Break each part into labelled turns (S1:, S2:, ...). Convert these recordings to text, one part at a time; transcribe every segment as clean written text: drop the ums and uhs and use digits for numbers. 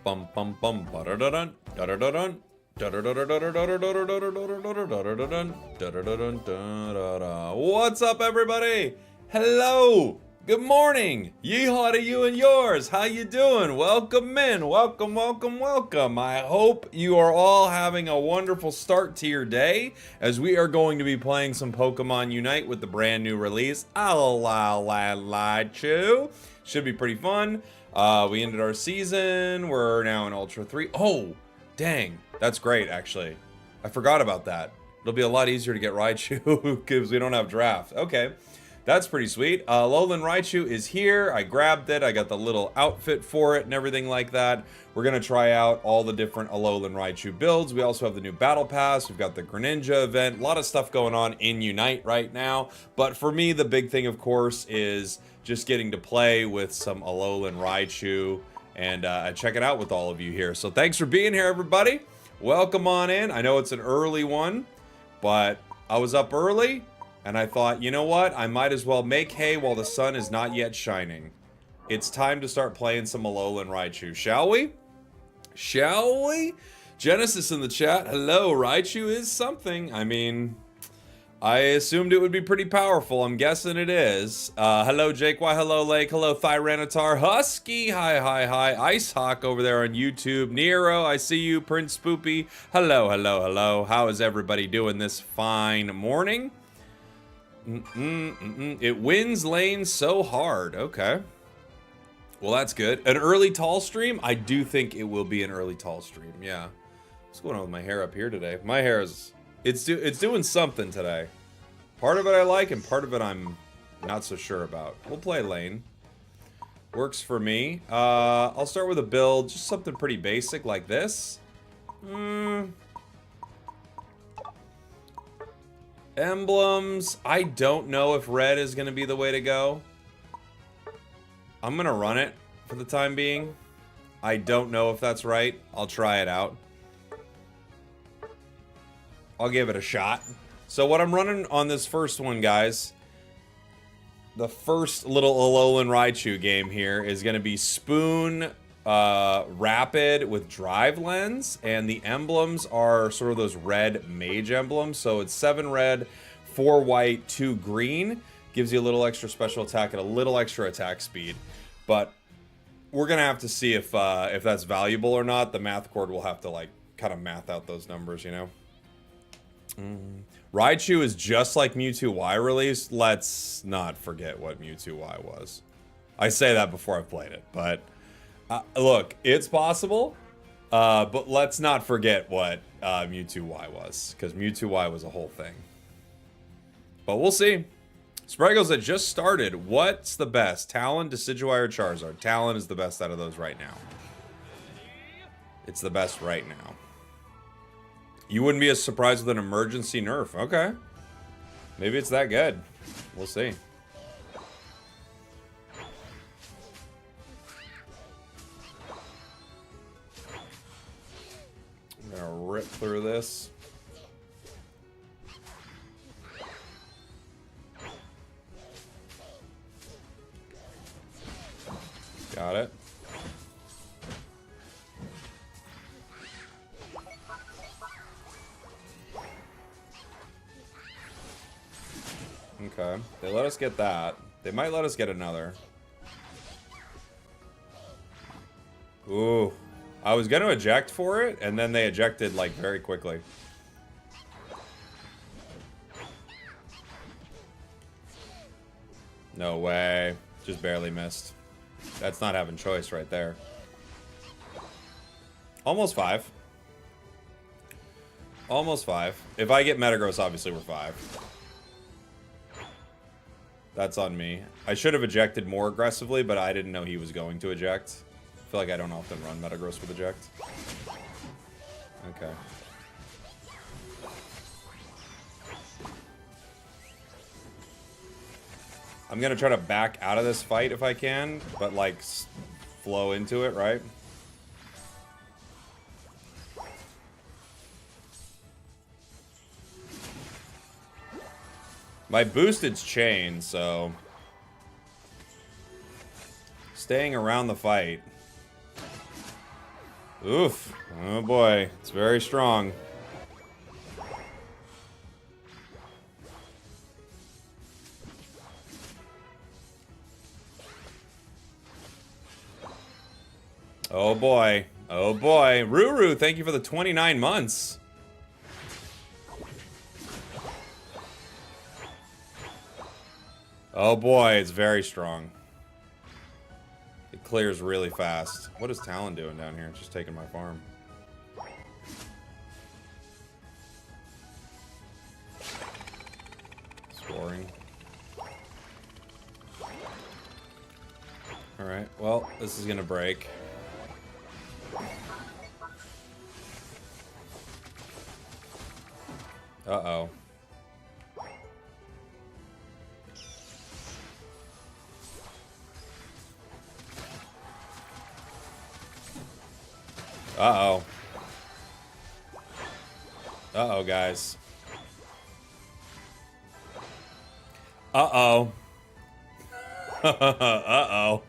S1: bum bum bum ba-da-da-dun, da-da-da-dun, da-da-da-da-da-da-da-da-da-da-da-da-da-da-da-da-da. What's up, everybody? Hello. Good morning. Yeehaw to you and yours. How you doing? Welcome in. Welcome, welcome, welcome. I hope you are all having a wonderful start to your day, as we are going to be playing some Pokemon Unite with the brand new release, Alolan Raichu. Should be pretty fun. We ended our season. We're now in Ultra 3. Oh, dang. That's great, actually. I forgot about that. It'll be a lot easier to get Raichu because we don't have draft. Okay. That's pretty sweet. Alolan Raichu is here. I grabbed it. I got the little outfit for it and everything like that. We're going to try out all the different Alolan Raichu builds. We also have the new Battle Pass. We've got the Greninja event. A lot of stuff going on in Unite right now. But for me, the big thing, of course, is just getting to play with some Alolan Raichu and check it out with all of you here. So thanks for being here, everybody. Welcome on in. I know it's an early one, but I was up early. And I thought, you know what? I might as well make hay while the sun is not yet shining. It's time to start playing some Alolan Raichu, shall we? Shall we? Genesis in the chat. Hello, Raichu is something. I mean, I assumed it would be pretty powerful. I'm guessing it is. Hello, Jake. Why, hello, Lake. Hello, Thyranitar. Husky. Hi, hi, hi. Ice Hawk over there on YouTube. Nero, I see you. Prince Spoopy. Hello, hello, hello. How is everybody doing this fine morning? It wins lanes so hard. Okay. Well, that's good. An early tall stream? I do think it will be an early tall stream. Yeah. What's going on with my hair up here today? My hair is... It's doing something today. Part of it I like, and part of it I'm not so sure about. We'll play lane. Works for me. I'll start with a build. Just something pretty basic like this. Emblems, I don't know if red is going to be the way to go. I'm going to run it for the time being. I don't know if that's right. I'll try it out. I'll give it a shot. So what I'm running on this first one, guys, the first little Alolan Raichu game here is going to be Spoon Rapid with Drive Lens, and the emblems are sort of those red mage emblems. So it's 7 red, 4 white, 2 green. Gives you a little extra special attack and a little extra attack speed. But we're gonna have to see if that's valuable or not. The math cord will have to like kind of math out those numbers, you know. Raichu is just like Mewtwo Y release. Let's not forget what Mewtwo Y was. I say that before I've played it, but look, it's possible, but let's not forget what Mewtwo Y was, because Mewtwo Y was a whole thing. But we'll see. Spragels that just started. What's the best? Talon, Decidueye, or Charizard? Talon is the best out of those right now. It's the best right now. You wouldn't be as surprised with an emergency nerf. Okay. Maybe it's that good. We'll see. Rip through this. Got it. Okay. They let us get that. They might let us get another. Ooh. I was going to eject for it, and then they ejected, like, very quickly. No way. Just barely missed. That's not having choice right there. Almost 5. Almost 5. If I get Metagross, obviously we're 5. That's on me. I should have ejected more aggressively, but I didn't know he was going to eject. I feel like I don't often run Metagross with eject. Okay. I'm gonna try to back out of this fight if I can, but like flow into it, right? My boosted's chain, so staying around the fight. Oof. Oh boy. It's very strong. Oh boy. Oh boy. Ruru, thank you for the 29 months. Oh boy, it's very strong. It clears really fast. What is Talon doing down here? It's just taking my farm. Scoring. Alright, well, this is gonna break. Uh-oh. Uh-oh. Uh-oh, guys. Uh-oh. Uh-oh.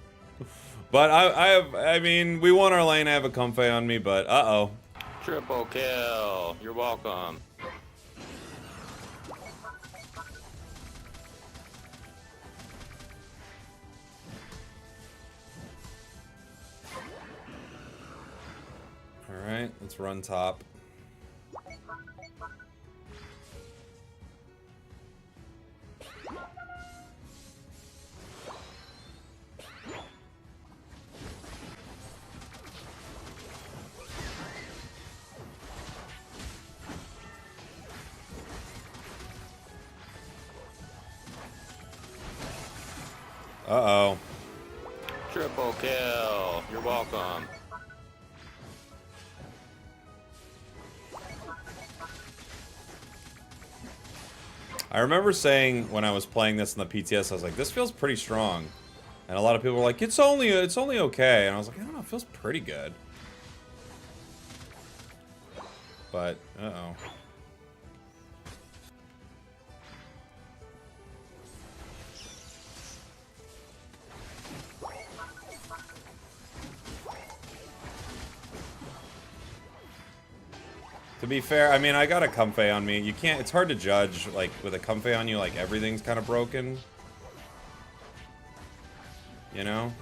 S1: But I mean, we won our lane. I have a Comfey on me, but uh-oh.
S2: Triple kill. You're welcome.
S1: Alright, let's run top. Uh-oh.
S2: Triple kill. You're welcome.
S1: I remember saying when I was playing this in the PTS, I was like, this feels pretty strong. And a lot of people were like, it's only okay. And I was like, I don't know, it feels pretty good. But, uh-oh. To be fair, I mean, I got a Comfey on me. You can't, it's hard to judge, like, with a Comfey on you, like, everything's kind of broken. You know?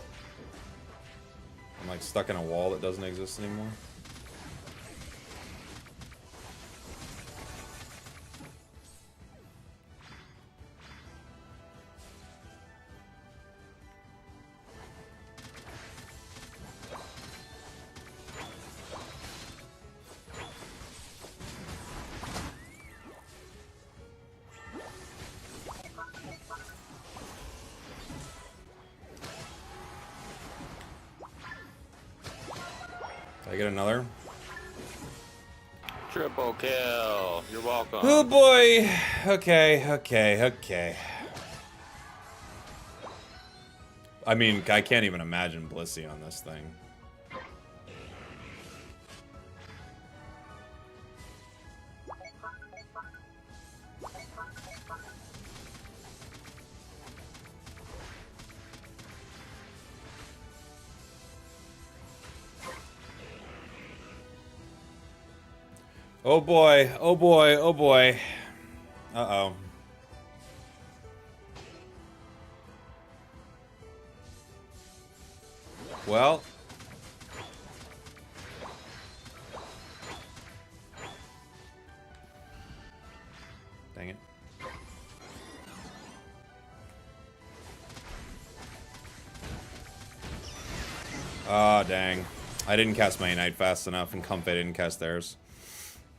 S1: I'm, like, stuck in a wall that doesn't exist anymore. I get another?
S2: Triple kill. You're welcome.
S1: Oh boy. Okay. I mean, I can't even imagine Blissey on this thing. Oh boy. Uh-oh. Well. Dang it. Ah, dang. I didn't cast my Ignite fast enough, and Comfey didn't cast theirs.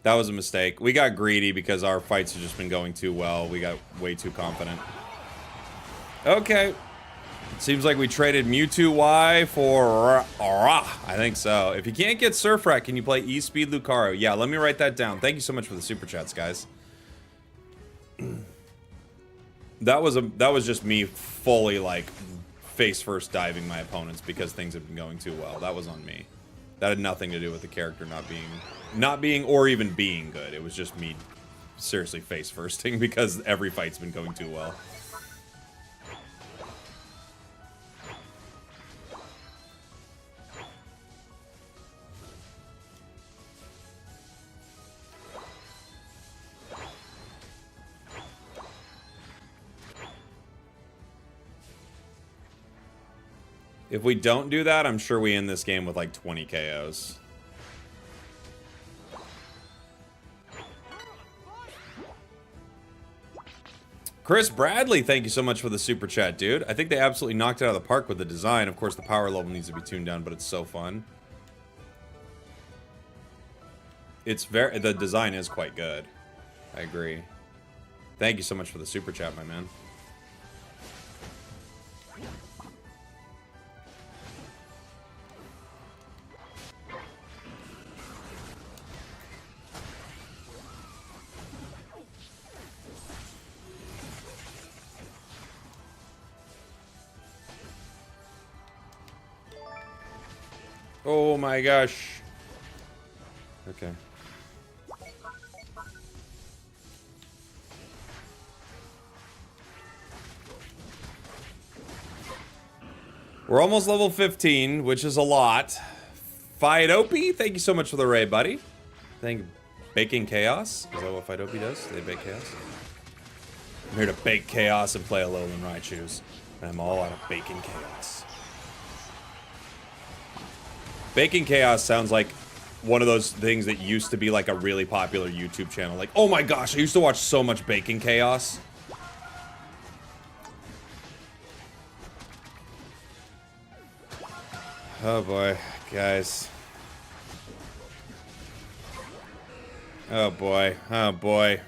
S1: That was a mistake. We got greedy because our fights have just been going too well. We got way too confident. Okay. Seems like we traded Mewtwo Y for I think so. If you can't get Surfrat, can you play E-Speed Lucario? Yeah, let me write that down. Thank you so much for the super chats, guys. That was just me fully like face first diving my opponents because things have been going too well. That was on me. That had nothing to do with the character not being or even being good. It was just me seriously face firsting because every fight's been going too well. If we don't do that, I'm sure we end this game with like 20 KOs. Chris Bradley, thank you so much for the super chat, dude. I think they absolutely knocked it out of the park with the design. Of course, the power level needs to be tuned down, but it's so fun. The design is quite good. I agree. Thank you so much for the super chat, my man. Oh my gosh. Okay. We're almost level 15, which is a lot. Fidopi, thank you so much for the raid, buddy. Thank you. Baking Chaos? Is that what Fidopi does? Do they bake chaos? I'm here to bake chaos and play Alolan Raichus. And I'm all out of baking chaos. Baking Chaos sounds like one of those things that used to be like a really popular YouTube channel. Like, oh my gosh, I used to watch so much Baking Chaos. Oh boy, guys. Oh boy, oh boy.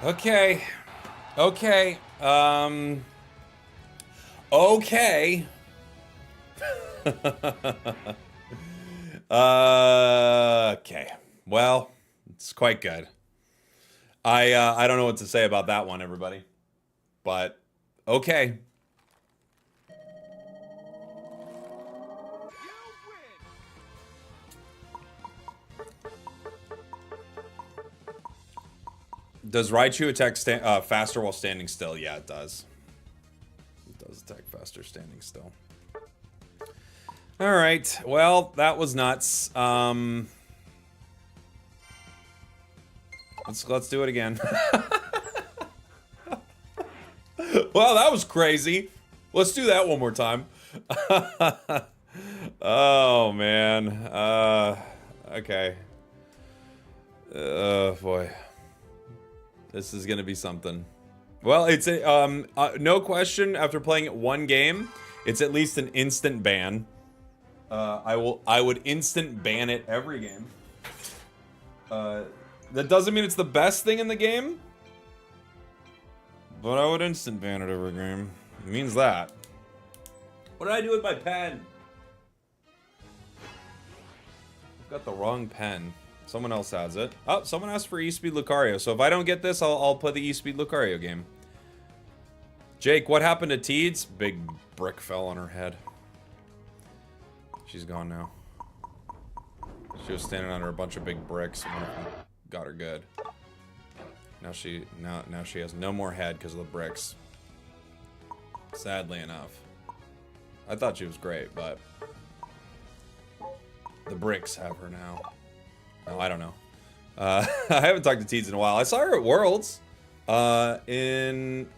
S1: Okay. Okay. Okay. Okay. Well, it's quite good. I don't know what to say about that one, everybody. But okay. Does Raichu attack faster while standing still? Yeah, it does. It does attack faster standing still. All right. Well, that was nuts. Let's do it again. Well, that was crazy. Let's do that one more time. Oh man. Okay. Oh boy. This is gonna be something. Well, it's a no question. After playing it one game, it's at least an instant ban. I would instant ban it every game. That doesn't mean it's the best thing in the game, but I would instant ban it every game. It means that. What did I do with my pen? I've got the wrong pen. Someone else has it. Oh, someone asked for E-Speed Lucario. So if I don't get this, I'll play the E-Speed Lucario game. Jake, what happened to Teeds? Big brick fell on her head. She's gone now. She was standing under a bunch of big bricks. One of them got her good. Now she has no more head because of the bricks. Sadly enough. I thought she was great, but the bricks have her now. No, I don't know. I haven't talked to Teeds in a while. I saw her at Worlds. I can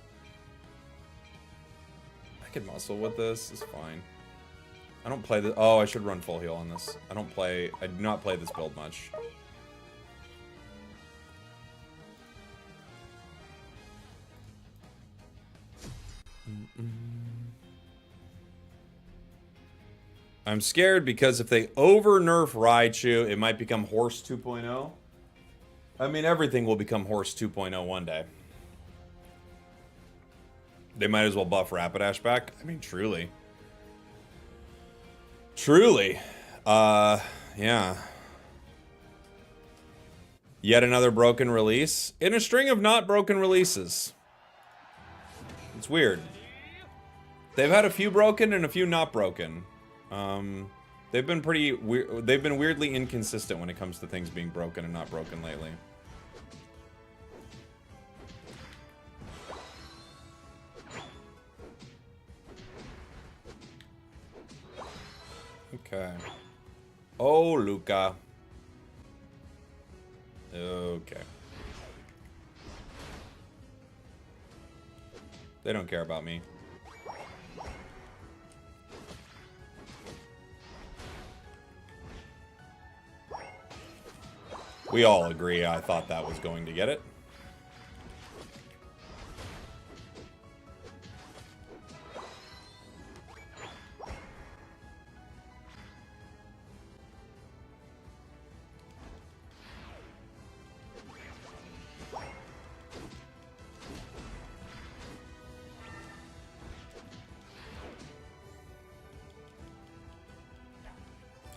S1: muscle with this. It's fine. I don't play this. Oh, I should run full heal on this. I do not play this build much. I'm scared because if they over-nerf Raichu, it might become Horse 2.0. I mean, everything will become Horse 2.0 one day. They might as well buff Rapidash back. I mean, truly. Truly. Yeah. Yet another broken release in a string of not broken releases. It's weird. They've had a few broken and a few not broken. They've been pretty weird. They've been weirdly inconsistent when it comes to things being broken and not broken lately. Okay. Oh, Luca. Okay. They don't care about me. We all agree I thought that was going to get it.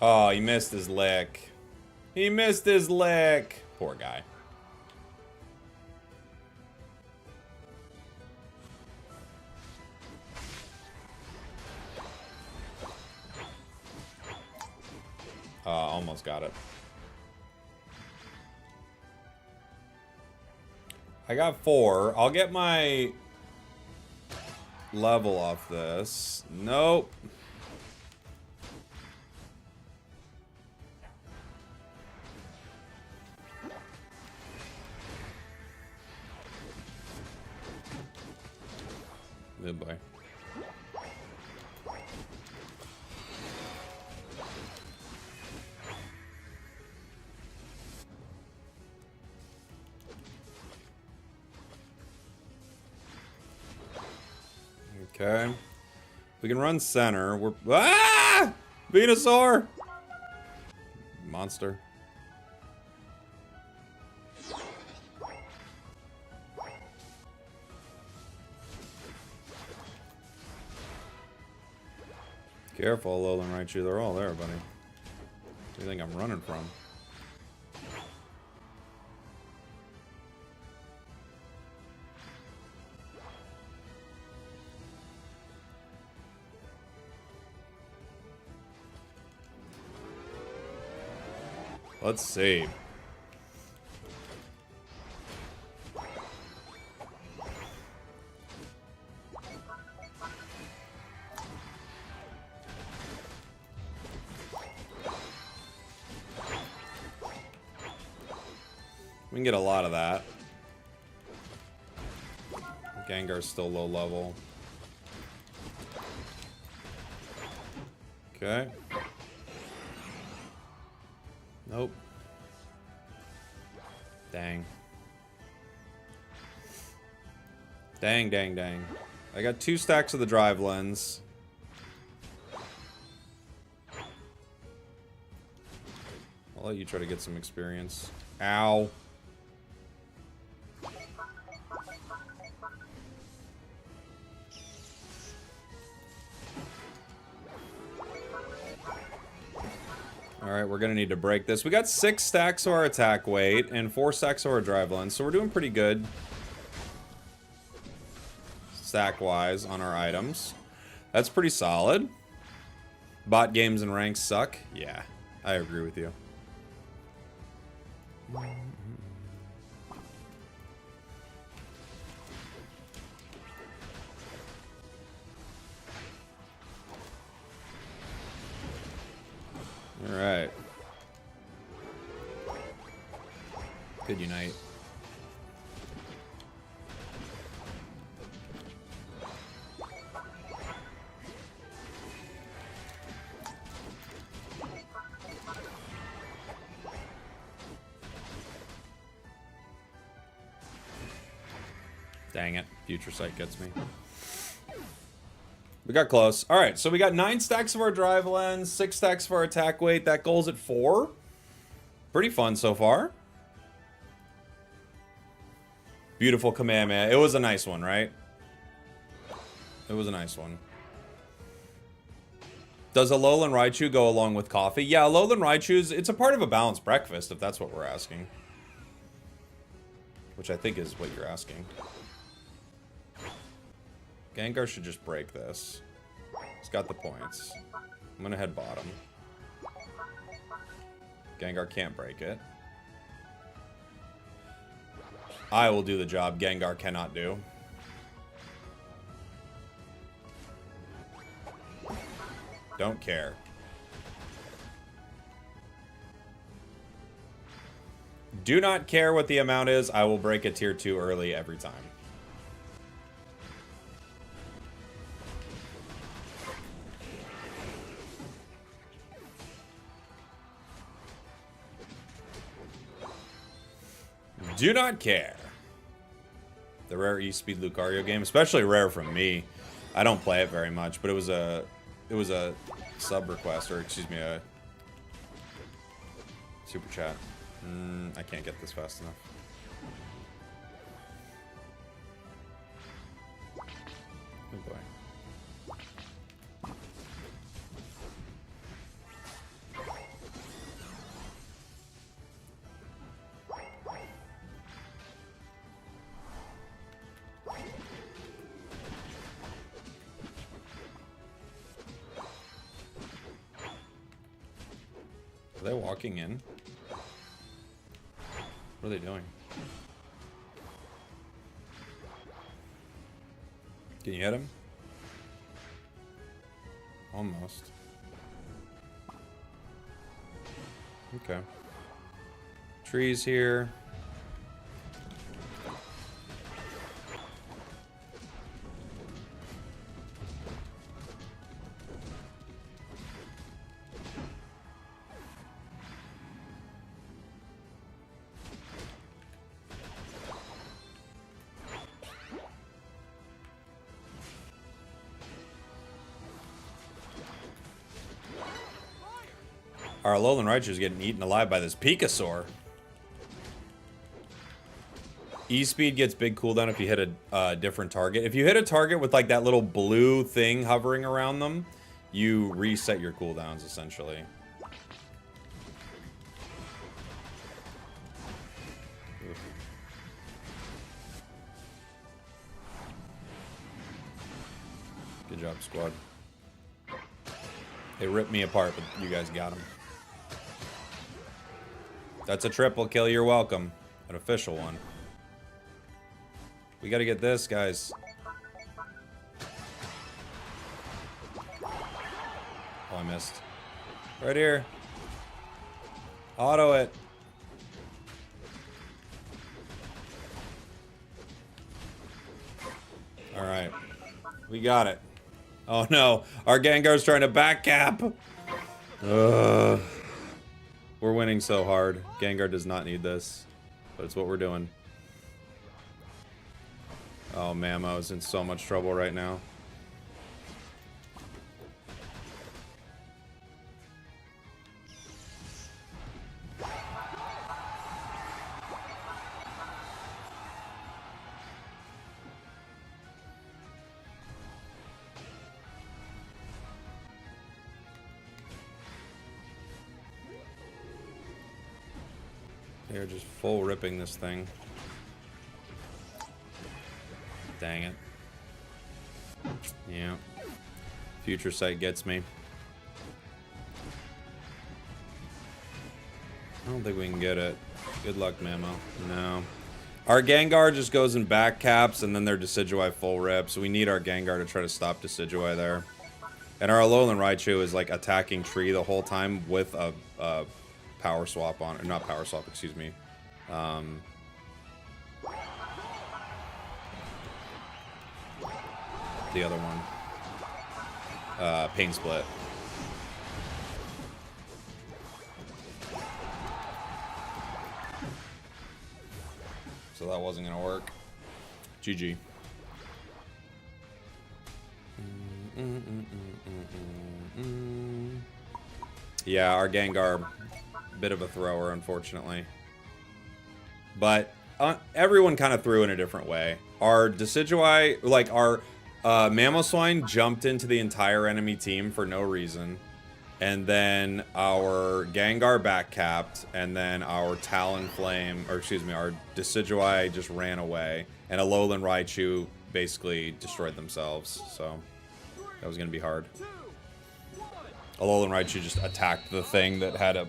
S1: Oh, he missed his lick. He missed his lick. Poor guy. Almost got it. I got 4. I'll get my level off this. Nope. Good boy. Okay. We can run center. We're... Ah! Venusaur! Monster. Careful, Alolan Raichu. They're all there, buddy. Where do you think I'm running from? Let's see. We can get a lot of that. Gengar's still low level. Okay. Nope. Dang. Dang, dang, dang. I got 2 stacks of the drive lens. I'll let you try to get some experience. Ow. Alright, we're gonna need to break this. We got 6 stacks of our attack weight and 4 stacks of our drive lens, so we're doing pretty good stack-wise on our items. That's pretty solid. Bot games and ranks suck. Yeah, I agree with you. Alright. Good unite. Dang it. Future Sight gets me. We got close. Alright, so we got 9 stacks of our drive lens, 6 stacks for our attack weight. That goal's at 4. Pretty fun so far. Beautiful Kamehameha. It was a nice one, right? It was a nice one. Does Alolan Raichu go along with coffee? Yeah, Alolan Raichu's... It's a part of a balanced breakfast, if that's what we're asking. Which I think is what you're asking. Gengar should just break this. He's got the points. I'm gonna head bottom. Gengar can't break it. I will do the job Gengar cannot do. Don't care. Do not care what the amount is. I will break a tier 2 early every time. Do not care. The rare E-Speed Lucario game, especially rare from me. I don't play it very much, but it was a sub request, or excuse me, a super chat. I can't get this fast enough. Oh boy. Are they walking in? What are they doing? Can you hit him? Almost. Okay. Trees here. Our Alolan Raichu is getting eaten alive by this Pikasaur. E-Speed gets big cooldown if you hit a different target. If you hit a target with like that little blue thing hovering around them, you reset your cooldowns essentially. Good job, squad. They ripped me apart, but you guys got them. That's a triple kill, you're welcome. An official one. We gotta get this, guys. Oh, I missed. Right here. Auto it. Alright. We got it. Oh no, our Gengar's trying to back cap. Ugh. We're winning so hard. Gengar does not need this, but it's what we're doing. Oh, Mamo's in so much trouble right now. They're just full ripping this thing. Dang it. Yeah. Future Sight gets me. I don't think we can get it. Good luck, Mamo. No. Our Gengar just goes in back caps, and then their Decidueye full rip, so we need our Gengar to try to stop Decidueye there. And our Alolan Raichu is like attacking tree the whole time with a power swap on, or not power swap, excuse me. The other one. Pain Split. So that wasn't gonna work. GG. Yeah, our Gengar, bit of a thrower, unfortunately. But everyone kind of threw in a different way. Our Decidueye, like our Mamoswine jumped into the entire enemy team for no reason. And then our Gengar backcapped, and then our Talonflame, or excuse me, our Decidueye just ran away. And Alolan Raichu basically destroyed themselves, so that was going to be hard. Alolan Raichu just attacked the thing that had a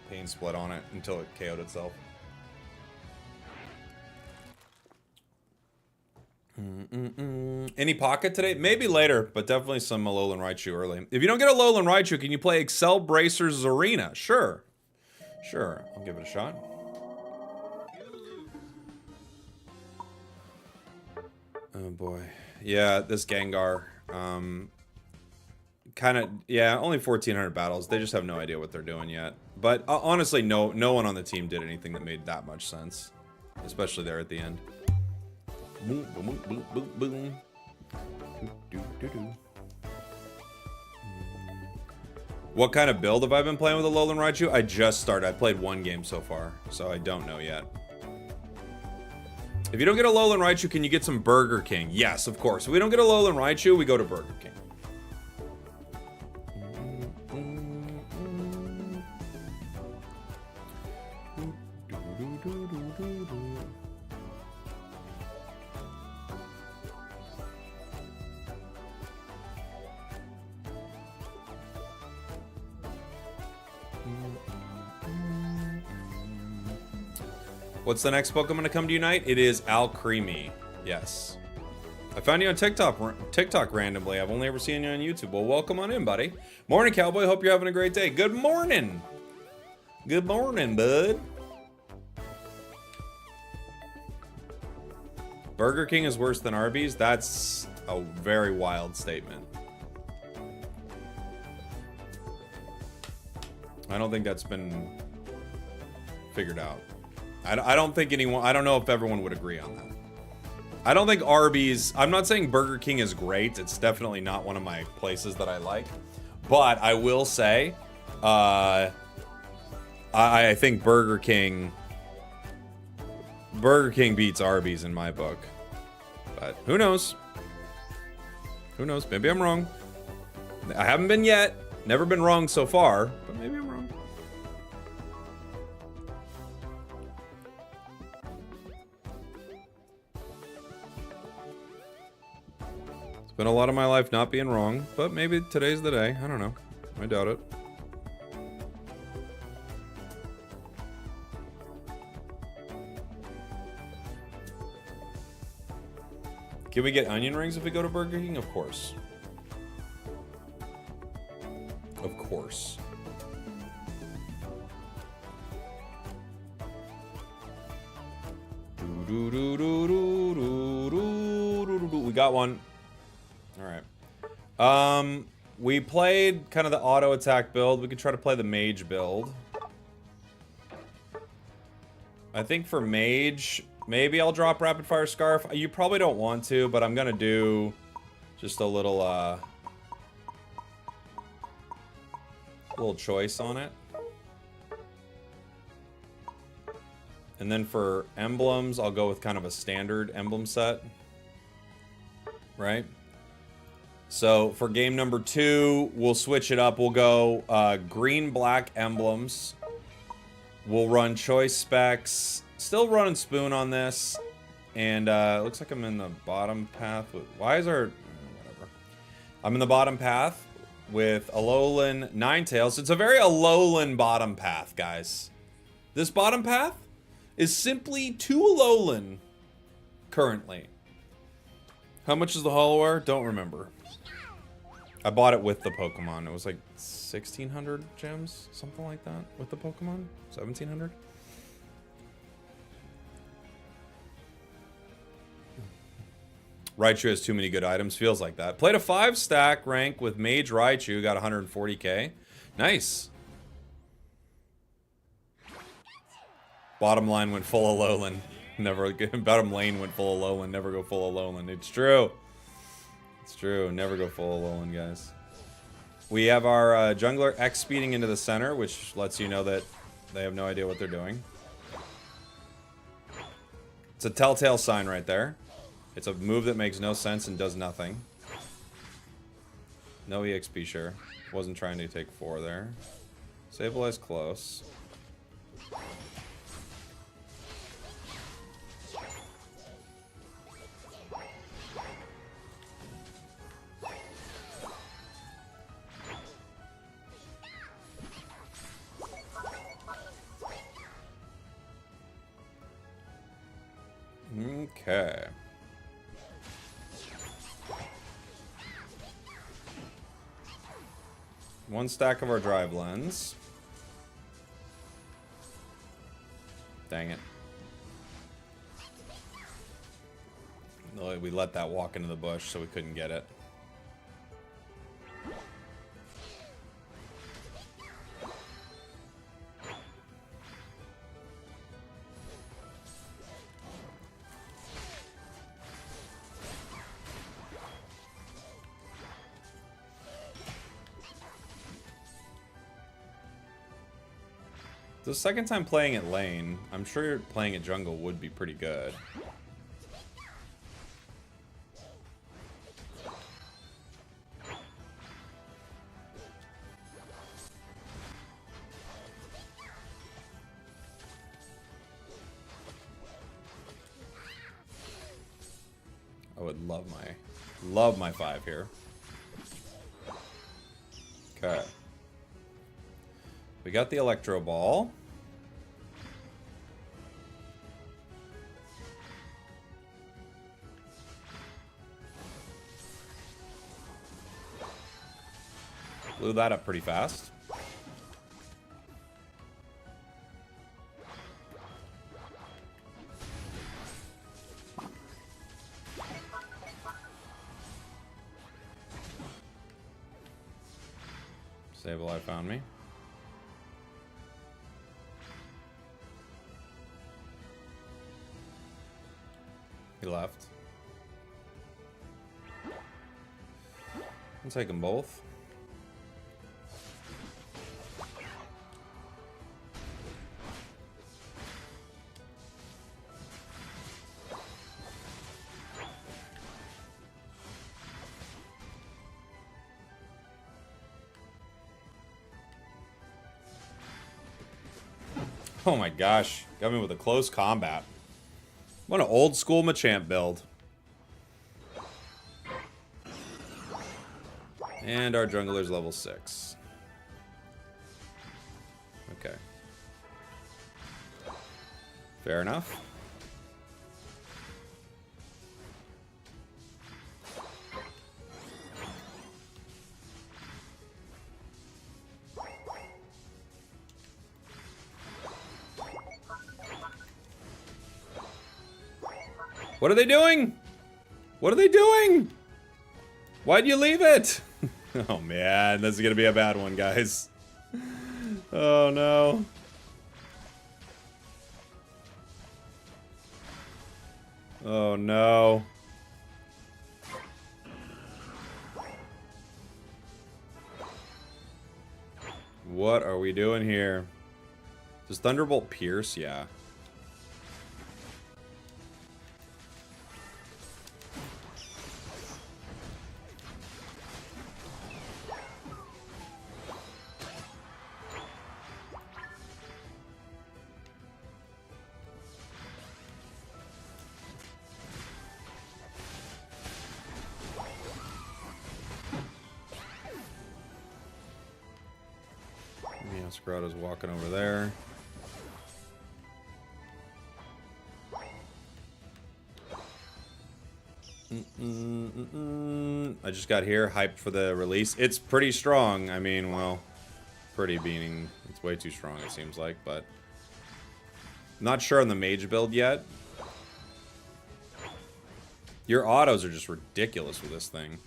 S1: Pain Split on it until it KO'd itself. Any pocket today? Maybe later, but definitely some Alolan Raichu early. If you don't get Alolan Raichu, can you play Excel Bracers Zarena? Sure. Sure, I'll give it a shot. Oh boy. Yeah, this Gengar. Kind of, yeah, only 1,400 battles. They just have no idea what they're doing yet. But honestly, no one on the team did anything that made that much sense. Especially there at the end. Boom, boom, boom, boom, boom. What kind of build have I been playing with Alolan Raichu? I just started. I played one game so far, so I don't know yet. If you don't get Alolan Raichu, can you get some Burger King? Yes, of course. If we don't get Alolan Raichu, we go to Burger King. What's the next Pokemon to come to Unite? It is Alcremie. Yes. I found you on TikTok randomly. I've only ever seen you on YouTube. Well, welcome on in, buddy. Morning, Cowboy. Hope you're having a great day. Good morning. Good morning, bud. Burger King is worse than Arby's? That's a very wild statement. I don't think that's been figured out. I don't think anyone, I don't know if everyone would agree on that. I don't think Arby's, I'm not saying Burger King is great. It's definitely not one of my places that I like. But I will say, I think Burger King beats Arby's in my book. But who knows? Who knows? Maybe I'm wrong. I haven't been yet. Never been wrong so far, but maybe I'm wrong. Been a lot of my life not being wrong, but maybe today's the day. I don't know. I doubt it. Can we get onion rings if we go to Burger King? Of course. Of course. We got one. Alright. We played kind of the auto attack build. We could try to play the mage build. I think for mage, maybe I'll drop rapid fire scarf. You probably don't want to, but I'm gonna do just a little choice on it. And then for emblems, I'll go with kind of a standard emblem set. Right? So for game number 2, we'll switch it up. We'll go green-black emblems. We'll run choice specs. Still running spoon on this. And it looks like I'm in the bottom path. Why is our... whatever. I'm in the bottom path with Alolan Ninetales. It's a very Alolan bottom path, guys. This bottom path is simply 2 Alolan currently. How much is the Hollow? Don't remember. I bought it with the Pokemon. It was like 1,600 gems, something like that, with the Pokemon. 1,700. Raichu has too many good items. Feels like that. Played a 5-stack rank with Mage Raichu. Got 140k. Nice. Bottom line went full Alolan. Never. Bottom lane went full Alolan. Never go full Alolan. It's true. It's true. Never go full Alolan, guys. We have our jungler X-speeding into the center, which lets you know that they have no idea what they're doing. It's a telltale sign right there. It's a move that makes no sense and does nothing. No EXP, sure. Wasn't trying to take 4 there. Sableye's close. Okay. One stack of our drive lens. Dang it. No, we let that walk into the bush, so we couldn't get it. The second time playing at lane, I'm sure playing at jungle would be pretty good. I would love my 5 here. Okay. We got the Electro Ball. Blew that up pretty fast. Sableye found me. He left. I'll take them both. Oh my gosh, got me with a close combat. What an old school Machamp build. And our jungler's level 6. Okay. Fair enough. What are they doing? What are they doing? Why'd you leave it? Oh man, this is gonna be a bad one, guys. Oh no. Oh no. What are we doing here? Does Thunderbolt pierce? Yeah. Grotto's walking over there. I just got here, hyped for the release. It's pretty strong. I mean, well, pretty being, it's way too strong it seems like, but not sure on the mage build yet. Your autos are just ridiculous with this thing.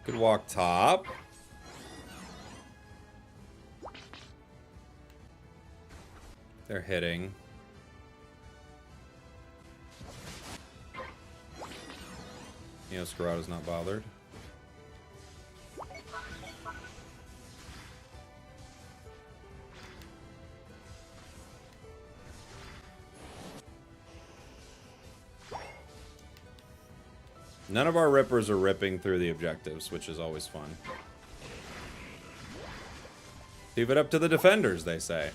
S1: Could walk top. They're hitting. You know, Scarada's not bothered. None of our rippers are ripping through the objectives, which is always fun. Leave it up to the defenders, they say.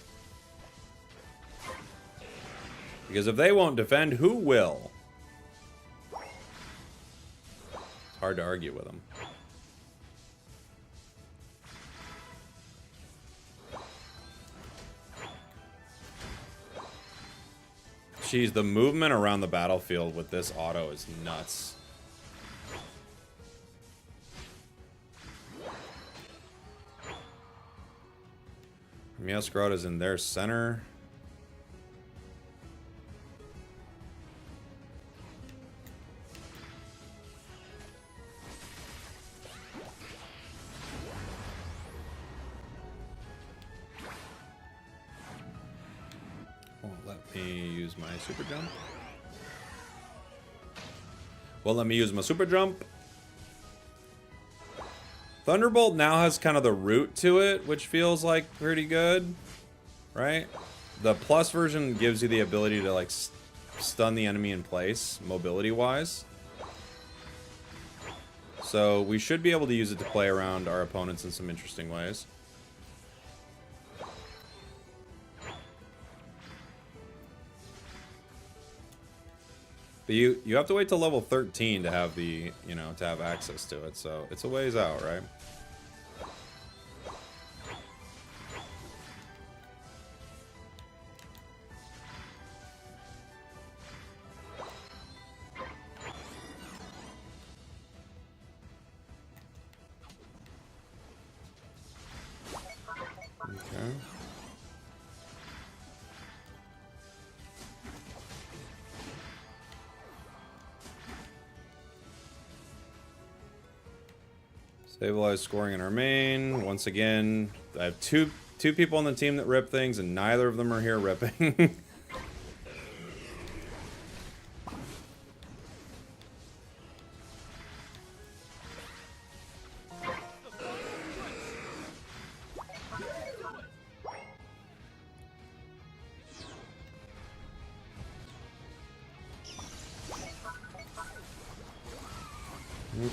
S1: Because if they won't defend, who will? It's hard to argue with them. Jeez, the movement around the battlefield with this auto is nuts. Meowscarada is in their center. Won't let me use my super jump. Won't let me use my super jump. Thunderbolt now has kind of the root to it, which feels like pretty good, right? The plus version gives you the ability to like stun the enemy in place, mobility-wise. So we should be able to use it to play around our opponents in some interesting ways. But you have to wait till level 13 to have the, you know, to have access to it. So it's a ways out, right? Okay. Sableye scoring in our main. Once again, I have two people on the team that rip things, and neither of them are here ripping.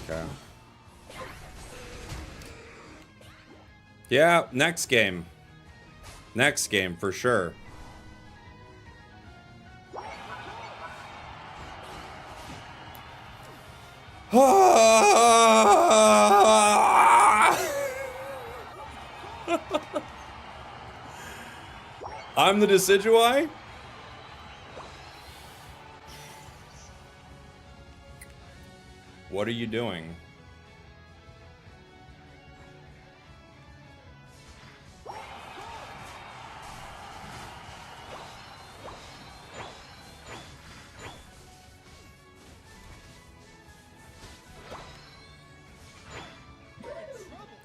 S1: Okay. Yeah, next game. Next game, for sure. I'm the Decidueye? What are you doing?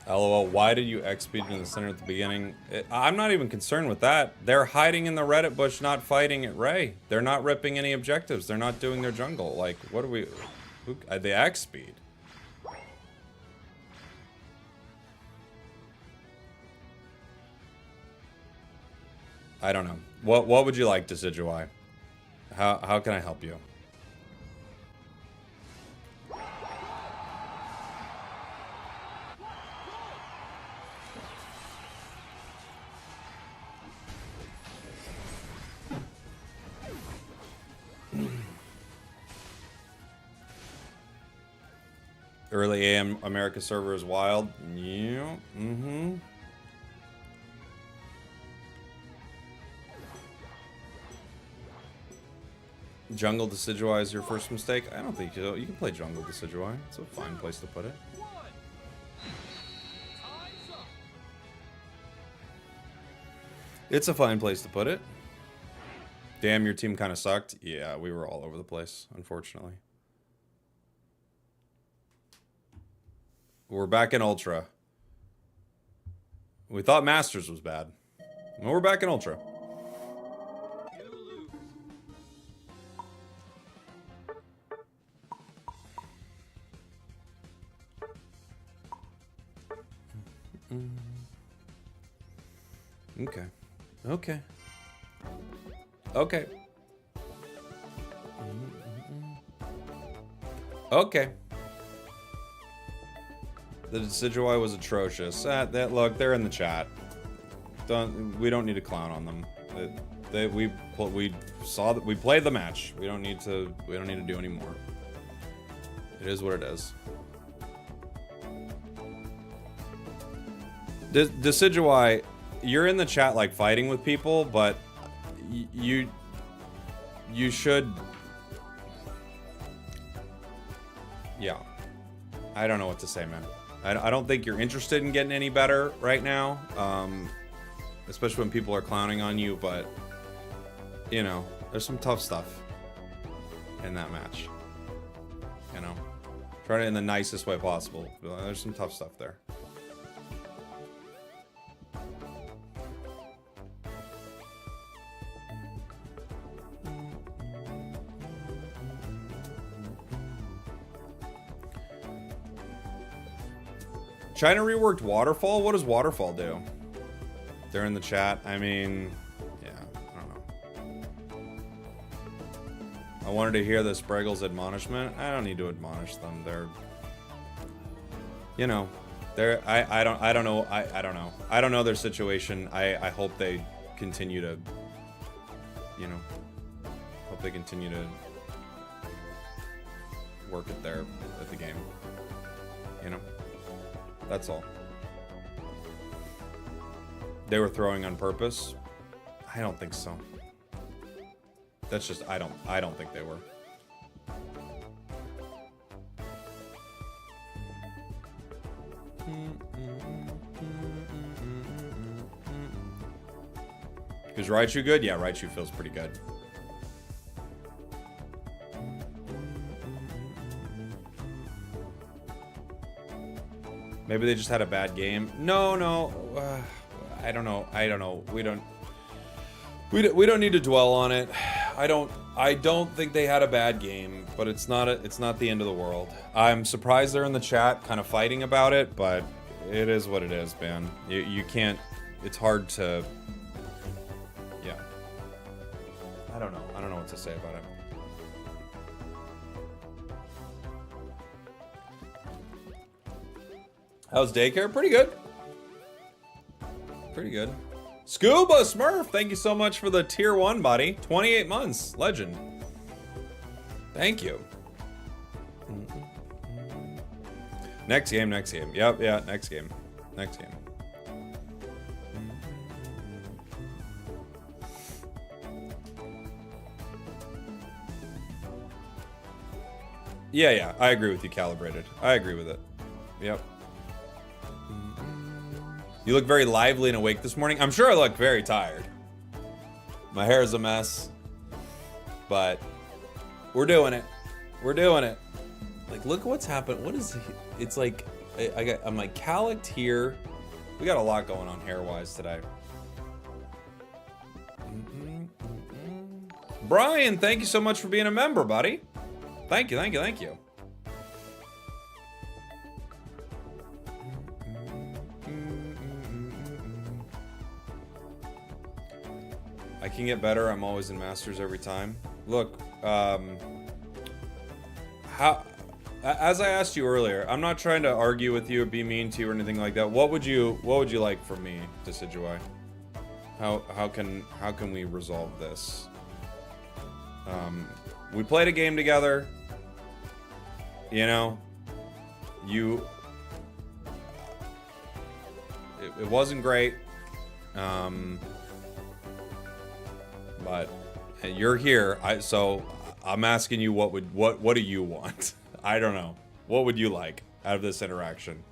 S1: LOL, why did you X-speed in the center at the beginning? I'm not even concerned with that. They're hiding in the Reddit bush, not fighting at Ray. They're not ripping any objectives. They're not doing their jungle. Like, what do we... the X-speed. I don't know. What would you like, Decidueye? How can I help you? Early AM America server is wild. Yeah. Mm-hmm. Jungle Decidueye is your first mistake? I don't think so. You can play Jungle Decidueye. It's a fine place to put it. It's a fine place to put it. Damn, your team kind of sucked. Yeah, we were all over the place, unfortunately. We're back in Ultra. We thought Masters was bad. Well, we're back in Ultra. Okay. Okay. Okay. Okay. The Decidueye was atrocious. Look, they're in the chat. We don't need to clown on them. we saw that we played the match. We don't need to do any more. It is what it is. Decidueye, you're in the chat like fighting with people, but you should. Yeah, I don't know what to say, man. I don't think you're interested in getting any better right now, especially when people are clowning on you, but, you know, there's some tough stuff in that match, you know. Try it in the nicest way possible. There's some tough stuff there. China reworked Waterfall? What does Waterfall do? They're in the chat. I mean, yeah, I don't know. I wanted to hear the Spragels admonishment. I don't need to admonish them. They're, you know, they're, I don't know. I don't know. I don't know their situation. I hope they continue to, you know, hope they continue to work at the game, you know? That's all. They were throwing on purpose? I don't think so. That's just, I don't think they were. Is Raichu good? Yeah, Raichu feels pretty good. Maybe they just had a bad game. No. I don't know. We don't need to dwell on it. I don't think they had a bad game, but it's not the end of the world. I'm surprised they're in the chat kind of fighting about it, but it is what it is, man. You can't, it's hard to, yeah. I don't know what to say about it. How's daycare? Pretty good. Pretty good. Scuba Smurf, thank you so much for the tier 1, buddy. 28 months. Legend. Thank you. Next game. Yep, yeah, next game. Yeah, I agree with you, Calibrated. I agree with it. Yep. You look very lively and awake this morning. I'm sure I look very tired. My hair is a mess. But we're doing it. Like, look at what's happened. What is it? It's like, I'm like calyxed here. We got a lot going on hair-wise today. Brian, thank you so much for being a member, buddy. Thank you. I can get better. I'm always in Masters every time. Look, as I asked you earlier, I'm not trying to argue with you or be mean to you or anything like that. What would you like from me, Decidueye? How can we resolve this? We played a game together. You know, it wasn't great. But you're here, so I'm asking you, what do you want? I don't know. What would you like out of this interaction?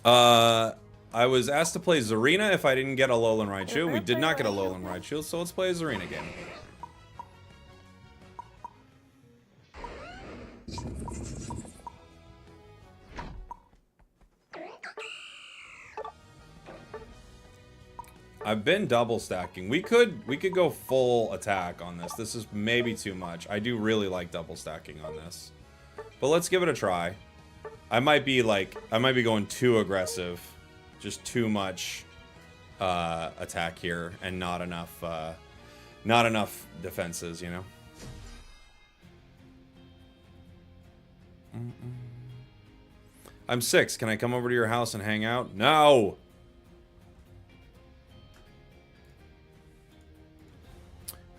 S1: I was asked to play Zarena if I didn't get a Alolan Raichu. We did not get a Alolan Raichu, so let's play a Zarena game. I've been double stacking. We could go full attack on this. This is maybe too much. I do really like double stacking on this. But let's give it a try. I might be going too aggressive. Just too much attack here and not enough defenses, you know. I'm 6. Can I come over to your house and hang out? No.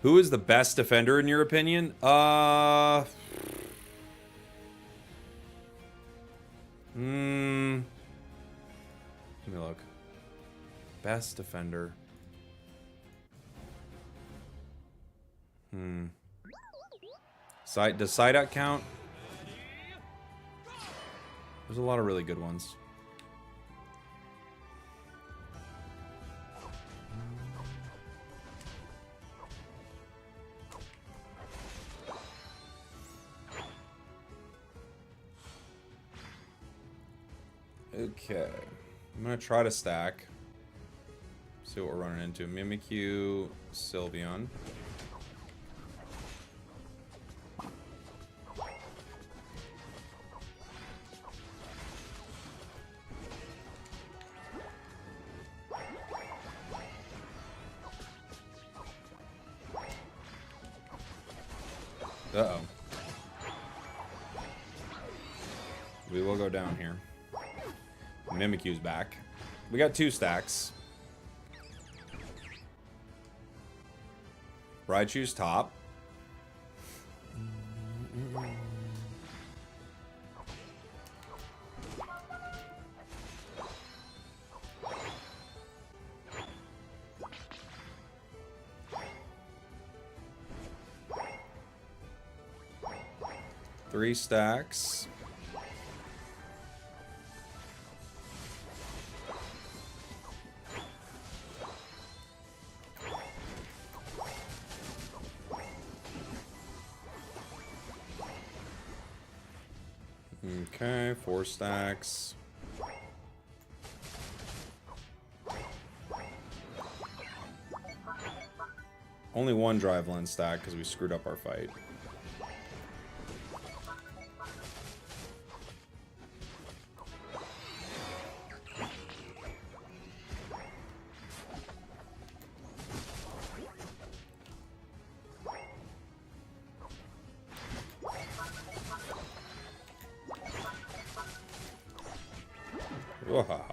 S1: Who is the best defender in your opinion? Let me look. Best defender. Does Psyduck count? There's a lot of really good ones. Okay, I'm gonna try to stack. See what we're running into. Mimikyu, Sylveon. Uh-oh. We will go down here. Mimikyu's back. We got 2 stacks. Raichu's top. Three stacks. Okay, 4 stacks. Only 1 drive lens stack because we screwed up our fight. Whoa.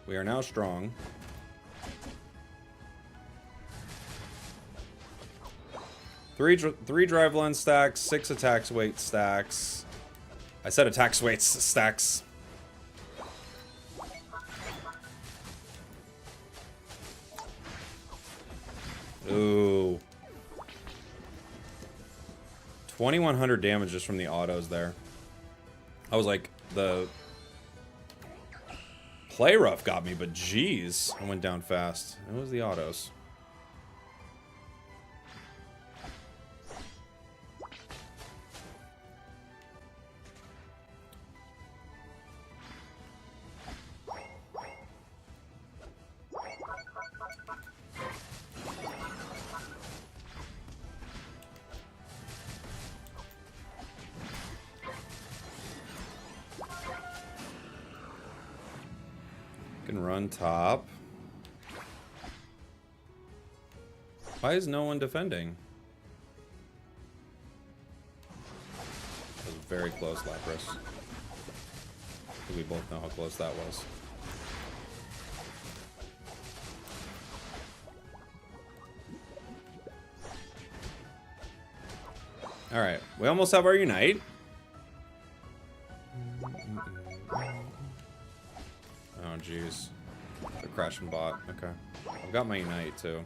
S1: We are now strong. Three drive lens stacks, 6 attacks weight stacks. I said attacks weights stacks. Ooh. 2100 damage just from the autos there. I was like, the play rough got me, but geez, I went down fast. It was the autos. Can run top. Why is no one defending? That was very close, Lapras. We both know how close that was. Alright, we almost have our Unite. Oh, jeez. The crashing bot. Okay. I've got my Unite, too.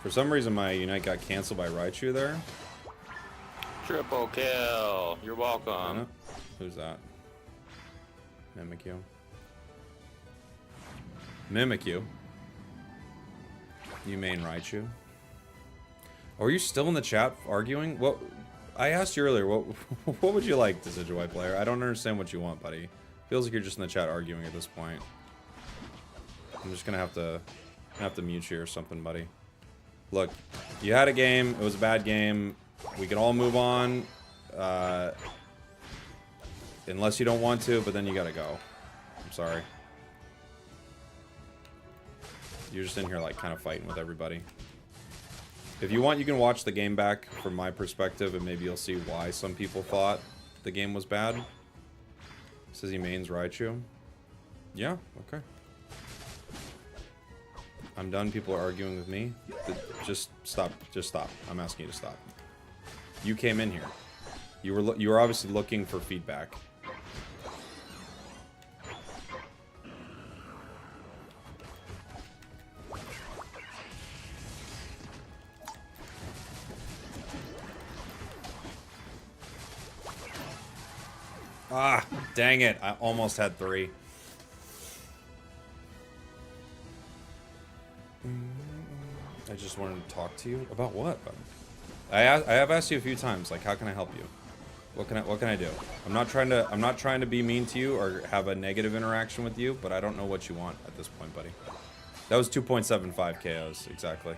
S1: For some reason, my Unite got canceled by Raichu there.
S2: Triple kill. You're welcome.
S1: Who's that? Mimikyu. Mimikyu. You main Raichu. Oh, are you still in the chat arguing? What? I asked you earlier. What would you like, Decidueye player? I don't understand what you want, buddy. Feels like you're just in the chat arguing at this point. I'm just gonna have to mute you or something, buddy. Look, you had a game. It was a bad game. We can all move on. unless you don't want to, but then you gotta go. I'm sorry. You're just in here, like, kind of fighting with everybody. If you want, you can watch the game back from my perspective, and maybe you'll see why some people thought the game was bad. Says he mains Raichu. Yeah, okay. I'm done. People are arguing with me. Just stop. Just stop. I'm asking you to stop. You came in here. You were obviously looking for feedback. Ah, dang it. I almost had 3. I just wanted to talk to you. About what, bud? I have asked you a few times, like, how can I help you? What can I do? I'm not trying to be mean to you or have a negative interaction with you, but I don't know what you want at this point, buddy. That was 2.75 KOs, exactly.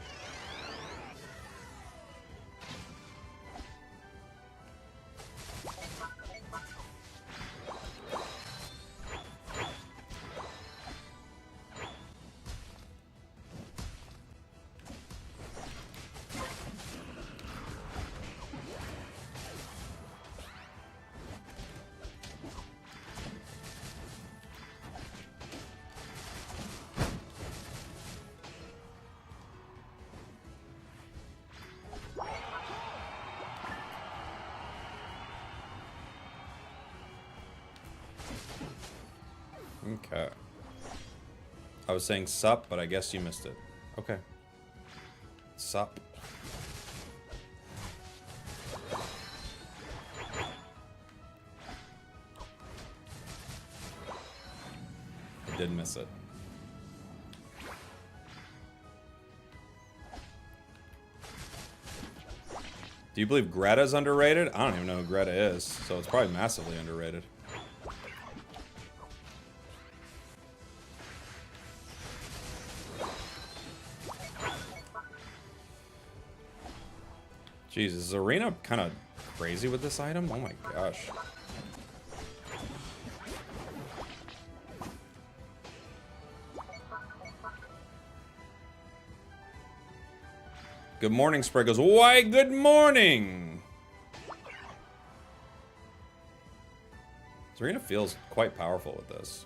S1: Okay. I was saying sup, but I guess you missed it. Okay. Sup. I did miss it. Do you believe Greta's underrated? I don't even know who Greta is, so it's probably massively underrated. Jeez, is Zarena kind of crazy with this item? Oh my gosh. Good morning, Spragels. Why, good morning! Zarena feels quite powerful with this.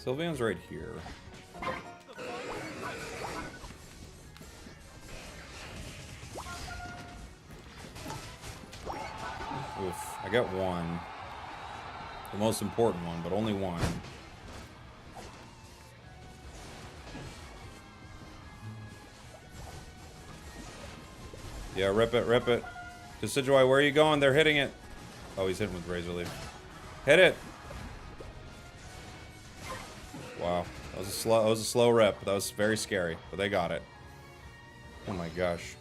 S1: Sylveon's right here. Oof, I got one. The most important one, but only one. Yeah, rip it, rip it. Decidueye, where are you going? They're hitting it. Oh, he's hitting with Razor Leaf. Hit it! Wow, that was a slow rip. That was very scary, but they got it. Oh my gosh.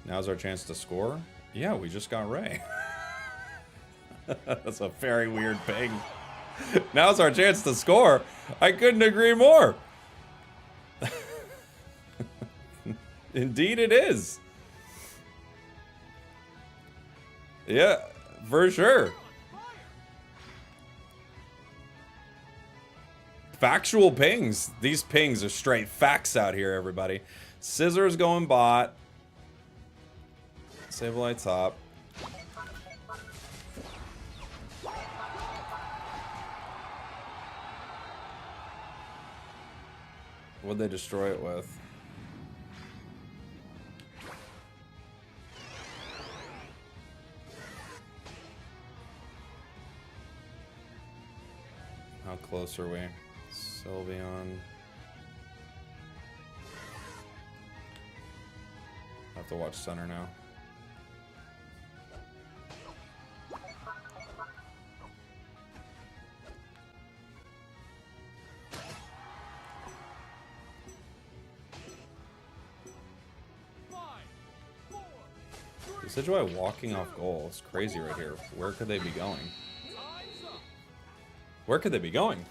S1: Now's our chance to score? Yeah, we just got Ray. That's a very weird ping. Now's our chance to score. I couldn't agree more. Indeed it is. Yeah, for sure. Factual pings. These pings are straight facts out here, everybody. Scissors going bot. Sableye top. What'd they destroy it with? How close are we? Sylveon. have to watch center now. Decidueye walking off goal. It's crazy right here. Where could they be going? Where could they be going?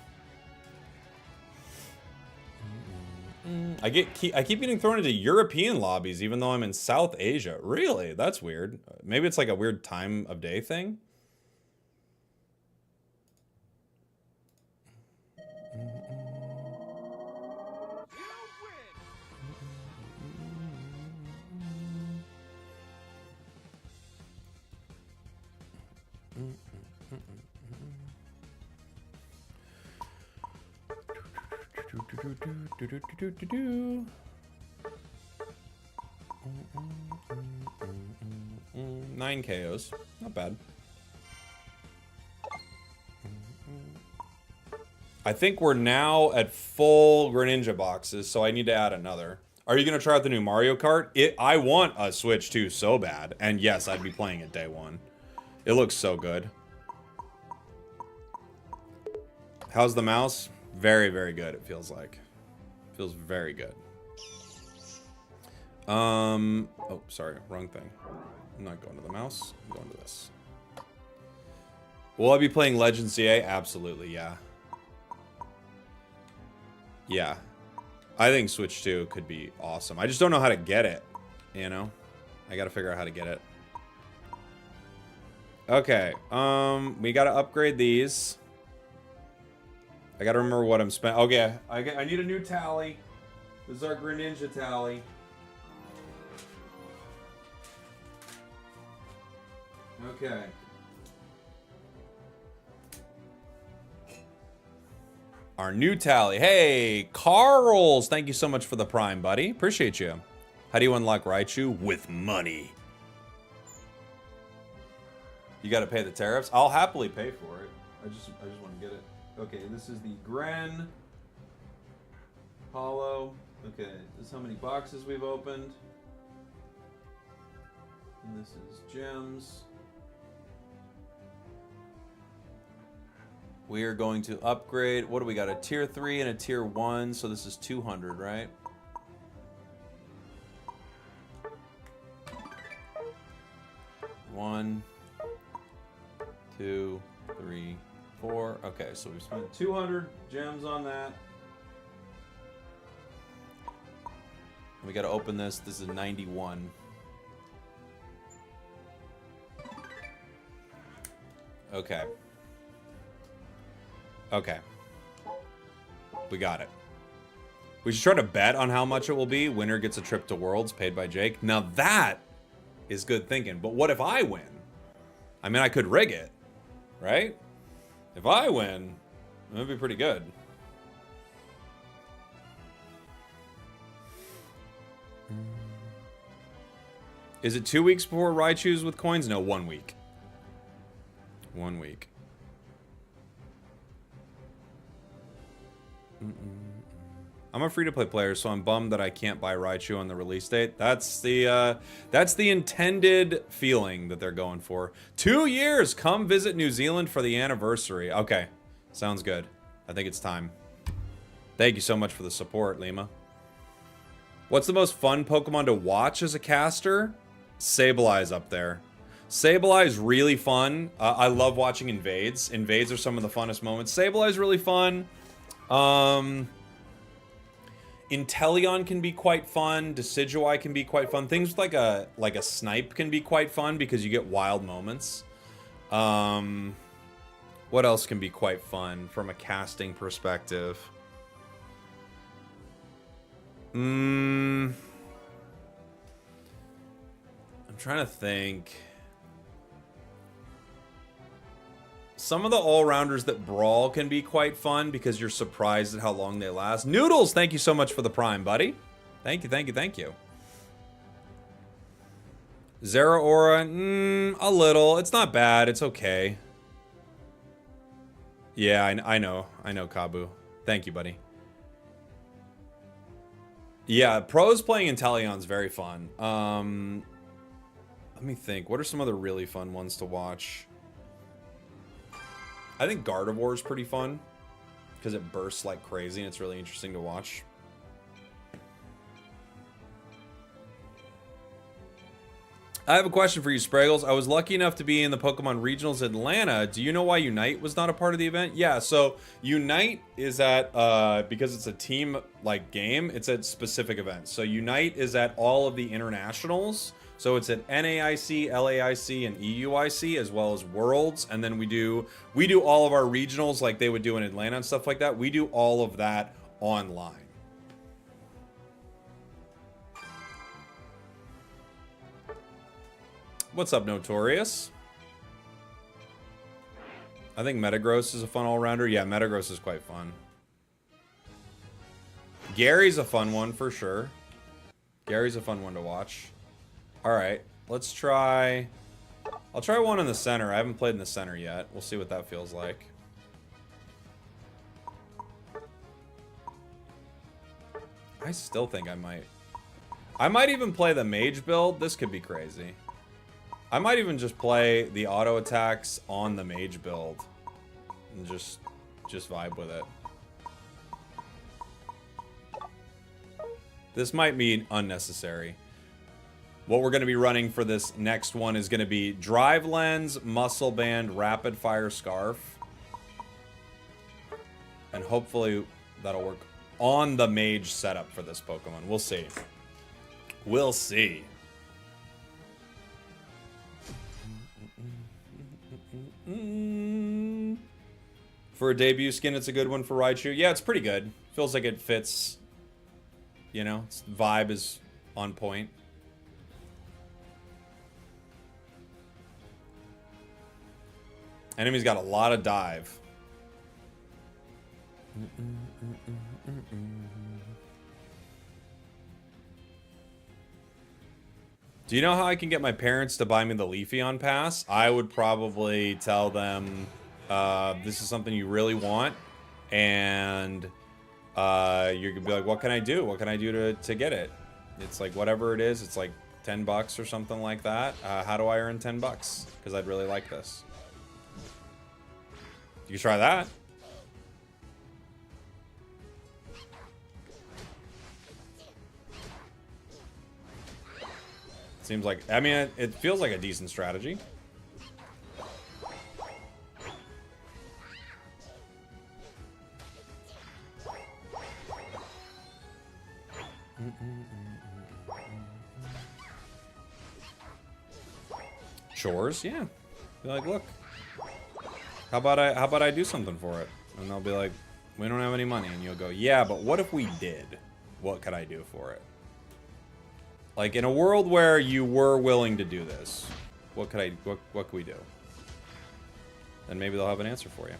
S1: I keep getting thrown into European lobbies even though I'm in South Asia. Really? That's weird. Maybe it's like a weird time of day thing. Nine KOs. Not bad. I think we're now at full Greninja boxes, so I need to add another. Are you going to try out the new Mario Kart? I want a Switch 2 so bad. And yes, I'd be playing it day one. It looks so good. How's the mouse? Very, very good, it feels like. Feels very good. Oh, sorry, wrong thing. I'm not going to the mouse. I'm going to this. Will I be playing Legends CA? Absolutely, yeah. Yeah. I think Switch 2 could be awesome. I just don't know how to get it, you know? I gotta figure out how to get it. Okay, we gotta upgrade these. I gotta remember what I'm spending. Okay, I need a new tally. This is our Greninja tally. Okay. Our new tally. Hey, Carls! Thank you so much for the Prime, buddy. Appreciate you. How do you unlock Raichu? With money. You gotta pay the tariffs? I'll happily pay for it. I just want to get it. Okay, this is the Gren Hollow. Okay, this is how many boxes we've opened. And this is gems. We are going to upgrade. What do we got? A tier 3 and a tier 1. So this is 200, right? One, 2, 3, 4. Okay, so we've spent 200 gems on that. We got to open this. This is 91. Okay. Okay. We got it. We should try to bet on how much it will be. Winner gets a trip to Worlds paid by Jake. Now that is good thinking. But what if I win? I mean, I could rig it, right? If I win, it would be pretty good. Is it 2 weeks before Raichu's with coins? No, 1 week. 1 week. I'm a free-to-play player, so I'm bummed that I can't buy Raichu on the release date. That's the intended feeling that they're going for. 2 years! Come visit New Zealand for the anniversary. Okay, sounds good. I think it's time. Thank you so much for the support, Lima. What's the most fun Pokemon to watch as a caster? Sableye's up there. Sableye's really fun. I love watching Invades. Invades are some of the funnest moments. Sableye's really fun. Inteleon can be quite fun. Decidueye can be quite fun. Things with like a snipe can be quite fun because you get wild moments. What else can be quite fun from a casting perspective? I'm trying to think. Some of the all-rounders that brawl can be quite fun because you're surprised at how long they last. Noodles, thank you so much for the Prime, buddy. Thank you, thank you, thank you. Zeraora, a little. It's not bad. It's okay. Yeah, I know, Kabu. Thank you, buddy. Yeah, pros playing Inteleon's very fun. Let me think. What are some other really fun ones to watch? I think Gardevoir is pretty fun because it bursts like crazy and it's really interesting to watch. I have a question for you, Spragels. I was lucky enough to be in the Pokemon Regionals Atlanta. Do you know why Unite was not a part of the event? Yeah, so Unite is at, because it's a team, like, game, it's at specific events. So Unite is at all of the internationals. So it's at NAIC, LAIC, and EUIC, as well as Worlds. And then we do all of our regionals like they would do in Atlanta and stuff like that. We do all of that online. What's up, Notorious? I think Metagross is a fun all-rounder. Yeah, Metagross is quite fun. Gary's a fun one for sure. Gary's a fun one to watch. Alright, let's try... I'll try one in the center. I haven't played in the center yet. We'll see what that feels like. I still think I might. I might even play the mage build. This could be crazy. I might even just play the auto attacks on the mage build and just vibe with it. This might be unnecessary. What we're going to be running for this next one is going to be Drive Lens, Muscle Band, Rapid Fire Scarf. And hopefully that'll work on the mage setup for this Pokemon. We'll see. We'll see. For a debut skin, it's a good one for Raichu. Yeah, it's pretty good. Feels like it fits. You know, its vibe is on point. Enemy's got a lot of dive. Do you know how I can get my parents to buy me the Leafeon pass? I would probably tell them, this is something you really want, and you're gonna be like, what can I do? What can I do to get it? It's like, whatever it is, it's like 10 bucks or something like that. How do I earn 10 bucks? Because I'd really like this. You can try that. Seems like, I mean, it feels like a decent strategy. Chores, yeah. Be like, look, how about I do something for it? And they'll be like, we don't have any money. And you'll go, yeah, but what if we did? What could I do for it? Like, in a world where you were willing to do this, what could we do? Then maybe they'll have an answer for you.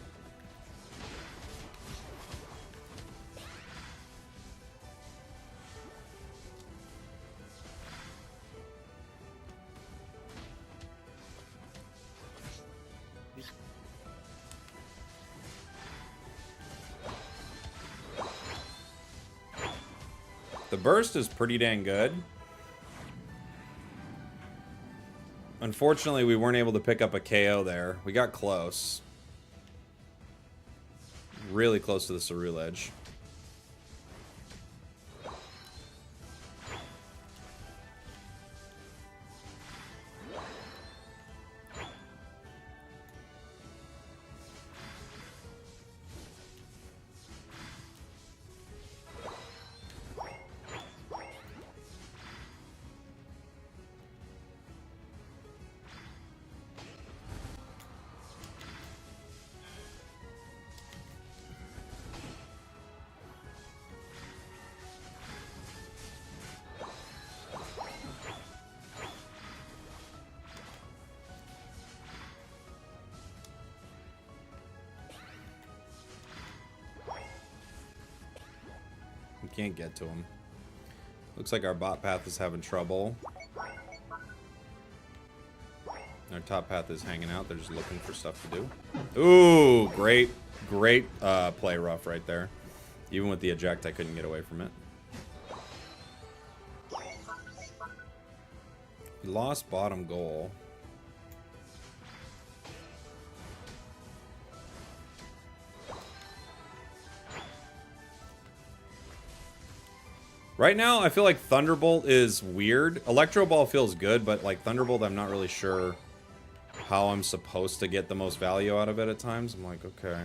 S1: The burst is pretty dang good. Unfortunately, we weren't able to pick up a KO there. We got close. Really close to the Seruage. Can't get to him. Looks like our bot path is having trouble. Our top path is hanging out. They're just looking for stuff to do. Ooh, great play rough right there. Even with the eject, I couldn't get away from it. We lost bottom goal. Right now, I feel like Thunderbolt is weird. Electro Ball feels good, but like Thunderbolt, I'm not really sure how I'm supposed to get the most value out of it at times. I'm like, okay.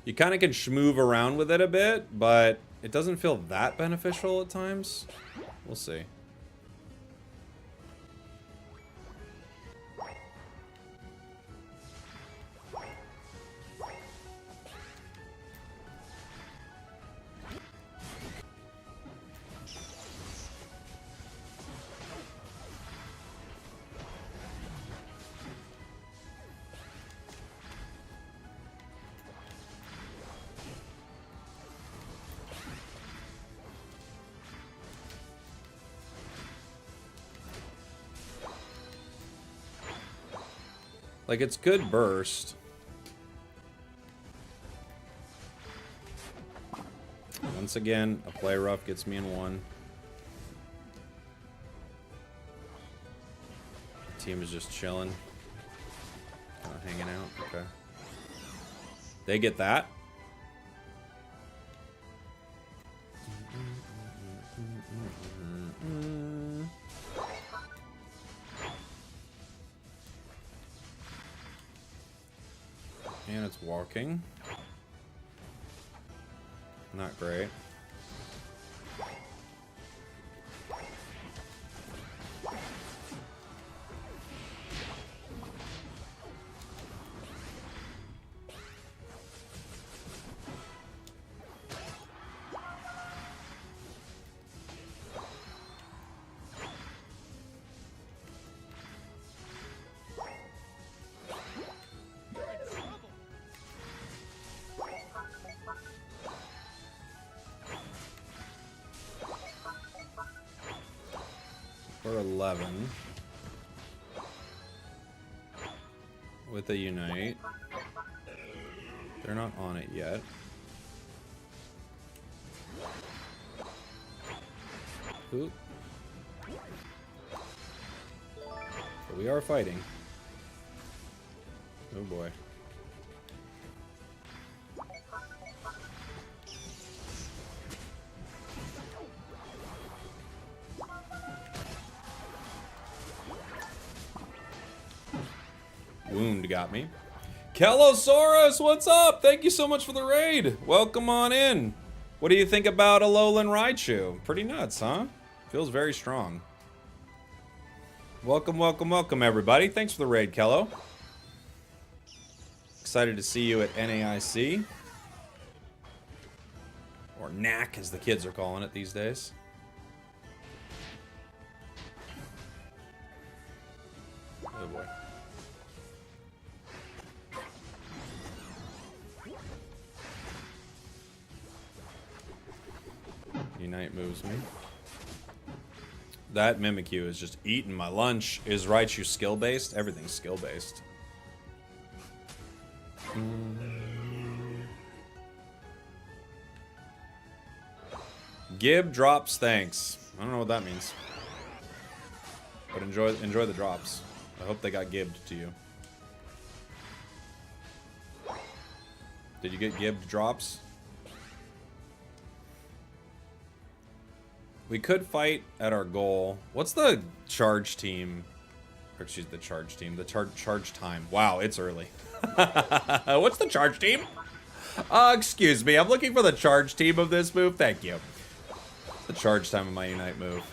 S1: You kind of can schmoove around with it a bit, but it doesn't feel that beneficial at times. We'll see. Like, it's good burst. Once again, a play rough gets me in one. The team is just chilling. Kind of hanging out. Okay. They get that. And it's walking. Not great. We're 11 with a Unite. They're not on it yet. Oop. But we are fighting. Oh boy. Wound got me. Kelosaurus, what's up? Thank you so much for the raid. Welcome on in. What do you think about Alolan Raichu? Pretty nuts, huh? Feels very strong. Welcome, welcome, welcome, everybody. Thanks for the raid, Kello. Excited to see you at NAIC. Or NAC, as the kids are calling it these days. Oh boy. Unite moves me. That Mimikyu is just eating my lunch. Is Raichu skill-based? Everything's skill-based. Gib drops thanks. I don't know what that means. But enjoy the drops. I hope they got gibbed to you. Did you get gibbed drops? We could fight at our goal. What's the charge team? Or excuse the charge team. The charge time. Wow, it's early. What's the charge team? Excuse me. I'm looking for the charge team of this move. Thank you. The charge time of my Unite move.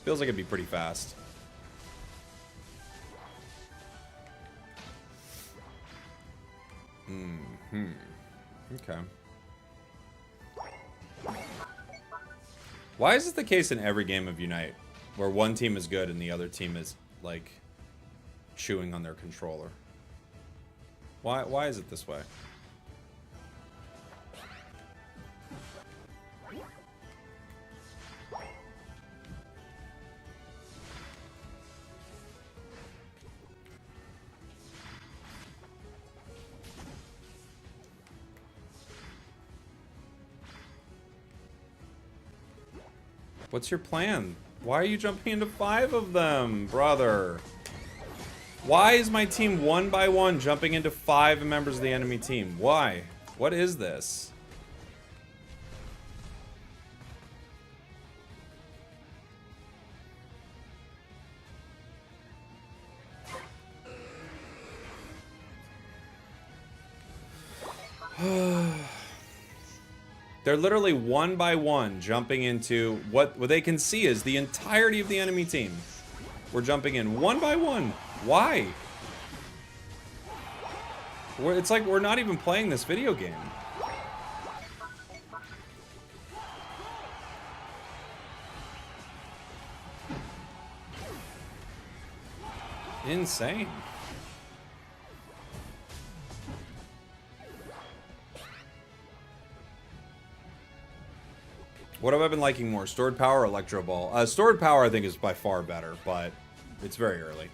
S1: Feels like it'd be pretty fast. Okay. Why is this the case in every game of Unite? Where one team is good and the other team is, like, chewing on their controller? Why is it this way? What's your plan? Why are you jumping into 5 of them, brother? Why is my team 1 by 1 jumping into 5 members of the enemy team? Why? What is this? They're literally 1 by 1 jumping into what they can see is the entirety of the enemy team. We're jumping in 1 by 1. Why? It's like we're not even playing this video game. Insane. What have I been liking more? Stored Power or Electro Ball? Stored Power I think is by far better, but it's very early.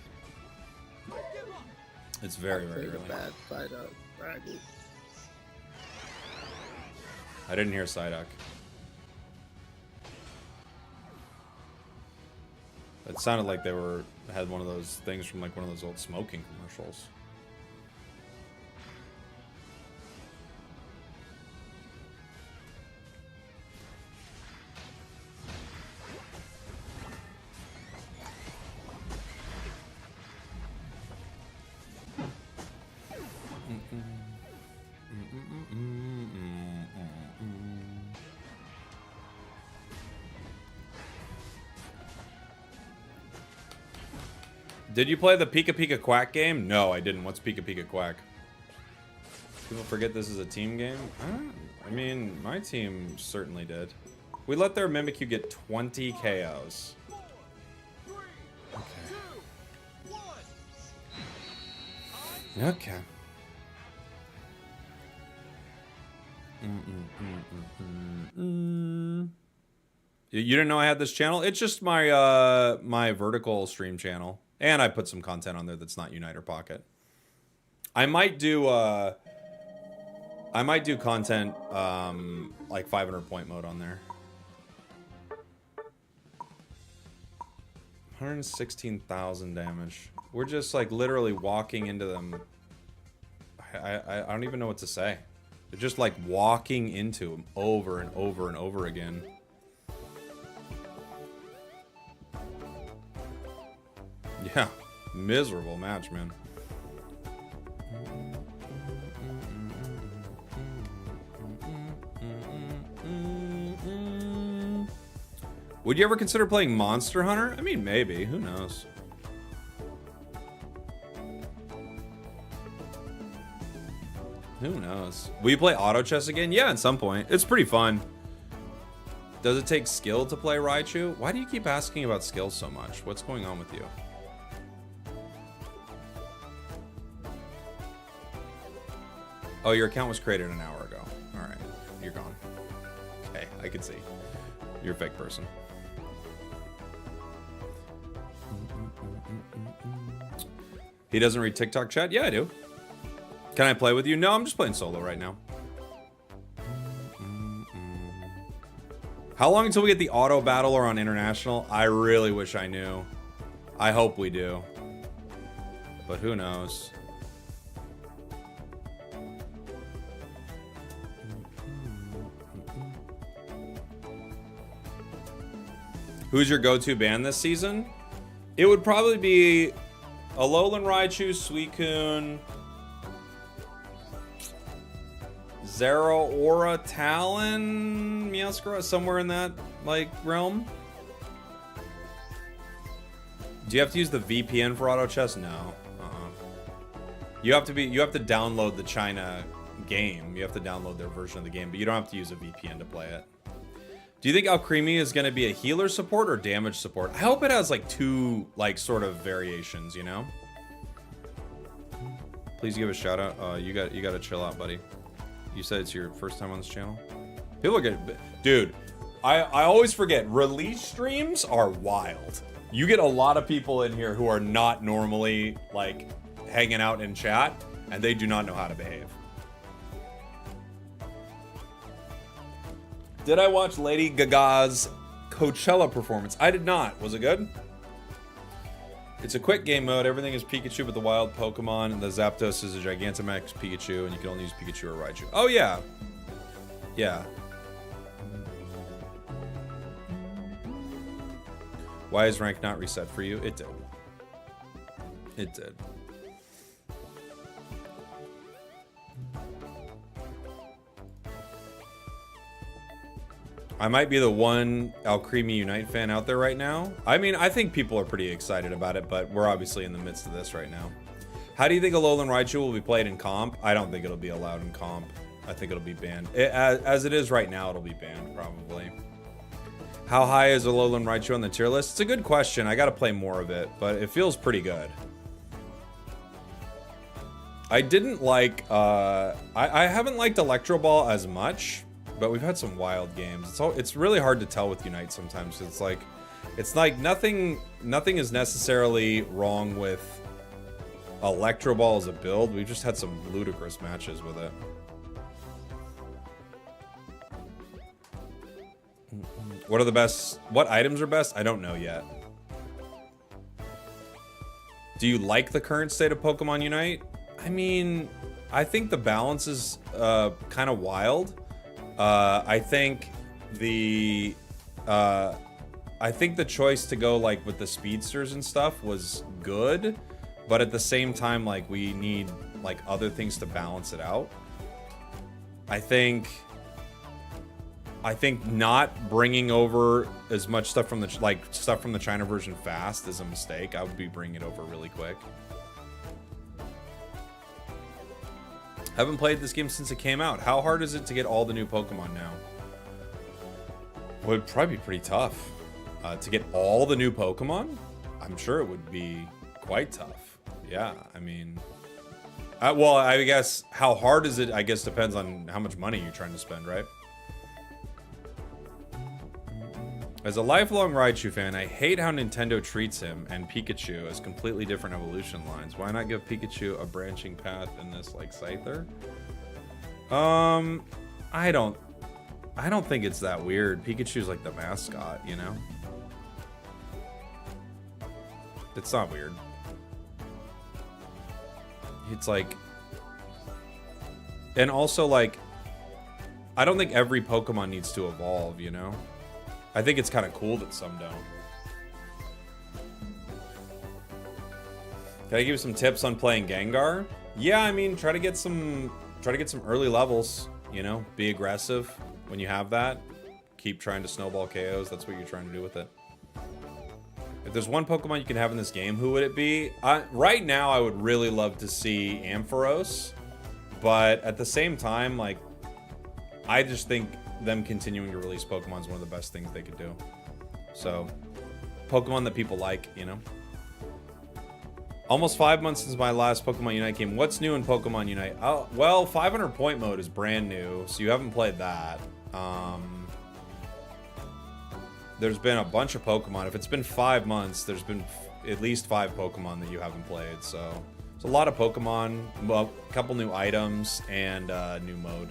S1: It's very early.
S3: Bad Psyduck.
S1: I didn't hear Psyduck. It sounded like they had one of those things from like one of those old smoking commercials. Did you play the Pika Pika Quack game? No, I didn't. What's Pika Pika Quack? People forget this is a team game? I mean, my team certainly did. We let their Mimikyu get 20 KOs. Okay. Okay. You didn't know I had this channel? It's just my my vertical stream channel. And I put some content on there that's not Unite or Pocket. I might do content like 500 point mode on there. 116,000 damage. We're just like literally walking into them. I don't even know what to say. They're just like walking into them over and over and over again. Yeah, miserable match, man. Would you ever consider playing Monster Hunter? I mean, maybe. Who knows? Who knows? Will you play auto chess again? Yeah, at some point. It's pretty fun. Does it take skill to play Raichu? Why do you keep asking about skills so much? What's going on with you? Oh, your account was created an hour ago. Alright, you're gone. Okay, I can see. You're a fake person. He doesn't read TikTok chat? Yeah, I do. Can I play with you? No, I'm just playing solo right now. How long until we get the auto battler on international? I really wish I knew. I hope we do. But who knows? Who's your go-to band this season? It would probably be Alolan Raichu, Suicune, Zeraora, Talon, Meowscarada, somewhere in that like realm. Do you have to use the VPN for auto chess? No. You have to download the China game. You have to download their version of the game, but you don't have to use a VPN to play it. Do you think Alcremie is going to be a healer support or damage support? I hope it has like two like sort of variations, you know? Please give a shout out. You got to chill out, buddy. You said it's your first time on this channel. People get, dude. I always forget. Release streams are wild. You get a lot of people in here who are not normally like hanging out in chat, and they do not know how to behave. Did I watch Lady Gaga's Coachella performance. I did not. Was it good? It's a quick game mode. Everything is Pikachu but the wild Pokemon. And the Zapdos is a Gigantamax Pikachu, and you can only use Pikachu or Raichu. Oh, yeah. Yeah. Why is rank not reset for you? It did. It did. I might be the one Alcremie Unite fan out there right now. I mean, I think people are pretty excited about it, but we're obviously in the midst of this right now. How do you think Alolan Raichu will be played in comp? I don't think it'll be allowed in comp. I think it'll be banned. As it is right now, it'll be banned, probably. How high is Alolan Raichu on the tier list? It's a good question. I gotta play more of it, but it feels pretty good. I didn't like... I haven't liked Electro Ball as much. But we've had some wild games. It's really hard to tell with Unite sometimes. It's like nothing is necessarily wrong with Electro Ball as a build. We've just had some ludicrous matches with it. What are the best? What items are best? I don't know yet. Do you like the current state of Pokemon Unite? I mean, I think the balance is kind of wild. I think the choice to go like with the speedsters and stuff was good, but at the same time, like we need like other things to balance it out. I think not bringing over as much stuff from the China version fast is a mistake. I would be bringing it over really quick. Haven't played this game since it came out. How hard is it to get all the new Pokemon now? Would probably be pretty tough. To get all the new Pokemon? I'm sure it would be quite tough. Yeah, I mean... well, I guess how hard is it, I guess, depends on how much money you're trying to spend, right? As a lifelong Raichu fan, I hate how Nintendo treats him and Pikachu as completely different evolution lines. Why not give Pikachu a branching path in this, like, Scyther? I don't think it's that weird. Pikachu's like the mascot, you know? It's not weird. It's like... And also, like... I don't think every Pokemon needs to evolve, you know? I think it's kind of cool that some don't. Can I give you some tips on playing Gengar? Yeah, I mean, try to get some early levels, you know? Be aggressive when you have that. Keep trying to snowball KOs. That's what you're trying to do with it. If there's one Pokemon you can have in this game, who would it be? Right now, I would really love to see Ampharos. But at the same time, like, I just think them continuing to release Pokemon is one of the best things they could do. So, Pokemon that people like, you know? Almost 5 months since my last Pokemon Unite game. What's new in Pokemon Unite? Oh, well, 500 point mode is brand new, so you haven't played that. There's been a bunch of Pokemon. If it's been 5 months, there's been at least 5 Pokemon that you haven't played, so... It's a lot of Pokemon, well, a couple new items, and new mode.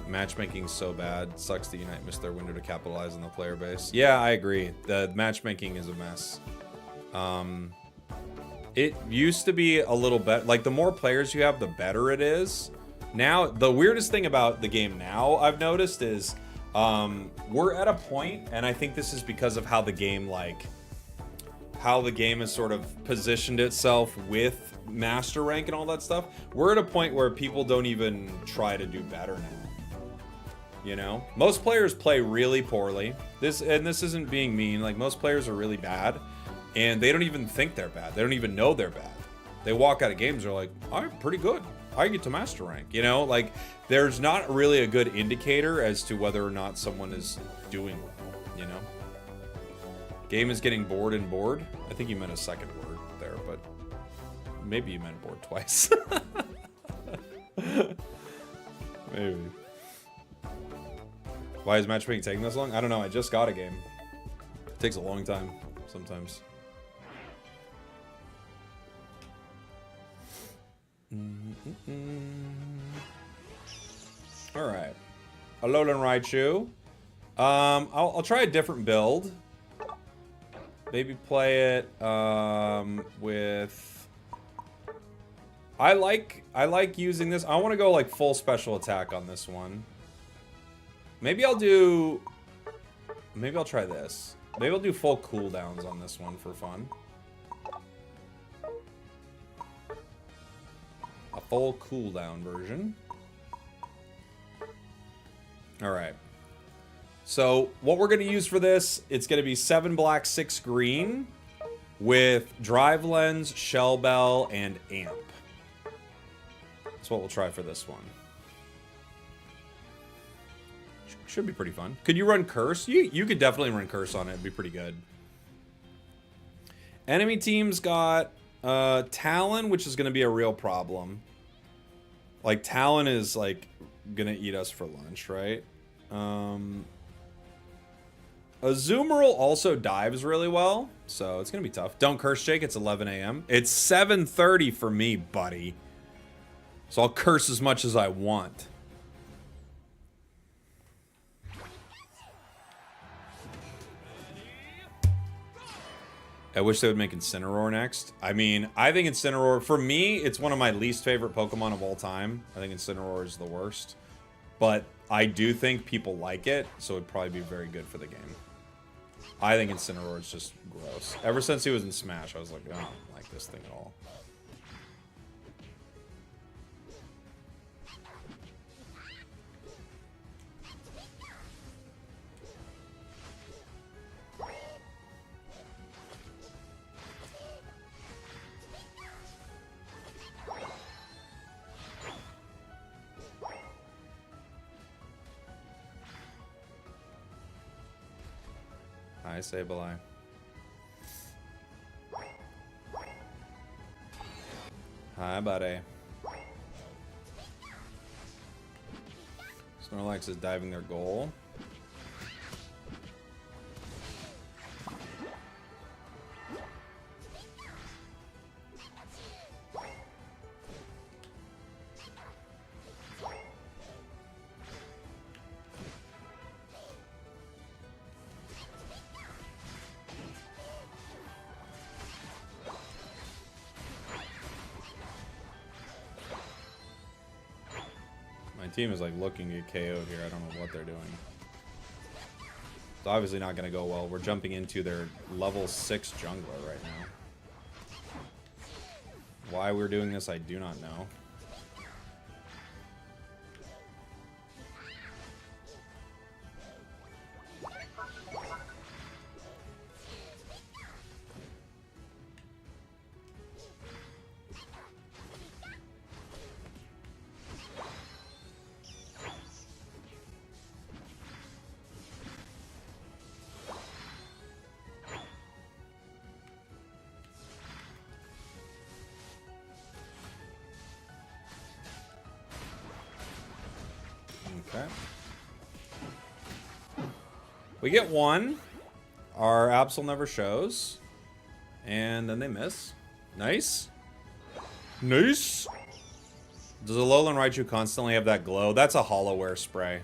S1: Matchmaking's so bad. Sucks that Unite missed their window to capitalize on the player base. Yeah, I agree. The matchmaking is a mess. It used to be a little better. Like, the more players you have, the better it is. Now, the weirdest thing about the game now, I've noticed, is we're at a point, and I think this is because of how the game, like, how the game has sort of positioned itself with Master Rank and all that stuff. We're at a point where people don't even try to do better now. You know, most players play really poorly. This isn't being mean. Like, most players are really bad, and they don't even think they're bad. They don't even know they're bad. They walk out of games, they're like, I'm pretty good. I get to master rank. You know, like, there's not really a good indicator as to whether or not someone is doing well. You know, game is getting bored and bored. I think you meant a second word there, but maybe you meant bored twice. Maybe. Why is matchmaking taking this long? I don't know. I just got a game. It takes a long time sometimes. Alright. Alolan Raichu. I'll try a different build. Maybe play it with... I like using this. I want to go like full special attack on this one. Maybe I'll try this. Maybe I'll do full cooldowns on this one for fun. A full cooldown version. Alright. So, what we're going to use for this, it's going to be 7 black, 6 green with Drive Lens, Shell Bell, and Amp. That's what we'll try for this one. Should be pretty fun. Could you run Curse? You could definitely run Curse on it. It'd be pretty good. Enemy team's got Talon, which is going to be a real problem. Like, Talon is, like, going to eat us for lunch, right? Azumarill also dives really well, so it's going to be tough. Don't curse, Jake. It's 11 a.m. It's 7:30 for me, buddy. So I'll curse as much as I want. I wish they would make Incineroar next. I mean, I think Incineroar, for me, it's one of my least favorite Pokemon of all time. I think Incineroar is the worst. But I do think people like it, so it'd probably be very good for the game. I think Incineroar is just gross. Ever since he was in Smash, I was like, I don't like this thing at all. Hi, Sableye. Hi, buddy. Snorlax is diving their goal. Team is like looking to get KO'd here. I don't know what they're doing. It's obviously not going to go well. We're jumping into their level 6 jungler right now. Why we're doing this, I do not know. Okay. We get one. Our Absol never shows. And then they miss. Nice. Nice. Does Alolan Raichu constantly have that glow? That's a Hollowware spray.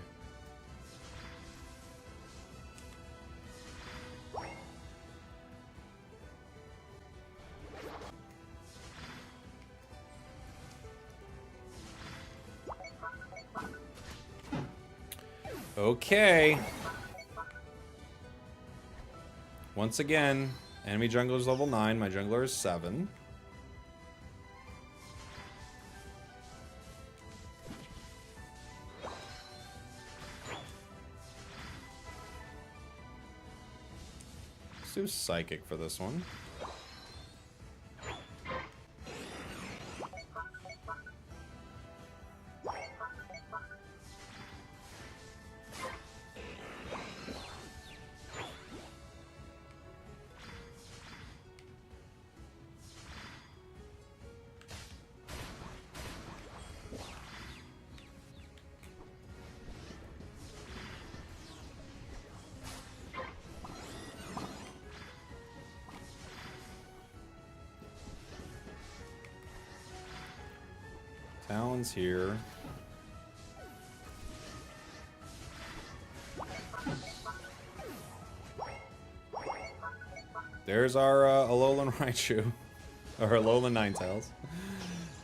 S1: Okay. Once again, enemy jungler is level 9. My jungler is 7. Let's do Psychic for this one. Talon's here. There's our Alolan Raichu. Or Alolan Ninetales.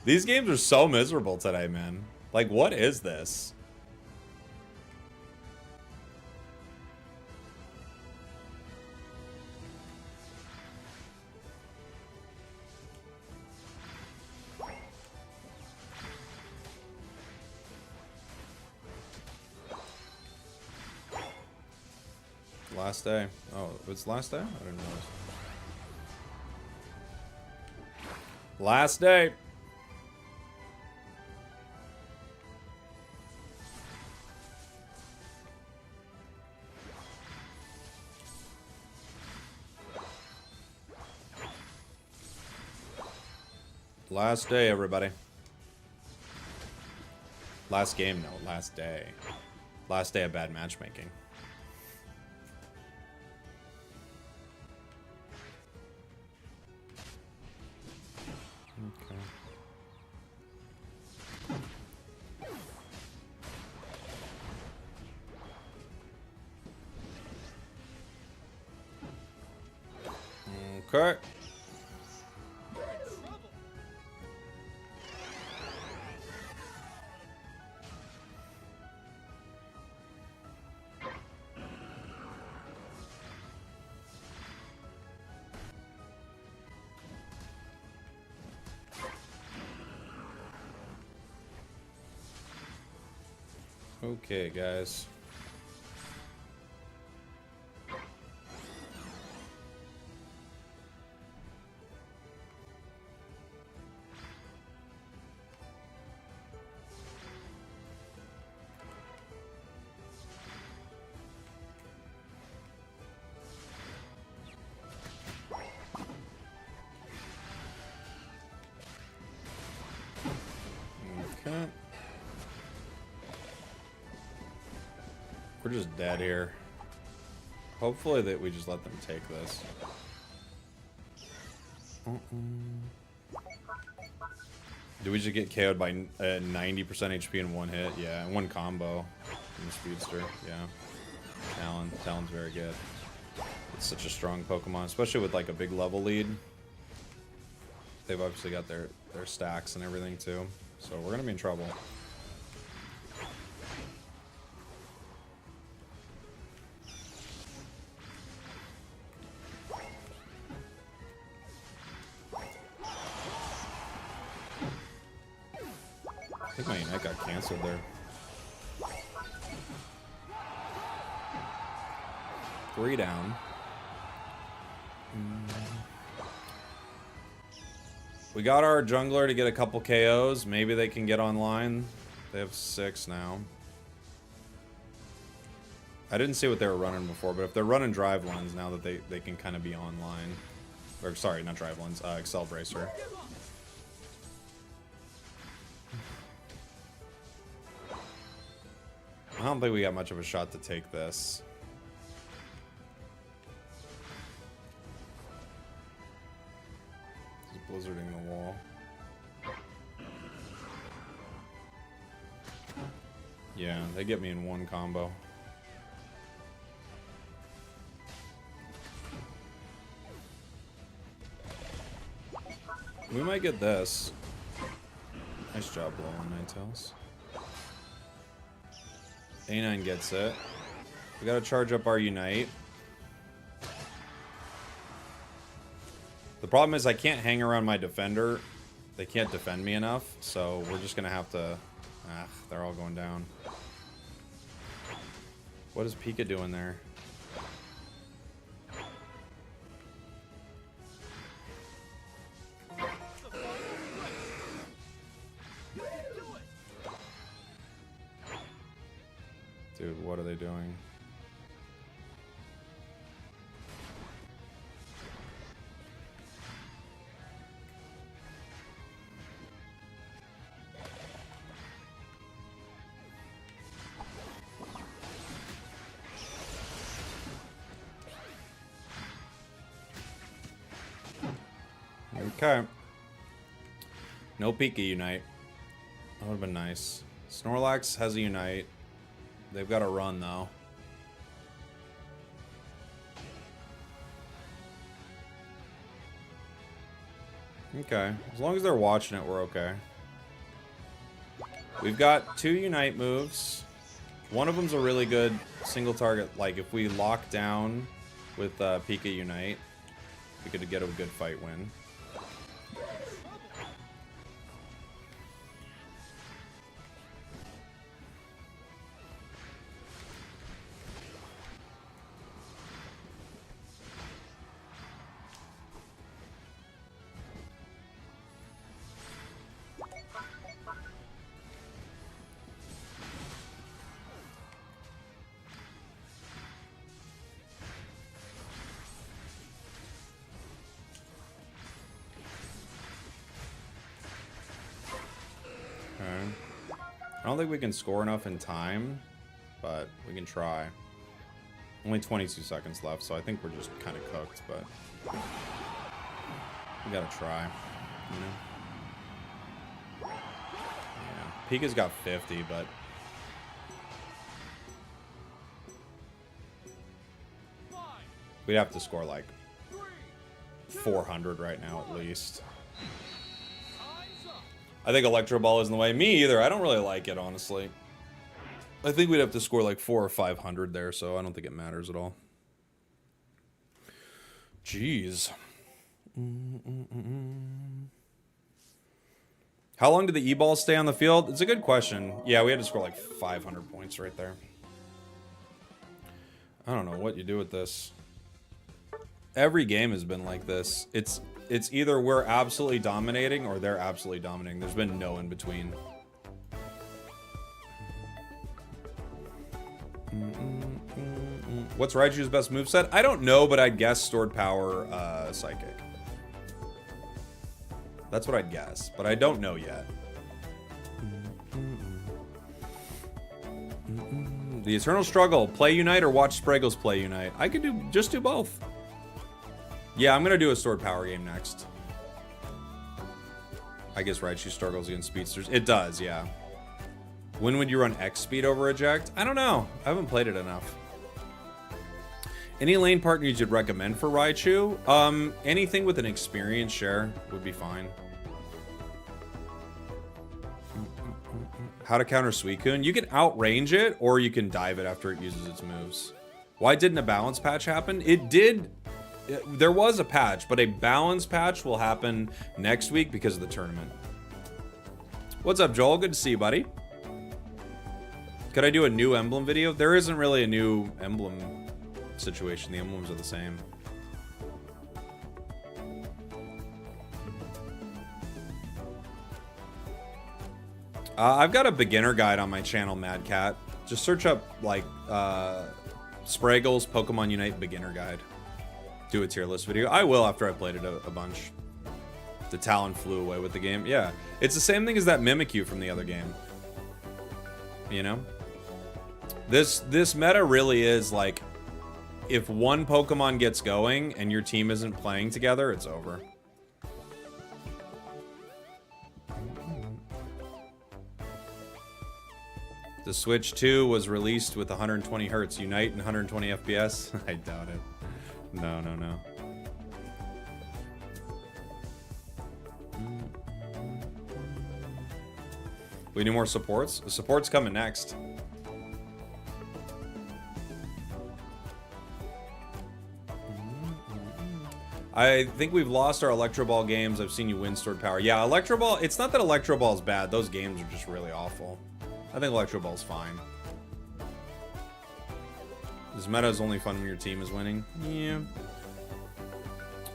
S1: These games are so miserable today, man. Like, what is this? Last day. Oh, it's last day? I didn't realize. Last day. Last day, everybody. Last game, no. Last day. Last day of bad matchmaking. Okay. Okay. Okay, guys. Okay. We're just dead here. Hopefully that we just let them take this. Do we just get KO'd by 90% HP in one hit? Yeah, in one combo. In the Speedster, yeah. Talon's very good. It's such a strong Pokemon, especially with like a big level lead. They've obviously got their stacks and everything too. So we're gonna be in trouble. I think my Unite got canceled there. 3 down. We got our jungler to get a couple KOs. Maybe they can get online. They have 6 now. I didn't see what they were running before, but if they're running Drive Lens now that they can kind of be online. Or, sorry, not Drive Lens, Excel Bracer. I don't think we got much of a shot to take this. Just blizzarding the wall. Yeah, they get me in one combo. We might get this. Nice job, Alolan Ninetales. A9 gets it. We gotta charge up our Unite. The problem is I can't hang around my defender. They can't defend me enough, so we're just gonna have to... Ah, they're all going down. What is Pika doing there? Dude, what are they doing? Okay. No Pika Unite. That would have been nice. Snorlax has a Unite. They've got to run, though. Okay. As long as they're watching it, we're okay. We've got 2 Unite moves. One of them's a really good single target. Like, if we lock down with Pika Unite, we could get a good fight win. I don't think we can score enough in time, but we can try. Only 22 seconds left, so I think we're just kind of cooked, but we gotta try, you know? Yeah, Pika's got 50, but we'd have to score like 400 right now at least. I think Electro Ball is in the way. Me either. I don't really like it, honestly. I think we'd have to score like 400 or 500 there, so I don't think it matters at all. Jeez. How long did the E-Ball stay on the field? It's a good question. Yeah, we had to score like 500 points right there. I don't know what you do with this. Every game has been like this. It's either we're absolutely dominating or they're absolutely dominating. There's been no in between. What's Raichu's best moveset? I don't know, but I'd guess Stored Power, Psychic. That's what I'd guess, but I don't know yet. The Eternal Struggle. Play Unite or watch Spragels play Unite. I could just do both. Yeah, I'm going to do a Stored Power game next. I guess Raichu struggles against speedsters. It does, yeah. When would you run X speed over eject? I don't know. I haven't played it enough. Any lane partners you'd recommend for Raichu? Anything with an experience share would be fine. How to counter Suicune? You can outrange it, or you can dive it after it uses its moves. Why didn't a balance patch happen? It did. There was a patch, but a balance patch will happen next week because of the tournament. What's up, Joel? Good to see you, buddy. Could I do a new emblem video? There isn't really a new emblem situation. The emblems are the same. I've got a beginner guide on my channel, Mad Cat. Just search up, like, Spragels Pokemon Unite beginner guide. Do a tier list video. I will after I played it a bunch. The Talon flew away with the game. Yeah, it's the same thing as that Mimikyu from the other game. You know? This meta really is like, if one Pokemon gets going and your team isn't playing together, it's over. The Switch 2 was released with 120 Hz Unite and 120 FPS. I doubt it. No. We need more supports. The support's coming next. I think we've lost our Electro Ball games. I've seen you win Stored Power. Yeah, Electro Ball, it's not that Electro Ball's bad. Those games are just really awful. I think Electro Ball's fine. This meta is only fun when your team is winning. Yeah.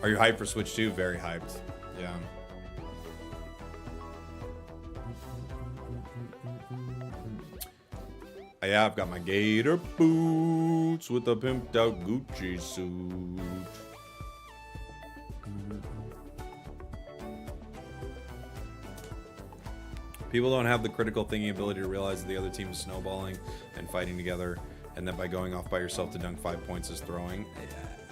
S1: Are you hyped for Switch 2? Very hyped. Yeah. Yeah, I've got my gator boots with a pimped out Gucci suit. People don't have the critical thinking ability to realize that the other team is snowballing and fighting together, and that by going off by yourself to dunk 5 points is throwing.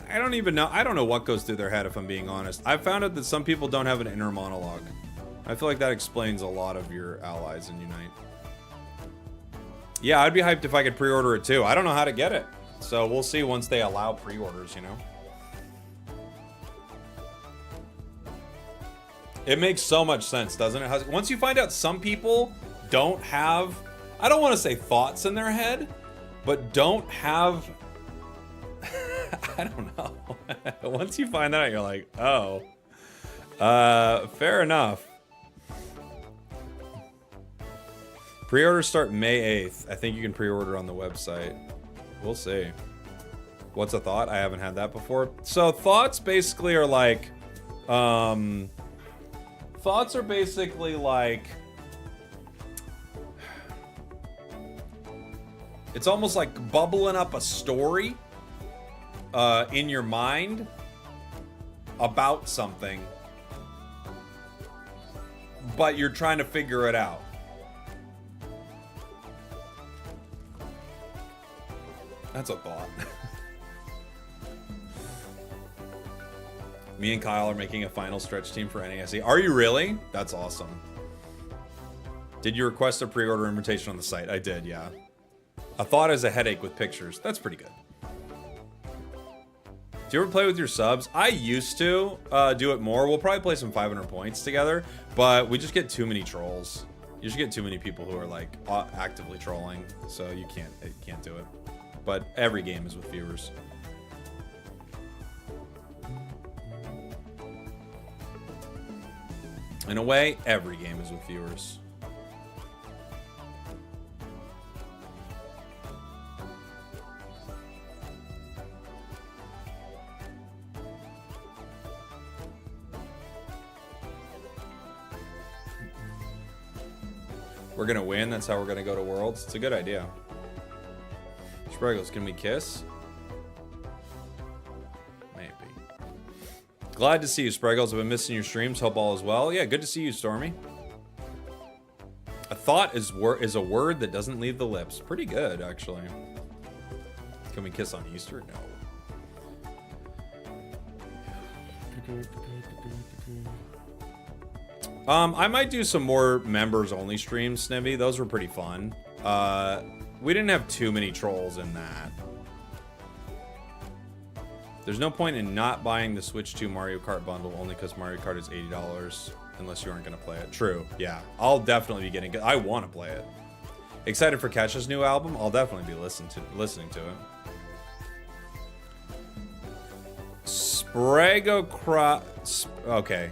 S1: I don't even know. I don't know what goes through their head, if I'm being honest. I've found out that some people don't have an inner monologue. I feel like that explains a lot of your allies in Unite. Yeah, I'd be hyped if I could pre-order it too. I don't know how to get it. So we'll see once they allow pre-orders, you know. It makes so much sense, doesn't it? Once you find out some people don't have, I don't want to say thoughts in their head, but don't have, I don't know. Once you find that out, you're like, oh, fair enough. Pre-orders start May 8th. I think you can pre-order on the website. We'll see. What's a thought? I haven't had that before. So thoughts basically are like, thoughts are basically like, it's almost like bubbling up a story in your mind about something, but you're trying to figure it out. That's a thought. Me and Kyle are making a final stretch team for NASE. Are you really? That's awesome. Did you request a pre-order invitation on the site? I did, yeah. A thought is a headache with pictures. That's pretty good. Do you ever play with your subs? I used to do it more. We'll probably play some 500 points together, but we just get too many trolls. You just get too many people who are like actively trolling, so you can't do it. But every game is with viewers. In a way, every game is with viewers. We're gonna win, that's how we're gonna go to Worlds. It's a good idea. Spragels, can we kiss? Maybe. Glad to see you, Spragels. I've been missing your streams. Hope all is well. Yeah, good to see you, Stormy. A thought is a word that doesn't leave the lips. Pretty good, actually. Can we kiss on Easter? No. I might do some more members-only streams, Snivy. Those were pretty fun. We didn't have too many trolls in that. There's no point in not buying the Switch 2 Mario Kart bundle only because Mario Kart is $80 unless you aren't going to play it. True, yeah. I'll definitely be getting it. I want to play it. Excited for Kesha's new album? I'll definitely be listening to it. Okay.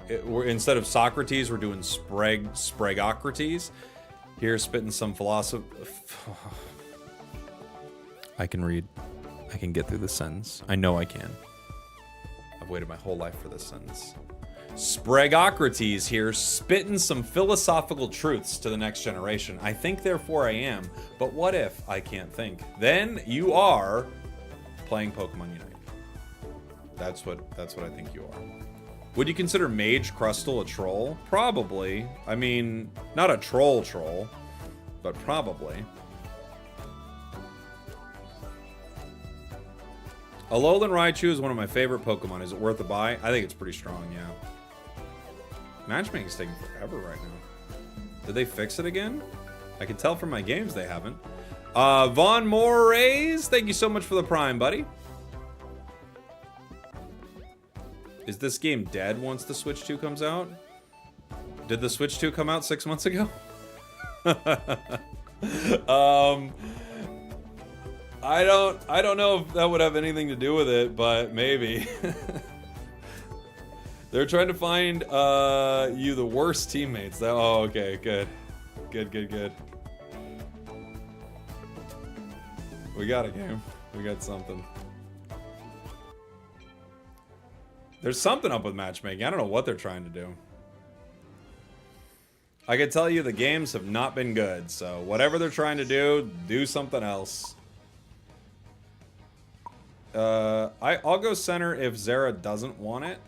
S1: Instead of Socrates, we're doing Spragocrates. Here, spitting some philosophy. I can read. I can get through the sentence. I know I can. I've waited my whole life for this sentence. Spragocrates here, spitting some philosophical truths to the next generation. I think, therefore I am. But what if I can't think? Then you are playing Pokemon Unite. That's what I think you are. Would you consider Mage Crustle a troll? Probably. I mean, not a troll, but probably. Alolan Raichu is one of my favorite Pokemon. Is it worth a buy? I think it's pretty strong, yeah. Matchmaking's taking forever right now. Did they fix it again? I can tell from my games they haven't. Von Moraes, thank you so much for the Prime, buddy. Is this game dead once the Switch 2 comes out? Did the Switch 2 come out 6 months ago? I don't know if that would have anything to do with it, but maybe. They're trying to find you the worst teammates. Oh, okay, good. Good. We got a game. We got something. There's something up with matchmaking. I don't know what they're trying to do. I can tell you the games have not been good, so whatever they're trying to do something else. I'll go center if Zara doesn't want it.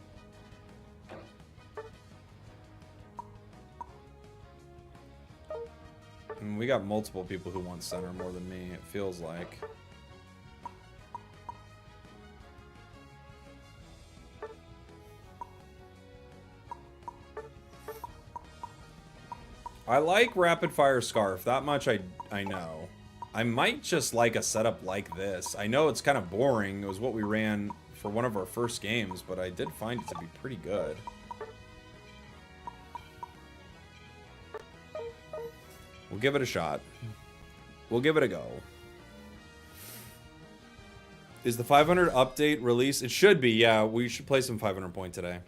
S1: And we got multiple people who want center more than me, it feels like. I like Rapid Fire Scarf, that much I know. I might just like a setup like this. I know it's kind of boring, it was what we ran for one of our first games, but I did find it to be pretty good. We'll give it a shot. We'll give it a go. Is the 500 update released? It should be, yeah. We should play some 500 point today.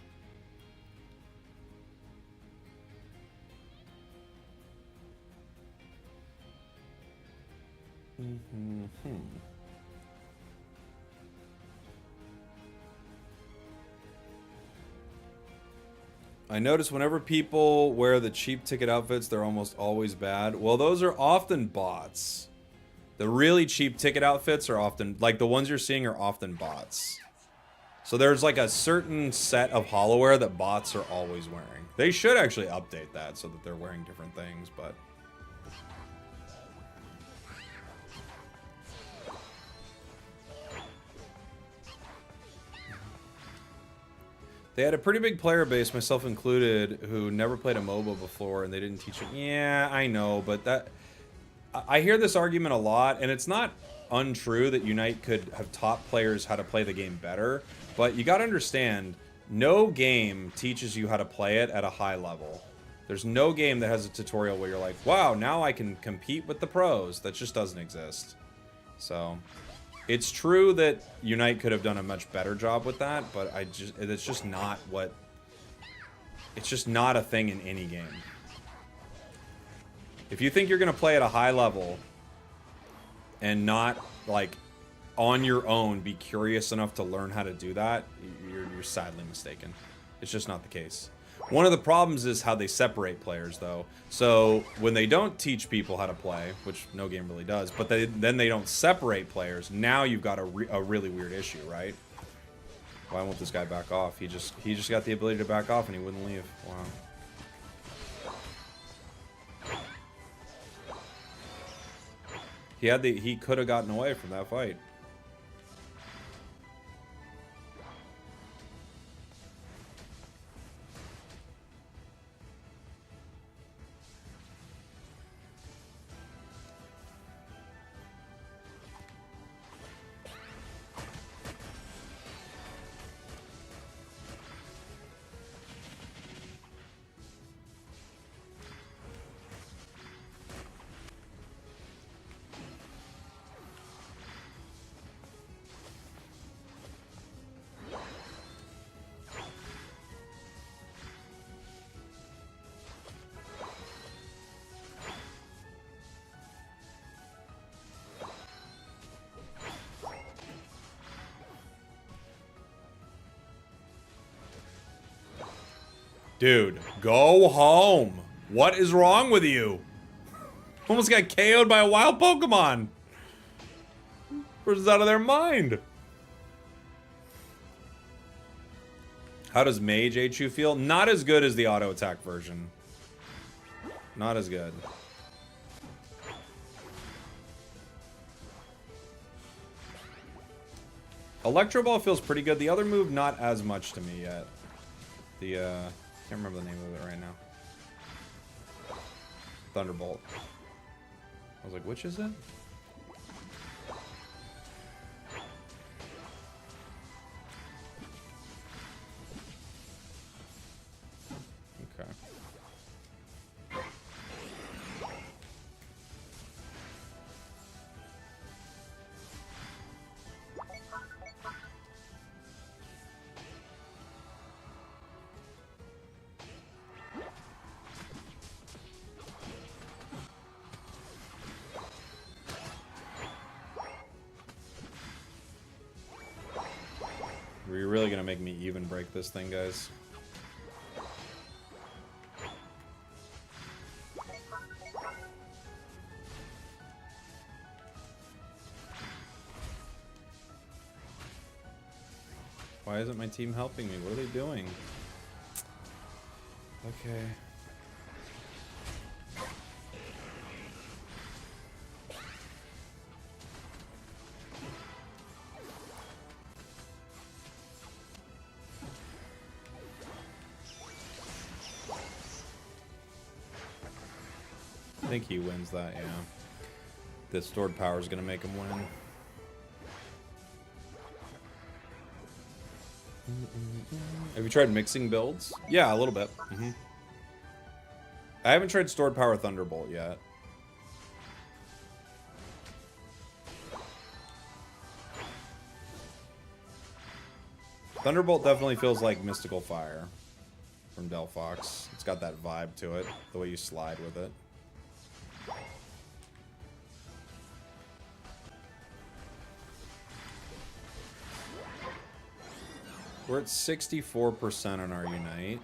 S1: I notice whenever people wear the cheap ticket outfits, they're almost always bad. Well, those are often bots. The really cheap ticket outfits are often, like the ones you're seeing are often bots. So there's like a certain set of hollowware that bots are always wearing. They should actually update that so that they're wearing different things, but... They had a pretty big player base, myself included, who never played a MOBA before, and they didn't teach it. Yeah, I know, but that... I hear this argument a lot, and it's not untrue that Unite could have taught players how to play the game better, but you gotta understand, no game teaches you how to play it at a high level. There's no game that has a tutorial where you're like, wow, now I can compete with the pros. That just doesn't exist. So... It's true that Unite could have done a much better job with that, but it's just not what... It's just not a thing in any game. If you think you're going to play at a high level and not, like, on your own be curious enough to learn how to do that, you're sadly mistaken. It's just not the case. One of the problems is how they separate players, though. So when they don't teach people how to play, which no game really does, but then they don't separate players, now you've got a really weird issue, right? Why won't this guy back off? He just got the ability to back off and he wouldn't leave. Wow. He could have gotten away from that fight. Dude, go home. What is wrong with you? Almost got KO'd by a wild Pokemon. Person's out of their mind. How does Mage Raichu feel? Not as good as the auto attack version. Not as good. Electro Ball feels pretty good. The other move, not as much to me yet. The, can't remember the name of it right now. Thunderbolt. I was like, which is it? Okay. Are you really gonna make me even break this thing, guys? Why isn't my team helping me? What are they doing? Okay. I think he wins that, yeah. The stored power is going to make him win. Have you tried mixing builds? Yeah, a little bit. I haven't tried stored power Thunderbolt yet. Thunderbolt definitely feels like Mystical Fire from Delphox. It's got that vibe to it, the way you slide with it. We're at 64% on our Unite.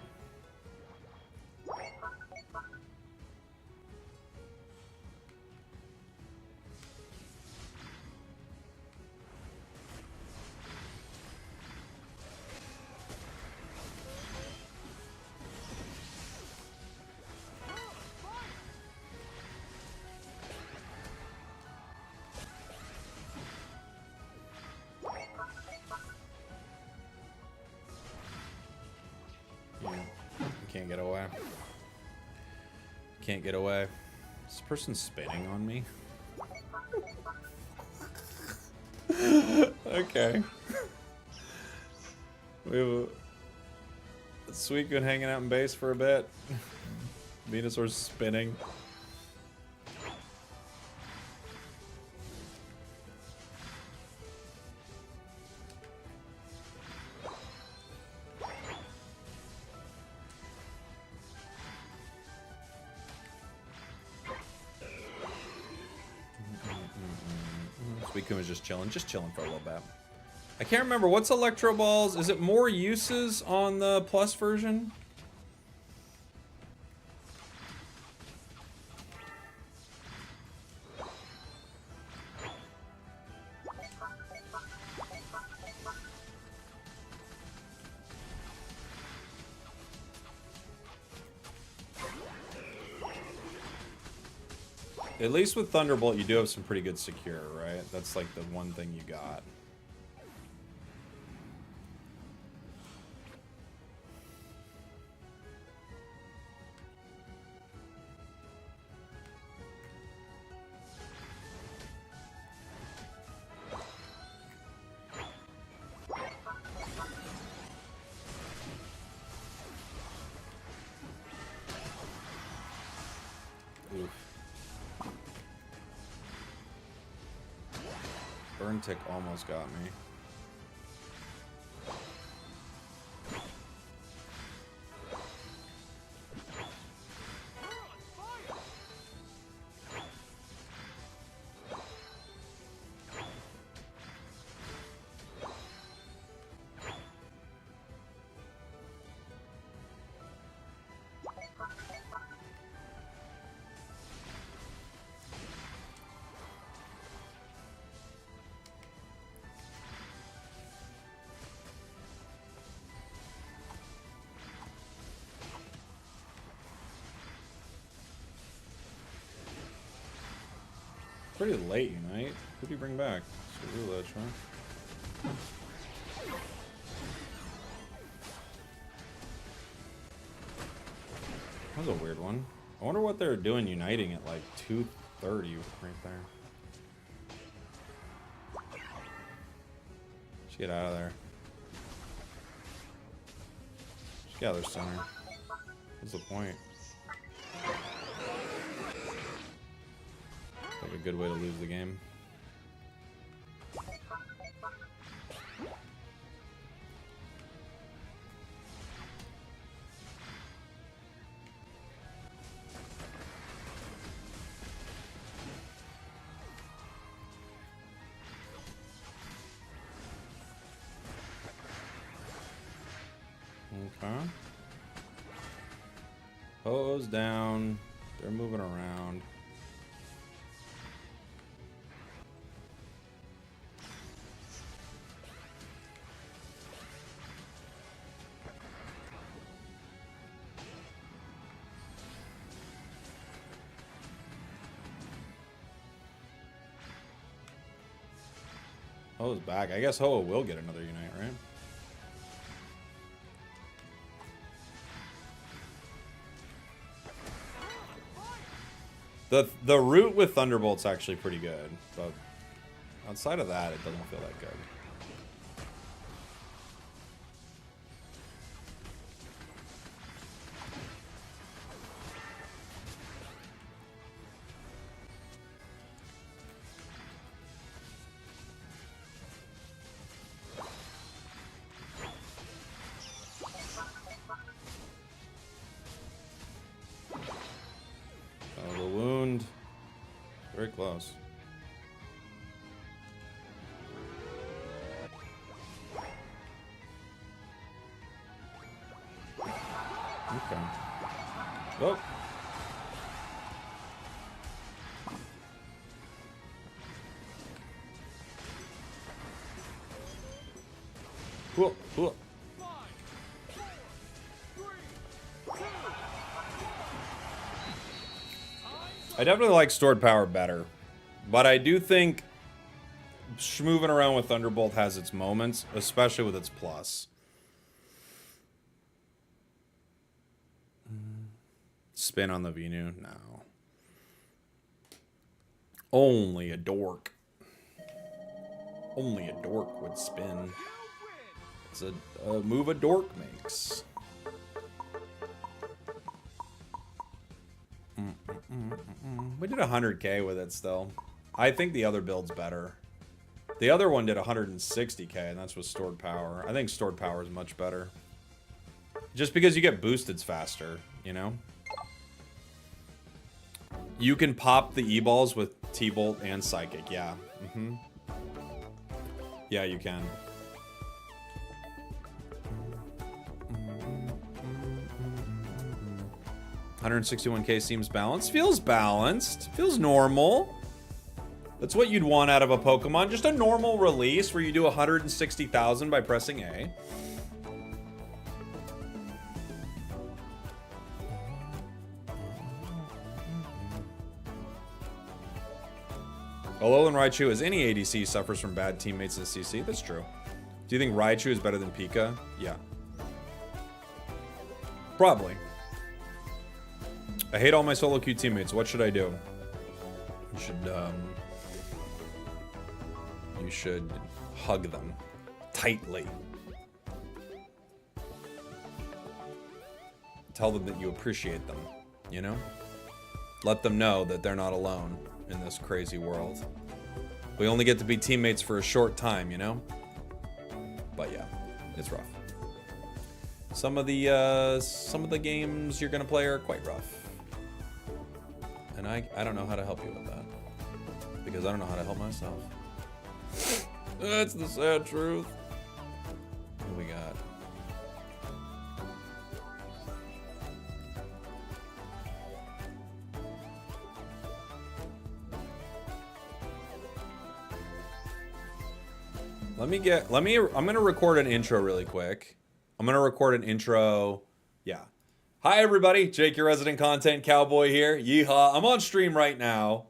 S1: Can't get away. Can't get away. Is this person spinning on me? Okay. We have a Suicune hanging out in base for a bit. Venusaur's spinning. Suicune was just chilling for a little bit. I can't remember, what's Electro Balls? Is it more uses on the Plus version? At least with Thunderbolt, you do have some pretty good secure, right? That's like the one thing you got. Oof. Burn Tick almost got me. Pretty late Unite. Who do you bring back? Seruage, huh? That was a weird one. I wonder what they're doing uniting at like 2:30 right there. Just get out of there. Just get out of their center. What's the point? Like a good way to lose the game. Okay. Ho's down. They're moving around. Ho's back. I guess Ho will get another Unite, right? The route with Thunderbolt's actually pretty good, but outside of that, it doesn't feel that good. pretty close. Okay. Whoa. Cool, cool. I definitely like stored power better, but I do think moving around with Thunderbolt has its moments, especially with its plus. Spin on the Venu? No. Only a dork. Only a dork would spin. It's a move a dork makes. We did 100k with it still. I think the other build's better. The other one did 160k, and that's with stored power. I think stored power is much better. Just because you get boosted faster, you know? You can pop the E-balls with T-Bolt and Psychic, yeah. Yeah, you can. 161k seems balanced. Feels balanced. Feels normal. That's what you'd want out of a Pokemon. Just a normal release where you do 160,000 by pressing A. Alolan Raichu, as any ADC, suffers from bad teammates in the CC. That's true. Do you think Raichu is better than Pika? Yeah. Probably. I hate all my solo queue teammates. What should I do? You should hug them tightly. Tell them that you appreciate them, you know? Let them know that they're not alone in this crazy world. We only get to be teammates for a short time, you know? But yeah, it's rough. Some of the games you're gonna play are quite rough. And I don't know how to help you with that. Because I don't know how to help myself. That's the sad truth. What do we got? I'm gonna record an intro really quick. I'm gonna record an intro. Yeah. Hi everybody, Jake, your resident content cowboy here. Yeehaw. I'm on stream right now,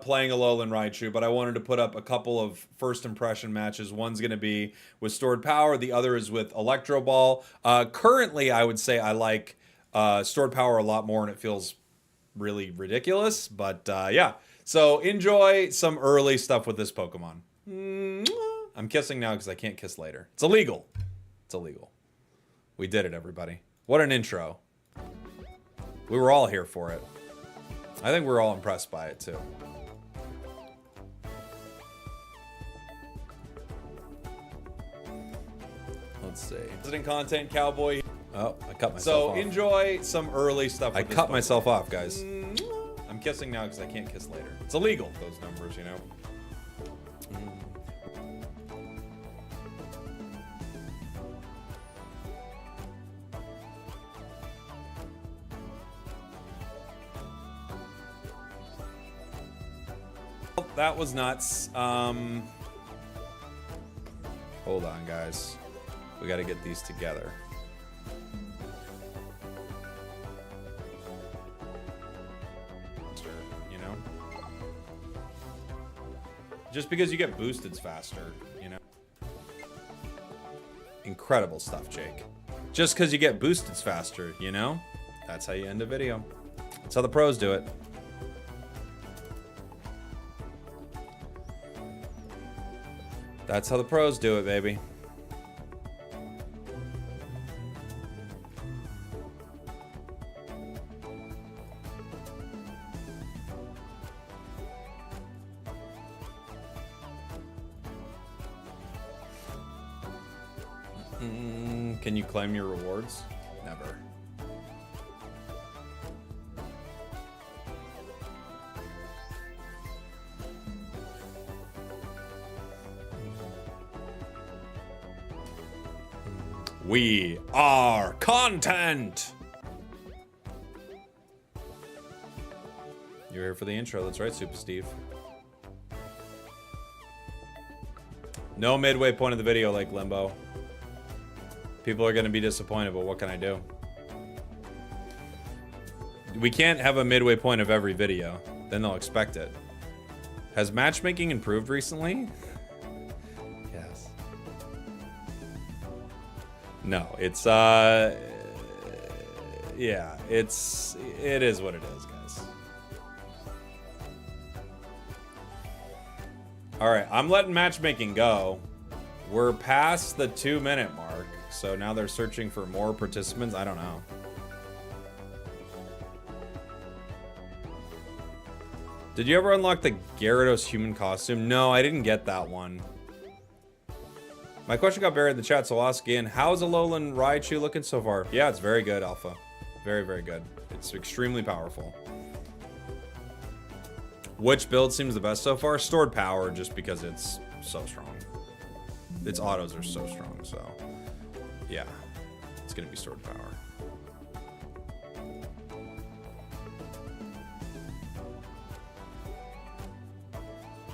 S1: playing Alolan Raichu, but I wanted to put up a couple of first impression matches. One's gonna be with stored power, the other is with Electro Ball. Currently, I would say I like stored power a lot more, and it feels really ridiculous, but yeah. So enjoy some early stuff with this Pokemon. I'm kissing now because I can't kiss later. It's illegal. It's illegal. We did it, everybody. What an intro. We were all here for it. I think we're all impressed by it, too. Let's see. Resident content cowboy. Oh, I cut myself off. So enjoy some early stuff. I cut myself off, guys. I'm kissing now because I can't kiss later. It's illegal, those numbers, you know. That was nuts. Hold on, guys. We got to get these together. You know? Just because you get boosted faster, you know? Incredible stuff, Jake. Just because you get boosted faster, you know? That's how you end a video. That's how the pros do it. That's how the pros do it, baby. Can you claim your rewards? Never. We are content. You're here for the intro. That's right, Super Steve. No midway point of the video like Limbo. People are going to be disappointed, but what can I do? We can't have a midway point of every video. Then they'll expect it. Has matchmaking improved recently? Yes. No, it's yeah, it is what it is, guys. All right, I'm letting matchmaking go. We're past the 2-minute mark, so now they're searching for more participants. I don't know. Did you ever unlock the Gyarados human costume? No, I didn't get that one. My question got buried in the chat, so I'll ask again. How's Alolan Raichu looking so far? Yeah, it's very good, Alpha. Very, very good. It's extremely powerful. Which build seems the best so far? Stored power, just because it's so strong. Its autos are so strong, so yeah, it's gonna be stored power.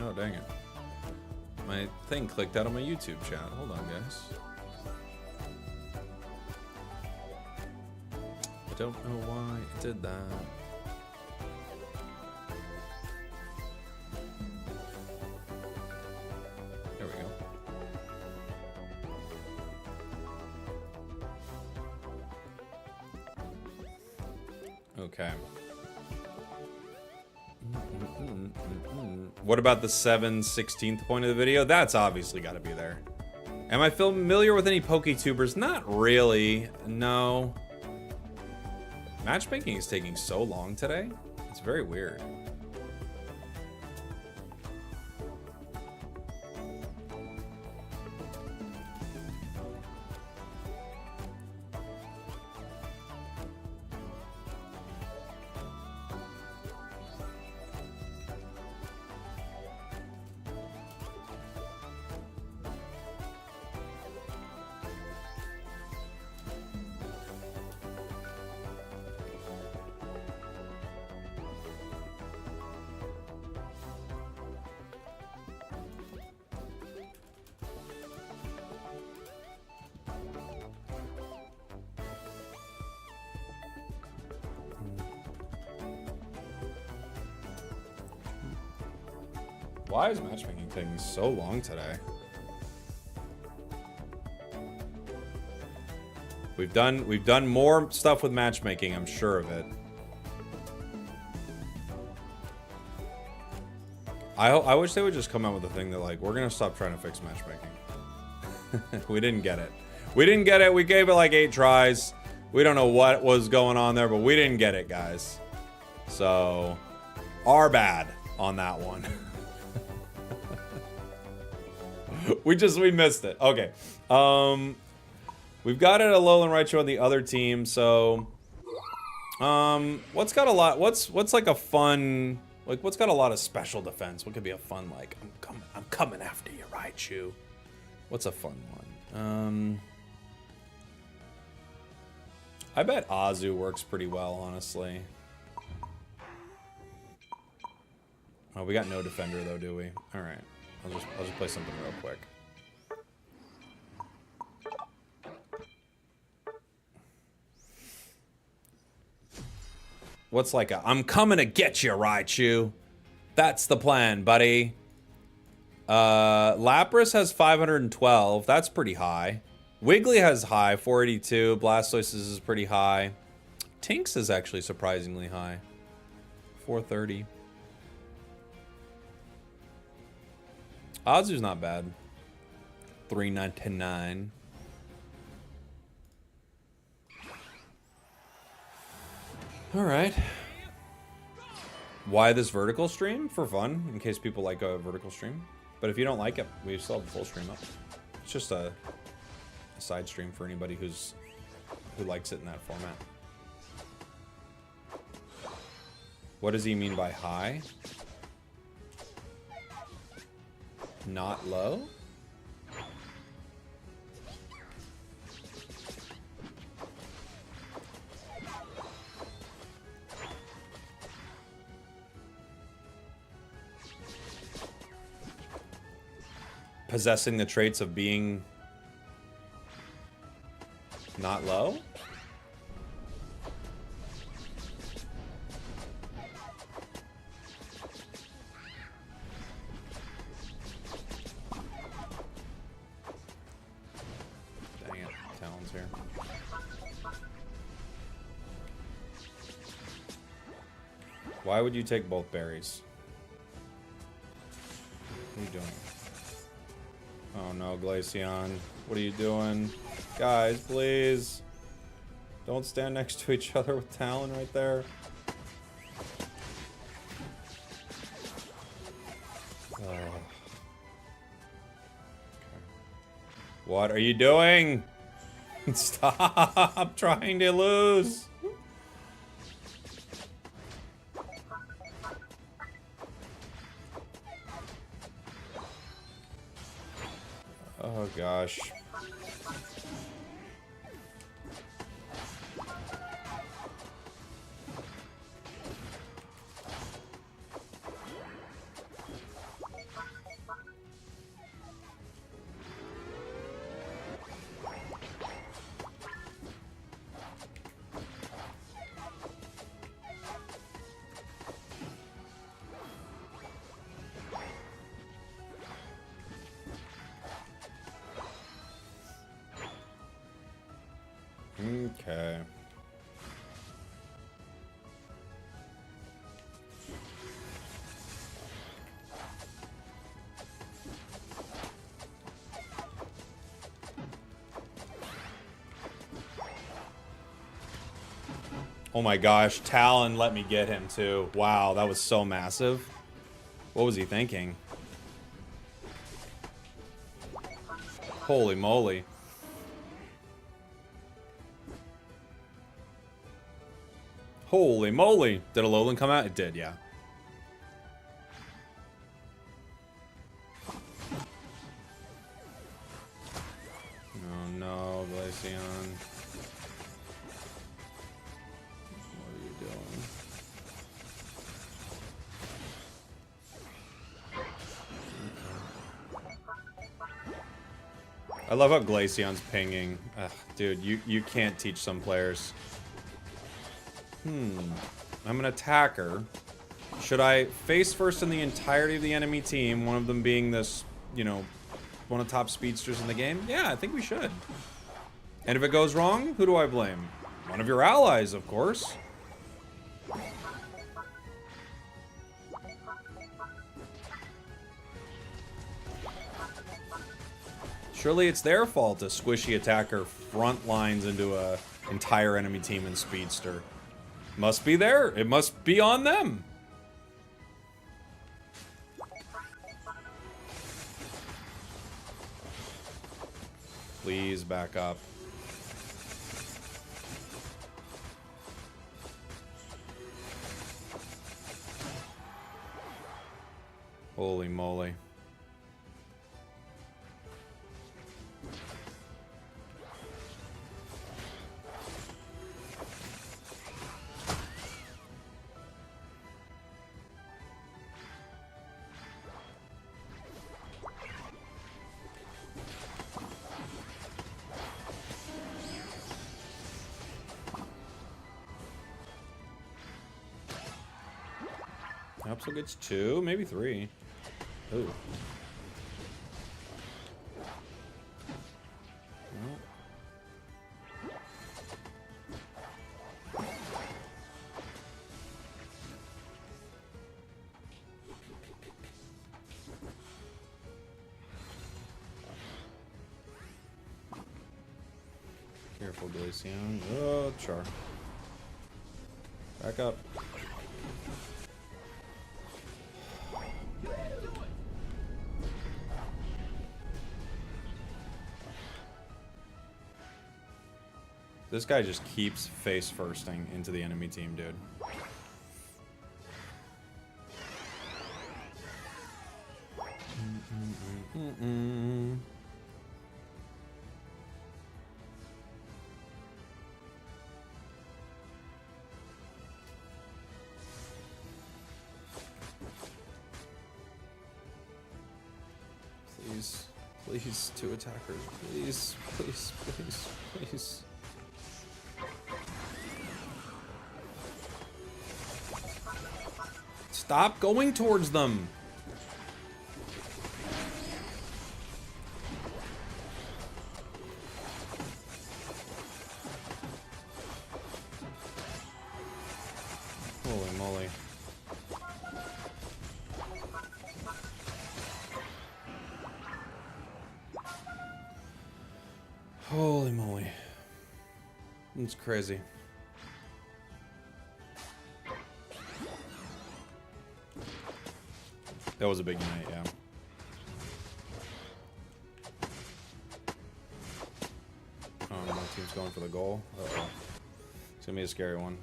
S1: Oh, dang it. My thing clicked out on my YouTube chat. Hold on, guys. I don't know why it did that. There we go. Okay. What about the 7/16th point of the video? That's obviously got to be there. Am I familiar with any PokeTubers? Not really. No. Matchmaking is taking so long today. It's very weird. Why is matchmaking taking so long today? We've done more stuff with matchmaking, I'm sure of it. I wish they would just come out with a thing that, like, we're gonna stop trying to fix matchmaking. We didn't get it. We didn't get it. We gave it like 8 tries. We don't know what was going on there, but we didn't get it, guys. So, our bad on that one. We missed it. Okay. We've got it Alolan Raichu on the other team, so what's got a lot what's like a fun, like, what's got a lot of special defense? What could be a fun, like, I'm coming after you, Raichu. What's a fun one? I bet Azu works pretty well, honestly. Oh, we got no defender though, do we? All right. I'll just play something real quick. What's like a I'm coming to get you, Raichu? That's the plan, buddy. Lapras has 512. That's pretty high. Wiggly has high, 482. Blastoise is pretty high. Tinks is actually surprisingly high, 430. Azu's not bad. 399. All right. Why this vertical stream? For fun, in case people like a vertical stream. But if you don't like it, we still have the full stream up. It's just a side stream for anybody who likes it in that format. What does he mean by high? Not low? possessing the traits of being not low? Dang it, Talon's here. Why would you take both berries? What are you doing? Oh no, Glaceon. What are you doing? Guys, please. Don't stand next to each other with Talon right there. Okay. What are you doing? Stop trying to lose. Oh gosh. Okay. Oh my gosh, Talon let me get him too. Wow, that was so massive. What was he thinking? Holy moly. Holy moly. Did Alolan come out? It did, yeah. Oh no, Glaceon. What are you doing? I love how Glaceon's pinging. Ugh, dude, you can't teach some players. I'm an attacker. Should I face first in the entirety of the enemy team, one of them being this, you know, one of the top speedsters in the game? Yeah, I think we should. And if it goes wrong, who do I blame? One of your allies, of course. Surely it's their fault a squishy attacker front lines into a entire enemy team in speedster. Must be there. It must be on them. Please back up. Holy moly. Upsel gets 2, maybe 3. Ooh. Well. Careful, Glaceon. Oh, Char. Back up. This guy just keeps face firsting into the enemy team, dude. Please. Please, 2 attackers. Please, please, please, please. Stop going towards them. Holy moly. Holy moly. It's crazy. That was a big unite, yeah. Oh, my team's going for the goal. Uh-oh. It's gonna be a scary one.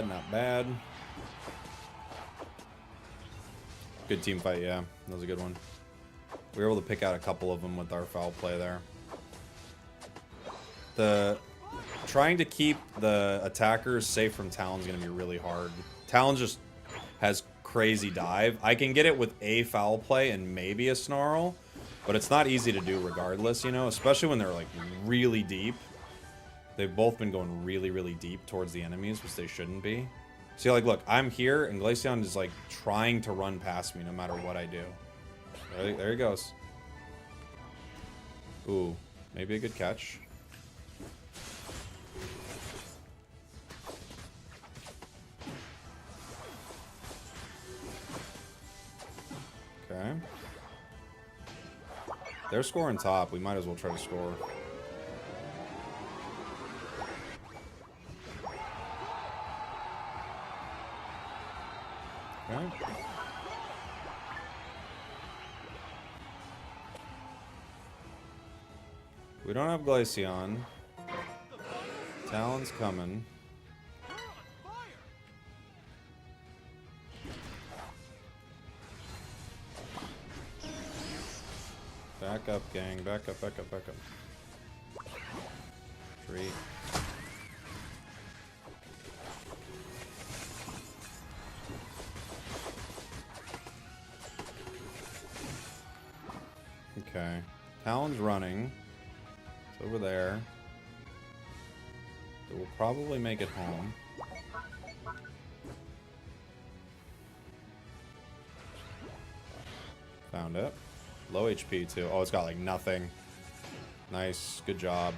S1: Not bad. Good team fight, yeah. That was a good one. We were able to pick out a couple of them with our foul play there. Trying to keep the attackers safe from Talon is going to be really hard. Talon just has crazy dive. I can get it with a foul play and maybe a snarl, but it's not easy to do regardless, you know, especially when they're like really deep. They've both been going really, really deep towards the enemies, which they shouldn't be. See, like, look, I'm here, and Glaceon is, like, trying to run past me no matter what I do. There he goes. Ooh, maybe a good catch. Okay. They're scoring top. We might as well try to score. Okay. We don't have Glaceon. Talon's coming. Back up, gang. Back up, back up, back up. Treat. Okay. Talon's running. It's over there. It will probably make it home. Found it. Low HP too. Oh, it's got like nothing. Nice. Good job.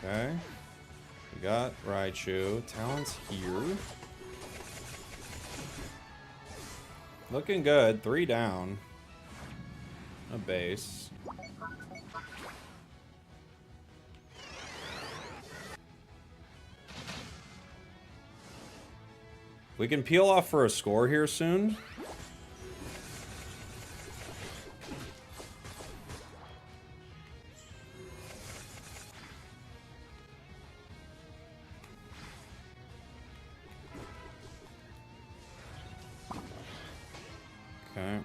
S1: Okay. We got Raichu. Talon's here. Looking good. 3 down. A base. We can peel off for a score here soon. Okay.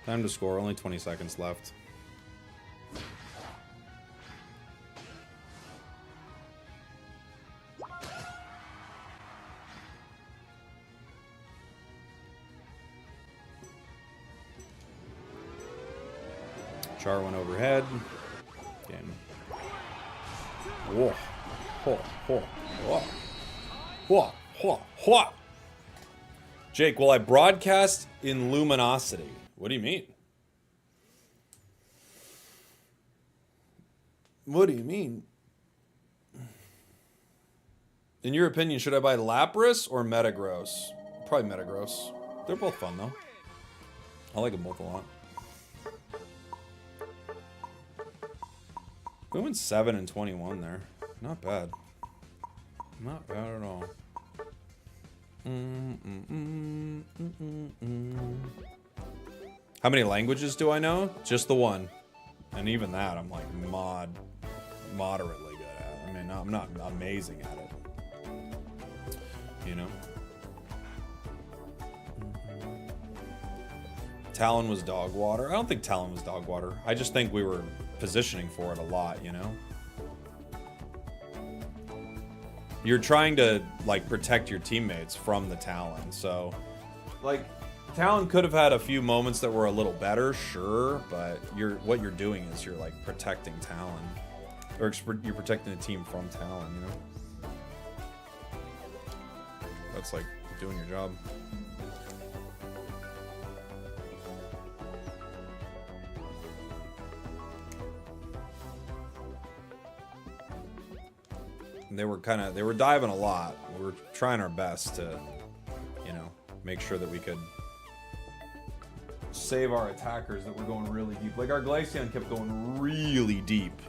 S1: Time to score. Only 20 seconds left. Char went overhead. Game. Whoa. Whoa. Whoa. Whoa. Whoa. Whoa. Whoa. Jake, will I broadcast in luminosity? What do you mean? What do you mean? In your opinion, should I buy Lapras or Metagross? Probably Metagross. They're both fun, though. I like them both a lot. We went 7 and 21 there. Not bad. Not bad at all. How many languages do I know? Just the one. And even that, I'm like moderately good at. I mean, I'm not amazing at it. You know? Talon was dog water. I don't think Talon was dog water. I just think we were positioning for it a lot, you know? You're trying to, like, protect your teammates from the Talon, so... Like, Talon could have had a few moments that were a little better, sure, but what you're doing is you're, like, protecting Talon. Or you're protecting the team from Talon, you know? That's, like, doing your job. They were diving a lot. We were trying our best to, you know, make sure that we could save our attackers that were going really deep. Like, our Glaceon kept going really deep,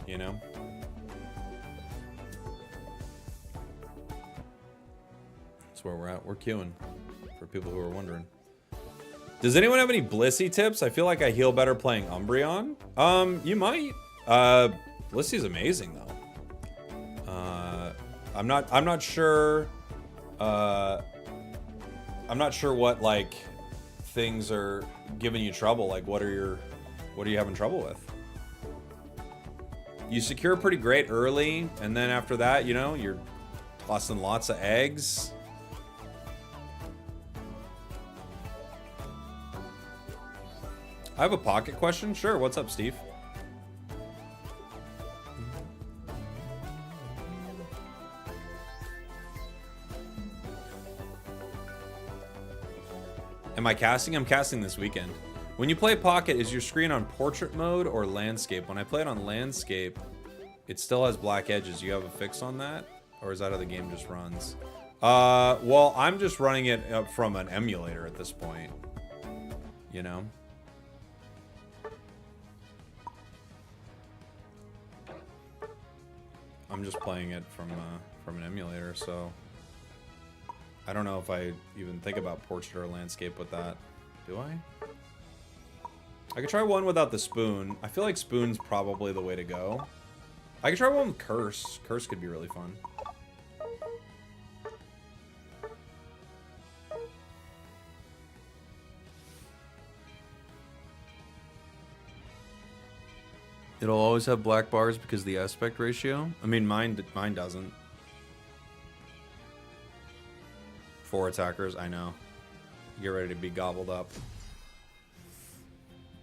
S1: you know? That's where we're at. We're queuing, for people who are wondering. Does anyone have any Blissey tips? I feel like I heal better playing Umbreon. You might. Blissey's amazing, though. I'm not sure. I'm not sure what, like, things are giving you trouble. Like, what are you having trouble with? You secure pretty great early, and then after that, you know, you're tossing lots of eggs. I have a pocket question. Sure. What's up, Steve? Am I casting? I'm casting this weekend. When you play Pocket, is your screen on portrait mode or landscape? When I play it on landscape, it still has black edges. You have a fix on that? Or is that how the game just runs? Well, I'm just running it from an emulator at this point. You know? I'm just playing it from an emulator, so... I don't know if I even think about portrait or landscape with that. Do I? I could try one without the spoon. I feel like spoon's probably the way to go. I could try one with curse. Curse could be really fun. It'll always have black bars because of the aspect ratio. I mean, mine doesn't. 4 attackers, I know. Get ready to be gobbled up.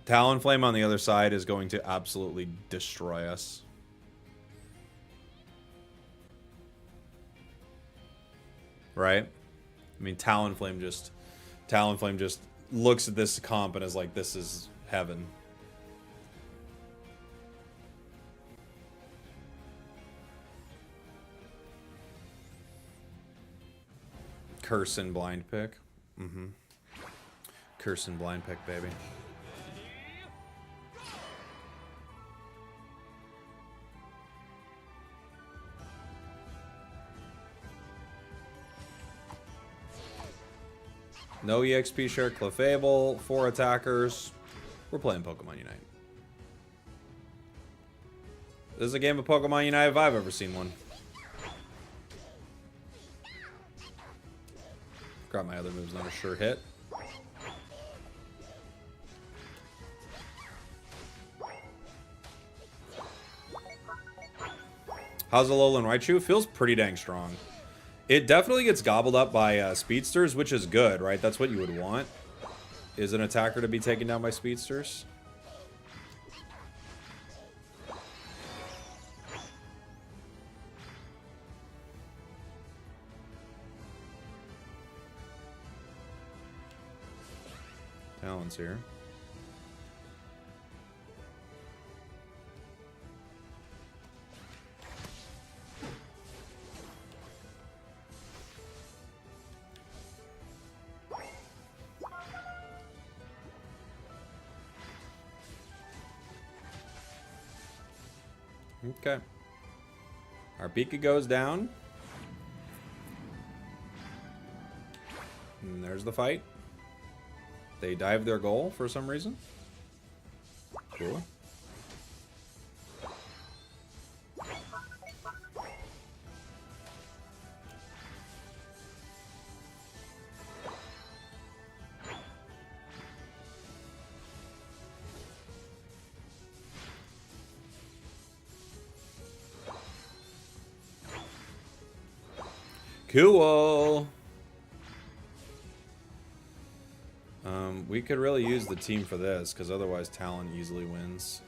S1: Talonflame on the other side is going to absolutely destroy us. Right? I mean, Talonflame just looks at this comp and is like, this is heaven. Curse and blind pick. Curse and blind pick, baby. No EXP share, Clefable, 4 attackers. We're playing Pokemon Unite. This is a game of Pokemon Unite if I've ever seen one. Forgot my other move's not a sure hit. How's Alolan Raichu? Feels pretty dang strong. It definitely gets gobbled up by speedsters, which is good, right? That's what you would want, is an attacker to be taken down by speedsters. Talon's here. Okay. Our Pika goes down. And there's the fight. They dive their goal for some reason. Cool. Cool. We could really use the team for this, because otherwise Talon easily wins.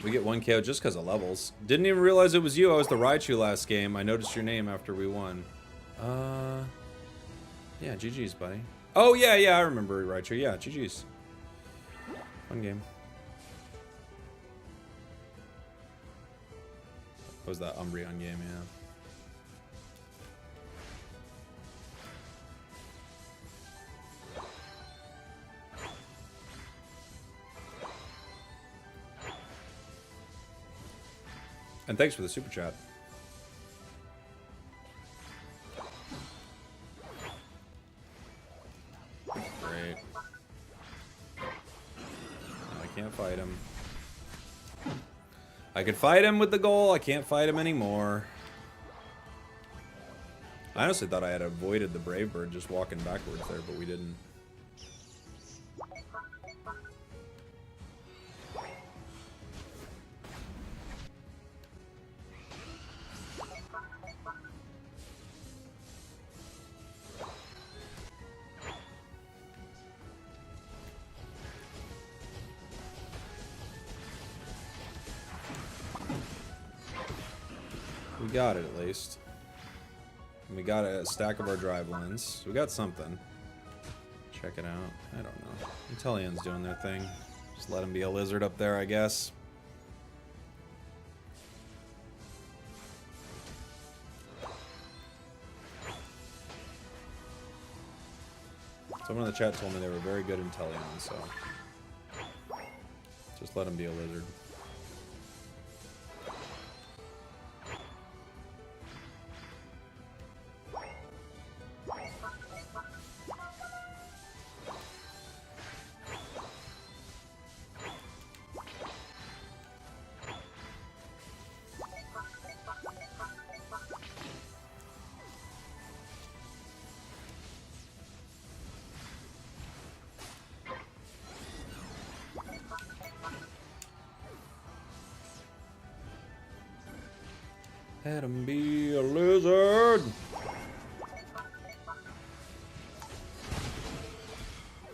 S1: We get 1 KO just because of levels. Didn't even realize it was you. I was the Raichu last game. I noticed your name after we won. Yeah, GG's, buddy. Oh, yeah, I remember Raichu. Yeah, GG's. Fun game. What was that Umbreon game, yeah. And thanks for the super chat. Great. No, I can't fight him. I could fight him with the goal. I can't fight him anymore. I honestly thought I had avoided the Brave Bird just walking backwards there, but we didn't. We got it at least. And we got a stack of our drive lines. So we got something. Check it out. I don't know. Intellion's doing their thing. Just let him be a lizard up there, I guess. Someone in the chat told me they were very good Intellien, so just let him be a lizard. Let him be a lizard.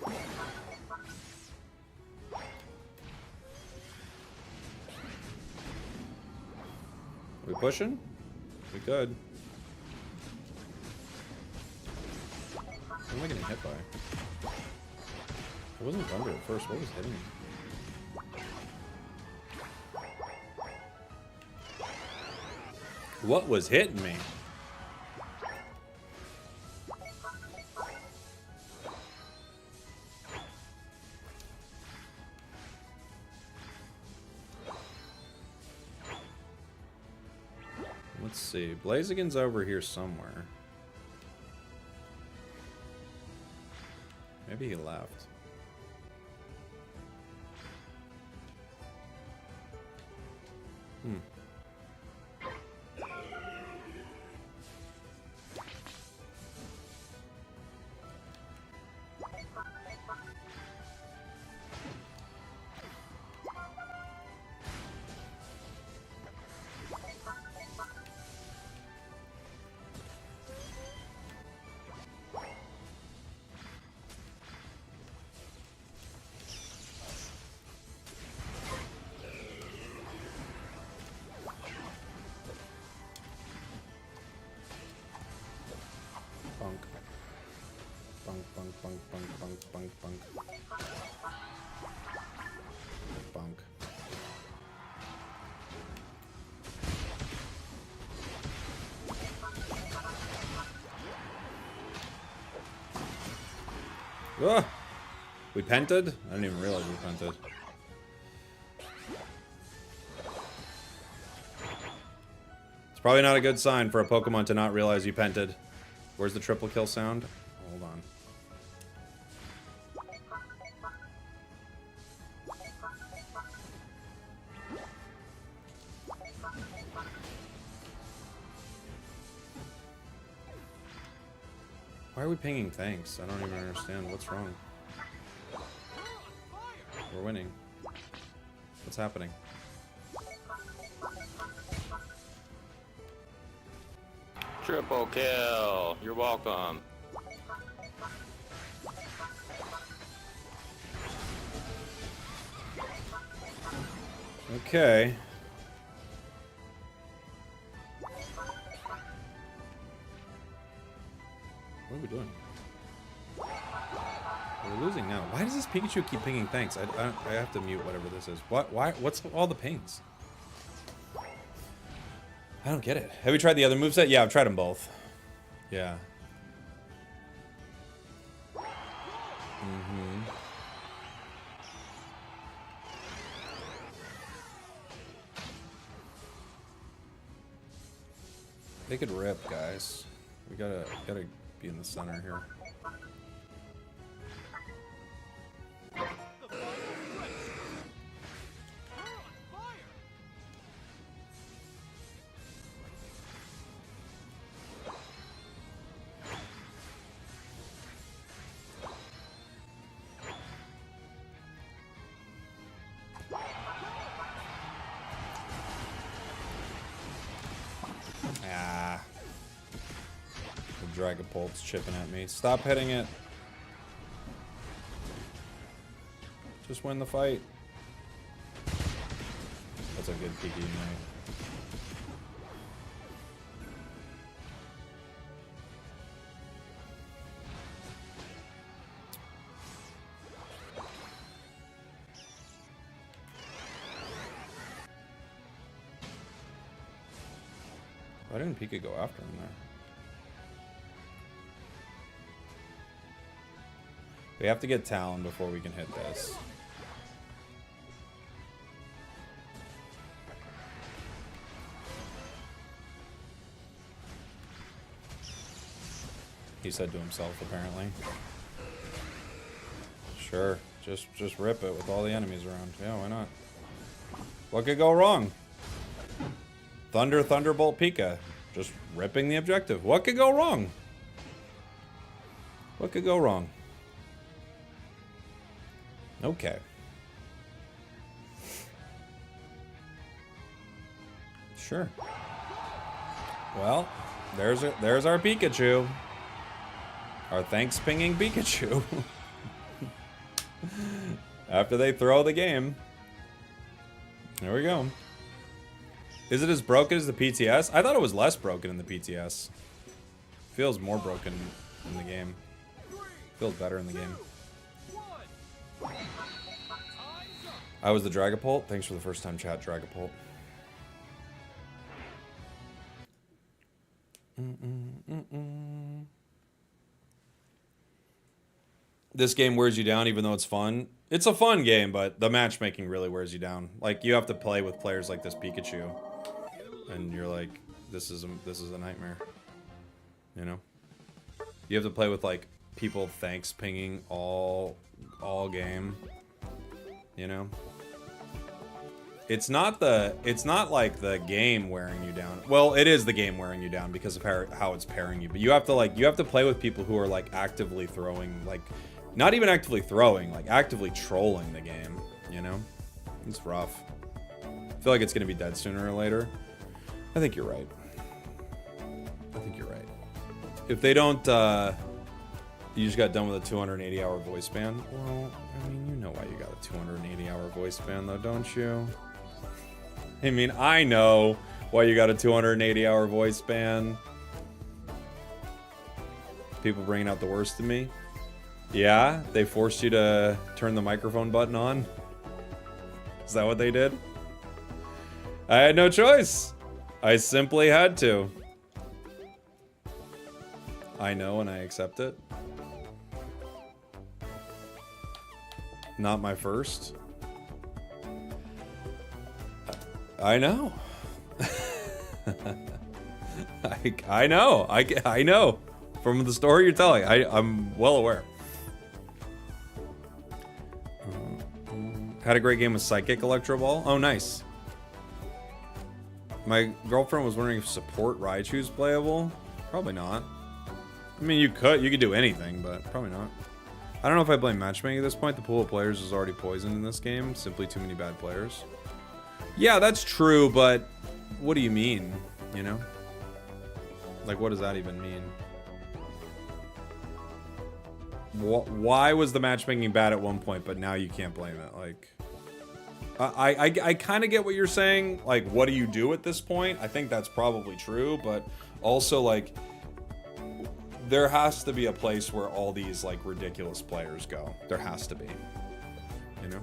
S1: Are we pushing? We could. What am I getting hit by? I wasn't under at first. What was hitting me? What was hitting me? Let's see. Blaziken's over here somewhere. Maybe he left. Ugh. We pented? I didn't even realize we pented. It's probably not a good sign for a Pokemon to not realize you pented. Where's the triple kill sound? Hold on. Why are we pinging thanks? I don't even understand. What's wrong? We're winning. What's happening?
S2: Triple kill. You're welcome.
S1: Okay. What are we doing? We're losing now. Why does this Pikachu keep pinging thanks? I have to mute whatever this is. What? Why? What's all the pings? I don't get it. Have you tried the other moveset? Yeah, I've tried them both. Yeah. They could rip, guys. We gotta be in the center here. Dragapult's chipping at me. Stop hitting it. Just win the fight. That's a good Pika Unite. Why didn't Pika go after him there? We have to get Talon before we can hit this. He said to himself, apparently. Sure, just rip it with all the enemies around. Yeah, why not? What could go wrong? Thunderbolt Pika. Just ripping the objective. What could go wrong? What could go wrong? Okay. Sure. Well, there's our Pikachu. Our thanks pinging Pikachu. After they throw the game. There we go. Is it as broken as the PTS? I thought it was less broken in the PTS. Feels more broken in the game. Feels better in the game. I was the Dragapult. Thanks for the first time chat, Dragapult. This game wears you down even though it's fun. It's a fun game, but the matchmaking really wears you down. Like, you have to play with players like this Pikachu. And you're like, this is a nightmare. You know? You have to play with, like, people thanks pinging all game. You know? It's not like the game wearing you down. Well, it is the game wearing you down because of how it's pairing you. But you have to play with people who are like actively throwing, like not even actively throwing, like actively trolling the game, you know? It's rough. I feel like it's gonna be dead sooner or later. I think you're right. I think you're right. If they don't you just got done with a 280-hour voice ban. Well, I mean, you know why you got a 280-hour voice ban though, don't you? I mean, I know why you got a 280-hour voice ban. People bringing out the worst in me. Yeah, they forced you to turn the microphone button on. Is that what they did? I had no choice. I simply had to. I know and I accept it. Not my first. I know. I know. I know. From the story you're telling, I'm well aware. Had a great game with Psychic Electro Ball. Oh, nice. My girlfriend was wondering if support Raichu is playable. Probably not. I mean, you could do anything, but probably not. I don't know if I blame matchmaking at this point. The pool of players is already poisoned in this game. Simply too many bad players. Yeah, that's true, but what do you mean? You know? Like, what does that even mean? Why was the matchmaking bad at one point, but now you can't blame it? Like, I kind of get what you're saying. Like, what do you do at this point? I think that's probably true, but also, like, there has to be a place where all these, like, ridiculous players go. There has to be. You know?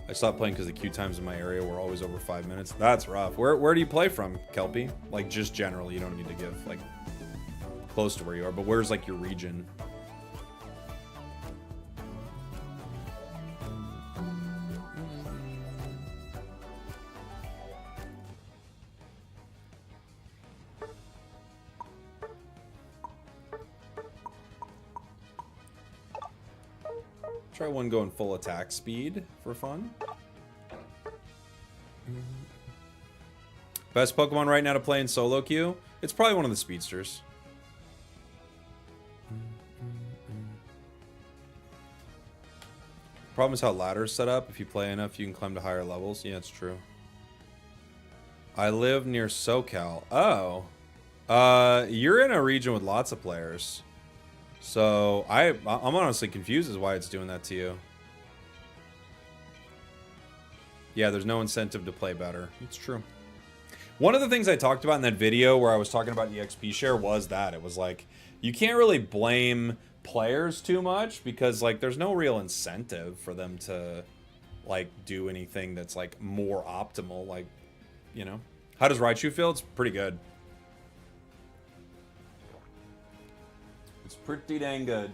S1: I stopped playing because the queue times in my area were always over 5 minutes. That's rough. Where do you play from, Kelpie? Like, just generally, you don't need to give, like, close to where you are, but where's, like, your region? Try one going full attack speed for fun. Best Pokemon right now to play in solo queue? It's probably one of the speedsters. Problem is how ladders set up. If you play enough, you can climb to higher levels. Yeah, it's true. I live near SoCal. Oh. You're in a region with lots of players. So, I'm honestly confused as why it's doing that to you. Yeah, there's no incentive to play better. It's true. One of the things I talked about in that video where I was talking about EXP share was that. It was like, you can't really blame players too much because, like, there's no real incentive for them to, like, do anything that's, like, more optimal. Like, you know. How does Raichu feel? It's pretty good. It's pretty dang good.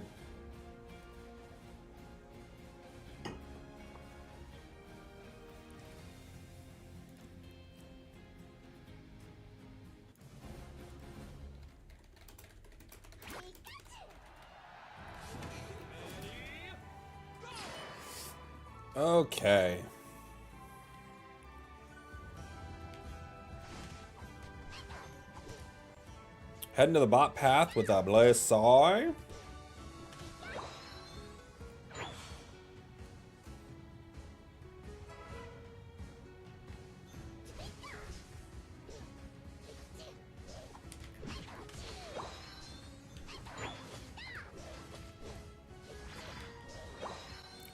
S1: Okay. Heading to the bot path with a Sableye.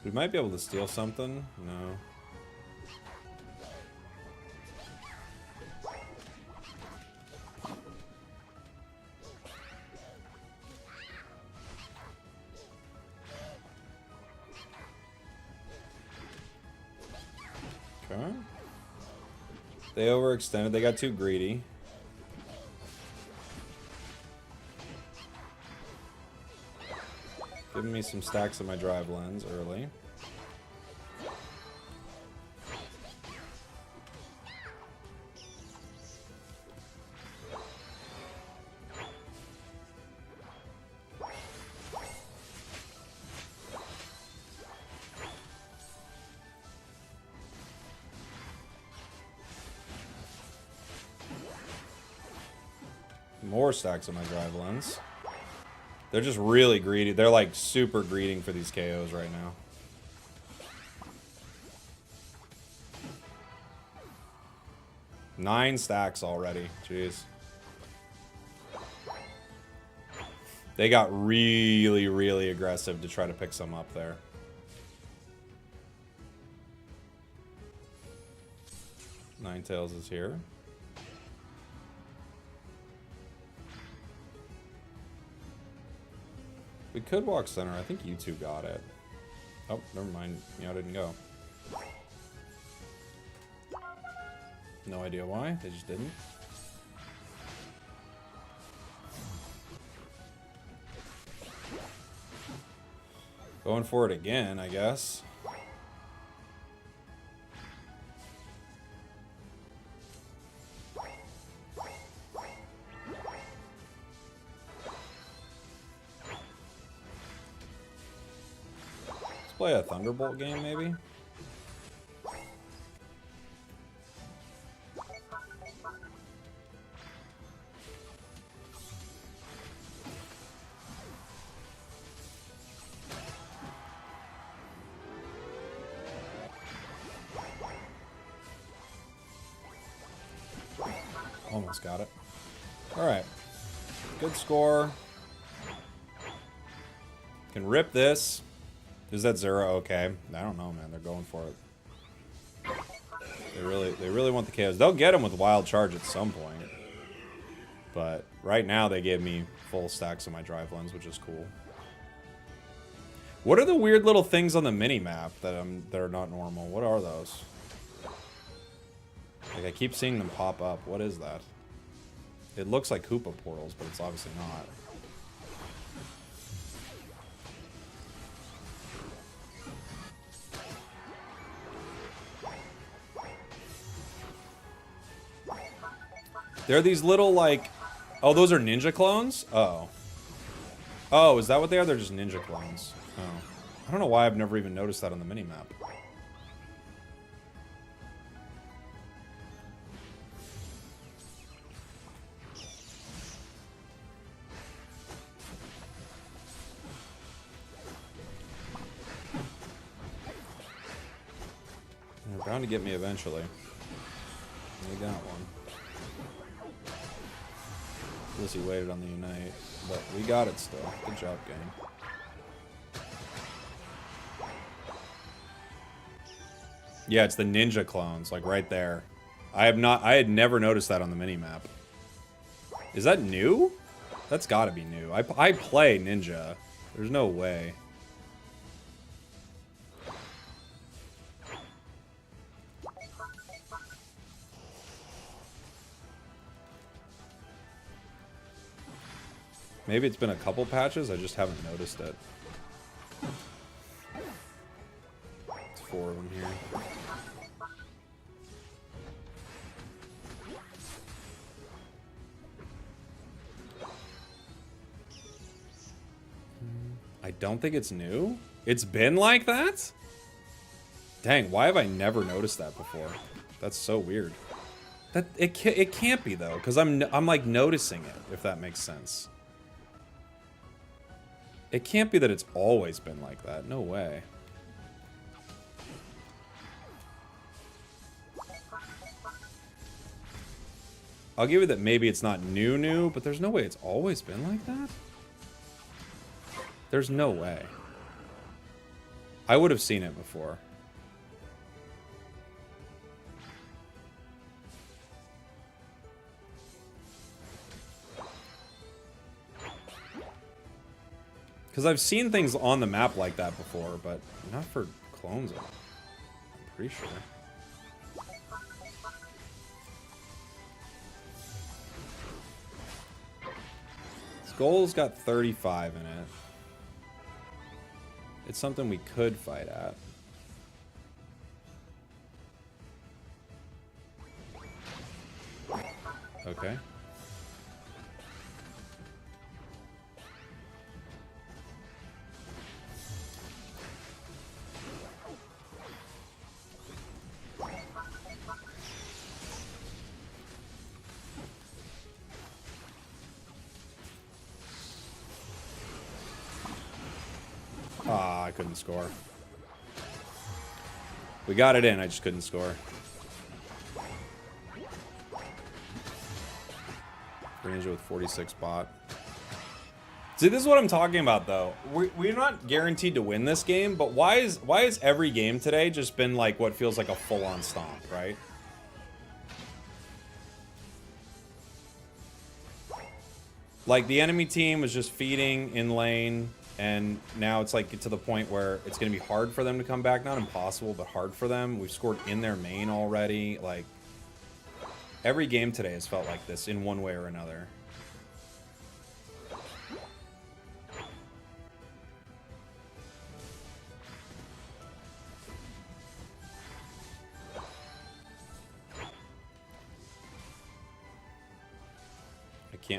S1: We might be able to steal something. No. Okay. They overextended. They got too greedy. Giving me some stacks of my drive lens early. More stacks of my drive lens. They're just really greedy. They're like super greeding for these KOs right now. Nine stacks already. Jeez. They got really, really aggressive to try to pick some up there. Ninetales is here. We could walk center. I think you two got it. Oh, never mind. Meow didn't go. No idea why. They just didn't. Going for it again, I guess. Let's play a Thunderbolt game, maybe? Almost got it. Alright. Good score. Can rip this. Is that Zero okay? I don't know, man. They're going for it. They really want the KOs. They'll get him with Wild Charge at some point. But right now they gave me full stacks of my Drive Lens, which is cool. What are the weird little things on the mini-map that are not normal? What are those? Like, I keep seeing them pop up. What is that? It looks like Koopa portals, but it's obviously not. There are these little, like... Oh, those are ninja clones? Oh. Oh, is that what they are? They're just ninja clones. Oh. I don't know why I've never even noticed that on the mini-map. They're bound to get me eventually. They got one. Unless he waited on the Unite. But we got it still. Good job, gang. Yeah, it's the ninja clones, like right there. I had never noticed that on the mini-map. Is that new? That's gotta be new. I play ninja. There's no way. Maybe it's been a couple patches, I just haven't noticed it. It's 4 of them here. I don't think it's new. It's been like that? Dang, why have I never noticed that before? That's so weird. That it can't be though, because I'm like noticing it, if that makes sense. It can't be that it's always been like that. No way. I'll give you that maybe it's not new, but there's no way it's always been like that. There's no way. I would have seen it before. Because I've seen things on the map like that before, but not for clones, I'm pretty sure. Skull's got 35 in it. It's something we could fight at. Okay. Ah, I couldn't score. We got it in, I just couldn't score. Greninja with 46 bot. See, this is what I'm talking about, though. We're not guaranteed to win this game, but why is every game today just been like what feels like a full-on stomp, right? Like, the enemy team was just feeding in lane, and now it's like to the point where it's going to be hard for them to come back. Not impossible, but hard for them. We've scored in their main already. Like, every game today has felt like this in one way or another.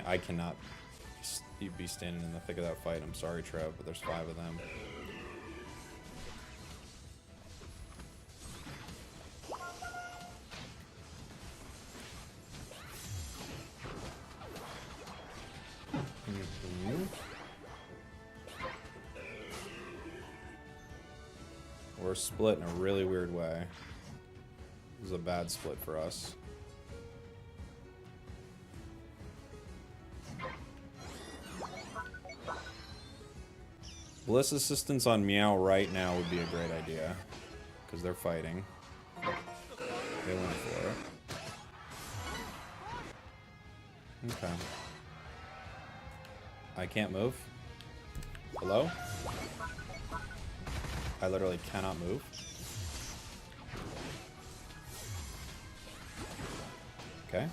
S1: I cannot be standing in the thick of that fight. I'm sorry, Trev, but there's 5 of them. We're split in a really weird way. This is a bad split for us. Bliss assistance on Meow right now would be a great idea. Because they're fighting. They went for it. Okay. I can't move. Hello? I literally cannot move. Okay.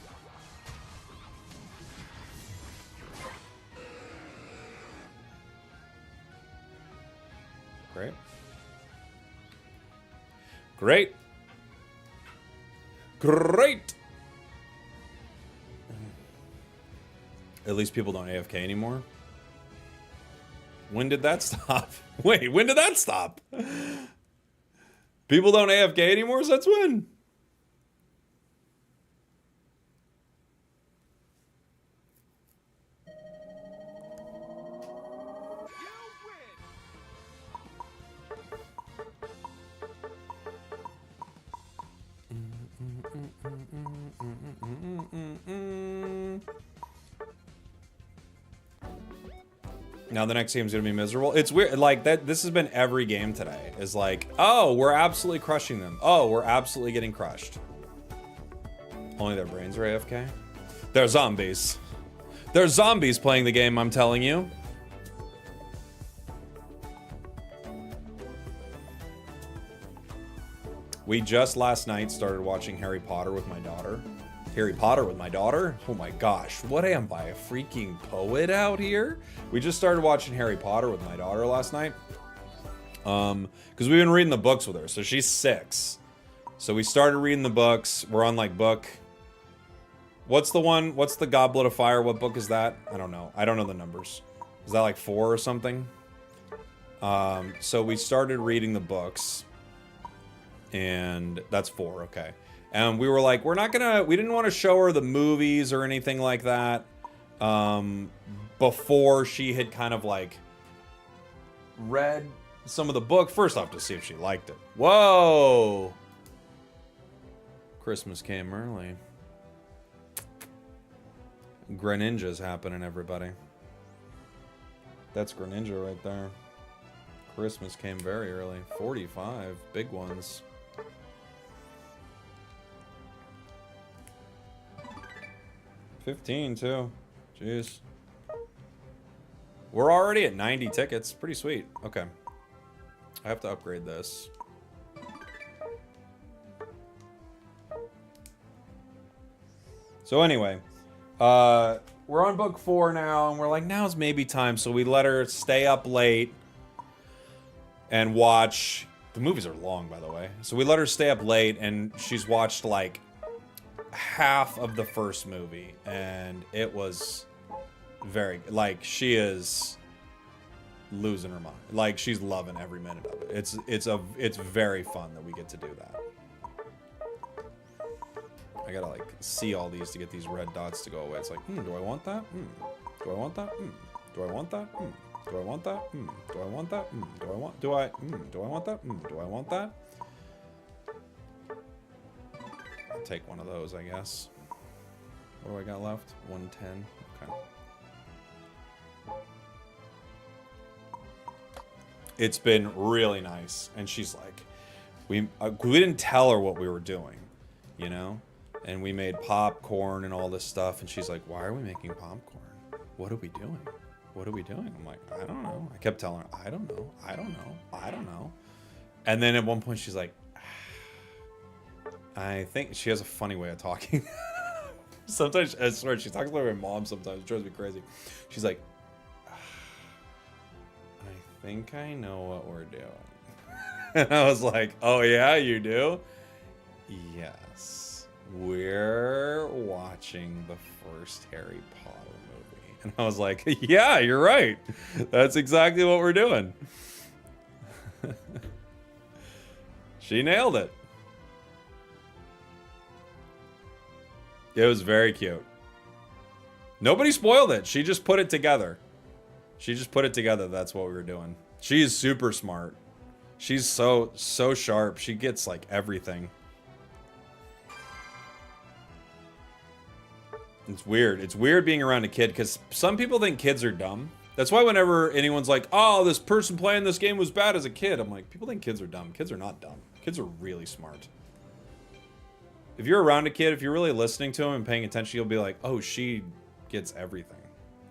S1: Great. Great. Great. At least people don't AFK anymore. When did that stop? Wait, when did that stop? People don't AFK anymore since when? Now the next game's gonna be miserable. It's weird, like that. This has been every game today. Is like, oh, we're absolutely crushing them. Oh, we're absolutely getting crushed. Only their brains are AFK. They're zombies. They're zombies playing the game. I'm telling you. We just last night started watching Harry Potter with my daughter. Harry Potter with my daughter? Oh my gosh, what am I, a freaking poet out here? We just started watching Harry Potter with my daughter last night. Because we've been reading the books with her, so she's 6. So we started reading the books. We're on like book... What's the Goblet of Fire? What book is that? I don't know. I don't know the numbers. Is that like 4 or something? So we started reading the books. And that's 4, okay. And we were like, we didn't want to show her the movies or anything like that before she had kind of like read some of the book. First off, to see if she liked it. Whoa! Christmas came early. Greninja's happening, everybody. That's Greninja right there. Christmas came very early. 45, big ones. 15 too. Jeez. We're already at 90 tickets. Pretty sweet. Okay. I have to upgrade this. So anyway, we're on book 4 now, and we're like, now's maybe time. So we let her stay up late and watch. The movies are long, by the way. So we let her stay up late, and she's watched like half of the first movie, and it was very, like, she is losing her mind. Like, she's loving every minute of it. It's very fun that we get to do that. I gotta like see all these to get these red dots to go away. It's like, do I want that? Do I want that? Do I want that? Do I want that? Do I want that? Do I want? Do I want that? Do I want that? I'll take one of those, I guess. What do I got left? 110. Okay. It's been really nice, and she's like, we didn't tell her what we were doing, you know, and we made popcorn and all this stuff, and she's like, why are we making popcorn? What are we doing? What are we doing? I'm like, I don't know. I kept telling her, I don't know. I don't know. I don't know. And then at one point she's like, I think she has a funny way of talking. Sometimes, I swear, she talks like my mom sometimes. It drives me crazy. She's like, I think I know what we're doing. And I was like, oh yeah, you do? Yes. we're watching the first Harry Potter movie. And I was like, yeah, you're right. That's exactly what we're doing. She nailed it. It was very cute. Nobody spoiled it. She just put it together. She just put it together. That's what we were doing. She is super smart. She's so sharp. She gets like everything. It's weird. It's weird being around a kid because some people think kids are dumb. That's why whenever anyone's like, oh, this person playing this game was bad as a kid, I'm like, people think kids are dumb. Kids are not dumb. Kids are really smart. If you're around a kid, if you're really listening to him and paying attention, you'll be like, oh, she gets everything.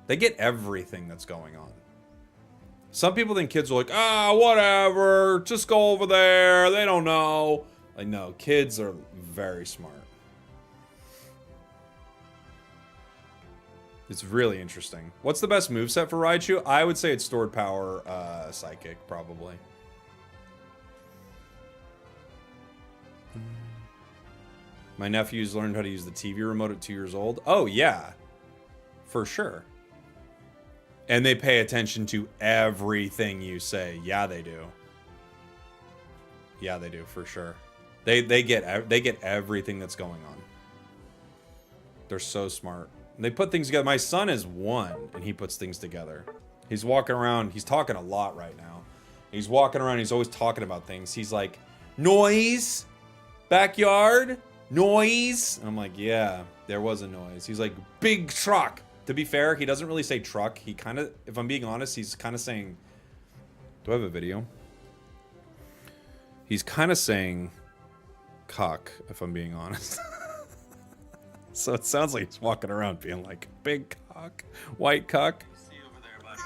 S1: They get everything that's going on. Some people think kids are like, ah, whatever, just go over there, they don't know. Like, no, kids are very smart. It's really interesting. What's the best moveset for Raichu? I would say it's Stored Power, Psychic, probably. My nephews learned how to use the TV remote at 2 years old. Oh, yeah. For sure. And they pay attention to everything you say. Yeah, they do. Yeah, they do, for sure. They get everything that's going on. They're so smart. And they put things together. My son is 1, and he puts things together. He's walking around. He's talking a lot right now. He's walking around. He's always talking about things. He's like, noise, backyard, noise. And I'm like, yeah, there was a noise. He's like, big truck. To be fair, he doesn't really say truck. He kind of, if I'm being honest, he's kind of saying, do I have a video? He's kind of saying cock, if I'm being honest. So it sounds like he's walking around being like, big cock, white cock.
S2: See over there, buddy.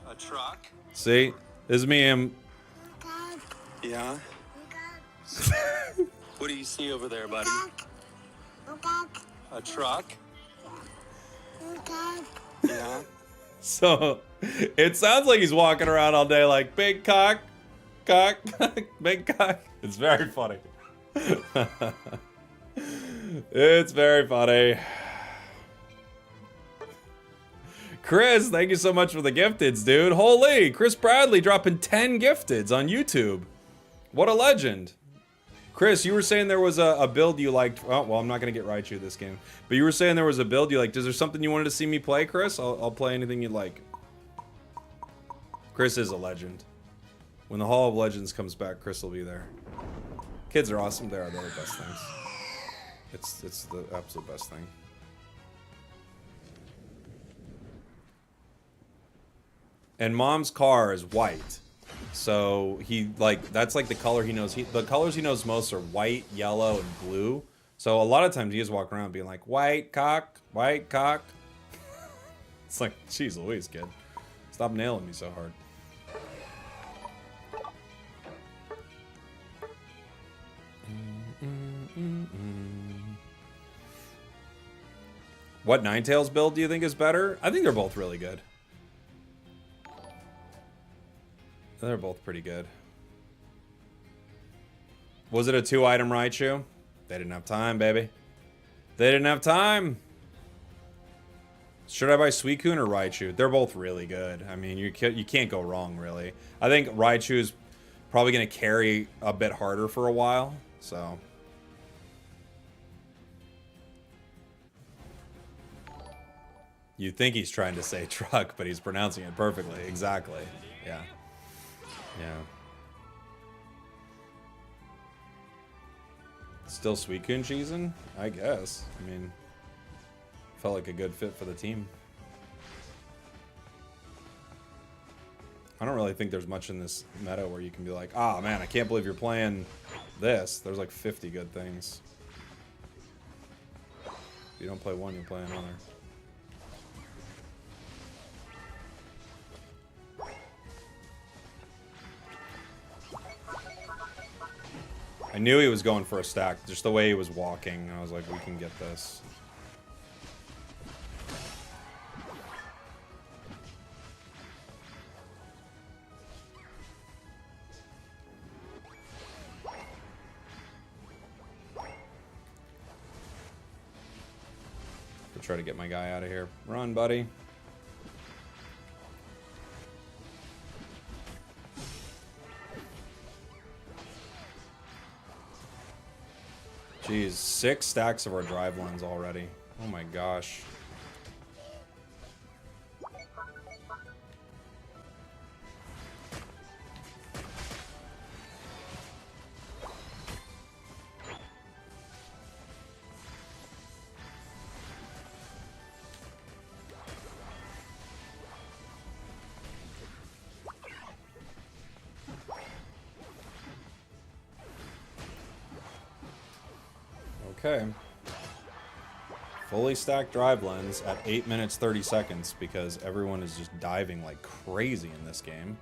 S2: A truck?
S1: See? This is me, him.
S2: Yeah. What do you see over there, buddy? A truck? Yeah.
S1: So it sounds like he's walking around all day like, big cock, cock, big cock. It's very funny. It's very funny. Chris, thank you so much for the gifteds, dude. Holy, Chris Bradley dropping 10 gifteds on YouTube. What a legend. Chris, you were saying there was a build you liked. Oh, well, I'm not going to get Raichu this game. But you were saying there was a build you liked. Is there something you wanted to see me play, Chris? I'll play anything you'd like. Chris is a legend. When the Hall of Legends comes back, Chris will be there. Kids are awesome. They are the best things. It's the absolute best thing. And Mom's car is white. So he that's like the color he knows. The colors he knows most are white, yellow, and blue. So a lot of times he just walk around being like, white cock, white cock. It's like, geez Louise, kid. Stop nailing me so hard. What Ninetales build do you think is better? I think they're both really good. They're both pretty good. Was it a 2-item Raichu? They didn't have time, baby. They didn't have time. Should I buy Suicune or Raichu? They're both really good. I mean, you can't go wrong, really. I think Raichu's probably going to carry a bit harder for a while, so... You think he's trying to say truck, but he's pronouncing it perfectly. Exactly. Yeah. Yeah. Still Suicune cheesing? I guess. I mean, felt like a good fit for the team. I don't really think there's much in this meta where you can be like, oh man, I can't believe you're playing this. There's like 50 good things. If you don't play one, you play another. I knew he was going for a stack, just the way he was walking. I was like, we can get this. try to get my guy out of here. Run, buddy. Jeez, 6 stacks of our drive lens already. Oh my gosh. Okay. Fully stacked drive lens at 8 minutes 30 seconds because everyone is just diving like crazy in this game.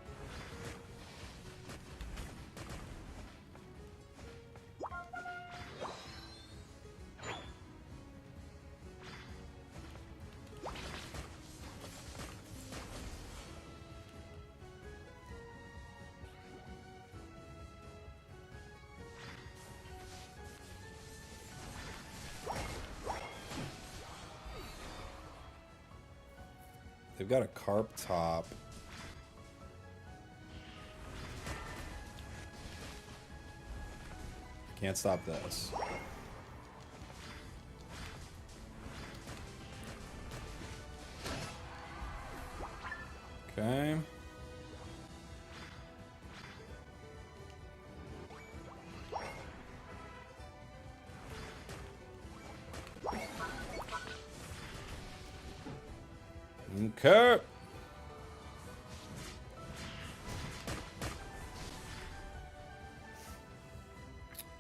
S1: They've got a carp top. Can't stop this. Okay. Okay.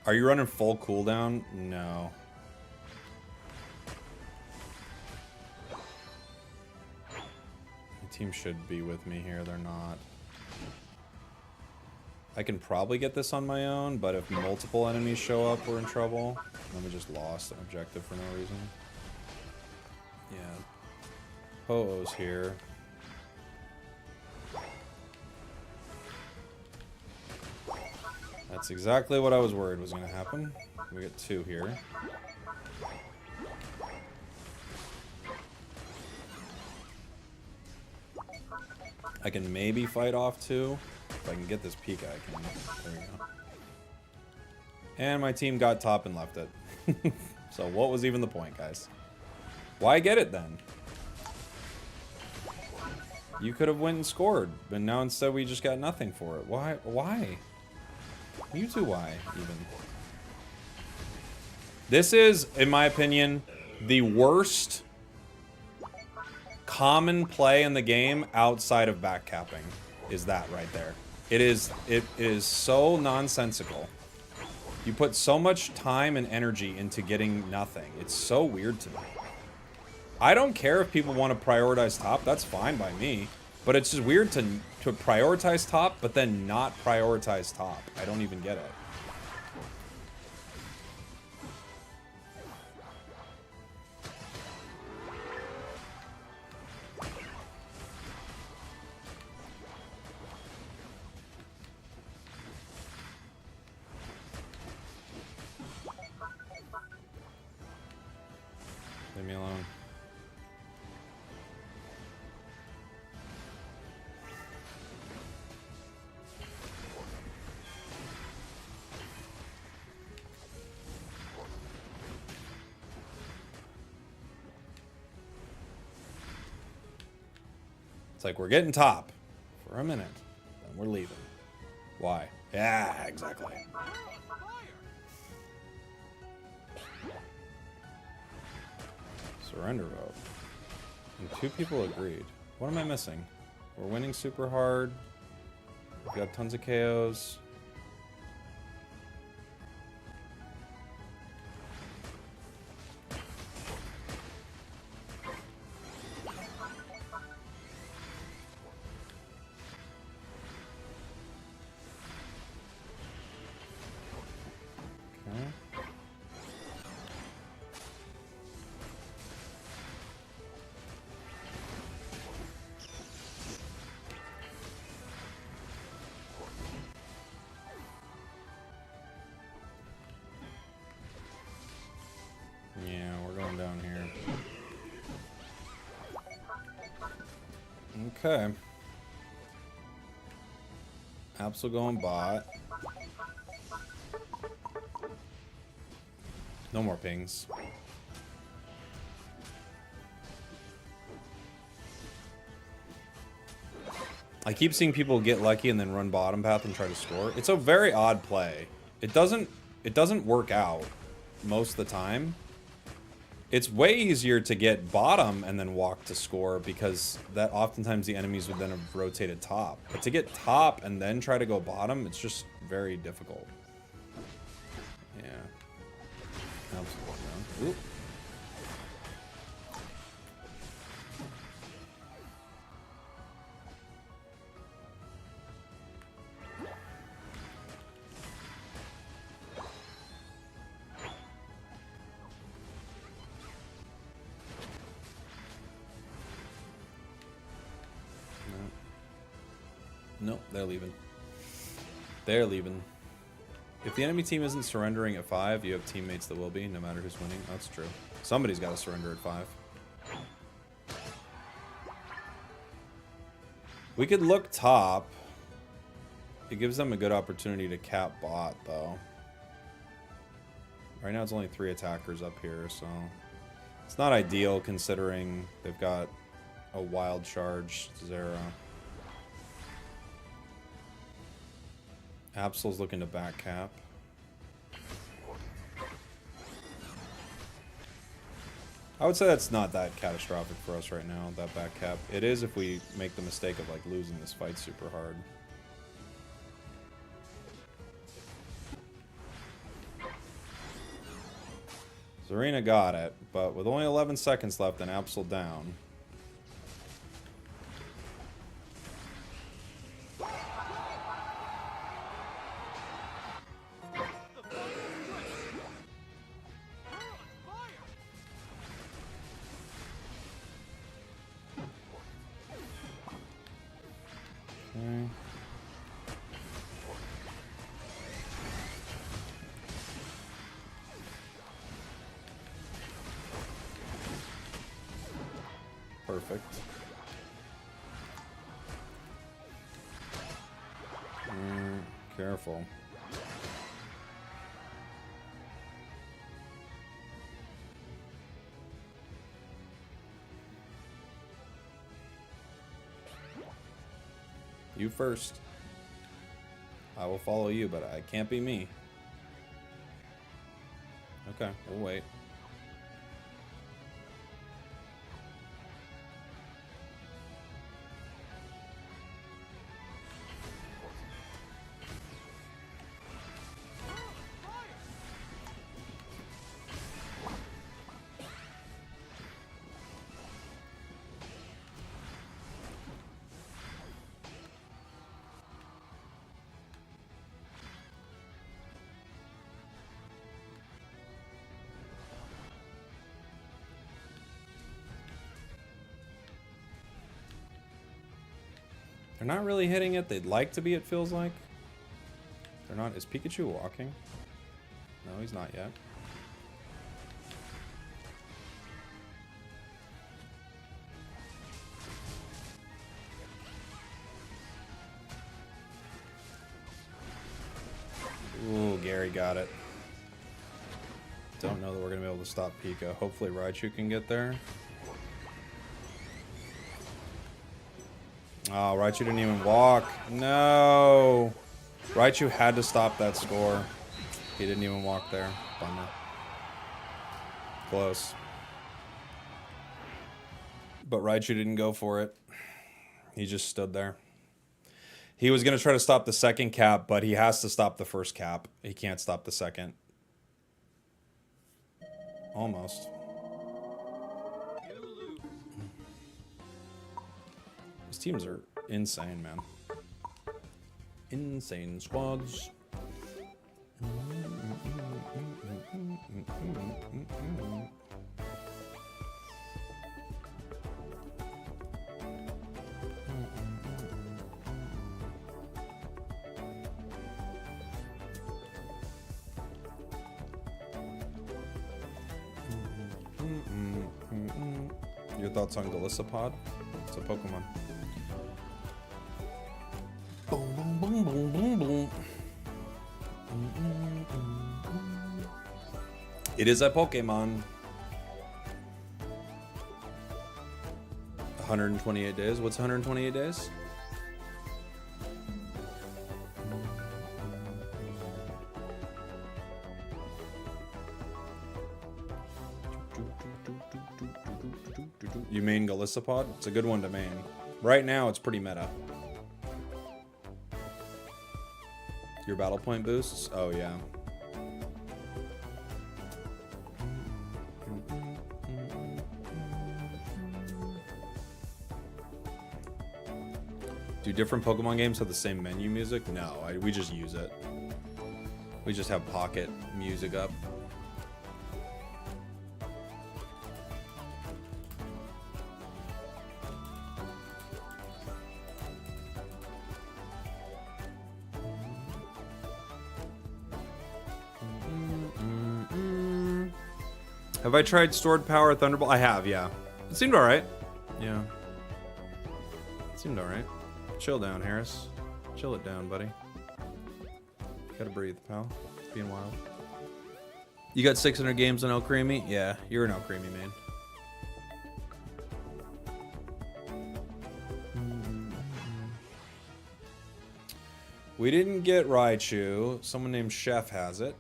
S1: Are you running full cooldown? No. The team should be with me here. They're not. I can probably get this on my own, but if multiple enemies show up, we're in trouble. Then we just lost an objective for no reason. Yeah. Ho-Oh's here. That's exactly what I was worried was going to happen. We get 2 here. I can maybe fight off 2. If I can get this Pika, I can. There we go. And my team got top and left it. So what was even the point, guys? Why get it then? You could have went and scored, but now instead we just got nothing for it. Why? Why? Mewtwo, why, even? This is, in my opinion, the worst common play in the game outside of backcapping. Is that right there. It is so nonsensical. You put so much time and energy into getting nothing. It's so weird to me. I don't care if people want to prioritize top. That's fine by me. But it's just weird to prioritize top, but then not prioritize top. I don't even get it. Leave me alone. It's like we're getting top for a minute, then we're leaving. Why? Yeah, exactly. Surrender vote. And 2 people agreed. What am I missing? We're winning super hard. We've got tons of KOs. Okay. Absol going bot. No more pings. I keep seeing people get lucky and then run bottom path and try to score. It's a very odd play. It doesn't work out most of the time. It's way easier to get bottom and then walk to score because that oftentimes the enemies would then have rotated top. But to get top and then try to go bottom, it's just very difficult. Yeah. Absolutely. Oop. Nope, they're leaving. They're leaving. If the enemy team isn't surrendering at 5, you have teammates that will be, no matter who's winning. That's true. Somebody's got to surrender at 5. We could look top. It gives them a good opportunity to cap bot, though. Right now it's only 3 attackers up here, so... It's not ideal, considering they've got a wild charge Zera. Absol's looking to back cap. I would say that's not that catastrophic for us right now, that back cap. It is if we make the mistake of like losing this fight super hard. Zarena got it, but with only 11 seconds left and Absol down. Perfect. Careful. You first. I will follow you, but I can't be me. Okay, we'll wait. They're not really hitting it. They'd like to be, it feels like. They're not. Is Pikachu walking? No, he's not yet. Ooh, Gary got it. Don't know that we're going to be able to stop Pika. Hopefully Raichu can get there. Oh, Raichu didn't even walk. No. Raichu had to stop that score. He didn't even walk there. Bummer. Close. But Raichu didn't go for it. He just stood there. He was going to try to stop the second cap, but he has to stop the first cap. He can't stop the second. Almost. These teams are insane, man. Insane squads. Your thoughts on Golisopod? It's a Pokemon. It is a Pokemon. 128 days. What's 128 days? You main Galissapod? It's a good one to main. Right now, it's pretty meta. Your battle point boosts? Oh, yeah. Do different Pokemon games have the same menu music? No, we just use it. We just have pocket music up. Have I tried Stored Power Thunderbolt? I have, yeah. It seemed alright. Yeah. It seemed alright. Chill down, Harris. Chill it down, buddy. Gotta breathe, pal. It's being wild. You got 600 games on El Creamy? Yeah, you're an El Creamy man. We didn't get Raichu. Someone named Chef has it.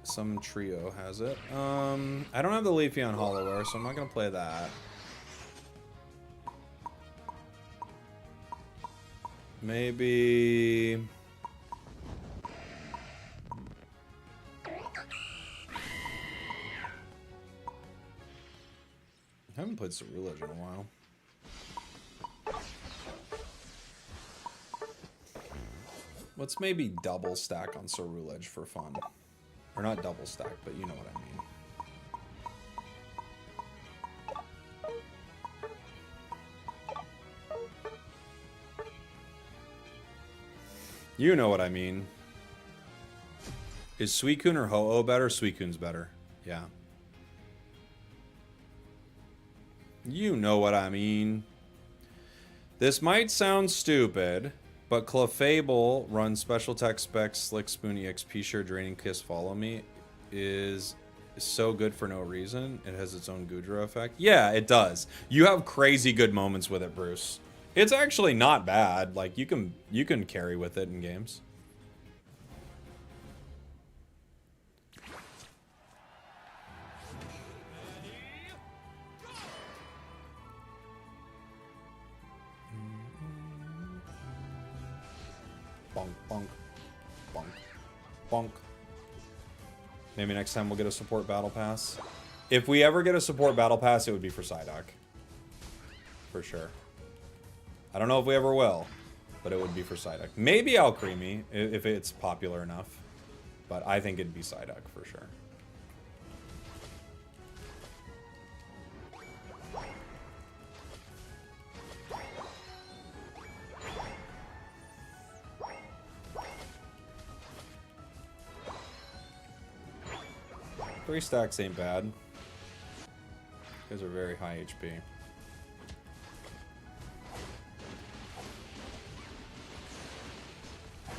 S1: Some trio has it. I don't have the Leafeon Hollower, so I'm not gonna play that. Maybe... I haven't played Seruage in a while. Let's maybe double stack on Seruage for fun. Or not double stack, but you know what I mean. You know what I mean. Is Suicune or Ho-Oh better? Suicune's better. Yeah. You know what I mean. This might sound stupid, but Clefable runs Special Tech Specs, Slick Spoon, EXP Share, Draining Kiss, Follow Me is so good for no reason. It has its own Goodra effect. Yeah, it does. You have crazy good moments with it, Bruce. It's actually not bad. Like you can carry with it in games. Bonk, bonk, bonk, bonk. Maybe next time we'll get a support battle pass. If we ever get a support battle pass, it would be for Psyduck. For sure. I don't know if we ever will, but it would be for Psyduck. Maybe Alcremie, if it's popular enough. But I think it'd be Psyduck for sure. Three stacks ain't bad. You guys are very high HP.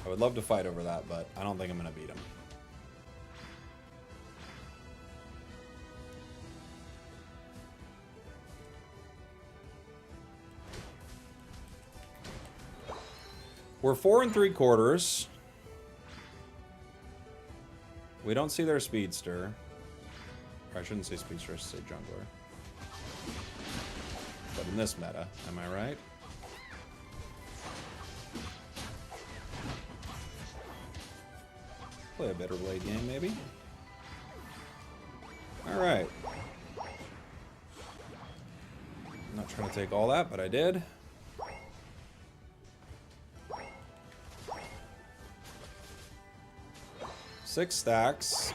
S1: I would love to fight over that, but I don't think I'm going to beat him. We're 4 3/4. We don't see their Speedster. Or I shouldn't say Speedster, I should say Jungler. But in this meta, am I right? Play a better blade game, maybe. Alright. I'm not trying to take all that, but I did. Six stacks.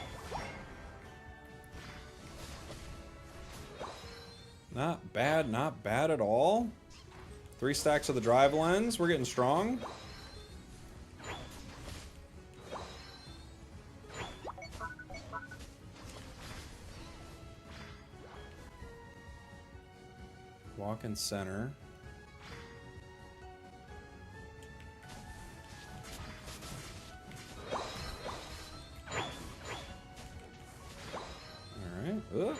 S1: Not bad, not bad at all. 3 stacks of the drive lens. We're getting strong. Walk in center. Ugh.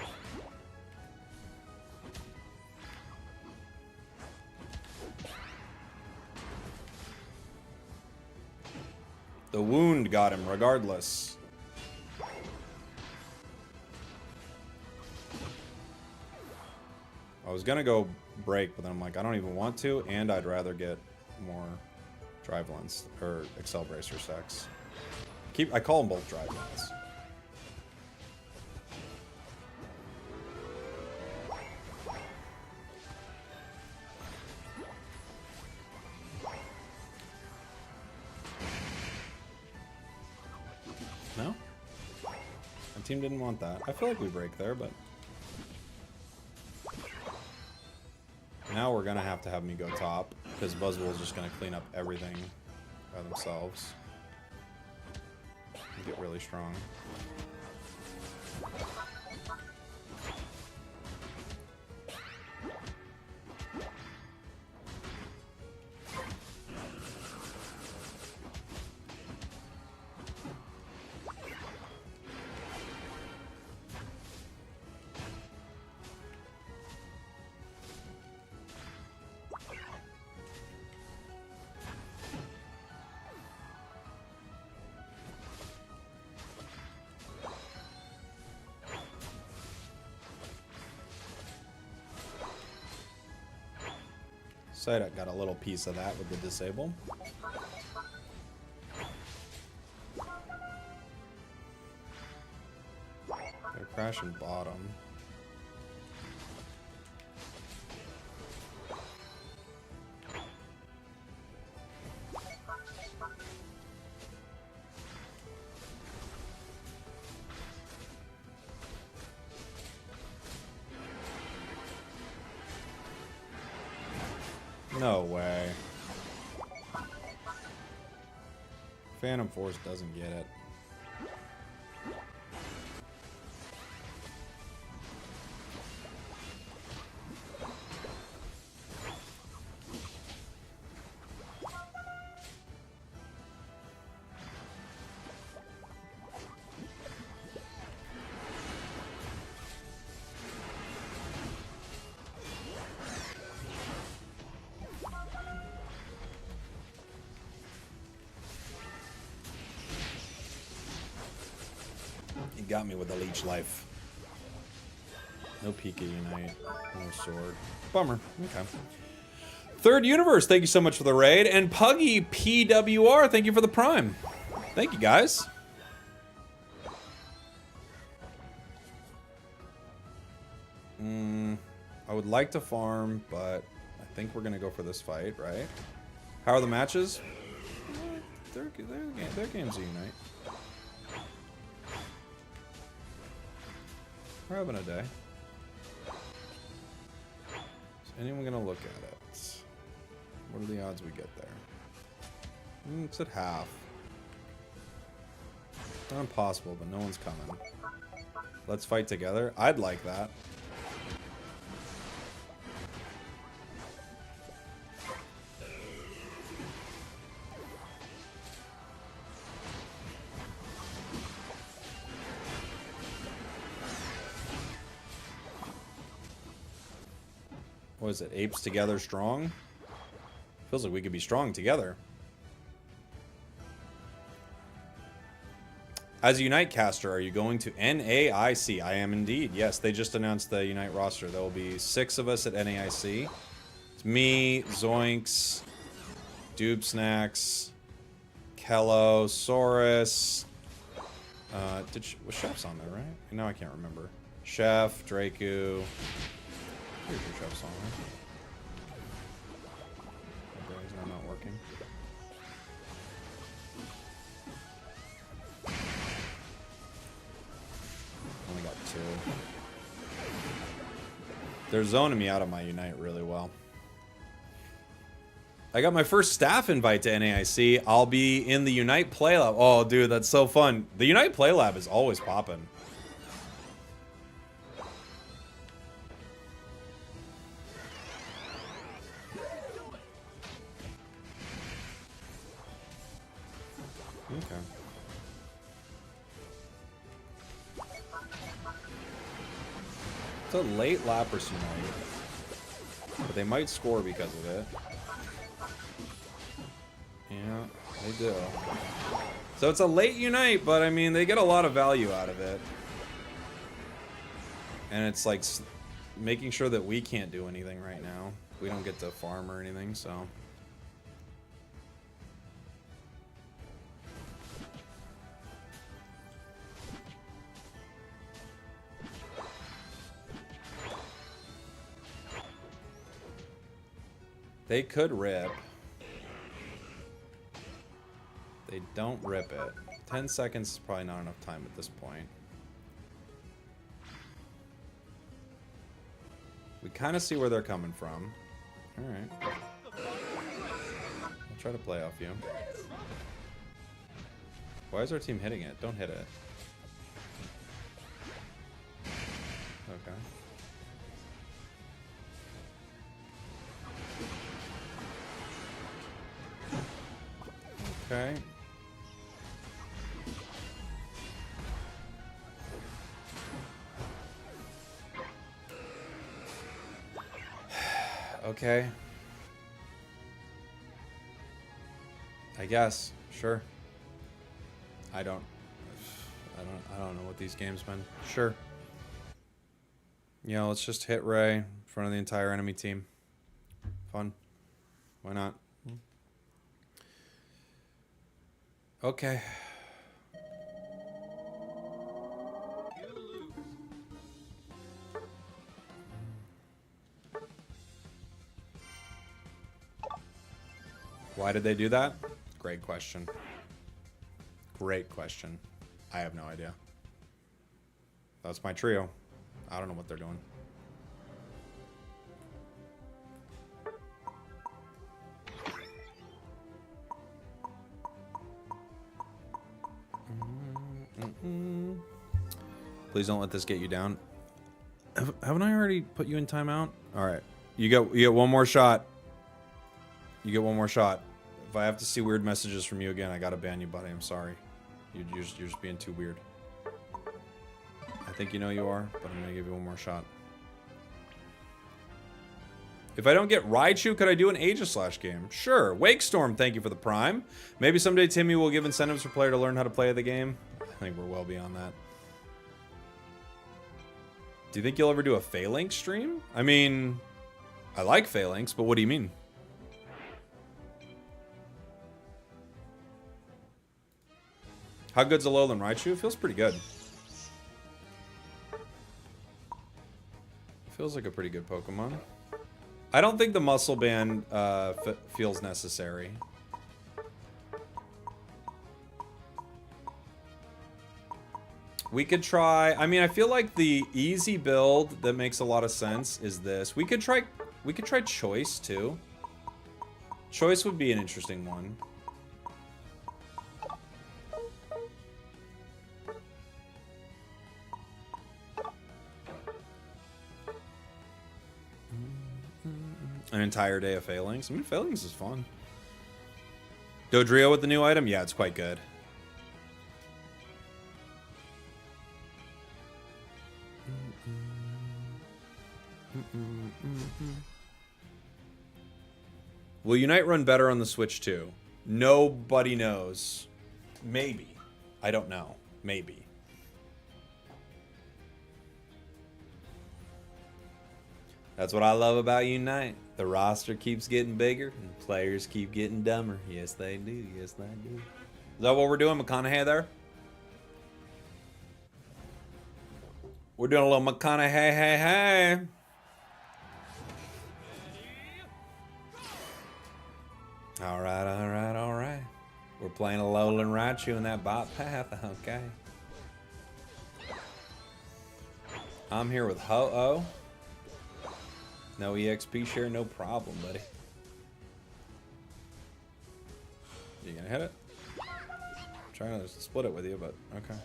S1: The wound got him regardless. I was gonna go break, but then I'm like, I don't even want to, and I'd rather get more drive lens or Excel Bracer stacks. I call them both drive lens. No? My team didn't want that. I feel like we break there, but now we're gonna have to have me go top because Buzzwole's just gonna clean up everything by themselves and get really strong. Psyduck got a little piece of that with the disable. They're crashing bottom. No way. Phantom Force doesn't get it. Got me with a leech life. No Pika Unite. No sword. Bummer. Okay. Third Universe, thank you so much for the raid. And Puggy PWR, thank you for the prime. Thank you, guys. I would like to farm, but I think we're going to go for this fight, right? How are the matches? They're games of Unite. We're having a day. Is anyone gonna look at it? What are the odds we get there? It's at half. Not impossible, but no one's coming. Let's fight together. I'd like that. What is it? Apes together strong? Feels like we could be strong together. As a Unite caster, are you going to NAIC? I am indeed. Yes, they just announced the Unite roster. There will be 6 of us at NAIC. It's me, Zoinks, Doob Snacks, Kello, Saurus. Was Chef's on there, right? Now I can't remember. Chef, Draku. Here's your Chef's on there. Okay, is that not working? Only got 2. They're zoning me out of my Unite really well. I got my first staff invite to NAIC. I'll be in the Unite Play Lab. Oh, dude, that's so fun. The Unite Play Lab is always popping. Okay. It's a late Lapras Unite, but they might score because of it. Yeah, they do. So it's a late Unite, but I mean, they get a lot of value out of it. And it's like making sure that we can't do anything right now. We don't get to farm or anything, so. They could rip. They don't rip it. 10 seconds is probably not enough time at this point. We kind of see where they're coming from. Alright. I'll try to play off you. Why is our team hitting it? Don't hit it. Okay. Okay. Okay. I guess. Sure. I don't know what these games mean. Sure. Yeah, let's just hit Ray in front of the entire enemy team. Fun. Why not? Okay. Why did they do that? Great question. Great question. I have no idea. That's my trio. I don't know what they're doing. Please don't let this get you down. Haven't I already put you in timeout? All right. You get one more shot. You get one more shot. If I have to see weird messages from you again, I gotta ban you, buddy. I'm sorry. You're just being too weird. I think you know you are, but I'm gonna give you one more shot. If I don't get Raichu, could I do an Aegislash game? Sure. Wake Storm, thank you for the Prime. Maybe someday Timmy will give incentives for player to learn how to play the game. I think we're well beyond that. Do you think you'll ever do a Phalanx stream? I mean, I like Phalanx, but what do you mean? How good's Alolan Raichu? Feels pretty good. Feels like a pretty good Pokemon. I don't think the muscle band feels necessary. We could try. I mean, I feel like the easy build that makes a lot of sense is this. We could try Choice too. Choice would be an interesting one. An entire day of Phalanx. I mean, Phalanx is fun. Dodrio with the new item? Yeah, it's quite good. Will Unite run better on the Switch too? Nobody knows. Maybe. I don't know. Maybe. That's what I love about Unite. The roster keeps getting bigger and players keep getting dumber. Yes, they do. Yes, they do. Is that what we're doing, McConaughey there? We're doing a little McConaughey, hey. All right. We're playing Alolan Raichu in that bot path, okay. I'm here with Ho-Oh. No EXP share, no problem, buddy. You gonna hit it? I'm trying to split it with you, but okay.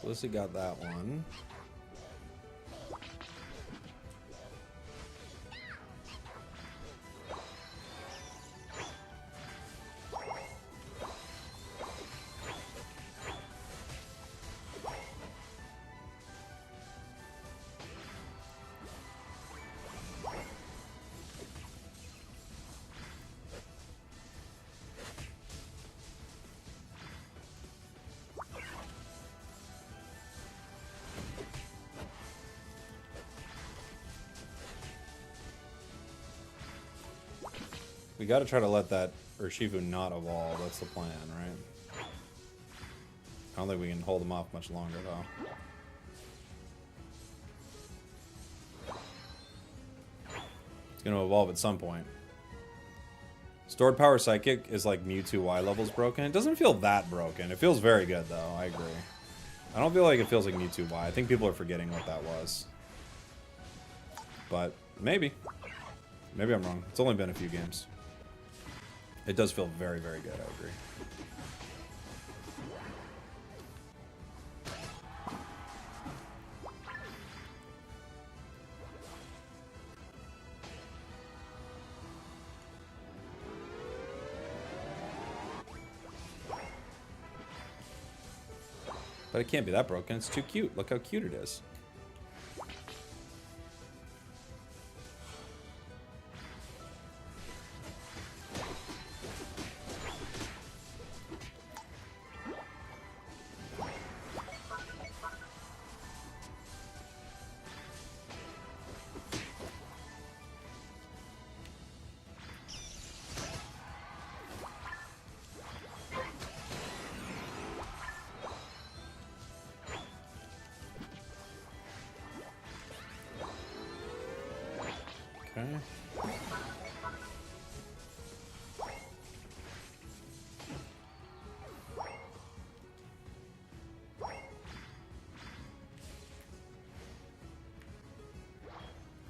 S1: Felicity got that one. We gotta try to let that Urshifu not evolve. That's the plan, right? I don't think we can hold him off much longer, though. It's gonna evolve at some point. Stored Power Psychic is like Mewtwo Y levels broken. It doesn't feel that broken. It feels very good, though. I agree. I don't feel like it feels like Mewtwo Y. I think people are forgetting what that was. But maybe. Maybe I'm wrong. It's only been a few games. It does feel very, very good, I agree. But it can't be that broken. It's too cute. Look how cute it is. Okay.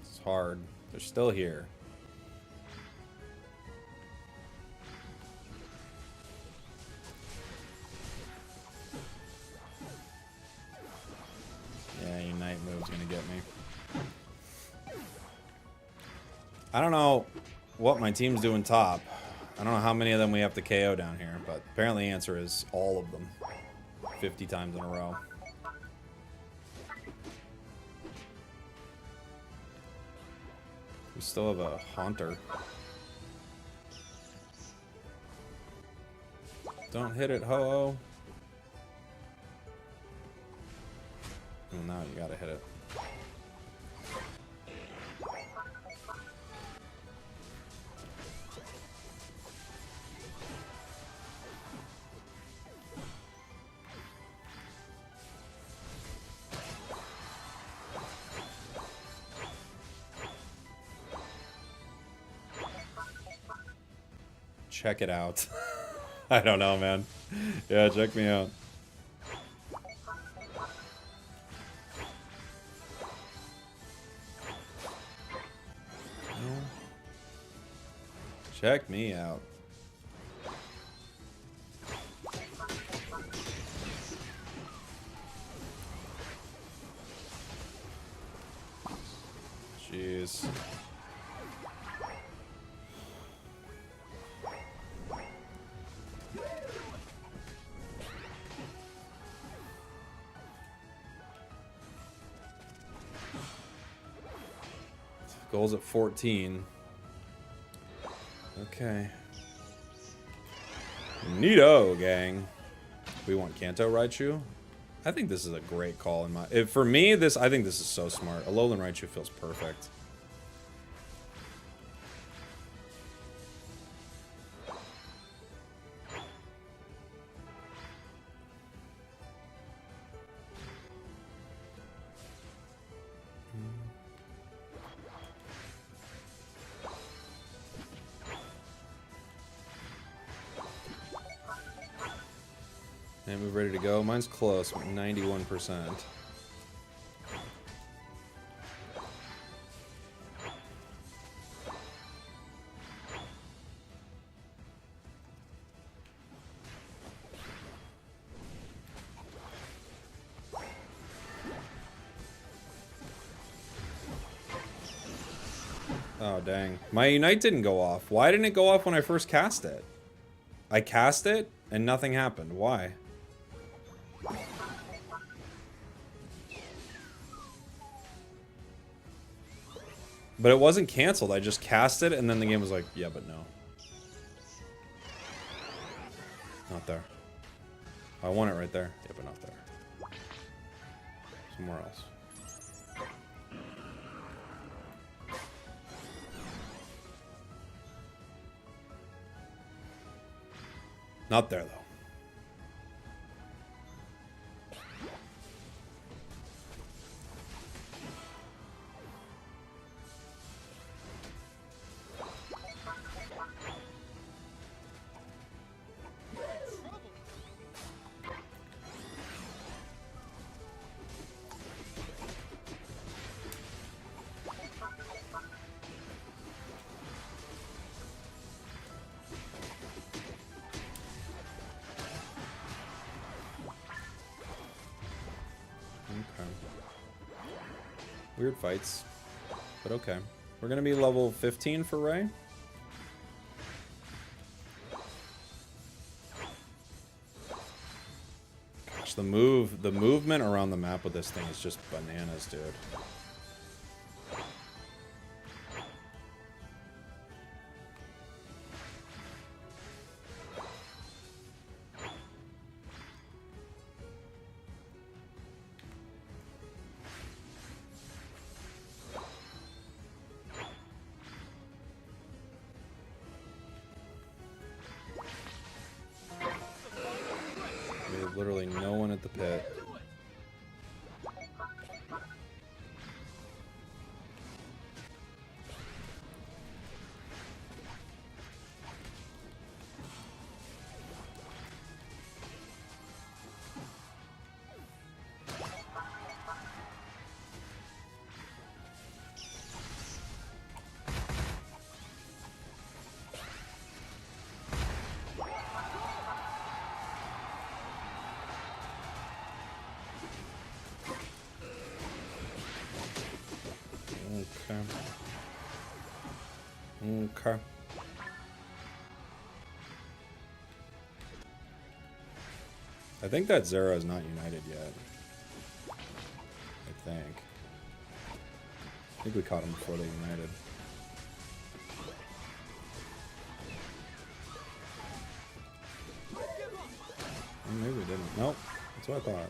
S1: It's hard. They're still here. Yeah, Unite move's gonna get me. I don't know what my team's doing top. I don't know how many of them we have to KO down here, but apparently the answer is all of them. 50 times in a row. We still have a Haunter. Don't hit it, Ho-Oh. Well, now you gotta hit it. Check it out. I don't know, man. Yeah, check me out. Check me out. Jeez. Goals at 14. Okay. Neato, gang. We want Kanto Raichu. I think this is a great call in my. For me, I think this is so smart. Alolan Raichu feels perfect. And we're ready to go. Mine's close, 91%. Oh, dang. My Unite didn't go off. Why didn't it go off when I first cast it? I cast it, and nothing happened. Why? But it wasn't canceled. I just cast it, and then the game was like, yeah, but no. Not there. I want it right there. Yeah, but not there. Somewhere else. Not there, though. Weird fights, but okay. We're gonna be level 15 for Ray. Gosh, the movement around the map with this thing is just bananas, dude. Literally no one at the pit. Okay. I think that Zera is not united yet. I think we caught him before they united. Well, maybe we didn't. Nope. That's what I thought.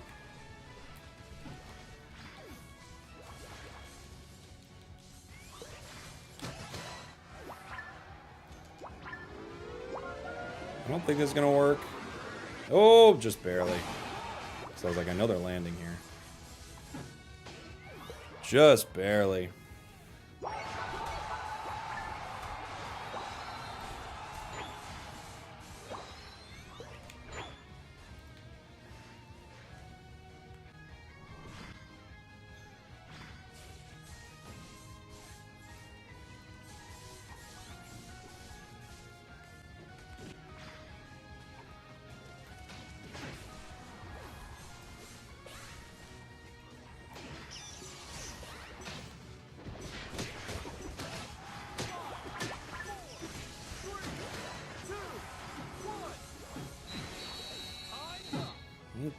S1: I don't think this is gonna work. Oh, just barely. So I was like, I know they're landing here. Just barely.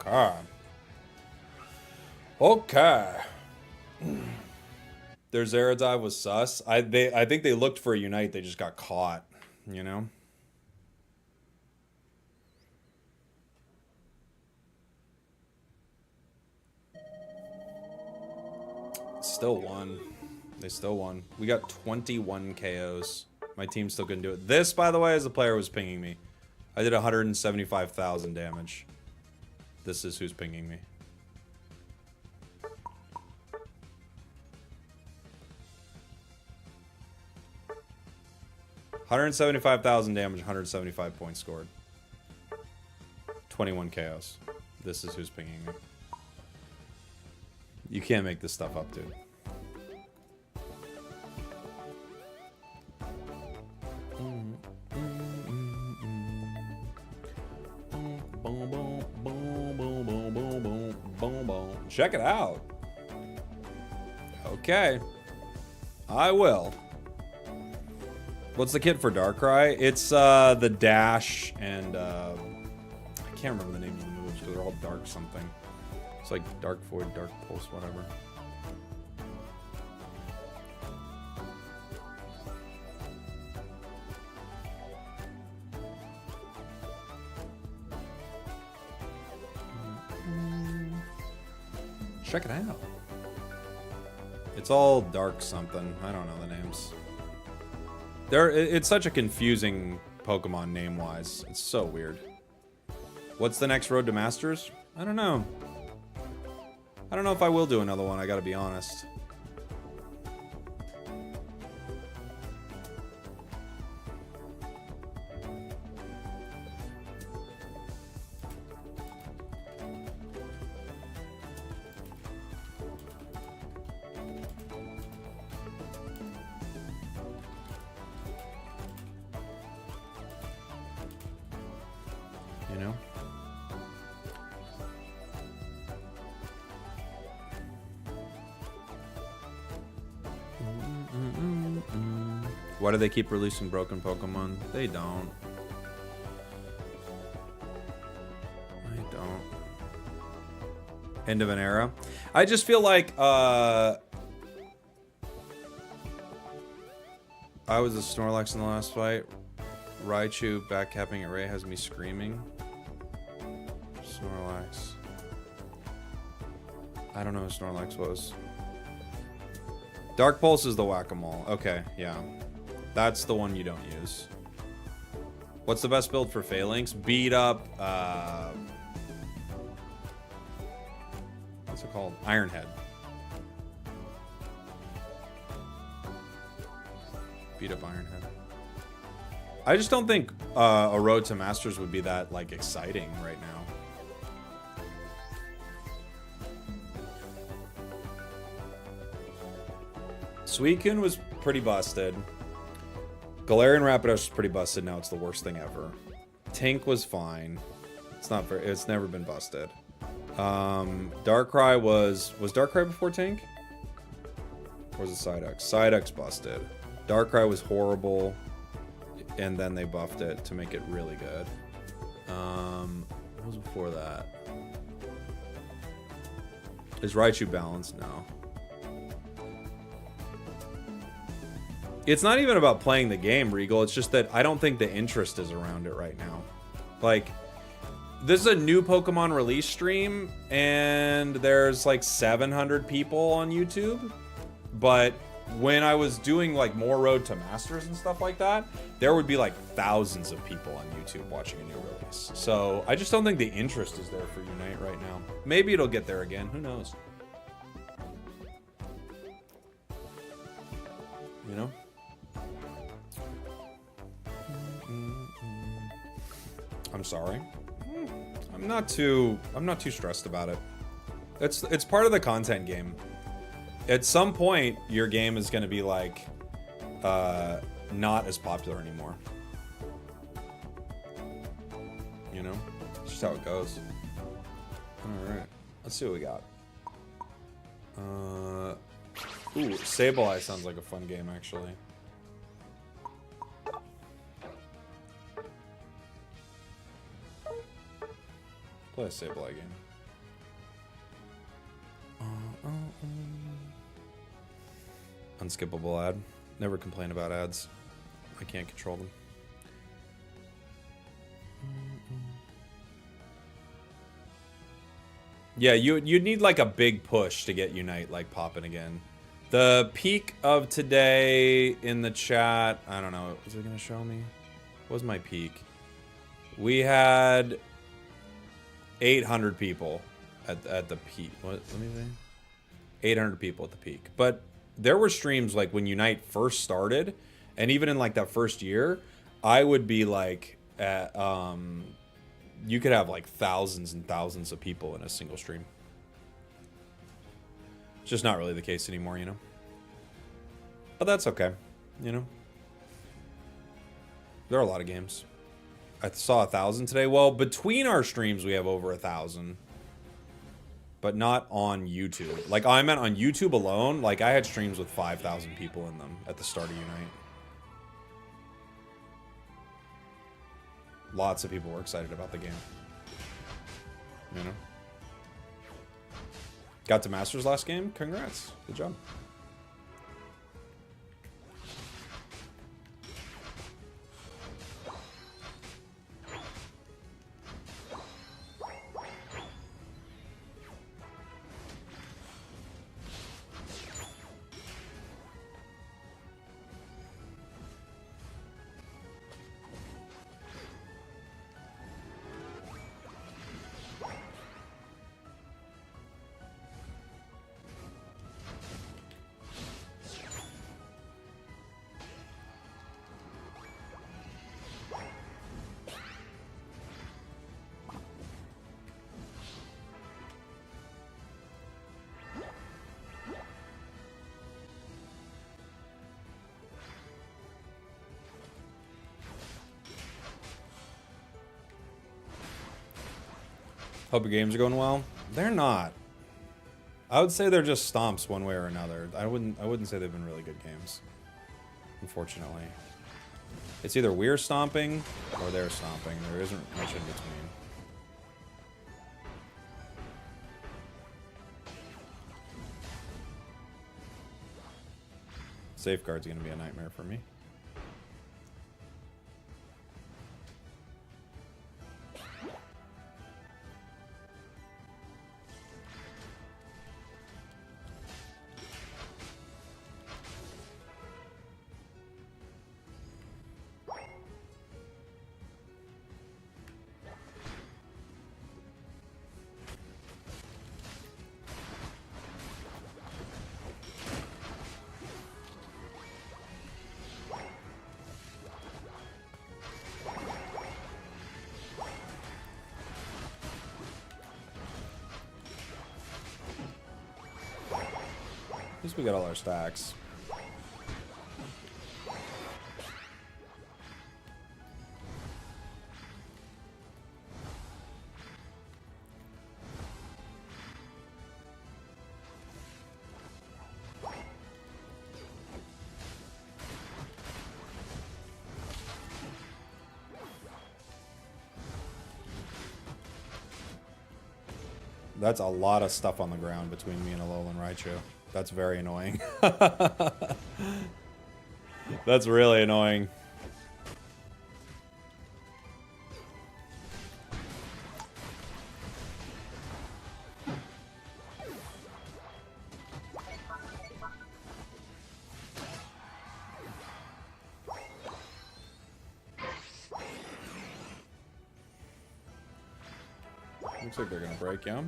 S1: Okay. Okay. Their Zera dive was sus. I think they looked for a unite. They just got caught. You know. Still won. They still won. We got 21 KOs. My team still couldn't do it. This, by the way, as the player was pinging me. I did 175,000 damage. This is who's pinging me. $175,000 damage, 175 points scored. 21 KOs. This is who's pinging me. You can't make this stuff up, dude. Check it out. Okay. I will. What's the kit for Darkrai? It's the dash and I can't remember the names of the moves because they're all dark something. It's like Dark Void, Dark Pulse, whatever. Check it out. It's all dark something. I don't know the names. It's such a confusing Pokemon name-wise. It's so weird. What's the next road to Masters? I don't know. I don't know if I will do another one, I gotta be honest. You know? Why do they keep releasing broken Pokemon? They don't. They don't. End of an era. I just feel like I was a Snorlax in the last fight. Raichu backcapping at Ray has me screaming. Snorlax. I don't know who Snorlax was. Dark Pulse is the whack-a-mole. Okay, yeah. That's the one you don't use. What's the best build for Phalanx? Beat up, what's it called? Ironhead. Beat up Ironhead. I just don't think a road to Masters would be that, like, exciting right now. Suicune was pretty busted. Galarian Rapidash was pretty busted. Now it's the worst thing ever. Tink was fine. It's not very. It's never been busted. Darkrai was Darkrai before Tink? Or was it Psyduck? Psyduck's busted. Darkrai was horrible, and then they buffed it to make it really good. What was before that? Is Raichu balanced? No. It's not even about playing the game, Regal. It's just that I don't think the interest is around it right now. Like, this is a new Pokemon release stream, and there's like 700 people on YouTube. But when I was doing like more Road to Masters and stuff like that, there would be like thousands of people on YouTube watching a new release. So I just don't think the interest is there for Unite right now. Maybe it'll get there again. Who knows? You know? I'm sorry. I'm not too stressed about it. It's part of the content game. At some point, your game is going to be like not as popular anymore. You know? It's just how it goes. Alright. Let's see what we got. Ooh, Sableye sounds like a fun game, actually. Play a Sableye game. Unskippable ad. Never complain about ads. I can't control them. Yeah, you'd need like a big push to get Unite like popping again. The peak of today in the chat, I don't know, is it gonna show me? What was my peak? We had 800 people at the peak. What? Let me see. 800 people at the peak. But there were streams like when Unite first started, and even in like that first year, I would be like at you could have like thousands and thousands of people in a single stream. It's just not really the case anymore, you know. But that's okay, you know. There are a lot of games. I saw 1,000 today. Well, between our streams, we have over 1,000. But not on YouTube. Like, I meant on YouTube alone. Like, I had streams with 5,000 people in them at the start of Unite. lots of people were excited about the game. You know? Got to Masters last game? Congrats. Good job. Hope your games are going well. They're not. I would say they're just stomps one way or another. I wouldn't say they've been really good games. Unfortunately. It's either we're stomping or they're stomping. There isn't much in between. Safeguard's gonna be a nightmare for me. At least we got all our stacks. That's a lot of stuff on the ground between me and Alolan Raichu. That's very annoying. That's really annoying. Looks like they're gonna break, yeah?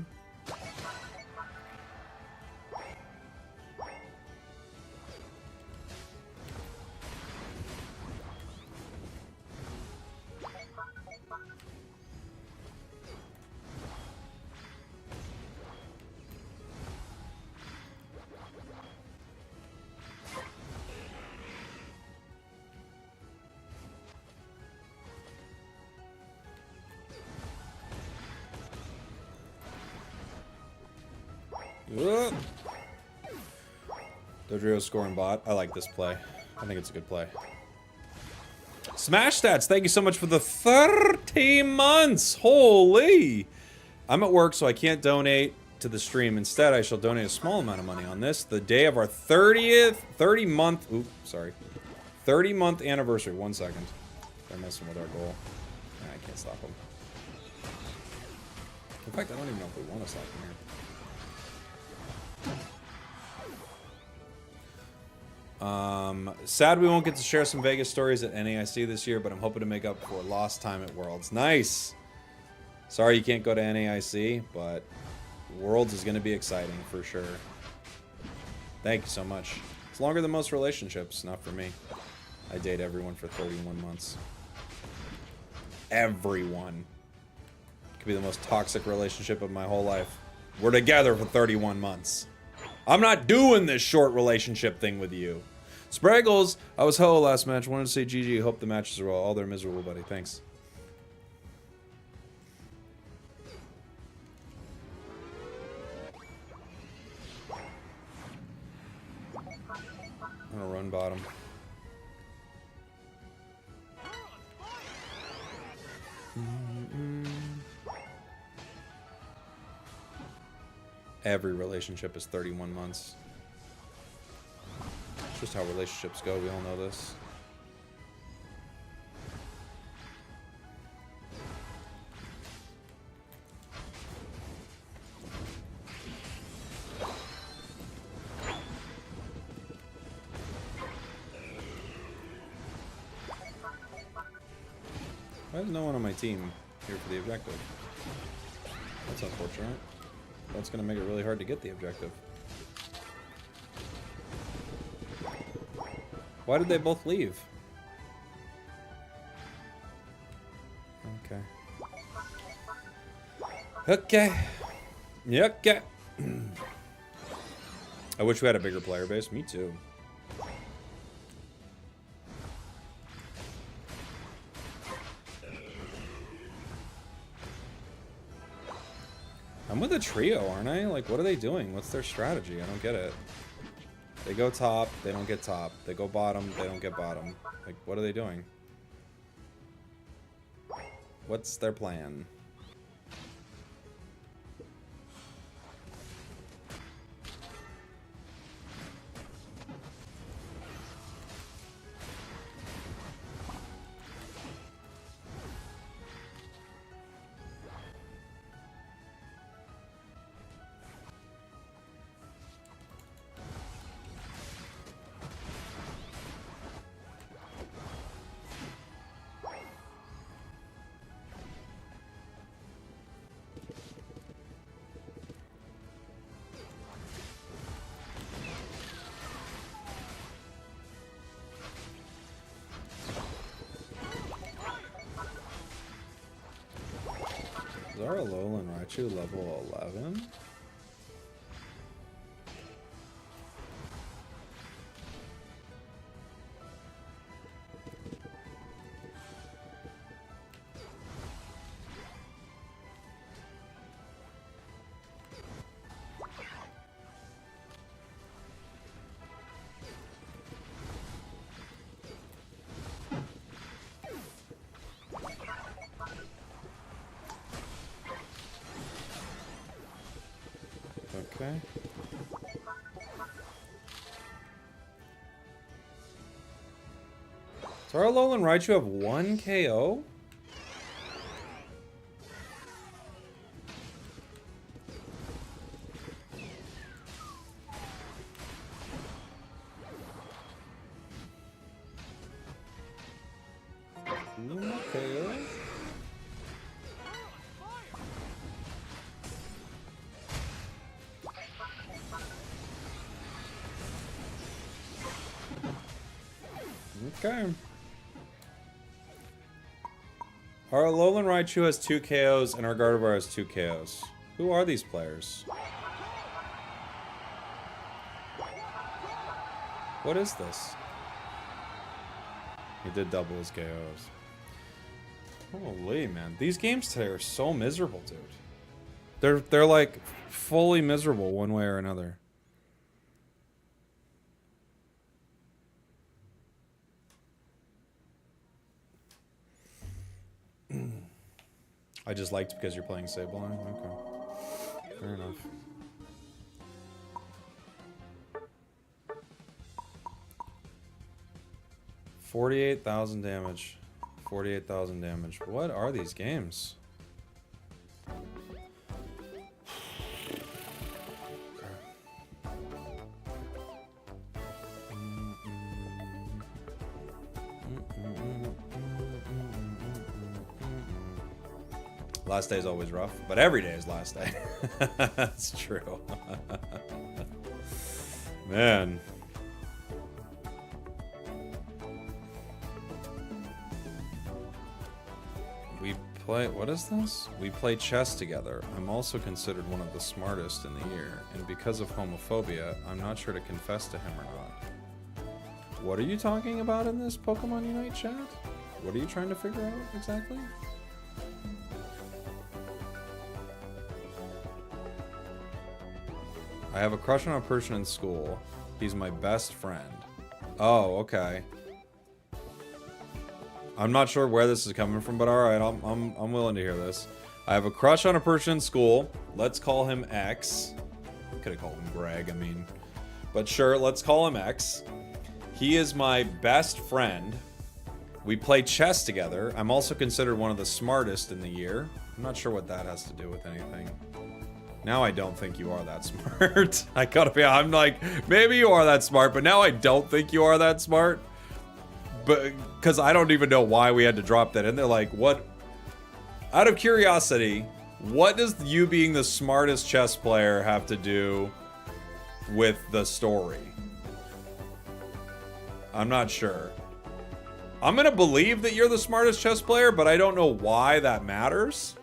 S1: Dodrio scoring bot. I like this play. I think it's a good play. Smash Stats, thank you so much for the 30 months. Holy! I'm at work, so I can't donate to the stream. Instead, I shall donate a small amount of money on this. The day of our 30-month anniversary. 1 second. They're messing with our goal. Nah, I can't stop them. In fact, I don't even know if we want to stop them here. Sad we won't get to share some Vegas stories at NAIC this year, but I'm hoping to make up for lost time at Worlds. Nice! Sorry you can't go to NAIC, but Worlds is going to be exciting for sure. Thank you so much. It's longer than most relationships, not for me. I date everyone for 31 months. Everyone. Could be the most toxic relationship of my whole life. We're together for 31 months. I'm not doing this short relationship thing with you. Spragels, I was ho last match. Wanted to say GG. Hope the matches are all they're miserable, buddy. Thanks. I'm gonna run bottom. Every relationship is 31 months. It's just how relationships go. We all know this. Why is no one on my team here for the objective? That's unfortunate. That's going to make it really hard to get the objective. Why did they both leave? Okay. Okay. Okay. I wish we had a bigger player base. Me too. I'm with a trio, aren't I? Like, what are they doing? What's their strategy? I don't get it. They go top, they don't get top. They go bottom, they don't get bottom. Like, what are they doing? What's their plan? Is our Alolan Raichu level 11? Okay. Does our Alolan Raichu have 1 KO? No KO? Okay. Our Alolan Raichu has 2 KOs and our Gardevoir has 2 KOs. Who are these players? What is this? He did double his KOs. Holy man, these games today are so miserable, dude. They're like fully miserable one way or another. I just liked because you're playing Sableye. Okay. Fair enough. $48,000 damage. 48,000 damage. What are these games? Last day is always rough, but every day is last day. That's true. Man. We play, what is this? We play chess together. I'm also considered one of the smartest in the year, and because of homophobia, I'm not sure to confess to him or not. What are you talking about in this Pokemon Unite chat? What are you trying to figure out exactly? I have a crush on a person in school. He's my best friend. Oh, okay. I'm not sure where this is coming from, but all right, I'm willing to hear this. I have a crush on a person in school. Let's call him X. Could have called him Greg, I mean. But sure, let's call him X. He is my best friend. We play chess together. I'm also considered one of the smartest in the year. I'm not sure what that has to do with anything. Now I don't think you are that smart. I gotta be, I'm like, maybe you are that smart, but now I don't think you are that smart. But, because I don't even know why we had to drop that in there. Like, what, out of curiosity, what does you being the smartest chess player have to do with the story? I'm not sure. I'm gonna believe that you're the smartest chess player, but I don't know why that matters.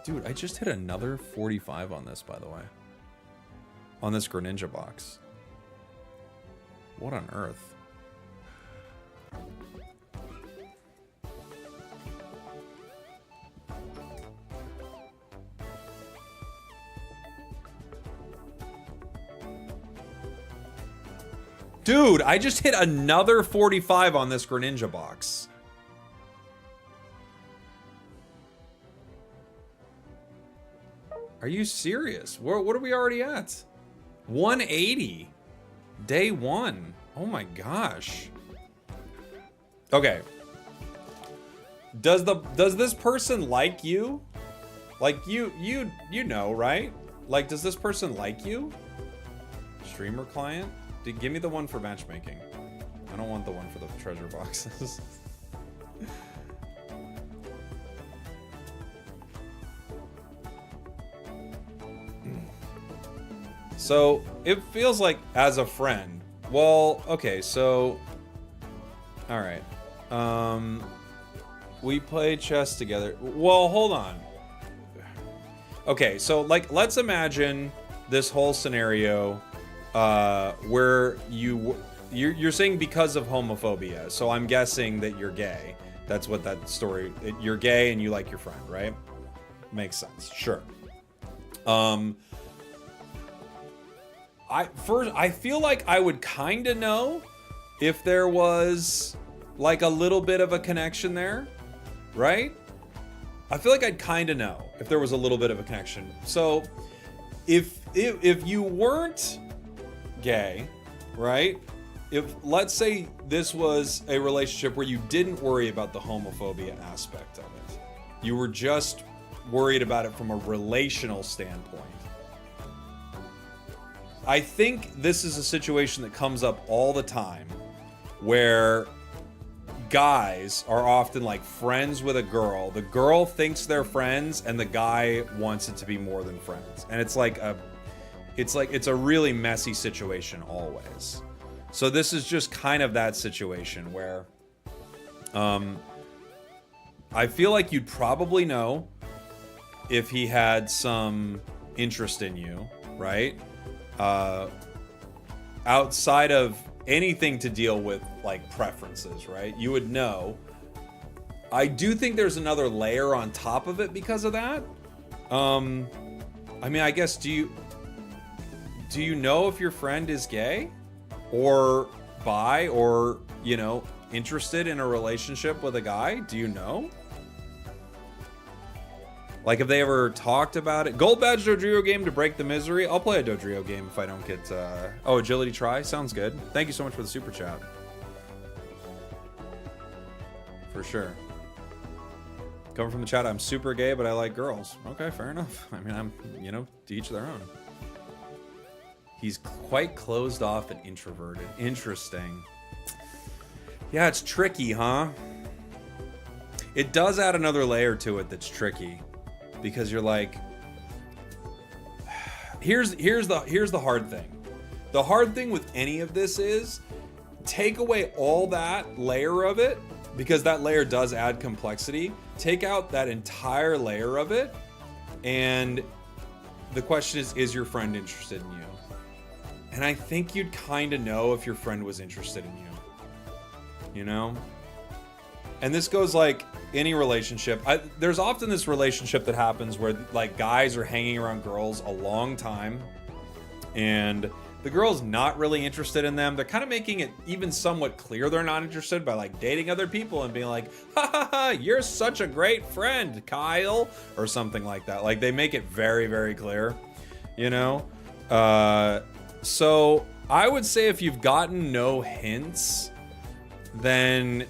S1: Dude, I just hit another 45 on this, by the way. On this Greninja box. What on earth? Dude, I just hit another 45 on this Greninja box. Are you serious? What are we already at? 180. Day one. Oh my gosh. Okay. Does this person like you? Like you know, right? Like, does this person like you? Streamer client? Give me the one for matchmaking. I don't want the one for the treasure boxes. So, it feels like as a friend. Well, okay, so... Alright. We play chess together. Well, hold on. Okay, so, like, let's imagine this whole scenario... where you're saying because of homophobia, so I'm guessing that you're gay. That's what that story, you're gay and you like your friend, right? Makes sense, sure. I feel like I would kind of know if there was like a little bit of a connection there, right? I feel like I'd kind of know if there was a little bit of a connection. So if you weren't gay, right? If, let's say this was a relationship where you didn't worry about the homophobia aspect of it. You were just worried about it from a relational standpoint. I think this is a situation that comes up all the time where guys are often like friends with a girl. The girl thinks they're friends and the guy wants it to be more than friends. And it's a really messy situation always. So this is just kind of that situation where I feel like you'd probably know if he had some interest in you, right? Outside of anything to deal with like preferences, right? You would know. I do think there's another layer on top of it because of that. I mean, I guess, do you know if your friend is gay or bi or, you know, interested in a relationship with a guy? Do you know? Like, have they ever talked about it? Gold badge Dodrio game to break the misery. I'll play a Dodrio game if I don't get... Oh, agility try? Sounds good. Thank you so much for the super chat. For sure. Coming from the chat, I'm super gay, but I like girls. Okay, fair enough. I mean, I'm, you know, to each their own. He's quite closed off and introverted. Interesting. Yeah, it's tricky, huh? It does add another layer to it that's tricky. Because you're like, here's the hard thing. The hard thing with any of this is take away all that layer of it, because that layer does add complexity. Take out that entire layer of it, and the question is your friend interested in you? And I think you'd kind of know if your friend was interested in you. You know? And this goes like any relationship. There's often this relationship that happens where like guys are hanging around girls a long time and the girl's not really interested in them. They're kind of making it even somewhat clear they're not interested by like dating other people and being like, ha ha ha, you're such a great friend, Kyle, or something like that. Like they make it very, very clear, you know? So I would say if you've gotten no hints, then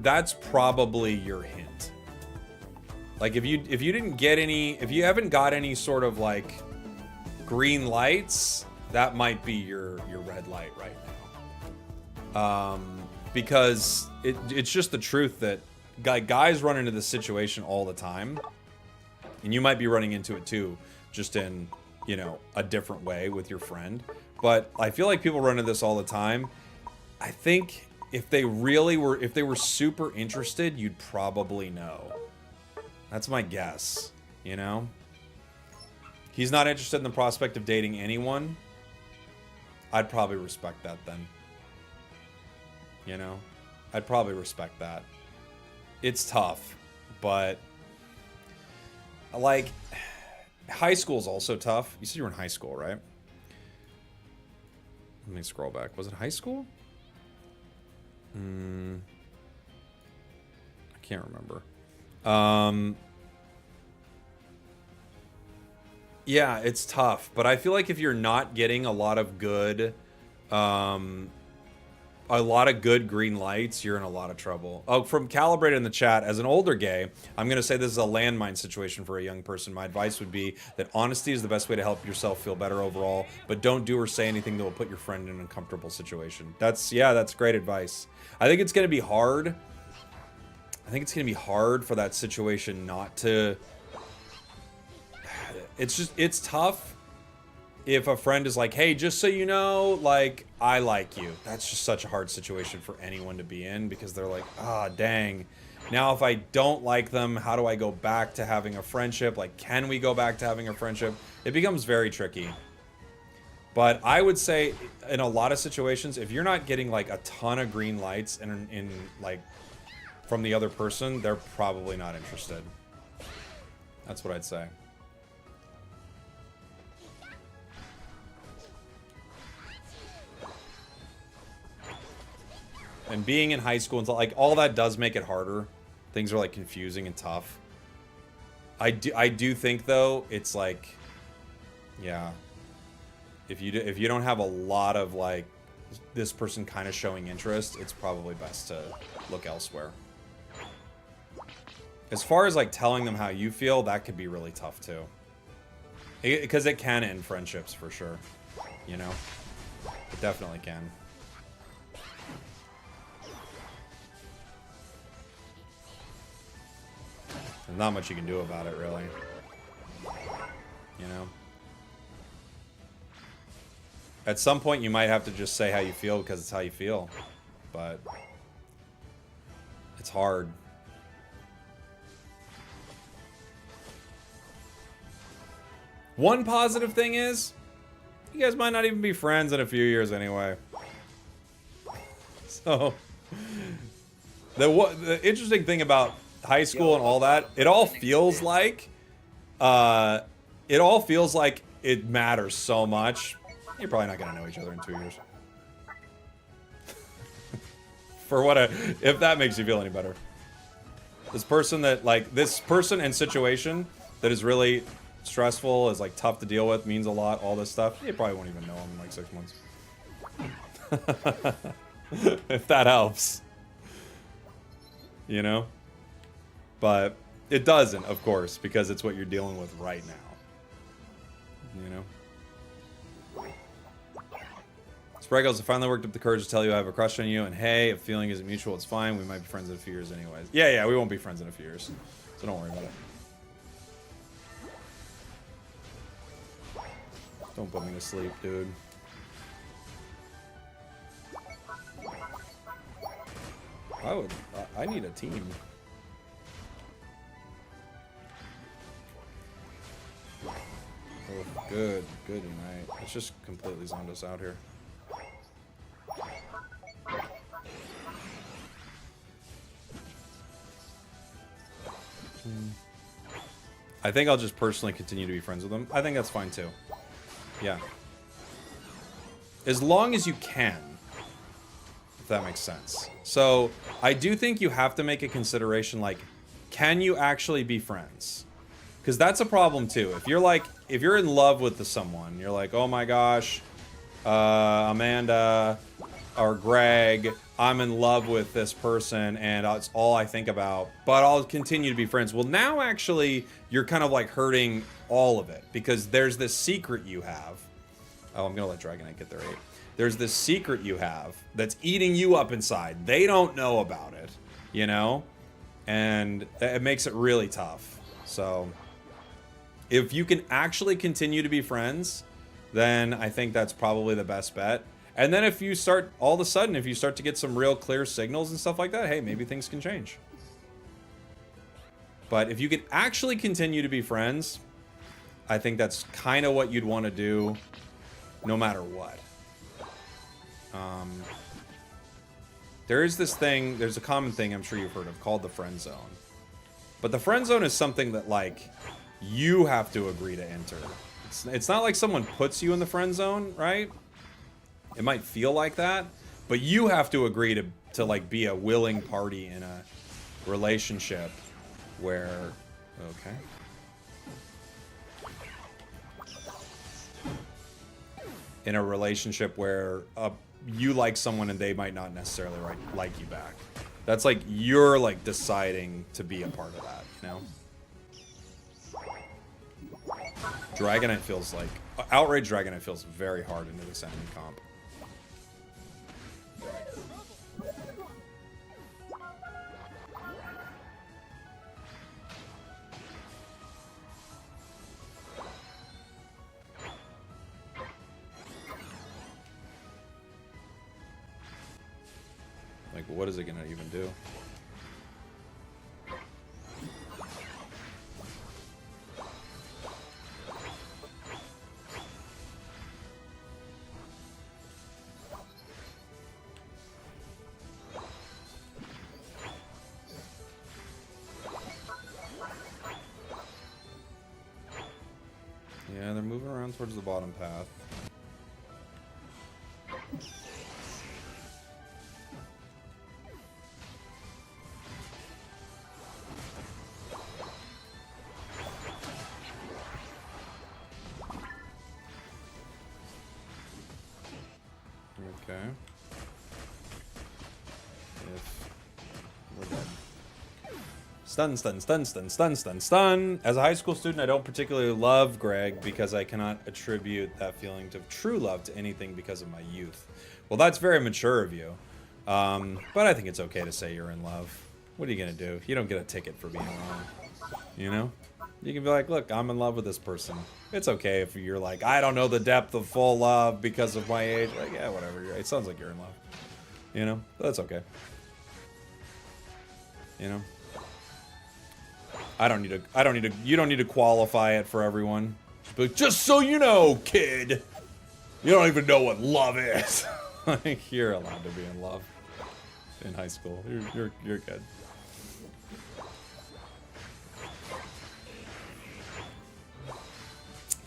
S1: that's probably your hint. Like if you didn't get any, if you haven't got any sort of like green lights, that might be your red light right now. Because it's just the truth that guys run into this situation all the time, and you might be running into it too, just in, you know, a different way with your friend. But I feel like people run into this all the time. I think if they were super interested, you'd probably know. That's my guess, you know? He's not interested in the prospect of dating anyone. I'd probably respect that then. You know? I'd probably respect that. It's tough, but like high school's also tough. You said you were in high school, right? Let me scroll back. Was it high school? I can't remember. Yeah, it's tough, but I feel like if you're not getting a lot of good green lights, you're in a lot of trouble. Oh, from Calibrated in the chat, as an older gay, I'm going to say this is a landmine situation for a young person. My advice would be that honesty is the best way to help yourself feel better overall, but don't do or say anything that will put your friend in an uncomfortable situation. That's great advice. I think it's going to be hard. I think it's going to be hard for that situation not to... It's tough if a friend is like, hey, just so you know, like, I like you. That's just such a hard situation for anyone to be in, because they're like, ah, dang. Now, if I don't like them, how do I go back to having a friendship? Like, can we go back to having a friendship? It becomes very tricky. But I would say, in a lot of situations, if you're not getting, like, a ton of green lights in like, from the other person, they're probably not interested. That's what I'd say. And being in high school and like all that does make it harder. Things are like confusing and tough. I do think though it's like, yeah, if you don't have a lot of like this person kind of showing interest, it's probably best to look elsewhere. As far as like telling them how you feel, that could be really tough too, because it can end friendships for sure. You know, it definitely can. There's not much you can do about it, really. You know? At some point, you might have to just say how you feel because it's how you feel. But it's hard. One positive thing is, you guys might not even be friends in a few years anyway. So, the interesting thing about high school and all that, it all feels like it matters so much. You're probably not gonna know each other in 2 years. For what if that makes you feel any better. This person and situation that is really stressful, is like tough to deal with, means a lot, all this stuff, you probably won't even know him in like 6 months. If that helps. You know? But it doesn't, of course, because it's what you're dealing with right now. You know? Spragels, I finally worked up the courage to tell you I have a crush on you, and hey, if feeling isn't mutual, it's fine. We might be friends in a few years anyways. Yeah, we won't be friends in a few years. So don't worry about it. Don't put me to sleep, dude. I need a team. Oh, good night. It's just completely zoned us out here. I think I'll just personally continue to be friends with them. I think that's fine too. Yeah. As long as you can. If that makes sense. So, I do think you have to make a consideration like, can you actually be friends? Because that's a problem too. If you're in love with someone, you're like, oh my gosh, Amanda or Greg, I'm in love with this person and it's all I think about, but I'll continue to be friends. Well, now actually you're kind of like hurting all of it because there's this secret you have. Oh, I'm gonna let Dragonite get their 8. There's this secret you have that's eating you up inside. They don't know about it, you know? And it makes it really tough. So if you can actually continue to be friends, then I think that's probably the best bet. And then if you start, all of a sudden, if you start to get some real clear signals and stuff like that, hey, maybe things can change. But if you can actually continue to be friends, I think that's kind of what you'd want to do no matter what. There is this thing, there's a common thing I'm sure you've heard of called the friend zone. But the friend zone is something that, like, you have to agree to enter. It's not like someone puts you in the friend zone, right? It might feel like that, but you have to agree to like be a willing party in a relationship where, okay. In a relationship where you like someone and they might not necessarily like you back. That's like you're like deciding to be a part of that, you know? Dragonite feels like... Outrage Dragonite feels very hard into this enemy comp. Like, what is it gonna even do? Yeah, they're moving around towards the bottom path. Okay. If we're dead. Stun, stun, stun, stun, stun, stun, stun. As a high school student, I don't particularly love Greg because I cannot attribute that feeling of true love to anything because of my youth. Well, that's very mature of you. But I think it's okay to say you're in love. What are you gonna do? You don't get a ticket for being wrong. You know? You can be like, look, I'm in love with this person. It's okay if you're like, I don't know the depth of full love because of my age. Like, yeah, whatever. It sounds like you're in love. You know? That's okay. You know? You don't need to qualify it for everyone. But just so you know, kid, you don't even know what love is. Like, you're allowed to be in love in high school. You're good.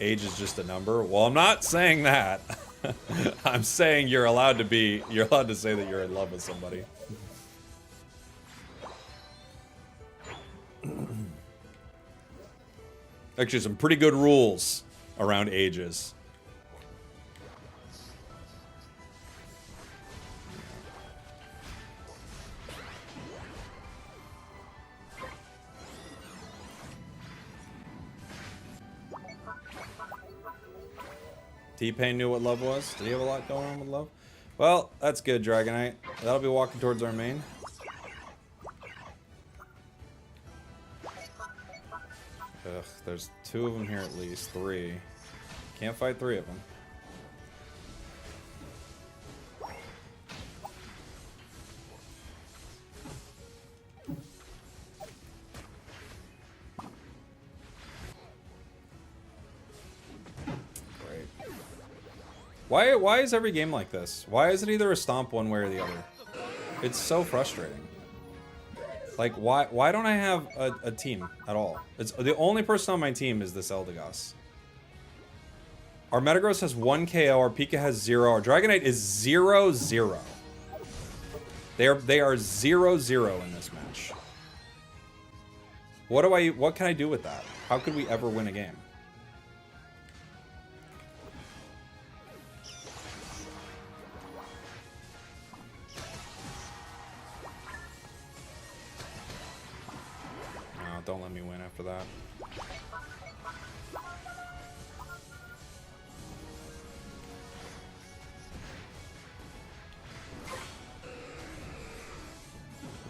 S1: Age is just a number. Well, I'm not saying that. I'm saying you're allowed to say that you're in love with somebody. Actually, some pretty good rules around ages. T-Pain knew what love was. Did he have a lot going on with love? Well, that's good, Dragonite. That'll be walking towards our main. Ugh, there's 2 of them here at least. 3. Can't fight 3 of them. Why is every game like this? Why is it either a stomp one way or the other? It's so frustrating. Like, why don't I have a team at all? It's the only person on my team is this Eldegoss. Our Metagross has 1 KO, our Pika has 0, our Dragonite is 0-0. They are 0-0 in this match. What can I do with that? How could we ever win a game? No, don't let me win after that.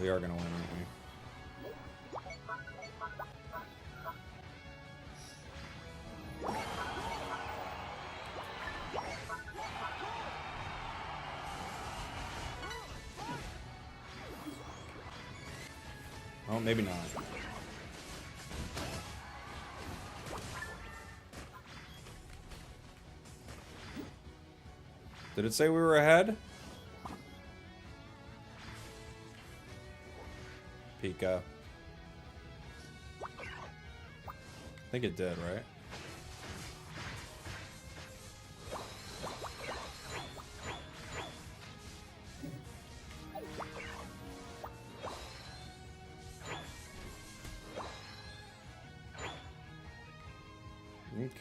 S1: We are gonna win, aren't we? Oh, maybe not. Did it say we were ahead? Pika. I think it did, right?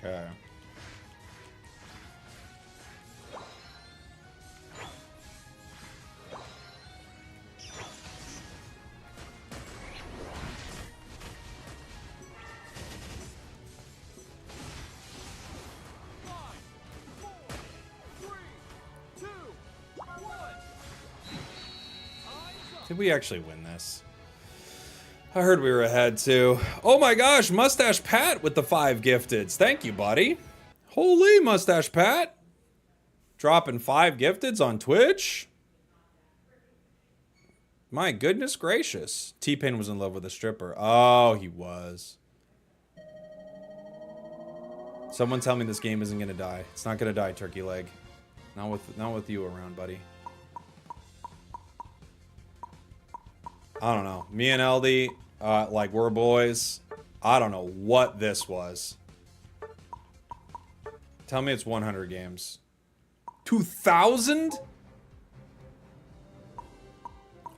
S1: Okay. Did we actually win this? I heard we were ahead too. Oh my gosh, Mustache Pat with the 5 gifteds. Thank you, buddy. Holy Mustache Pat. Dropping 5 gifteds on Twitch. My goodness gracious. T-Pain was in love with a stripper. Oh, he was. Someone tell me this game isn't gonna die. It's not gonna die, turkey leg. Not with you around, buddy. I don't know. Me and LD, like, we're boys. I don't know what this was. Tell me it's 100 games. 2,000?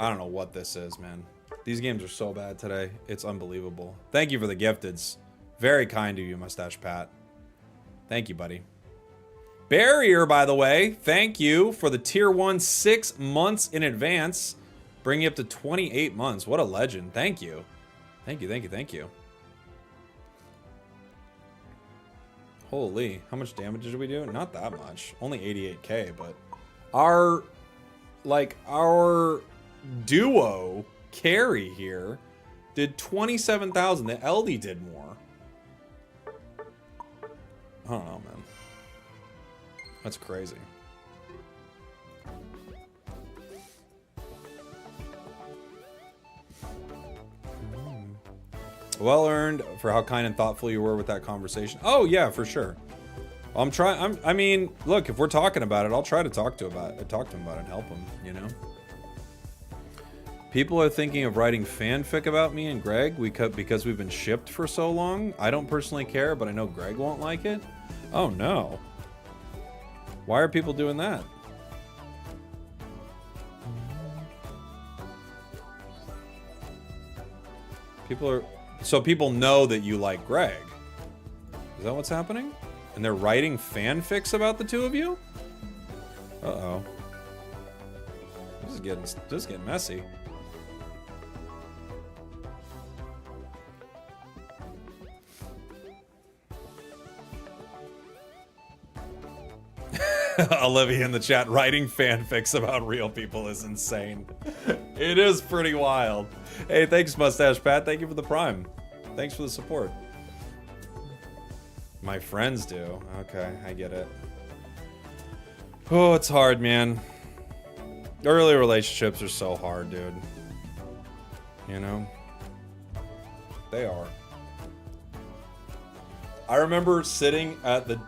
S1: I don't know what this is, man. These games are so bad today. It's unbelievable. Thank you for the gifteds. Very kind of you, Mustache Pat. Thank you, buddy. Barrier, by the way, thank you for the tier 1 6 months in advance. Bring you up to 28 months. What a legend. Thank you. Thank you, thank you, thank you. Holy, how much damage did we do? Not that much. Only 88k, but our duo carry here did 27,000. The LD did more. I don't know, man. That's crazy. Well earned for how kind and thoughtful you were with that conversation. Oh yeah, for sure. I mean, look, if we're talking about it, I'll try to talk to him about it and help him, you know? People are thinking of writing fanfic about me and Greg because we've been shipped for so long. I don't personally care, but I know Greg won't like it. Oh no. Why are people doing that? So people know that you like Greg. Is that what's happening? And they're writing fanfics about the two of you? Uh-oh. This is getting messy. Olivia in the chat, writing fanfics about real people is insane. It is pretty wild. Hey, thanks, Mustache Pat. Thank you for the prime. Thanks for the support. My friends do. Okay, I get it. Oh, it's hard, man. Early relationships are so hard, dude. You know? They are. I remember sitting at the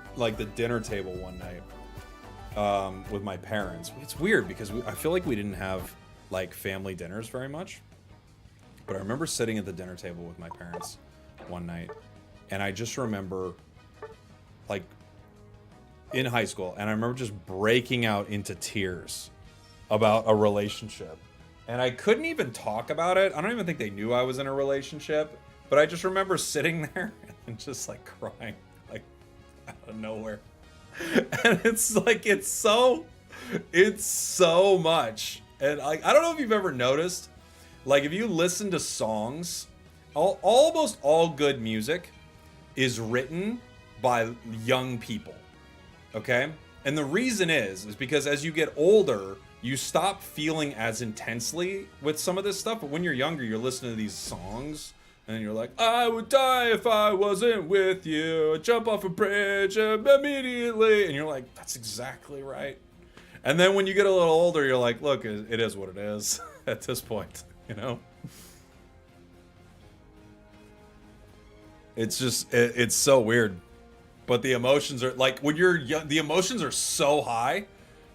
S1: dinner table one night. With my parents. It's weird because I feel like we didn't have like family dinners very much. But I remember sitting at the dinner table with my parents one night, and I just remember like in high school, and I remember just breaking out into tears about a relationship. And I couldn't even talk about it. I don't even think they knew I was in a relationship. But I just remember sitting there and just like crying, like out of nowhere. And it's like, it's so much. And I don't know if you've ever noticed, like if you listen to songs, almost all good music is written by young people. Okay? And the reason is because as you get older, you stop feeling as intensely with some of this stuff. But when you're younger, you're listening to these songs and you're like, I would die if I wasn't with you. I'd jump off a bridge immediately. And you're like, that's exactly right. And then when you get a little older, you're like, look, it is what it is at this point, you know? It's just, it's so weird. But the emotions are, like, when you're young, the emotions are so high.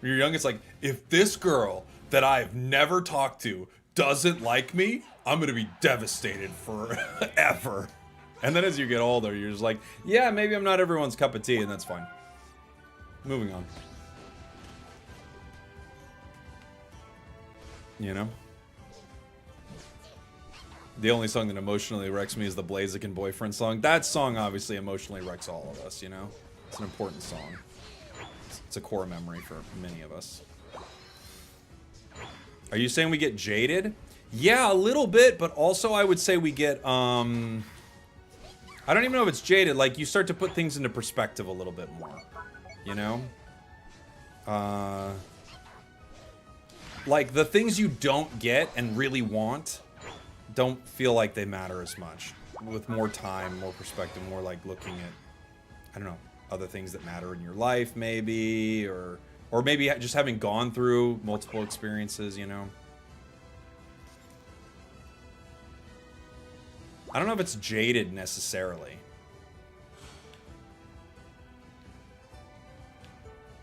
S1: When you're young, it's like, if this girl that I've never talked to doesn't like me, I'm going to be devastated forever. And then as you get older, you're just like, yeah, maybe I'm not everyone's cup of tea, and that's fine. Moving on. You know? The only song that emotionally wrecks me is the Blaziken Boyfriend song. That song obviously emotionally wrecks all of us, you know? It's an important song. It's a core memory for many of us. Are you saying we get jaded? Yeah, a little bit, but also I would say we get, I don't even know if it's jaded. Like, you start to put things into perspective a little bit more, you know? Like, the things you don't get and really want don't feel like they matter as much. With more time, more perspective, more like looking at, I don't know, other things that matter in your life, maybe, or maybe just having gone through multiple experiences, you know? I don't know if it's jaded necessarily.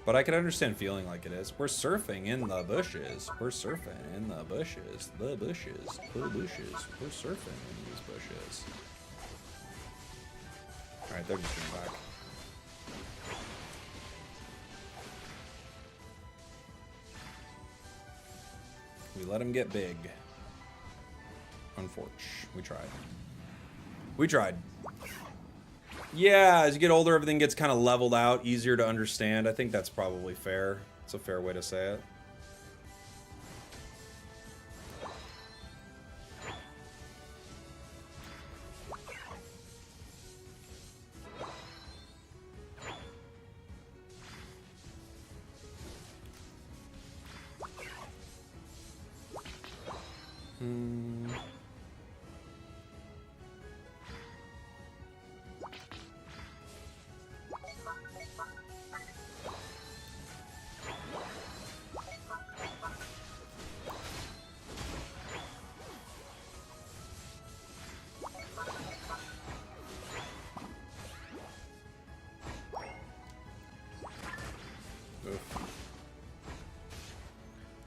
S1: But I can understand feeling like it is. We're surfing in the bushes. We're surfing in the bushes. The bushes. The bushes. We're surfing in these bushes. Alright, they're just coming back. We let him get big. Unfortunately. We tried. We tried. Yeah, as you get older, everything gets kind of leveled out, easier to understand. I think that's probably fair. It's a fair way to say it.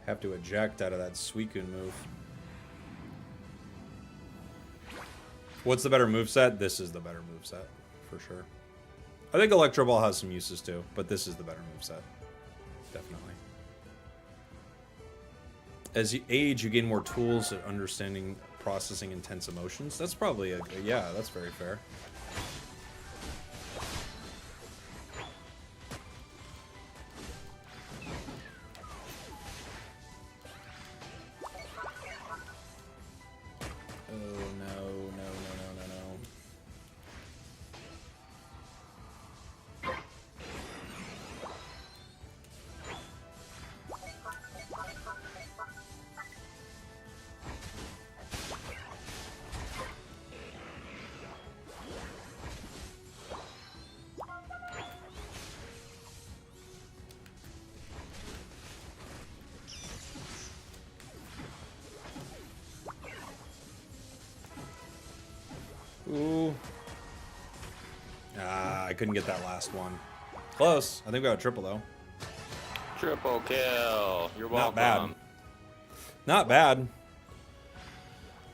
S1: Have to eject out of that Suicune move. What's the better moveset? This is the better moveset, for sure. I think Electro Ball has some uses too, but this is the better moveset. Definitely. As you age, you gain more tools at understanding, processing intense emotions. That's probably yeah, that's very fair. Ooh. Ah, I couldn't get that last one. Close. I think we got a triple, though.
S3: Triple kill. You're welcome.
S1: Not bad. Not bad.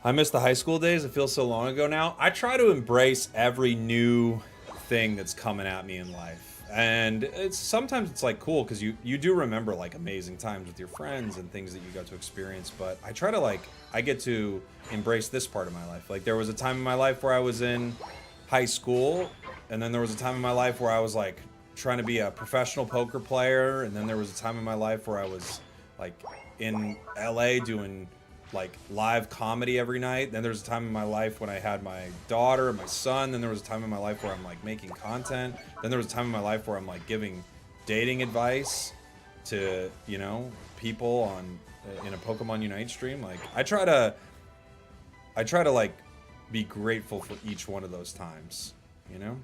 S1: I miss the high school days. It feels so long ago now. I try to embrace every new thing that's coming at me in life. And sometimes it's like cool because you do remember like amazing times with your friends and things that you got to experience. But I try to I get to embrace this part of my life. Like there was a time in my life where I was in high school, and then there was a time in my life where I was like trying to be a professional poker player, and then there was a time in my life where I was like in LA doing like live comedy every night. Then there's a time in my life when I had my daughter and my son. Then there was a time in my life where I'm like making content. Then there was a time in my life where I'm like giving dating advice to, you know, people on in a Pokemon Unite stream. Like I try to like be grateful for each one of those times, you know?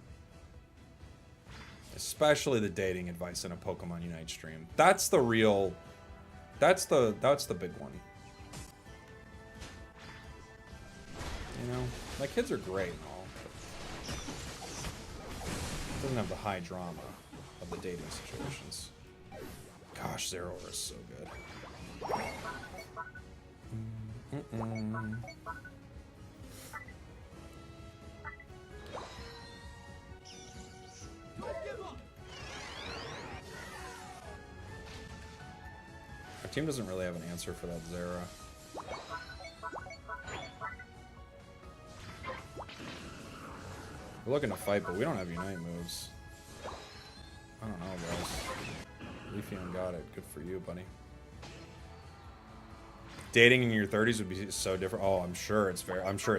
S1: Especially the dating advice in a Pokemon Unite stream. That's the real, that's the big one. You know, my kids are great and all, but it doesn't have the high drama of the dating situations. Gosh, Zeraora is so good. Our team doesn't really have an answer for that Zera. We're looking to fight, but we don't have Unite moves. I don't know, guys. Leafeon got it. Good for you, buddy. Dating in your 30s would be so different. Oh, I'm sure it's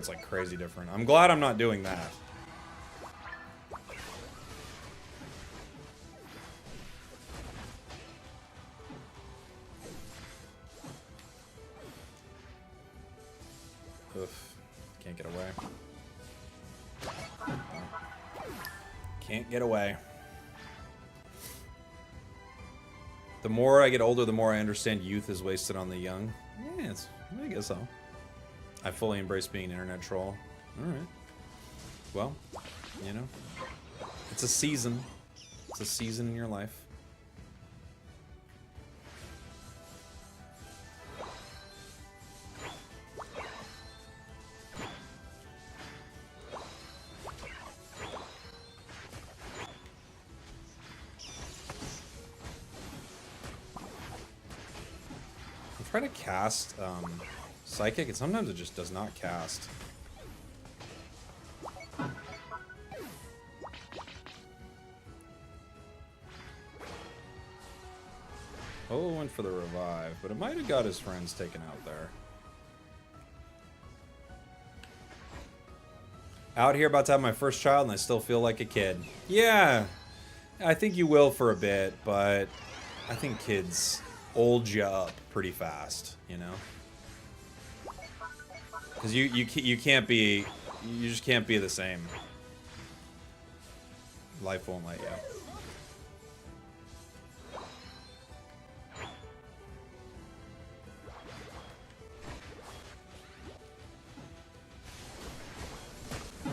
S1: like crazy different. I'm glad I'm not doing that. Oof. Can't get away. Can't get away. The more I get older, the more I understand youth is wasted on the young. Yeah, I guess so. I fully embrace being an internet troll. Alright. Well, you know. It's a season. It's a season in your life. Try to cast Psychic, and sometimes it just does not cast. Oh, went for the revive, but it might have got his friends taken out there. Out here about to have my first child, and I still feel like a kid. Yeah, I think you will for a bit, but I think kids old you up pretty fast, you know, because you just can't be the same. Life won't let you.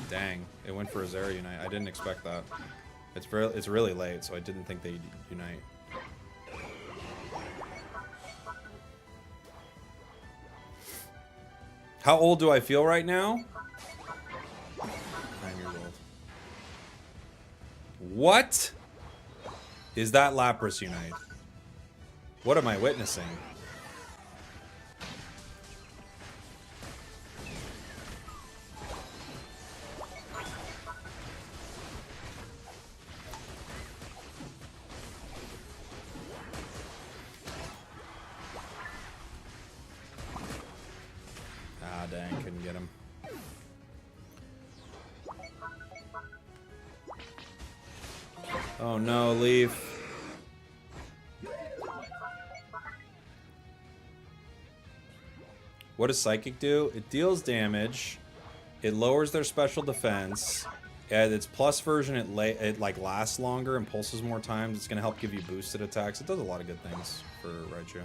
S1: Dang, it went for a Zera Unite. I didn't expect that. It's really late, so I didn't think they'd unite. How old do I feel right now? 9 years old. What is that Lapras Unite? What am I witnessing? Dang, couldn't get him. Oh no, Leaf. What does Psychic do? It deals damage. It lowers their special defense. At its plus version, it like lasts longer and pulses more times. It's gonna help give you boosted attacks. It does a lot of good things for Raichu.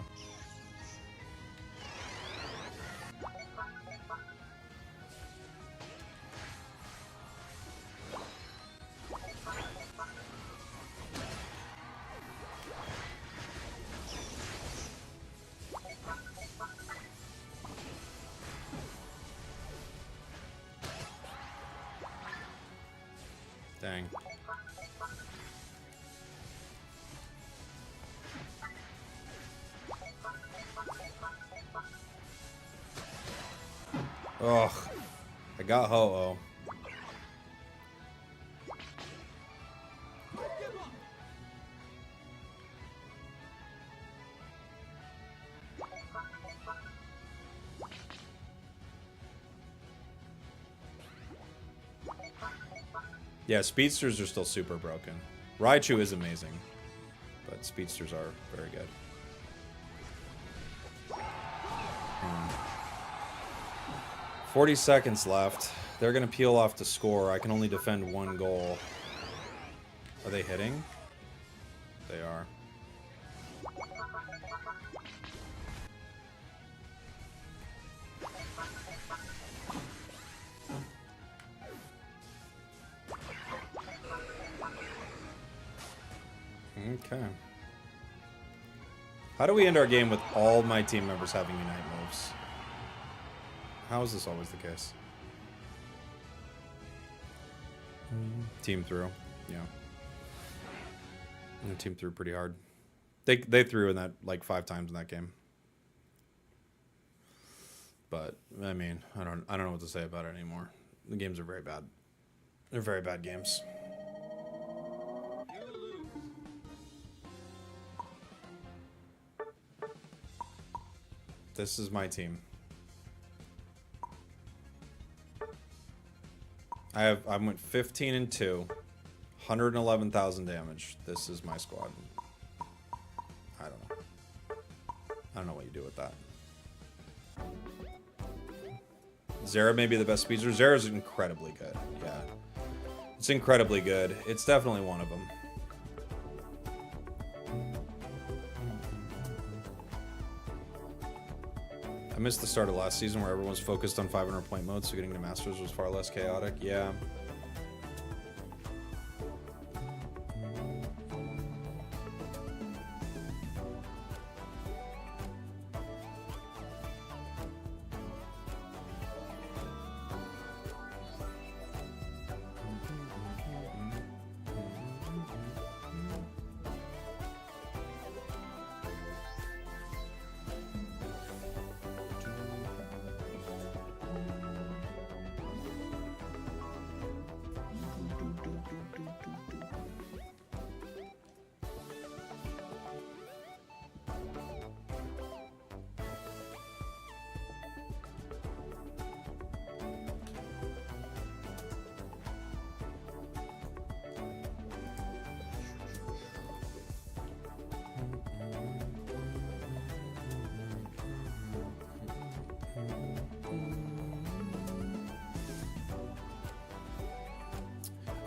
S1: Dang. Ugh. I got Ho-Oh. Yeah, Speedsters are still super broken. Raichu is amazing, but Speedsters are very good. 40 seconds left. They're going to peel off to score. I can only defend one goal. Are they hitting? They are. Okay. How do we end our game with all my team members having Unite moves? How is this always the case? Team threw. Yeah. And the team threw pretty hard. They threw in that like 5 times in that game. But I mean, I don't know what to say about it anymore. The games are very bad. They're very bad games. This is my team. I went 15 and 2, 111,000 damage. This is my squad. I don't know. I don't know what you do with that. Zera may be the best speedster. Zera's incredibly good. Yeah, it's incredibly good. It's definitely one of them. I missed the start of last season where everyone was focused on 500 point mode, so getting to Masters was far less chaotic. Yeah.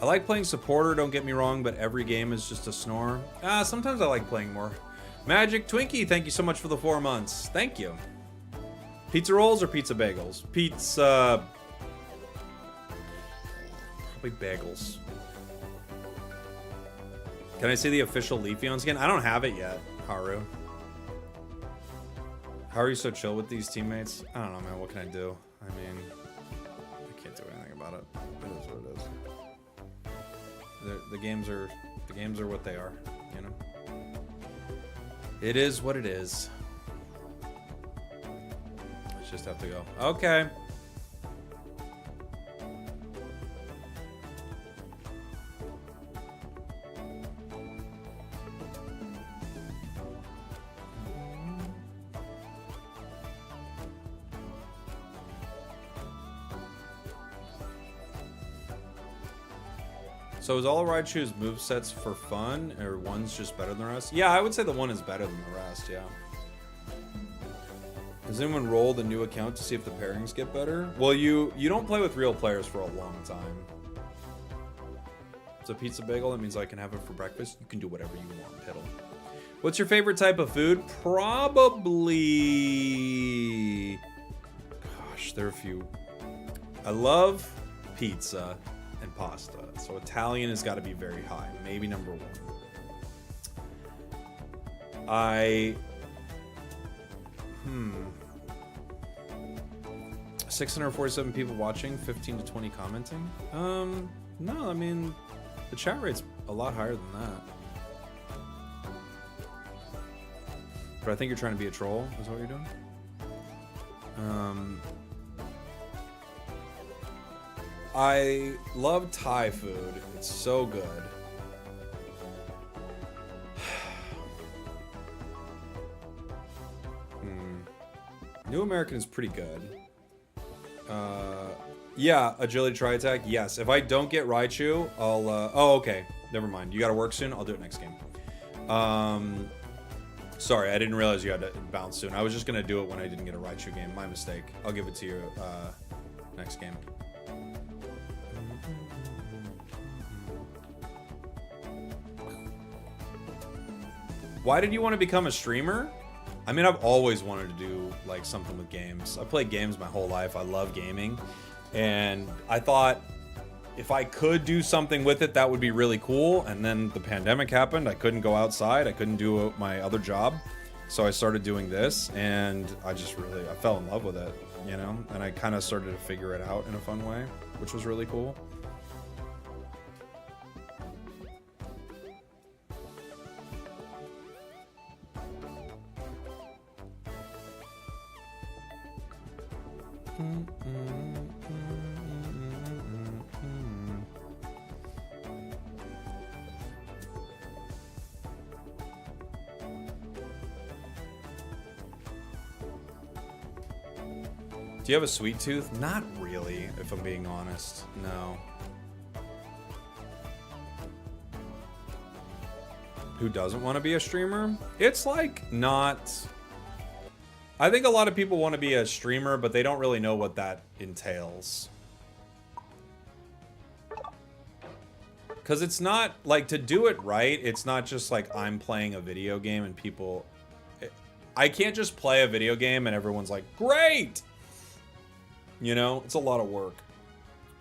S1: I like playing supporter, don't get me wrong, but every game is just a snore. Sometimes I like playing more. Magic Twinkie, thank you so much for the 4 months. Thank you. Pizza rolls or pizza bagels? Pizza... Probably bagels. Can I see the official Leafeon skin? I don't have it yet, Haru. How are you so chill with these teammates? I don't know, man. What can I do? I mean, I can't do anything about it. It is what it is. The games are what they are, you know. It is what it is. Let's just have to go. Okay. So is all of Raichu's movesets for fun, or one's just better than the rest? Yeah, I would say the one is better than the rest, yeah. Has anyone rolled a new account to see if the pairings get better? Well, you don't play with real players for a long time. It's a pizza bagel, that means I can have it for breakfast. You can do whatever you want, Piddle. What's your favorite type of food? Probably... Gosh, there are a few. I love pizza and pasta. So Italian has got to be very high. Maybe number 1. 647 people watching, 15 to 20 commenting. No, I mean, the chat rate's a lot higher than that. But I think you're trying to be a troll, is what you're doing. I love Thai food. It's so good. New American is pretty good. Yeah, agility try attack. Yes. If I don't get Raichu, I'll oh, okay. Never mind. You gotta work soon. I'll do it next game. Sorry, I didn't realize you had to bounce soon. I was just gonna do it when I didn't get a Raichu game. My mistake. I'll give it to you next game. Why did you want to become a streamer? I mean, I've always wanted to do like something with games. I've played games my whole life. I love gaming. And I thought if I could do something with it, that would be really cool. And then the pandemic happened. I couldn't go outside. I couldn't do my other job. So I started doing this, and I fell in love with it, you know? And I kind of started to figure it out in a fun way, which was really cool. Do you have a sweet tooth? Not really, if I'm being honest. No. Who doesn't want to be a streamer? It's like not... I think a lot of people want to be a streamer, but they don't really know what that entails. Because it's not, like, to do it right, it's not just like I'm playing a video game and people... I can't just play a video game and everyone's like, great! You know, it's a lot of work.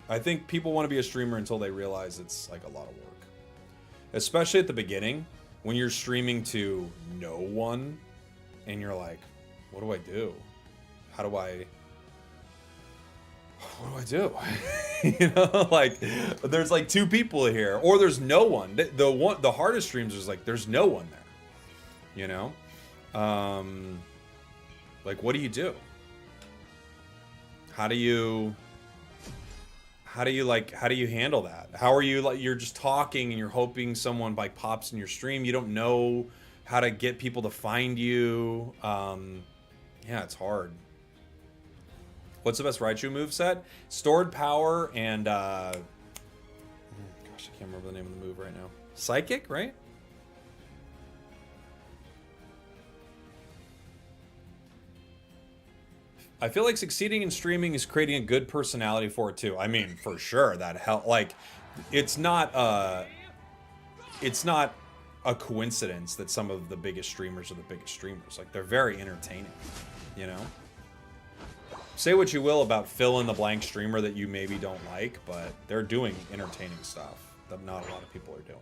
S1: I think people want to be a streamer until they realize it's like a lot of work. Especially at the beginning, when you're streaming to no one, and you're like, what do I do? What do I do? You know, like, there's like 2 people here, or there's no one. The hardest streams is like, there's no one there. You know? Like, what do you do? How do you handle that? How are you, like, you're just talking and you're hoping someone like pops in your stream. You don't know how to get people to find you. Yeah, it's hard. What's the best Raichu moveset? Stored power and gosh, I can't remember the name of the move right now. Psychic, right? I feel like succeeding in streaming is creating a good personality for it too. I mean, for sure that help. Like, it's not a coincidence that some of the biggest streamers are the biggest streamers. Like, they're very entertaining, you know? Say what you will about fill in the blank streamer that you maybe don't like, but they're doing entertaining stuff that not a lot of people are doing.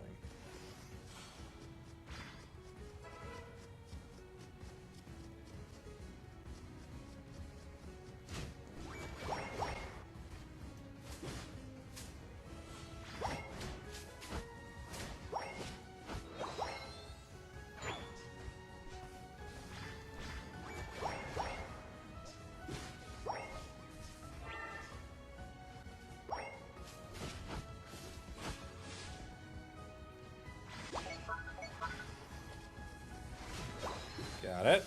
S1: Got it.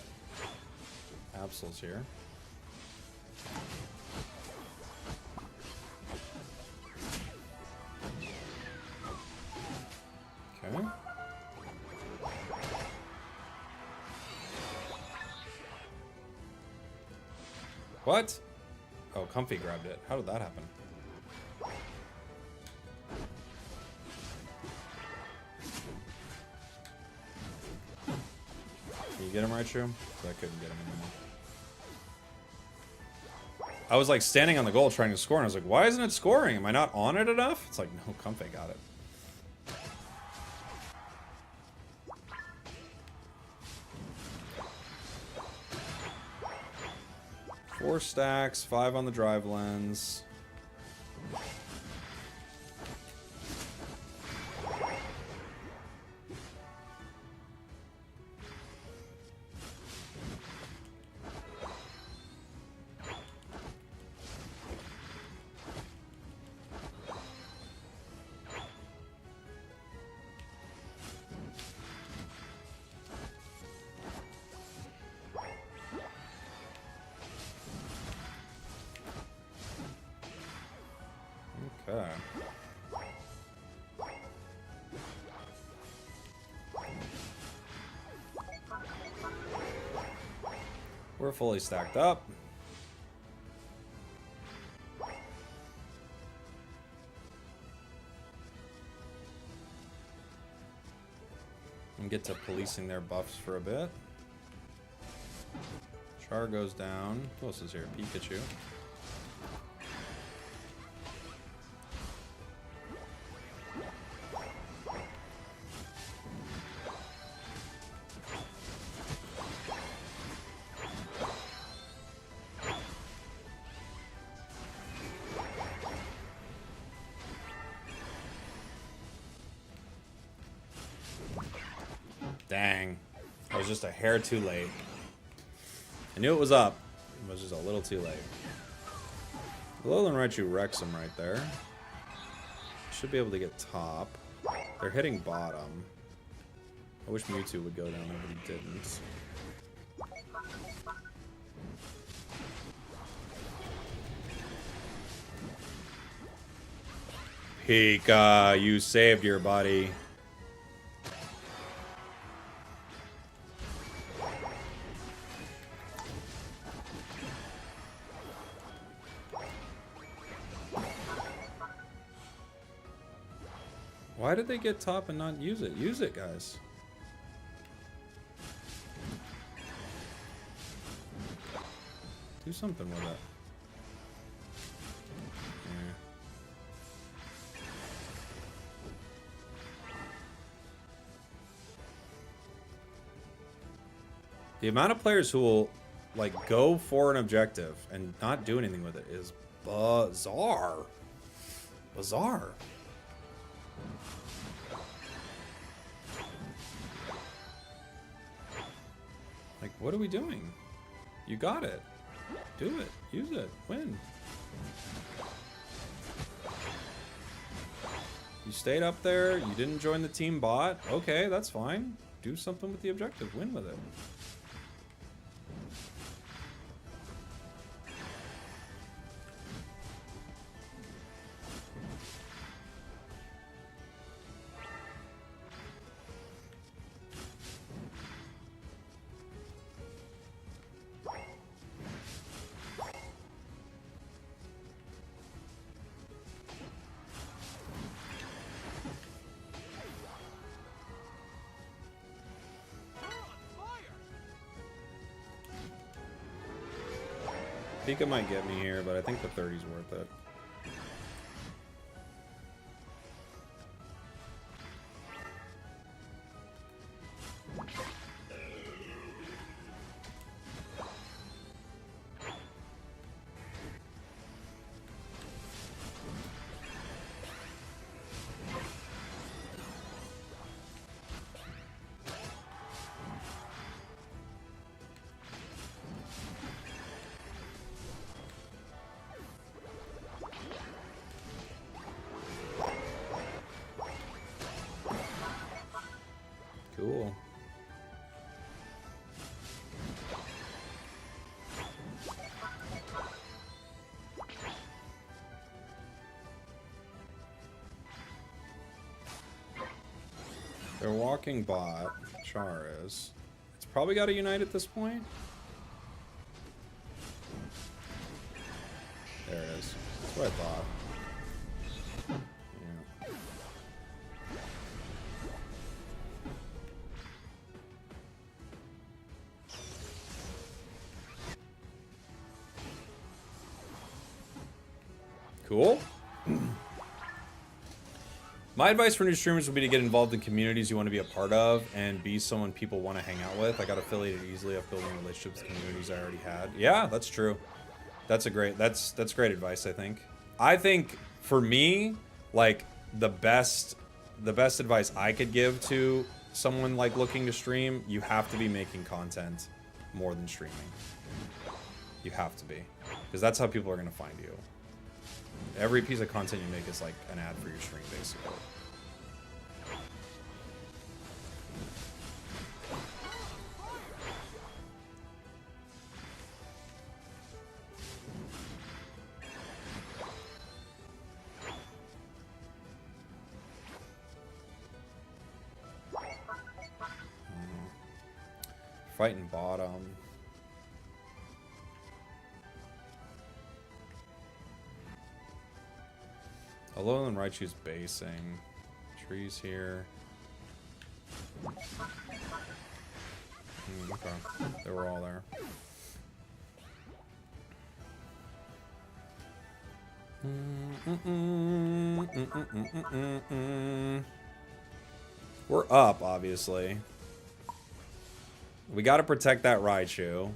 S1: Absol's here. Okay. What? Oh, Comfy grabbed it. How did that happen? Can you get him, Raichu? I couldn't get him anymore. I was like standing on the goal trying to score, and I was like, why isn't it scoring? Am I not on it enough? It's like, no, Comfy got it. Four stacks, 5 on the drive lens. We're fully stacked up. And get to policing their buffs for a bit. Char goes down. Who else is here? Pikachu. Dang. I was just a hair too late. I knew it was up. It was just a little too late. Alolan Raichu wrecks him right there. Should be able to get top. They're hitting bottom. I wish Mewtwo would go down there, but he didn't. Pika, you saved your buddy. Why did they get top and not use it? Use it, guys. Do something with it. Yeah. The amount of players who will like go for an objective and not do anything with it is bizarre. Bizarre. Like, what are we doing? You got it. Do it. Use it. Win. You stayed up there. You didn't join the team bot. Okay, that's fine. Do something with the objective. Win with it. Pika might get me here, but I think the 30's worth it. Cool. They're walking bot. Char is. It's probably got to unite at this point. There it is. That's what I thought. Cool. My advice for new streamers would be to get involved in communities you want to be a part of and be someone people want to hang out with. I got affiliated easily of building relationships with communities I already had. Yeah, that's true. That's great advice, I think. I think for me, like the best advice I could give to someone like looking to stream, you have to be making content more than streaming. You have to be, because that's how people are going to find you. Every piece of content you make is like an ad for your stream, basically. Fighting bottom. Alolan Raichu's basing. Trees here. Okay. They were all there. We're up, obviously. We got to protect that Raichu.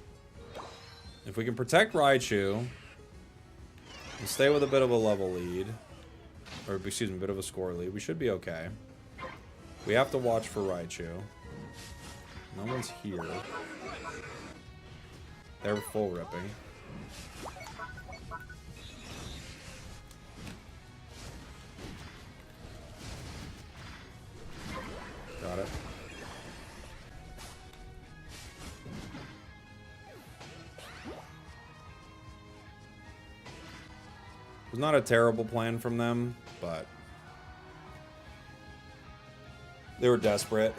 S1: If we can protect Raichu and stay with a bit of a level lead, or excuse me, a bit of a score lead, we should be okay. We have to watch for Raichu. No one's here. They're full ripping. Got it. It was not a terrible plan from them, but they were desperate.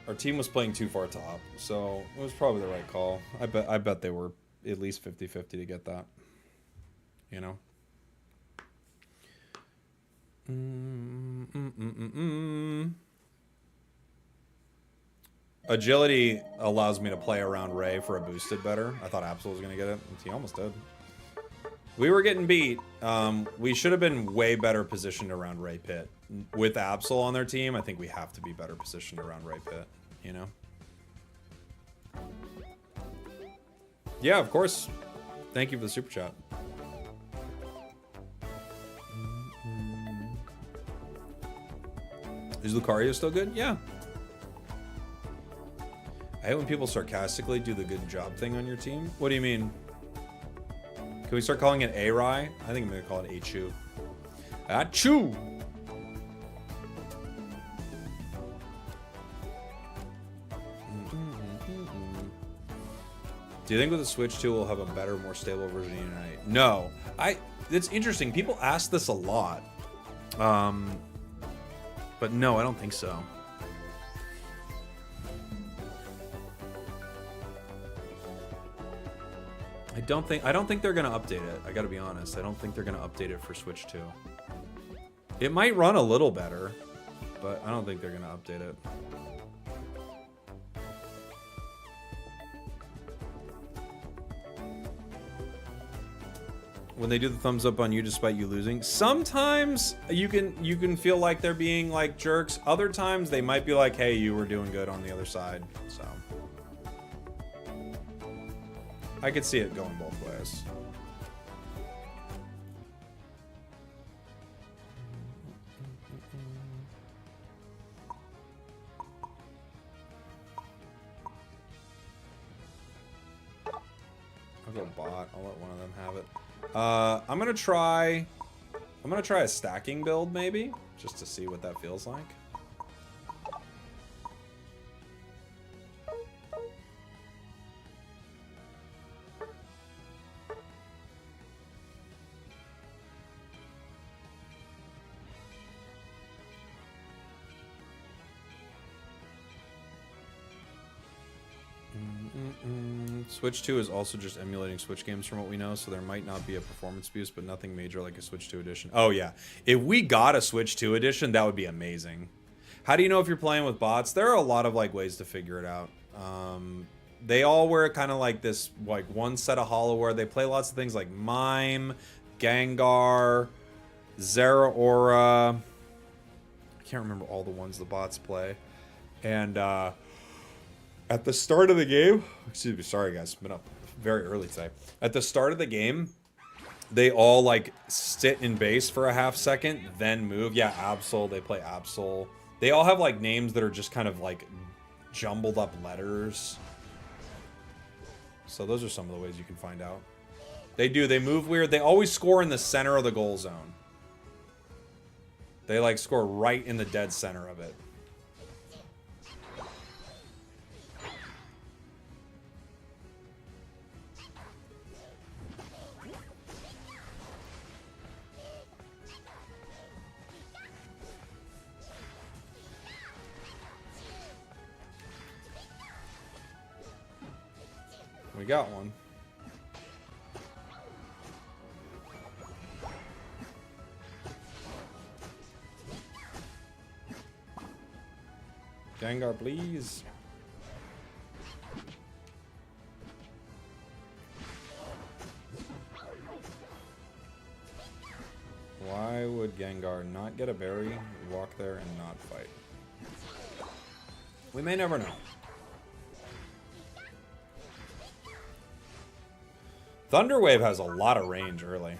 S1: Our team was playing too far top, so it was probably the right call. I bet they were at least 50-50 to get that. You know? Agility allows me to play around Ray for a boosted better. I thought Absol was going to get it. He almost did. We were getting beat. We should have been way better positioned around Ray Pit. With Absol on their team, I think we have to be better positioned around Ray Pit. You know? Yeah, of course. Thank you for the super chat. Is Lucario still good? Yeah. I hate when people sarcastically do the good job thing on your team. What do you mean? Can we start calling it A-Rai? I think I'm going to call it A-Chu. A-Chu! Do you think with the Switch 2 we'll have a better, more stable version of Unite? No. It's interesting. People ask this a lot. But no, I don't think so. I don't think they're gonna update it. I gotta be honest. I don't think they're gonna update it for Switch 2. It might run a little better, but I don't think they're gonna update it. When they do the thumbs up on you despite you losing, sometimes you can feel like they're being like jerks. Other times they might be like, hey, you were doing good on the other side. So I could see it going both ways. I'll go bot. I'll let one of them have it. I'm gonna try a stacking build maybe, just to see what that feels like. Switch 2 is also just emulating Switch games from what we know, so there might not be a performance boost, but nothing major like a Switch 2 edition. Oh yeah, if we got a Switch 2 edition, that would be amazing. How do you know if you're playing with bots? There are a lot of like ways to figure it out. They all wear kind of like this like one set of Hollow. They play lots of things like Mime, Gengar, Zeraora. I can't remember all the ones the bots play. And at the start of the game, excuse me, sorry guys, been up very early today. At the start of the game, they all like sit in base for a half second, then move. Yeah, Absol, they play Absol. They all have like names that are just kind of like jumbled up letters. So those are some of the ways you can find out. They do, they move weird. They always score in the center of the goal zone. They like score right in the dead center of it. We got one. Gengar, please. Why would Gengar not get a berry, walk there, and not fight? We may never know. Thunder Wave has a lot of range early.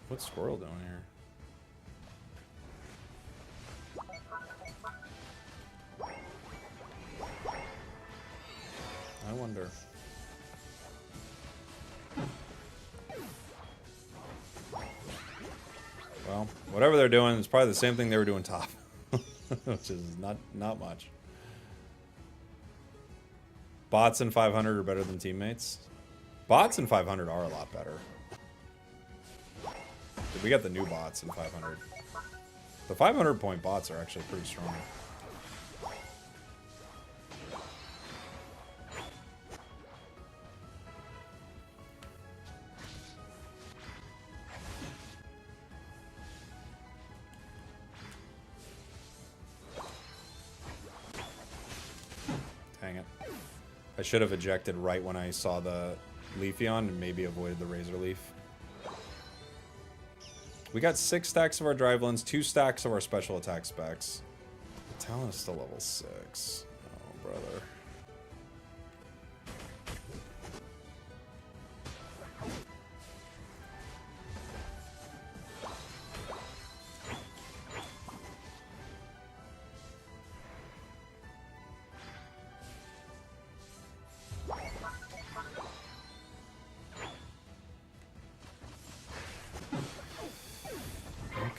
S1: What's Squirrel doing here? I wonder. Well, whatever they're doing is probably the same thing they were doing top. Which is not much. Bots in 500 are better than teammates. Bots in 500 are a lot better. We got the new bots in 500. The 500 point bots are actually pretty strong. Dang it. I should have ejected right when I saw the Leafeon and maybe avoided the Razor Leaf. We got 6 stacks of our Drivelins, 2 stacks of our special attack specs. The Talon is still level 6. Oh, brother.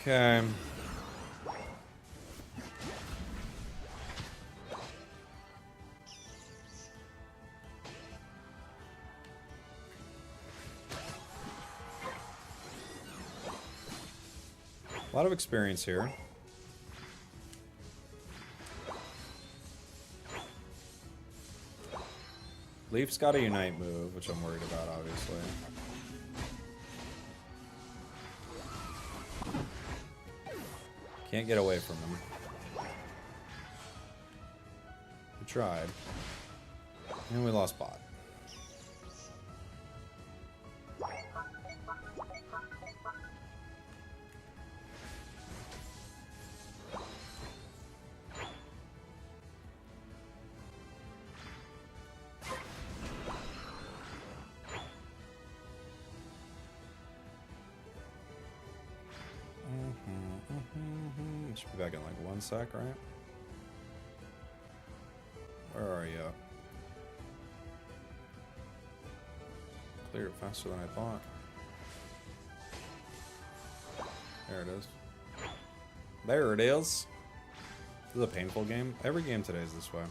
S1: Okay. A lot of experience here. Leaf's got a Unite move, which I'm worried about, obviously. Can't get away from him. We tried. And we lost bot. Should be back in like 1 sec, right? Where are you? Cleared faster than I thought. There it is. There it is. This is a painful game. Every game today is this way.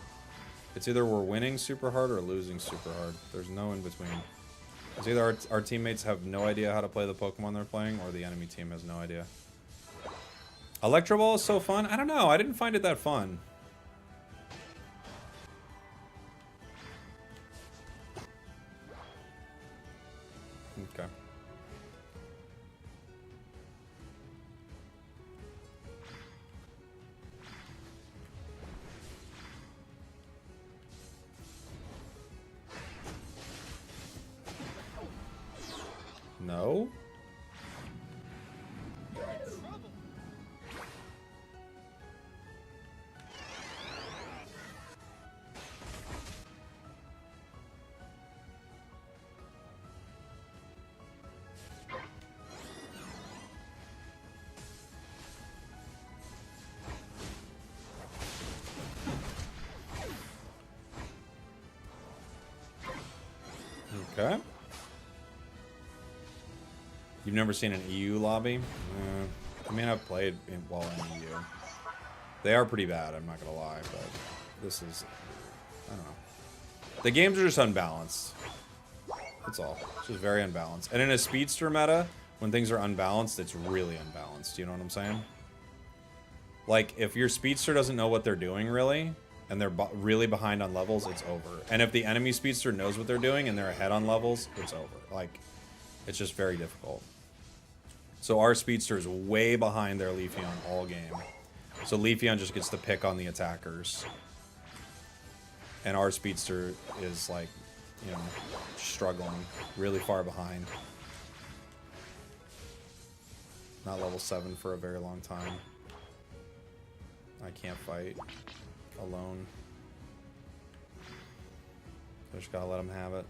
S1: It's either we're winning super hard or losing super hard. There's no in between. It's either our teammates have no idea how to play the Pokemon they're playing, or the enemy team has no idea. Electro Ball is so fun. I don't know. I didn't find it that fun. Okay. No? Okay. You've never seen an EU lobby? I mean, I've played while in EU. They are pretty bad, I'm not gonna lie, but this is... I don't know. The games are just unbalanced. That's all. It's just very unbalanced. And in a speedster meta, When things are unbalanced, it's really unbalanced. You know what I'm saying? Like, if your speedster doesn't know what they're doing, really, and they're really behind on levels, it's over. And if the enemy speedster knows what they're doing and they're ahead on levels, it's over. Like, it's just very difficult. So our speedster is way behind their Leafeon all game. So Leafeon just gets to pick on the attackers. And our speedster is, like, you know, struggling, really far behind. Not level 7 for a very long time. I can't fight alone. I just gotta let him have it.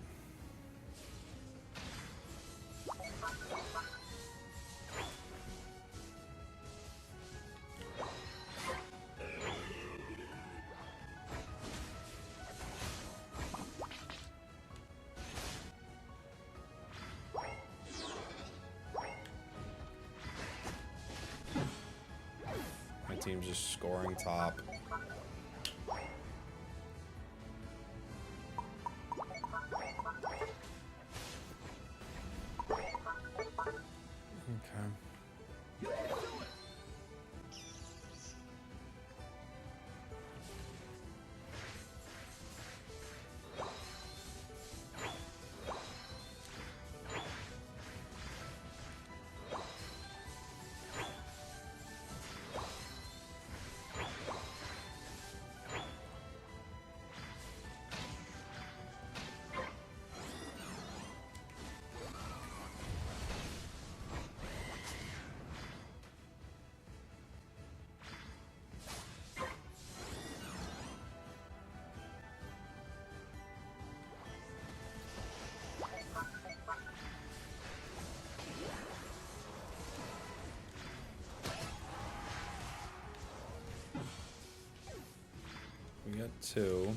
S1: My team's just scoring top. We got 2.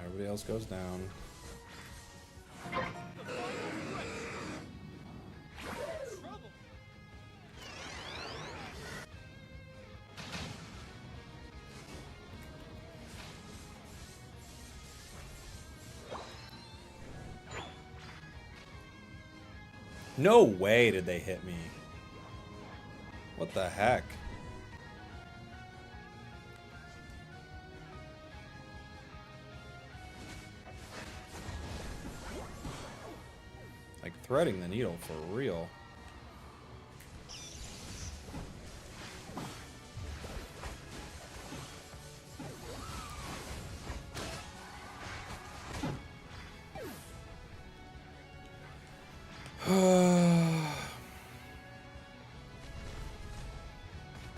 S1: Everybody else goes down. No way did they hit me. What the heck? Like threading the needle for real.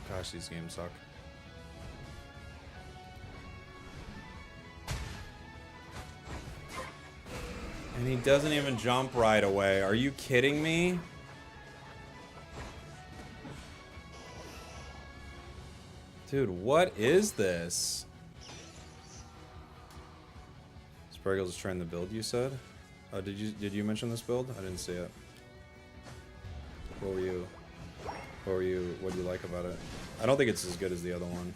S1: Gosh, these games suck. And he doesn't even jump right away. Are you kidding me? Dude, what is this? Spragels is trying to build, you said? Oh, did you mention this build? I didn't see it. What do you like about it? I don't think it's as good as the other one.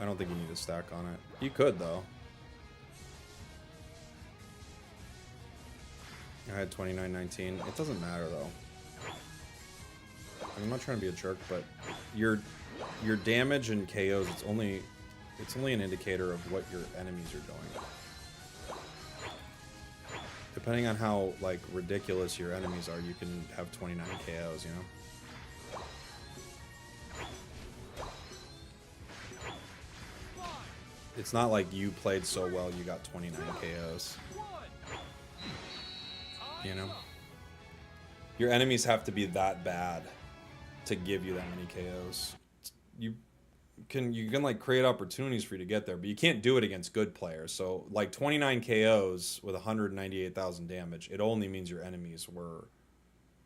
S1: I don't think you need a stack on it. You could, though. I had 29-19. It doesn't matter, though. I'm not trying to be a jerk, but your damage and KOs, it's only an indicator of what your enemies are doing. Depending on how, like, ridiculous your enemies are, you can have 29 KOs, you know? It's not like you played so well you got 29 KOs. You know? Your enemies have to be that bad to give you that many KOs. You can like create opportunities for you to get there, but you can't do it against good players. So like 29 KOs with 198,000 damage, it only means your enemies were,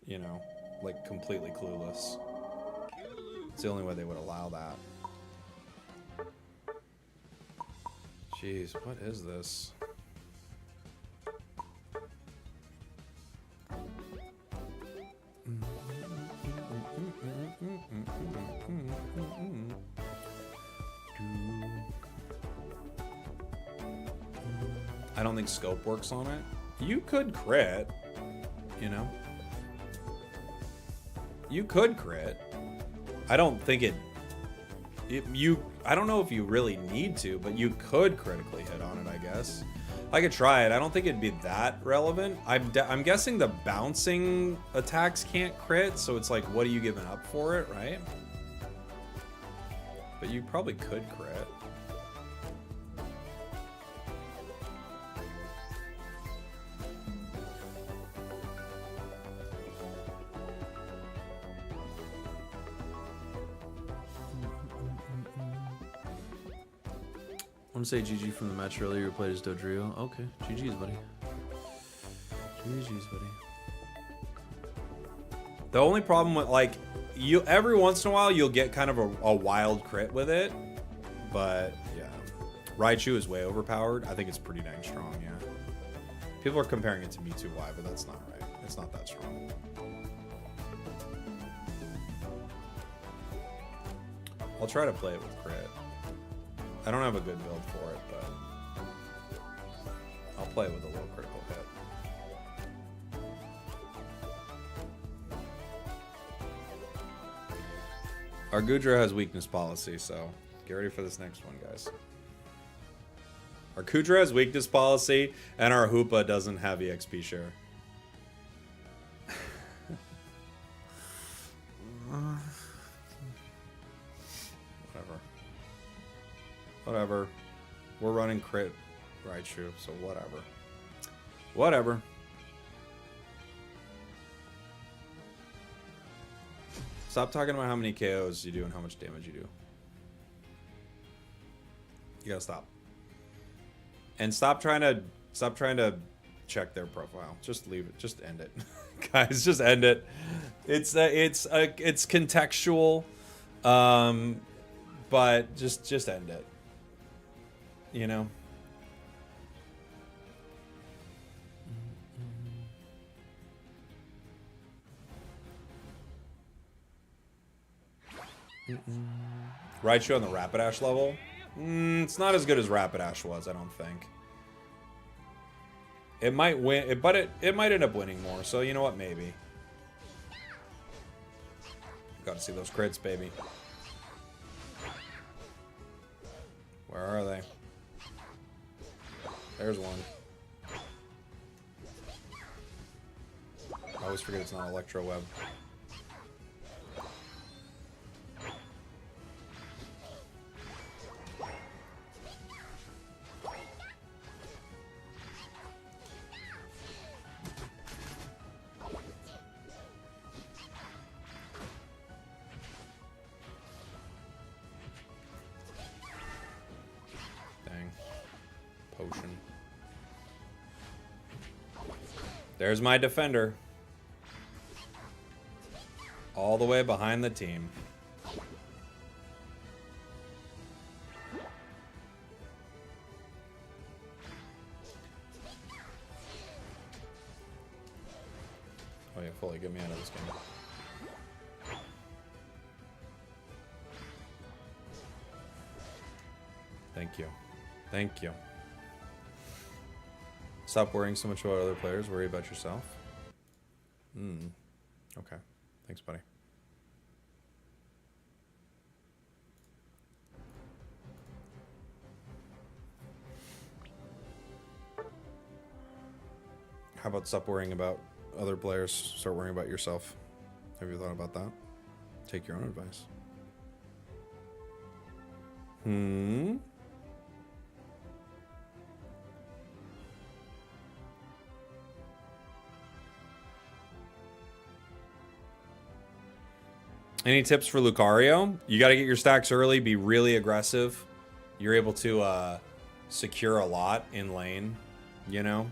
S1: you know, like completely clueless. It's the only way they would allow that. Jeez, what is this? I don't think scope works on it. You could crit, you know. You could crit. I don't think I don't know if you really need to, but you could critically hit on it, I guess. I could try it. I don't think it'd be that relevant. I'm guessing the bouncing attacks can't crit, so it's like, what are you giving up for it, right? But you probably could crit.
S4: I want to say GG from the match earlier. You played as Dodrio. Okay, GG's, buddy. GG's, buddy.
S1: The only problem with, like, you every once in a while you'll get kind of a wild crit with it, but yeah, Raichu is way overpowered. I think it's pretty dang strong. Yeah, people are comparing it to Mewtwo-Y, but that's not right. It's not that strong. I'll try to play it with crit. I don't have a good build for it, but I'll play it with a low critical hit. Our Goodra has weakness policy, so get ready for this next one, guys. Our Goodra has weakness policy, and our Hoopa doesn't have EXP share. Whatever. We're running crit Raichu, so whatever. Whatever. Stop talking about how many KOs you do and how much damage you do. You gotta stop. And stop trying to check their profile. Just leave it. Just end it. Guys, just end it. It's contextual. But just end it. You know? Raichu on the Rapidash level? It's not as good as Rapidash was, I don't think. It might win, but it might end up winning more, so you know what? Maybe. Gotta see those crits, baby. Where are they? There's one. I always forget it's not Electro Web. Potion. There's my defender. All the way behind the team. Oh yeah, fully get me out of this game. Thank you. Thank you. Stop worrying so much about other players. Worry about yourself. Okay. Thanks, buddy. How about stop worrying about other players? Start worrying about yourself. Have you thought about that? Take your own advice. Any tips for Lucario? You got to get your stacks early, be really aggressive. You're able to secure a lot in lane, you know?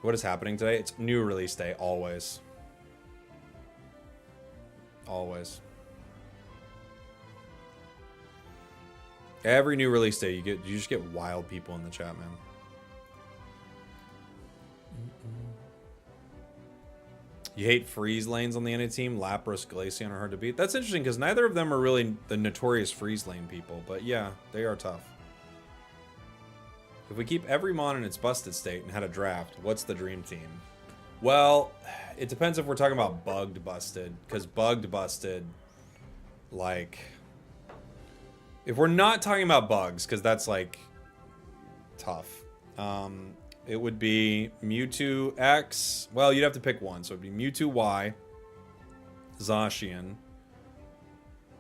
S1: What is happening today? It's new release day, always. Always. Every new release day, you just get wild people in the chat, man. You hate freeze lanes on the NA team. Lapras, Glaceon are hard to beat. That's interesting because neither of them are really the notorious freeze lane people. But yeah, they are tough. If we keep every mon in its busted state and had a draft, what's the dream team? Well, it depends if we're talking about bugged busted, because bugged busted, like, if we're not talking about bugs, because that's like tough. It would be Mewtwo X. Well, you'd have to pick one, so it'd be Mewtwo Y, Zacian,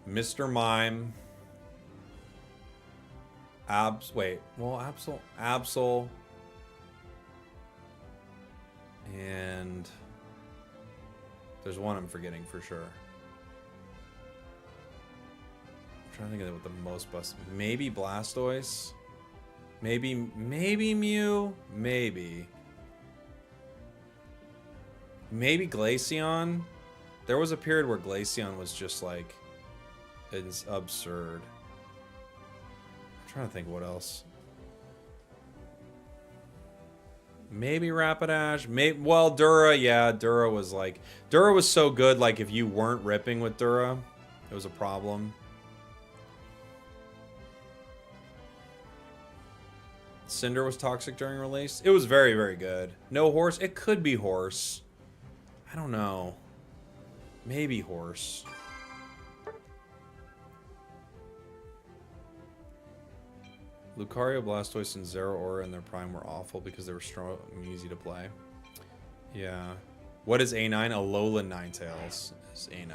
S1: Mr. Mime, Absol, and there's one I'm forgetting for sure. I'm trying to think of what the most busted. Maybe Blastoise. Maybe Mew. Maybe Glaceon. There was a period where Glaceon was just like, it's absurd. I'm trying to think what else. Maybe Rapidash. Well, Dura, yeah, Dura was so good, like if you weren't ripping with Dura, it was a problem. Cinder was toxic during release. It was very, very good. No Horse. It could be Horse. I don't know. Maybe Horse. Lucario, Blastoise, and Zeraora in their prime were awful because they were strong and easy to play. Yeah. What is A9? Alolan Ninetales is A9.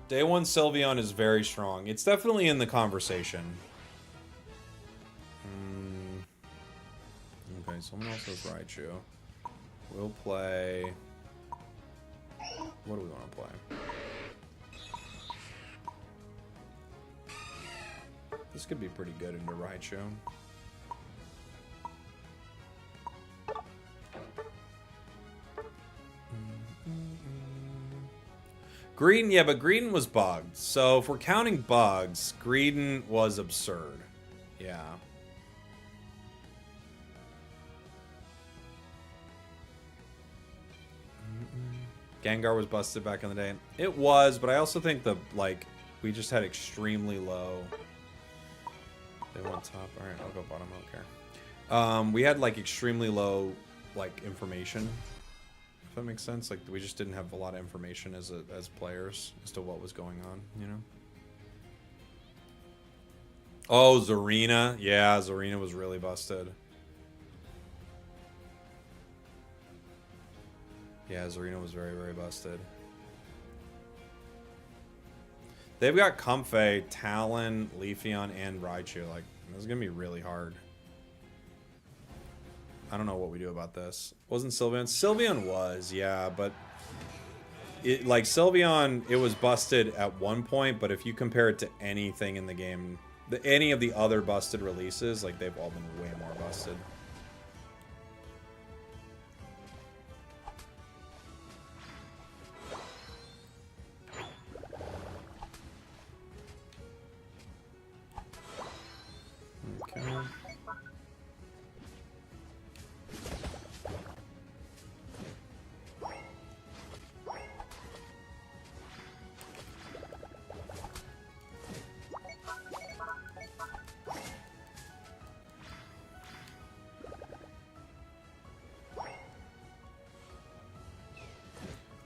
S1: Day 1 Sylveon is very strong. It's definitely in the conversation. Okay, someone else has Raichu. We'll play... What do we want to play? This could be pretty good into Raichu. Greedent, yeah, but Greedent was bugged. So if we're counting bugs, Greedent was absurd. Yeah. Gengar was busted back in the day. It was, but I also think we just had extremely low. They want top. All right, I'll go bottom. I don't care. We had like extremely low information. If that makes sense. Like we just didn't have a lot of information as players as to what was going on. You know. Oh, Zarena. Yeah, Zarena was really busted. Yeah, Zarena was very, very busted. They've got Comfey, Talon, Leafeon, and Raichu. Like, this is going to be really hard. I don't know what we do about this. Wasn't Sylveon? Sylveon was, yeah, but... Sylveon, it was busted at one point, but if you compare it to anything in the game, any of the other busted releases, like, they've all been way more busted.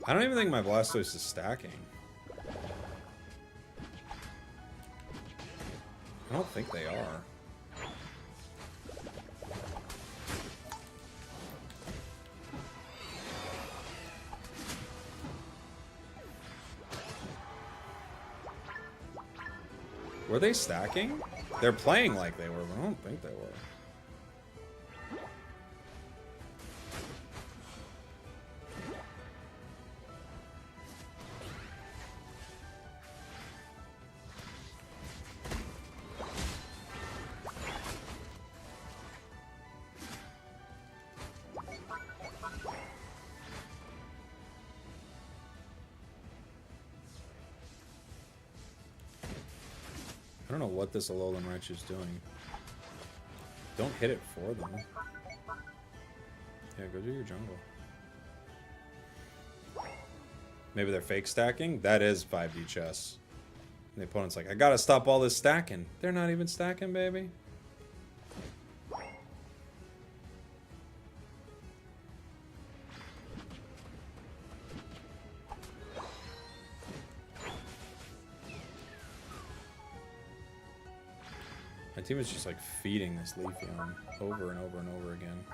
S1: I don't even think my Blastoise is stacking. I don't think they are. Were they stacking? They're playing like they were, but I don't think they were. I don't know what this Alolan Raichu is doing. Don't hit it for them. Yeah, go do your jungle. Maybe they're fake stacking? That is 5D chess. And the opponent's like, I gotta stop all this stacking. They're not even stacking, baby. team is just like feeding this Leafeon over and over and over again.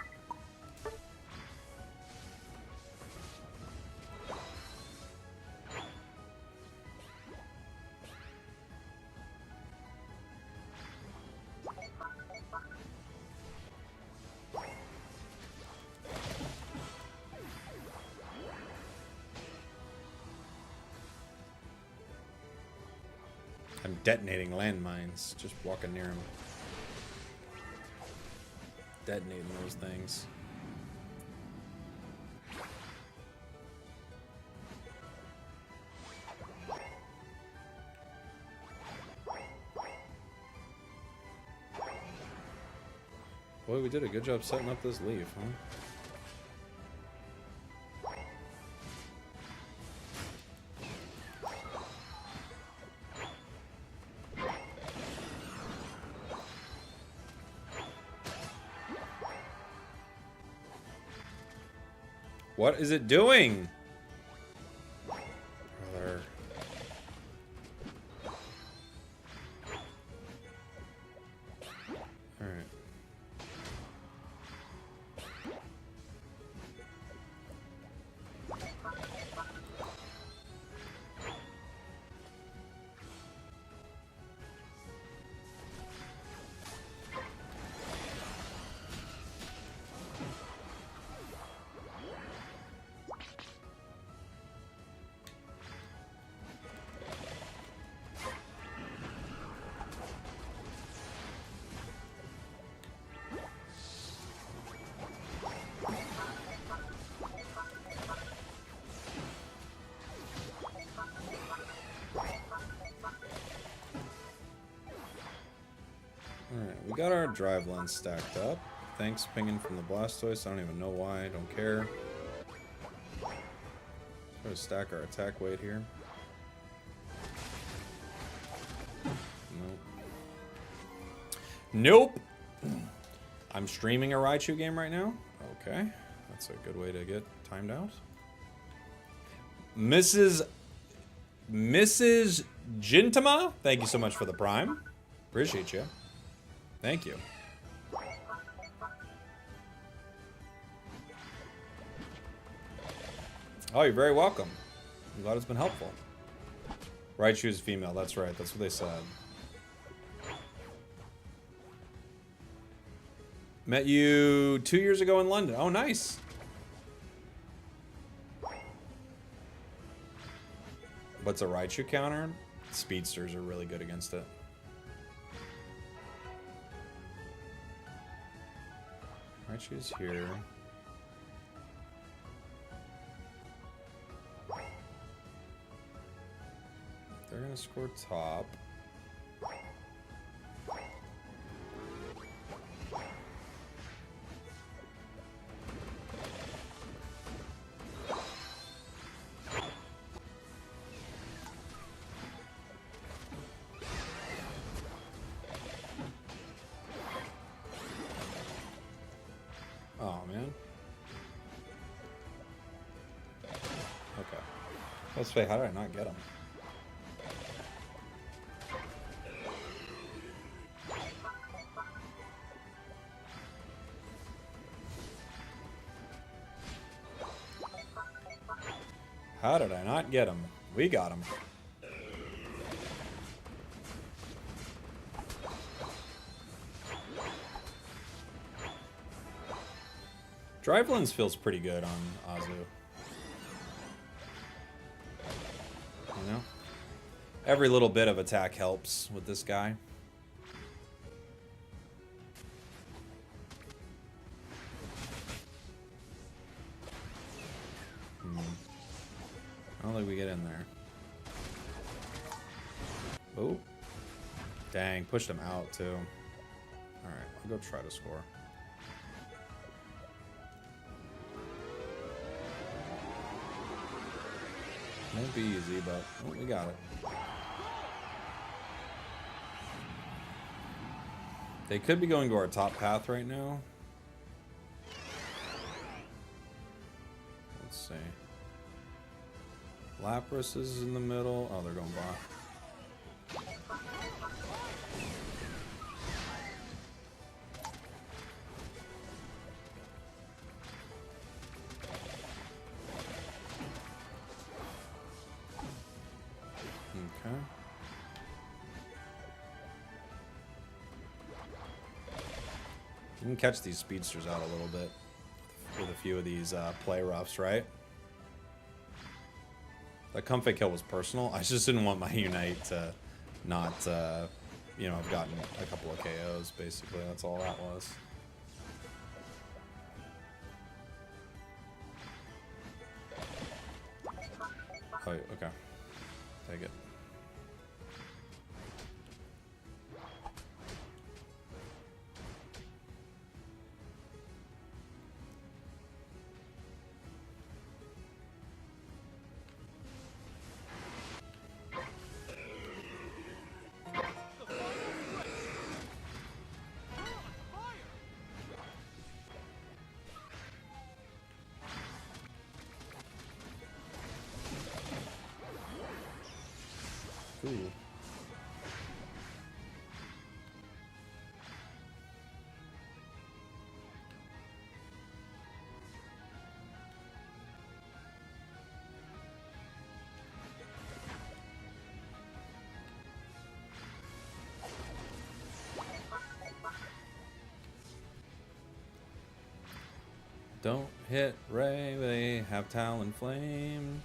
S1: I'm detonating landmines, just walking near him. Detonating those things. Boy, we did a good job setting up this leaf, huh? What is it doing? Brother. All right. Alright, we got our drive lens stacked up. Thanks, pinging from the Blastoise. I don't even know why. I don't care. Try to stack our attack weight here. Nope. Nope. I'm streaming a Raichu game right now. Okay. That's a good way to get timed out. Mrs. Gintama, thank you so much for the Prime. Appreciate you. Thank you. Oh, you're very welcome. I'm glad it's been helpful. Raichu is female, that's right. That's what they said. Met you 2 years ago in London. Oh, nice. What's a Raichu counter? Speedsters are really good against it. Raichu's here. They're gonna score top. Oh, man. Okay. Let's wait, how did I not get him? How did I not get him? We got him. Drive lens feels pretty good on Azu. You know? Every little bit of attack helps with this guy. I don't think we get in there. Oh. Dang, pushed him out too. Alright, I'll go try to score. Won't be easy, but oh, we got it. They could be going to our top path right now. Let's see. Lapras is in the middle. Oh, they're going by. You can catch these speedsters out a little bit with a few of these play roughs, right? That comfy kill was personal. I just didn't want my Unite to not, you know, I've gotten a couple of KOs, basically. That's all that was. Oh, okay. Take it. Ooh. Don't hit Ray, they have Talon Flame.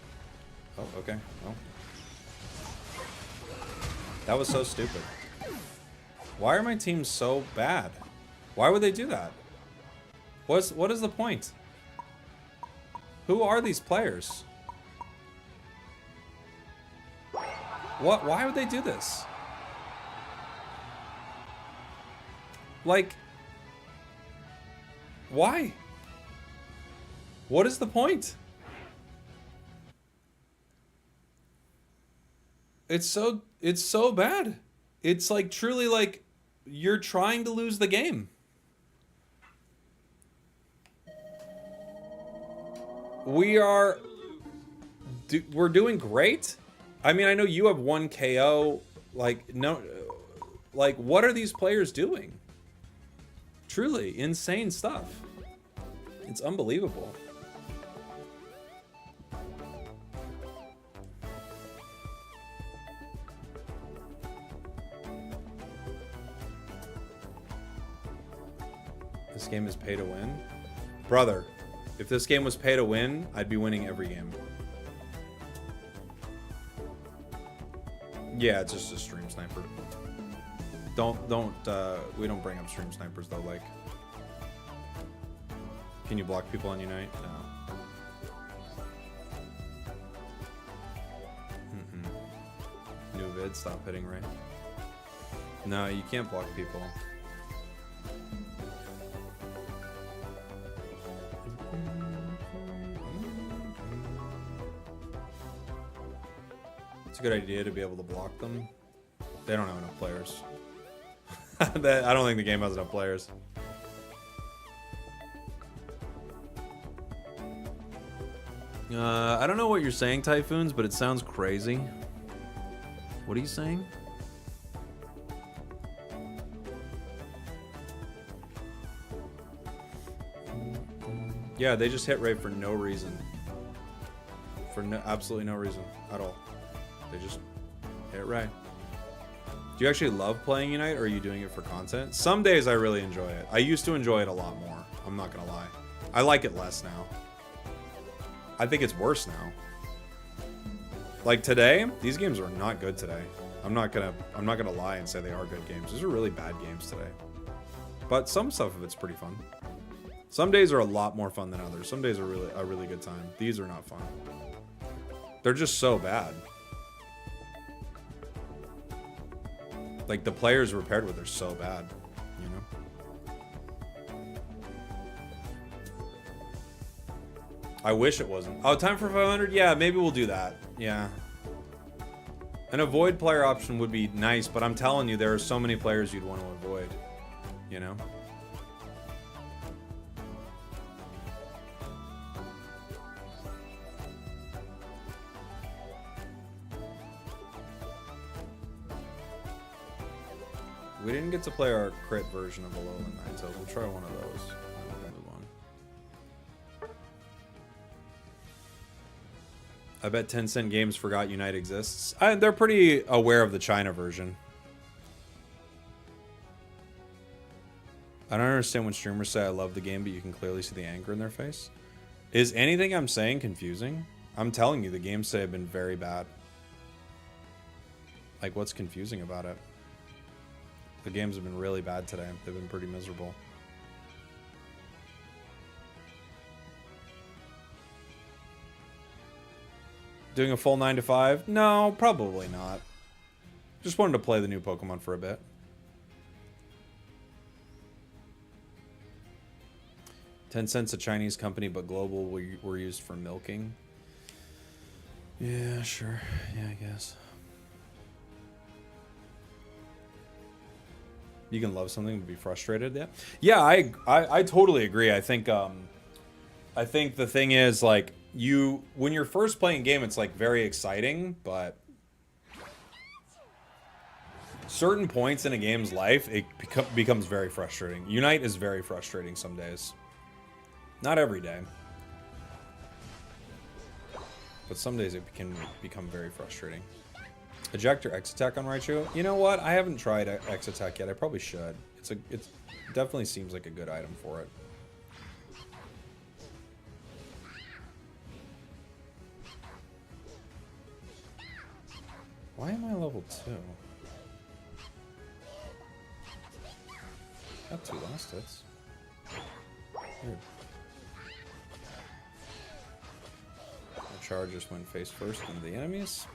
S1: Oh, okay. Well. That was so stupid. Why are my teams so bad? Why would they do that? What is the point? Who are these players? Why would they do this? Like, why? What is the point? It's so bad. It's like truly like you're trying to lose the game. We're doing great. I mean, I know you have 1 KO. Like, no, like, what are these players doing? Truly insane stuff. It's unbelievable. This game is pay to win. Brother, if this game was pay to win, I'd be winning every game. Yeah, it's just a stream sniper. We don't bring up stream snipers though, like. Can you block people on Unite? No. New vid, stop hitting right. No, you can't block people. It's a good idea to be able to block them. They don't have enough players. I don't think the game has enough players. I don't know what you're saying, Typhoons, but it sounds crazy. What are you saying? Yeah, they just hit right for no reason. For absolutely no reason at all. They just hit right. Do you actually love playing Unite, or are you doing it for content? Some days I really enjoy it. I used to enjoy it a lot more. I'm not gonna lie. I like it less now. I think it's worse now. Like today, these games are not good today. I'm not gonna lie and say they are good games. These are really bad games today. But some stuff of it's pretty fun. Some days are a lot more fun than others. Some days are really a really good time. These are not fun. They're just so bad. Like the players we're paired with are so bad, you know? I wish it wasn't. Oh, time for 500? Yeah, maybe we'll do that. Yeah. An avoid player option would be nice, but I'm telling you, there are so many players you'd want to avoid, you know? We didn't get to play our crit version of Alolan Ninetales. We'll try one of those. We'll move on. I bet Tencent Games forgot Unite exists. They're pretty aware of the China version. I don't understand when streamers say I love the game, but you can clearly see the anger in their face. Is anything I'm saying confusing? I'm telling you, the games today have been very bad. Like, what's confusing about it? The games have been really bad today. They've been pretty miserable. Doing a full 9 to 5? No, probably not. Just wanted to play the new Pokemon for a bit. $0.10 a Chinese company, but global were used for milking. Yeah, sure. Yeah, I guess. You can love something but be frustrated. Yeah. Yeah, I totally agree. I think the thing is, like, when you're first playing a game, it's like very exciting, but certain points in a game's life, it becomes very frustrating. Unite is very frustrating some days. Not every day. But some days it can become very frustrating. Eject or X attack on Raichu? You know what? I haven't tried X attack yet. I probably should. It definitely seems like a good item for it. Why am I level 2? Got 2 last hits. Weird. The chargers went face first into the enemies.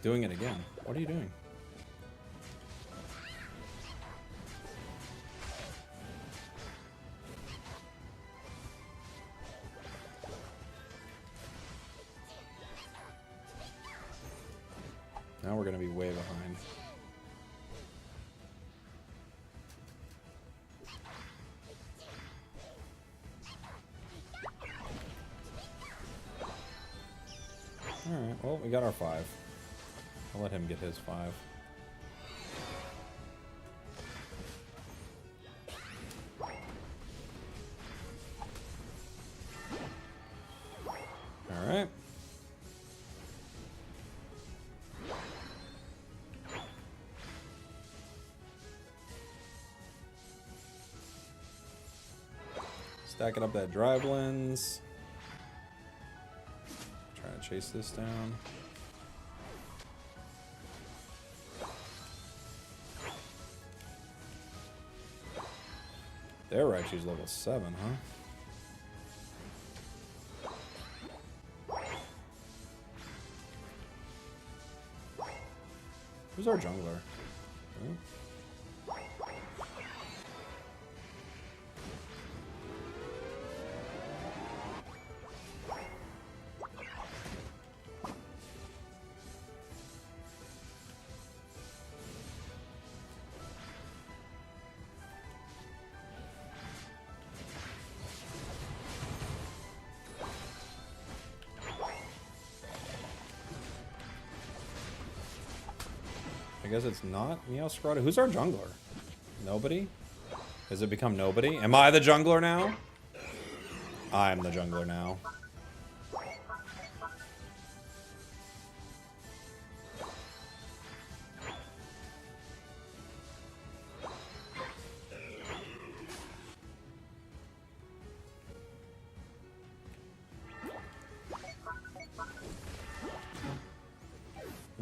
S1: Doing it again. What are you doing? Now we're gonna be way behind. Alright, well, we got our 5. I'll let him get his 5. Alright. Stacking up that drive lens. Trying to chase this down. Their Raichu's level 7, huh? Who's our jungler? Hmm? I guess it's not Meowscarada. Who's our jungler? Nobody? Has it become nobody? Am I the jungler now? I'm the jungler now.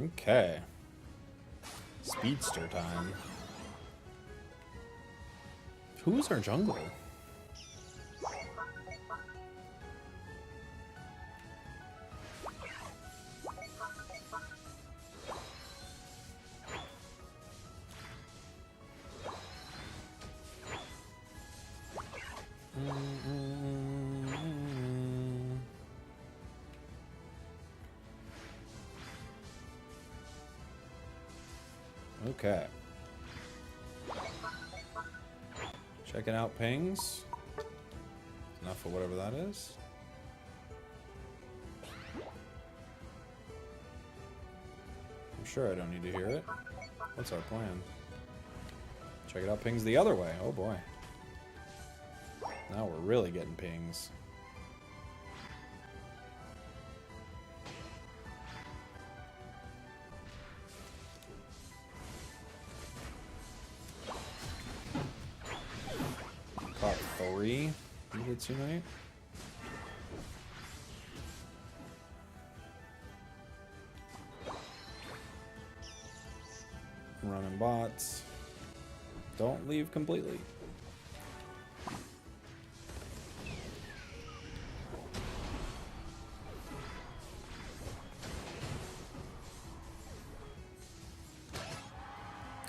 S1: Okay. Speedster time. Who is our jungler? Okay. Checking out pings. Enough of whatever that is. I'm sure I don't need to hear it. What's our plan? Check it out pings the other way. Oh boy. Now we're really getting pings. Caught 3. You did tonight. Running bots. Don't leave completely.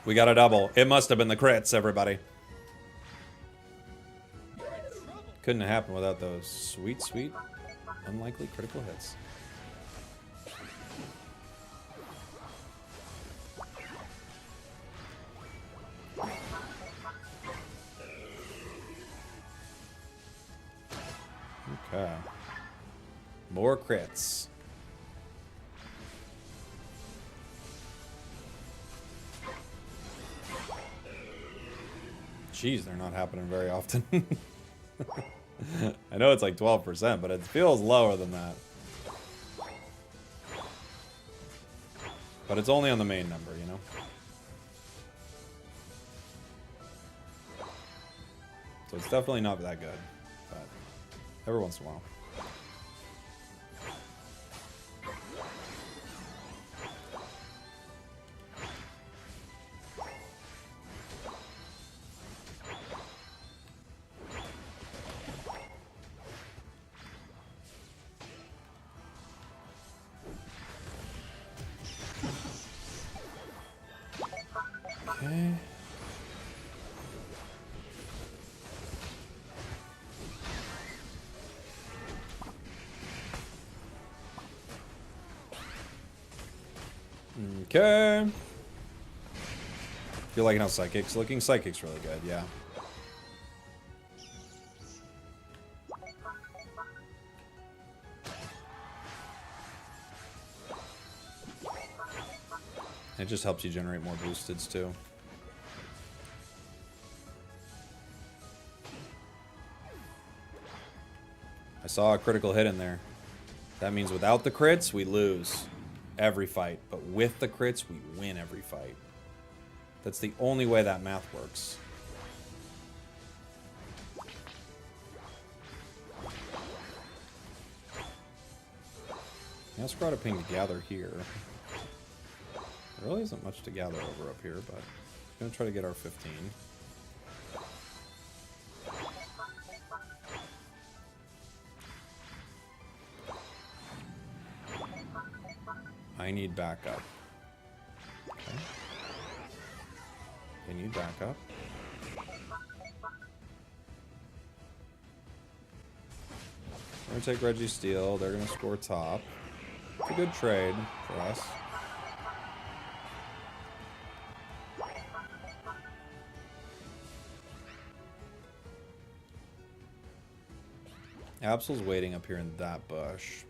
S1: We got a double. It must have been the crits, everybody. Couldn't have happened without those sweet, sweet, unlikely critical hits. Okay. More crits. Jeez, they're not happening very often. I know it's like 12%, but it feels lower than that. But it's only on the main number, you know? So it's definitely not that good, but every once in a while. Okay. Okay. You're liking how Psychic's looking? Psychic's really good, yeah. It just helps you generate more boosteds too. I saw a critical hit in there. That means without the crits, we lose every fight. But with the crits, we win every fight. That's the only way that math works. Let's try to ping to gather here. There really isn't much to gather over up here, but I'm going to try to get our 15. I need backup. Okay. I need backup. We're going to take Reggie Steele. They're going to score top. It's a good trade for us. Absol's waiting up here in that bush.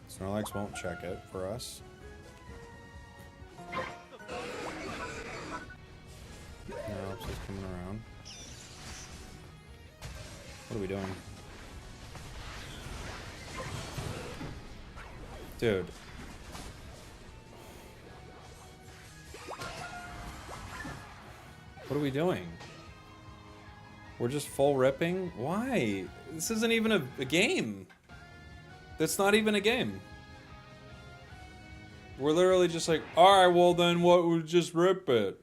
S1: Snorlax won't check it for us. No, Absol's coming around. What are we doing? Dude. What are we doing? We're just full ripping? Why? This isn't even a game. That's not even a game. We're literally just like, alright, well then what would just rip it?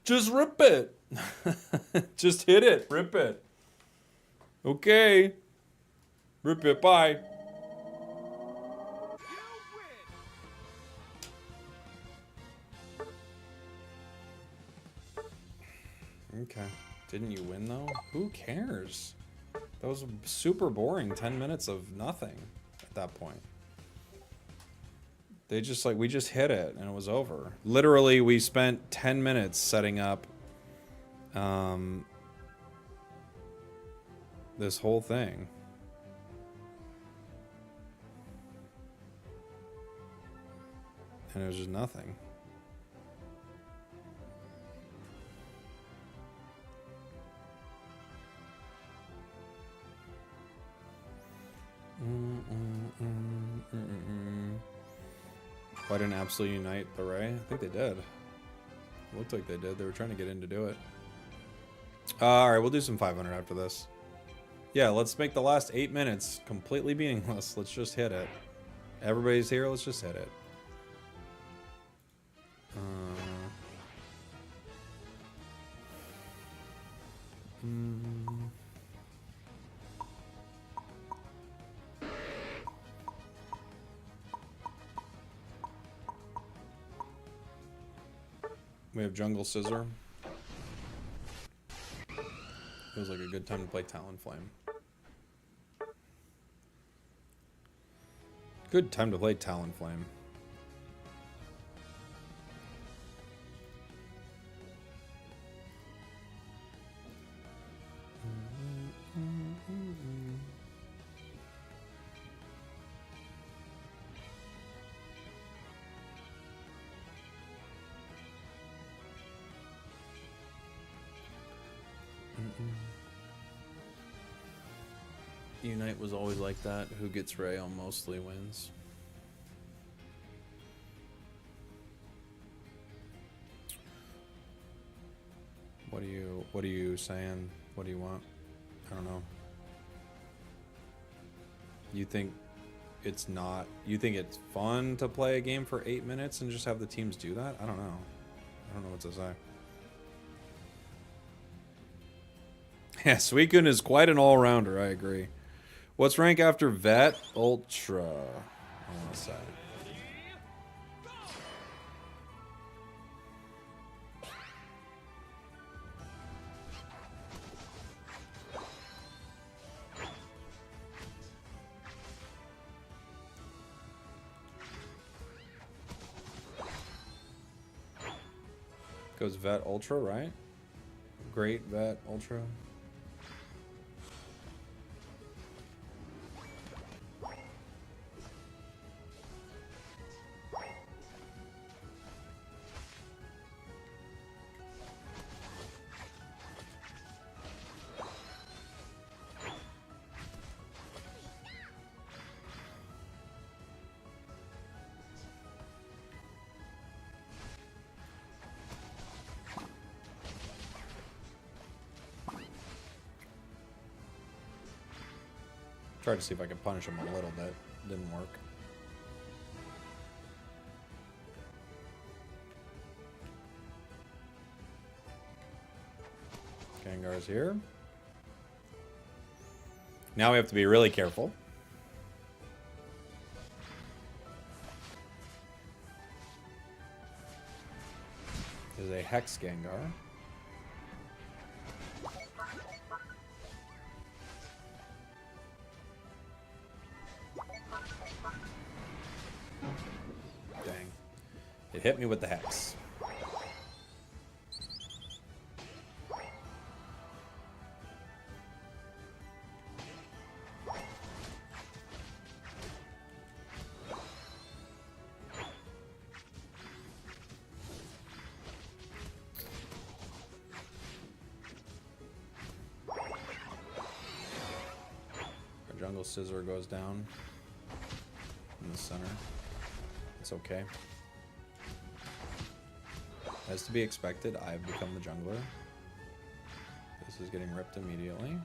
S1: Just rip it. Just hit it. Rip it. Okay. Rip it. Bye. Okay. Didn't you win though? Who cares? That was super boring. 10 minutes of nothing. at that point. They just like, we just hit it and it was over. Literally, we spent 10 minutes setting up this whole thing. And it was just nothing. Why didn't absolutely unite the Ray? I think they did. It looked like they did. They were trying to get in to do it. Alright, we'll do some 500 after this. Yeah, let's make the last 8 minutes completely meaningless. Let's just hit it. Everybody's here, let's just hit it. We have Jungle Scissor. Feels like a good time to play Talonflame. Good time to play Talonflame.
S4: Unite was always like that. Who gets Ray on mostly wins.
S1: What are you saying? What do you want? I don't know. You think it's not, you think it's fun to play a game for 8 minutes and just have the teams do that? I don't know. I don't know what to say. Yeah, Suicune is quite an all-rounder, I agree. What's rank after Vet? Ultra. I want to say. Goes Vet Ultra, right? Great Vet Ultra. Tried to see if I could punish him a little bit. Didn't work. Gengar's here. Now we have to be really careful. There's a Hex Gengar. It hit me with the Hex. Our Jungle Scissor goes down in the center. It's okay. As to be expected, I've become the jungler. This is getting ripped immediately.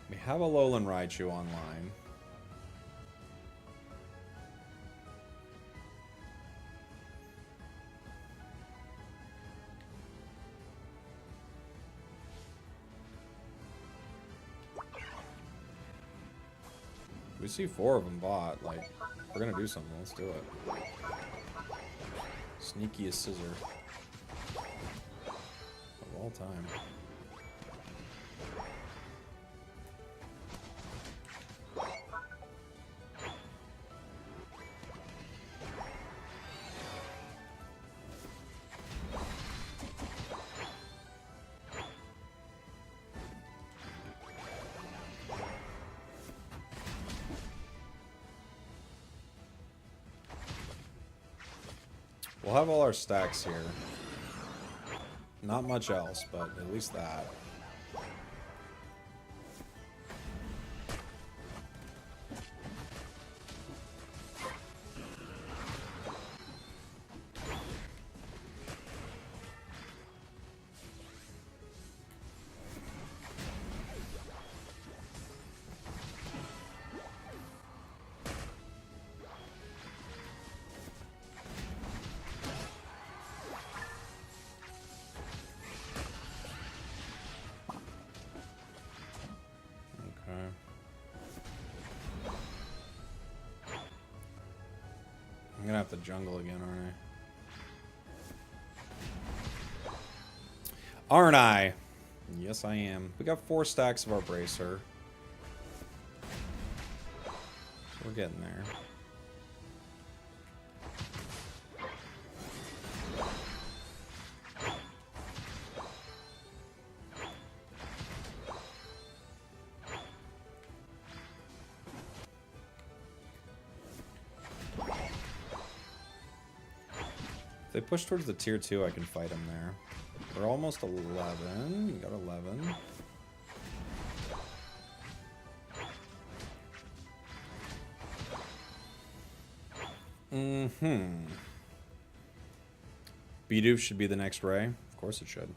S1: We have Alolan Raichu online. We see 4 of them bot. Like, we're gonna do something. Let's do it. Sneakiest scissor of all time. We'll have all our stacks here. Not much else, but at least that. I'm gonna have to jungle again, aren't I? Aren't I? Yes, I am. We got 4 stacks of our bracer. We're getting there. If they push towards the tier 2, I can fight them there. We're almost 11. We got 11. Bidoof should be the next Ray. Of course it should.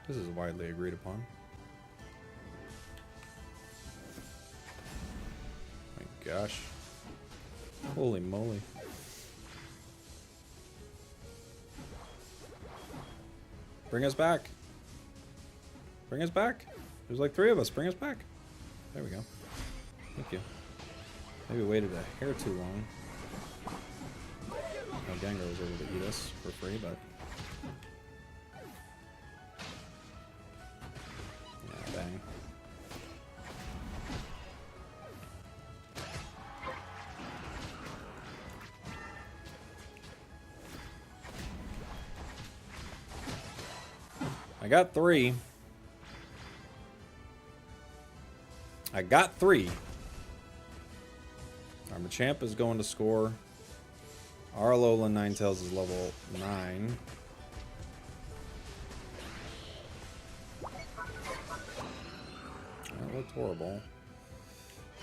S1: This is widely agreed upon. My gosh. Holy moly. Bring us back. Bring us back. There's like 3 of us. Bring us back. There we go. Thank you. Maybe waited a hair too long. No, Gengar was able to eat us for free, but... yeah, dang. I got 3. I got 3. Our Machamp is going to score. Our Alolan Ninetales is level 9. That looked horrible.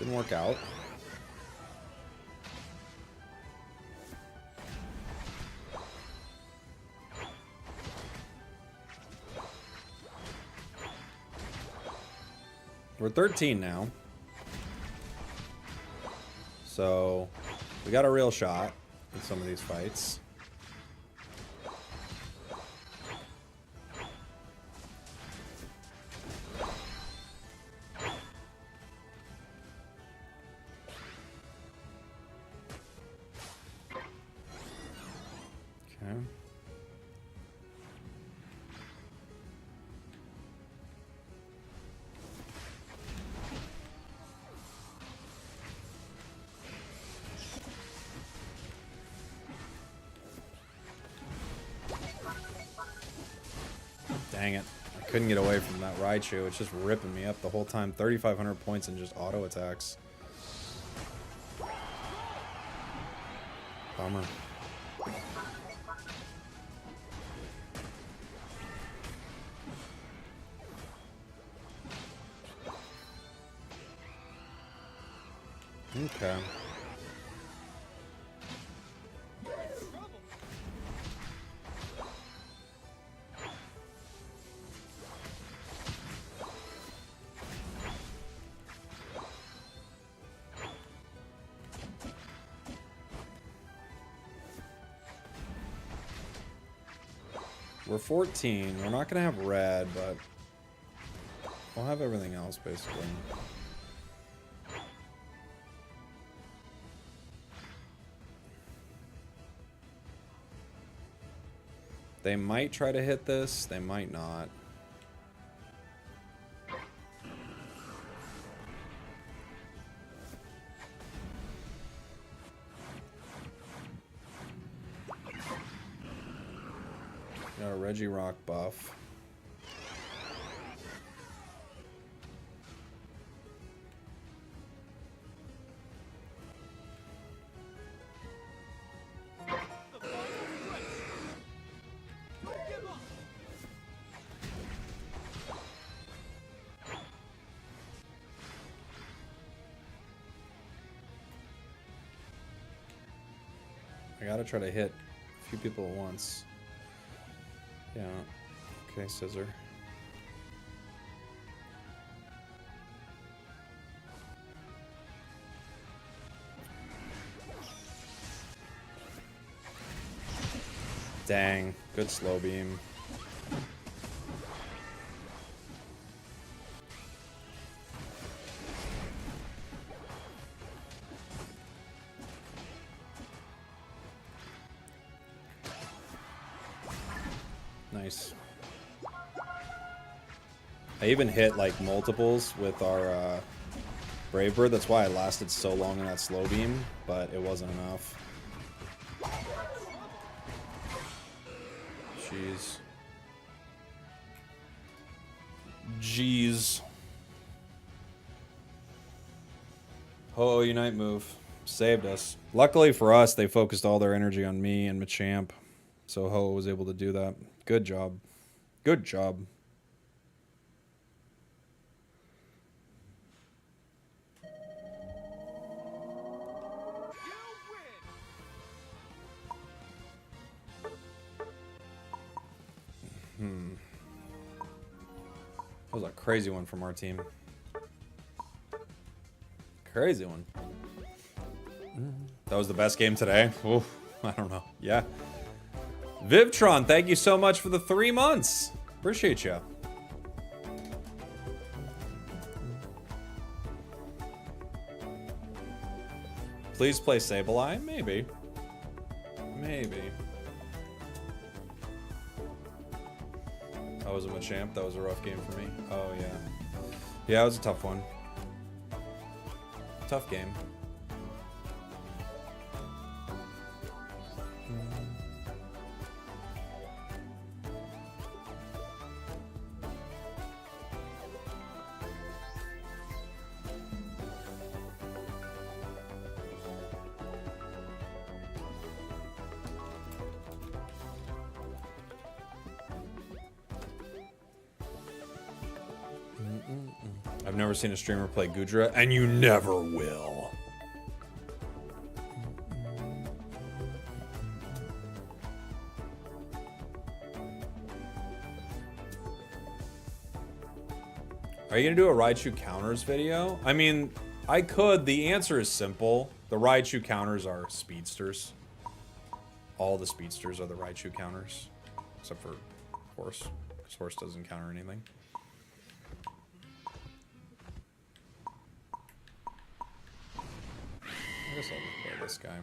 S1: Didn't work out. We're 13 now. So, we got a real shot in some of these fights. Okay. Dang it. I couldn't get away from that Raichu. It's just ripping me up the whole time. 3,500 points in just auto attacks. Bummer. Okay. We're 14. We're not going to have red, but we'll have everything else, basically. They might try to hit this. They might not. Got a Regirock buff.
S4: I gotta try to hit a few people at once. Yeah. Okay, scissor. Dang. Good slow beam. Nice. I even hit like multiples with our Brave Bird. That's why I lasted so long in that slow beam, but it wasn't enough. Jeez. Jeez. Ho-Oh Unite move. Saved us. Luckily for us, they focused all their energy on me and Machamp. So Ho-Oh was able to do that. Good job. Good job. That was a crazy one from our team. Crazy one. That was the best game today? Oof, I don't know. Yeah. Vivtron, thank you so much for the 3 months. Appreciate you. Please play Sableye? Maybe. Maybe. I was a Machamp. That was a rough game for me. Oh, yeah. Yeah, it was a tough one. Tough game. I've never seen a streamer play Gudra, and you never will. Are you gonna do a Raichu counters video? I mean, I could. The answer is simple. The Raichu counters are speedsters. All the speedsters are the Raichu counters. Except for Horse, because Horse doesn't counter anything. I guess I'll play this guy.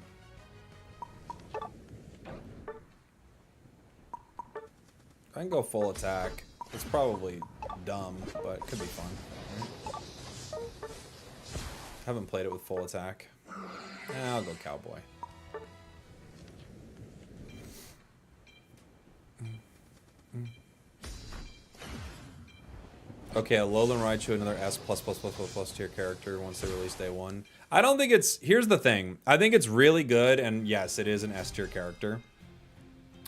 S4: I can go full attack. It's probably dumb, but it could be fun. Right? Haven't played it with full attack. I'll go Cowboy. Okay, Alolan Raichu, another S++++ tier character once they release day 1. I don't think it's... Here's the thing. I think it's really good, and yes, it is an S tier character.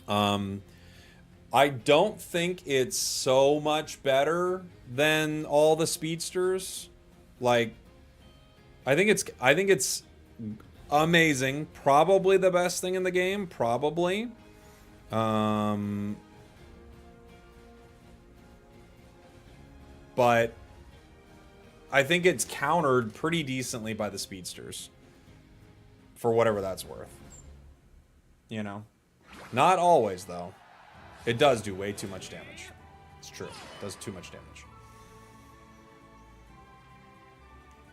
S4: I don't think it's so much better than all the speedsters. Like, I think it's amazing. Probably the best thing in the game. Probably. But I think it's countered pretty decently by the speedsters. For whatever that's worth. You know? Not always, though. It does do way too much damage. It's true. It does too much damage.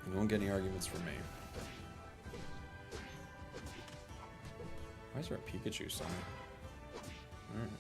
S4: You won't get any arguments from me. Why is there a Pikachu sign? Alright.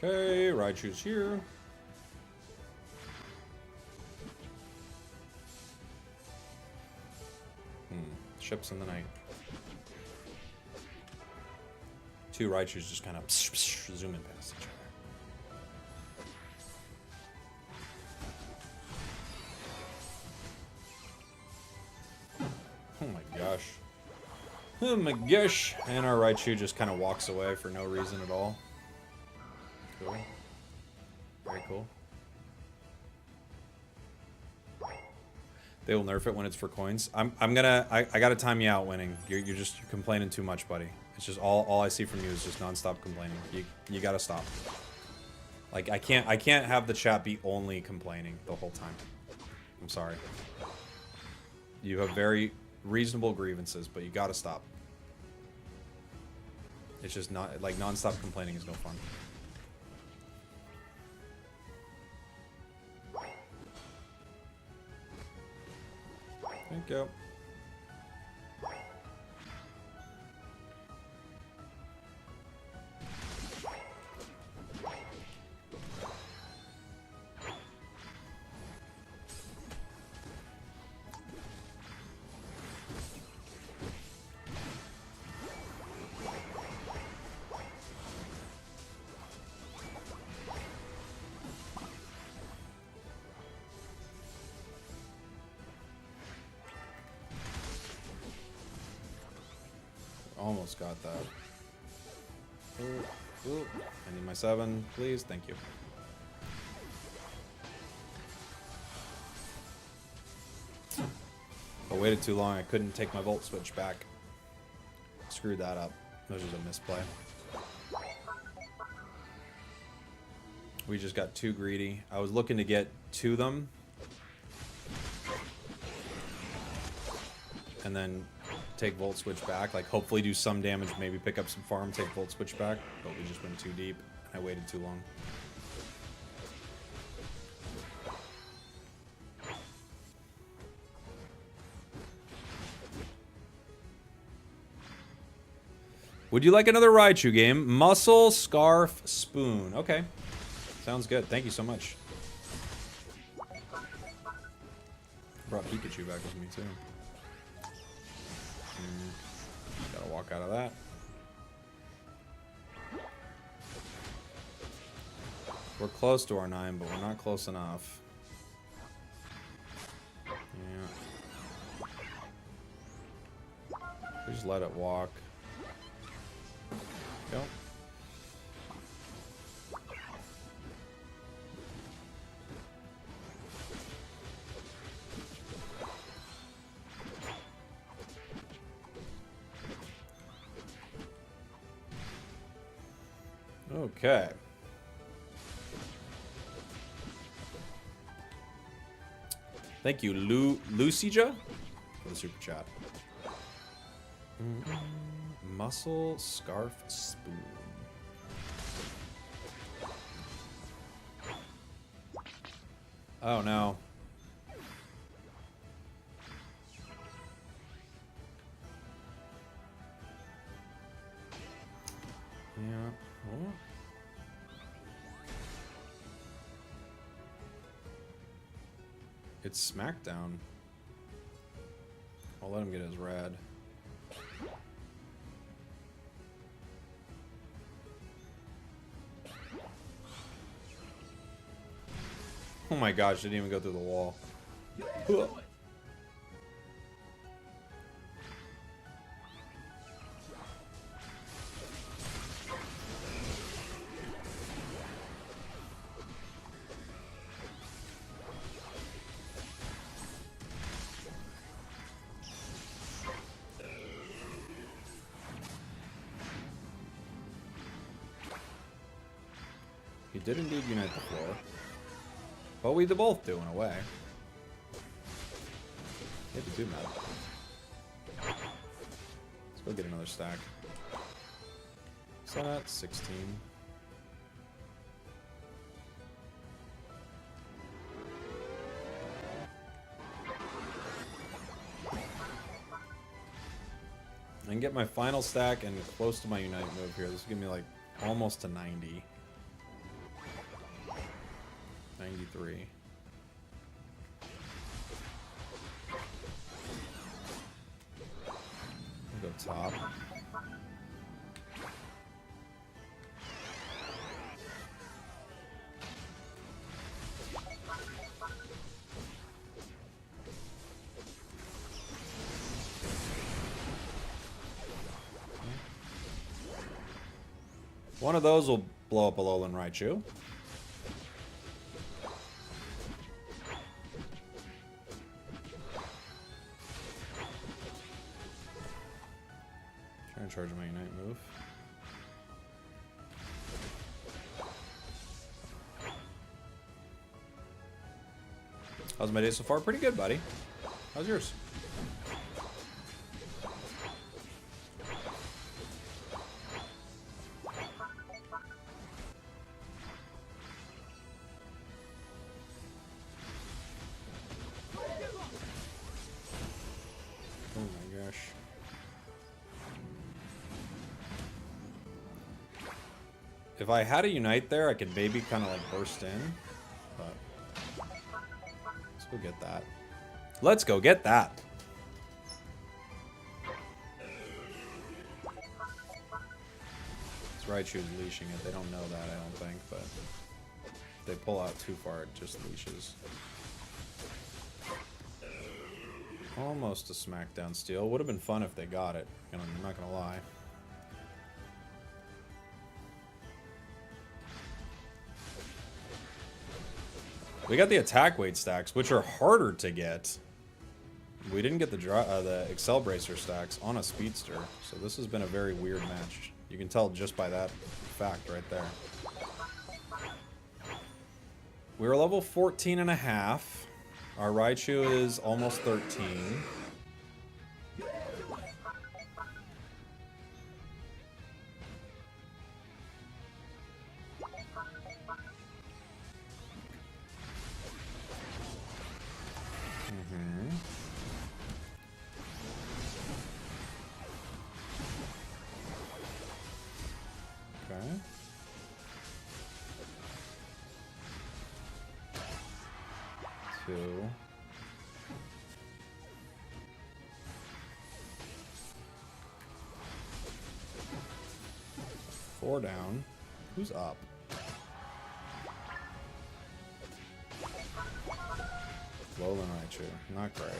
S4: Okay, Raichu's here. Ships in the night. Two Raichus just kind of zooming past each other. Oh my gosh. Oh my gosh. And our Raichu just kind of walks away for no reason at all. Cool. Very cool. They will nerf it when it's for coins. I gotta time you out winning. You're complaining too much, buddy. It's just all I see from you is just non-stop complaining. You gotta stop. Like I can't have the chat be only complaining the whole time. I'm sorry. You have very reasonable grievances, but you gotta stop. It's just not like non-stop complaining is no fun. Thank you. Almost got that. Ooh. I need my 7, please. Thank you. I waited too long. I couldn't take my Volt Switch back. Screwed that up. That was just a misplay. We just got too greedy. I was looking to get to them. And then take Volt Switch back, like hopefully do some damage, maybe pick up some farm, take Volt Switch back, but we just went too deep and I waited too long. Would you like another Raichu game? Muscle, Scarf, Spoon. Okay. Sounds good. Thank you so much. Brought Pikachu back with me too. Gotta walk out of that. We're close to our 9, but we're not close enough. Yeah. We just let it walk. Go. Okay. Thank you, Lucija, for the super chat. Muscle, Scarf, Spoon. Oh no. Yeah. Oh. It's Smackdown. I'll let him get his red. Oh my gosh, didn't even go through the wall. He did indeed unite the floor. But we both do in a way. Hit the 2 map. Let's go get another stack. So that's 16. I can get my final stack and close to my Unite move here. This will give me like almost to 90. 93. Go top. One of those will blow up a Alolan Raichu. Trying to charge my Ignite move. How's my day so far? Pretty good, buddy. How's yours? Oh my gosh. If I had a Unite there, I could maybe kind of like burst in, but let's go get that. Let's go get that. This Raichu's leashing it. They don't know that, I don't think, but if they pull out too far, it just leashes. Almost a smackdown steal. Would have been fun if they got it. I'm not gonna lie. We got the attack weight stacks, which are harder to get. We didn't get the Excel Bracer stacks on a Speedster, so this has been a very weird match. You can tell just by that fact right there. We're level 14 and a half. Our Raichu is almost 13. Okay. 2. 4 down. Who's up? Alolan Raichu. Not great.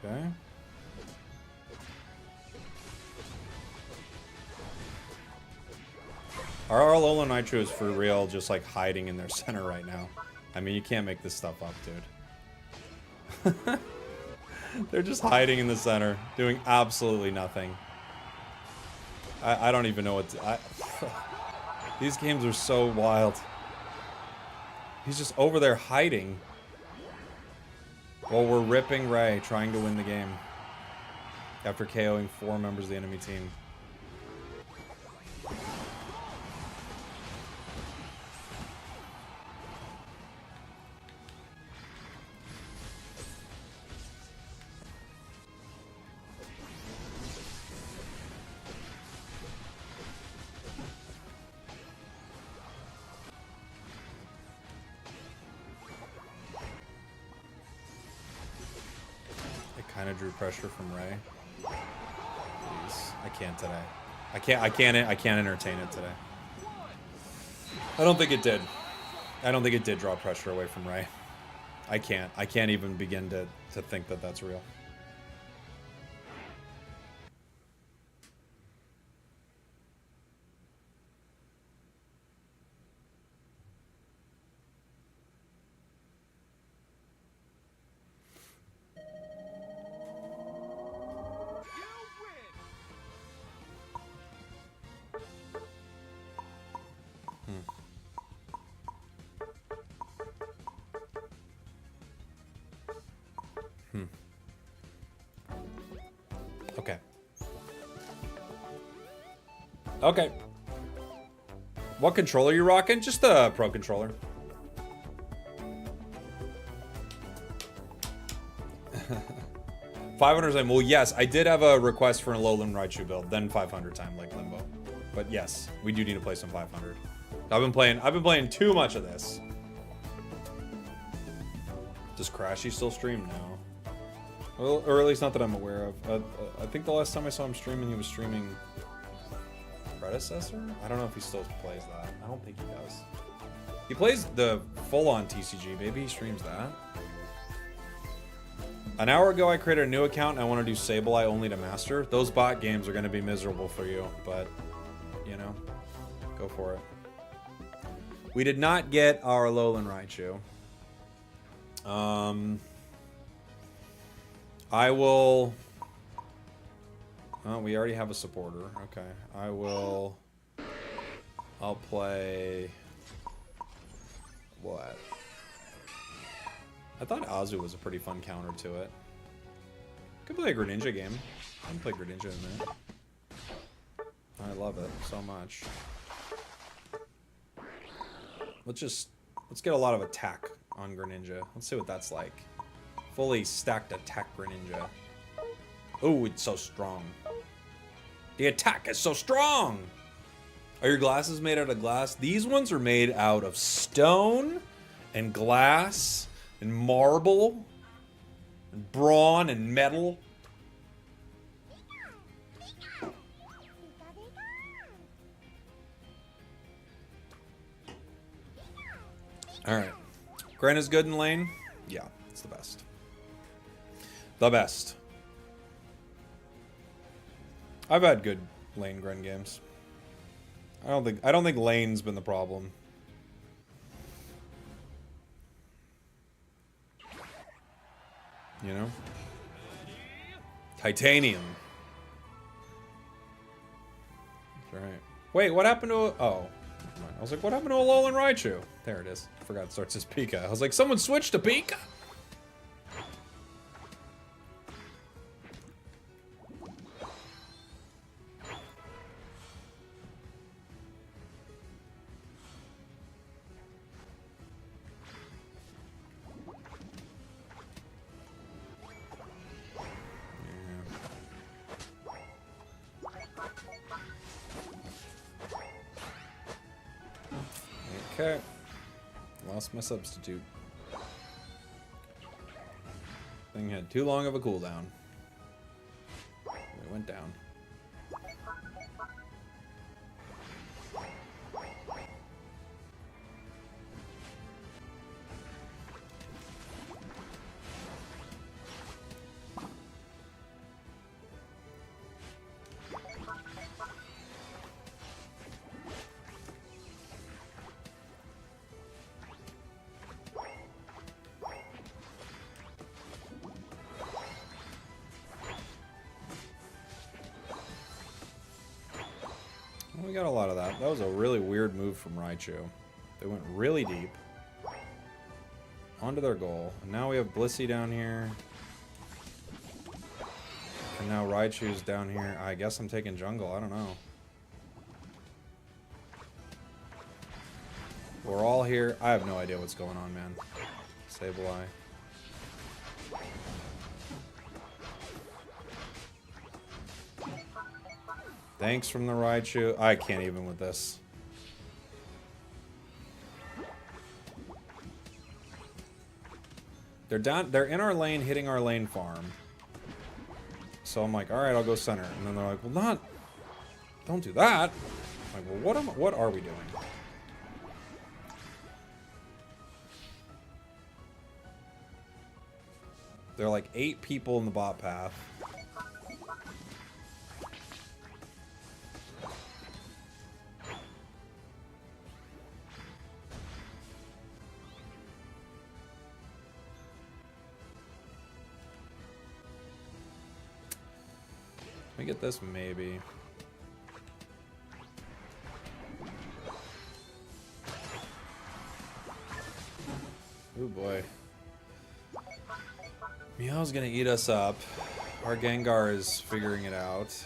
S4: Okay. Our Alolan Raichu is for real just like hiding in their center right now. I mean, you can't make this stuff up, dude. They're just hiding in the center, doing absolutely nothing. I don't even know what to... These games are so wild. He's just over there hiding while we're ripping Ray, trying to win the game after KOing 4 members of the enemy team. Kind of drew pressure from Ray. Please. I can't today. I can't entertain it today. I don't think it did. I don't think it did draw pressure away from Ray. I can't even begin to think that that's real. Okay. Okay. What controller are you rocking? Just the Pro controller. $500 time. Well, yes, I did have a request for an Alolan Raichu build, then 500 time like Limbo. But yes, we do need to play some 500. I've been playing too much of this. Does Crashy still stream? No. Well, or at least not that I'm aware of. I think the last time I saw him streaming, he was streaming Predecessor? I don't know if he still plays that. I don't think he does. He plays the full-on TCG. Maybe he streams that. An hour ago, I created a new account and I want to do Sableye only to master. Those bot games are going to be miserable for you, but, you know, go for it. We did not get our Alolan Raichu. I will... Oh, we already have a supporter. Okay. I'll play... What? I thought Azu was a pretty fun counter to it. Could play a Greninja game. I haven't played Greninja in a minute. I love it so much. Let's get a lot of attack on Greninja. Let's see what that's like. Fully stacked attack Greninja. Oh, it's so strong. The attack is so strong! Are your glasses made out of glass? These ones are made out of stone and glass and marble and brawn and metal. Alright. Gren is good in lane? Yeah, it's the best. The best. I've had good lane Gren games. I don't think lane's been the problem. You know? Titanium. That's right. Wait, what happened to oh. I was like, what happened to Alolan Raichu? There it is. I forgot it starts as Pika. I was like, someone switched to Pika? Okay. Lost my substitute. Thing had too long of a cooldown. It went down. We got a lot of that. That was a really weird move from Raichu. They went really deep. Onto their goal. And now we have Blissey down here. And now Raichu's down here. I guess I'm taking jungle. I don't know. We're all here. I have no idea what's going on, man. Sableye. Thanks from the Raichu. I can't even with this. They're down. They're in our lane, hitting our lane farm. So I'm like, all right, I'll go center. And then they're like, well, don't do that. I'm like, well, what are we doing? There are like 8 people in the bot path. Let me get this, maybe. Oh boy. Meow's gonna eat us up. Our Gengar is figuring it out.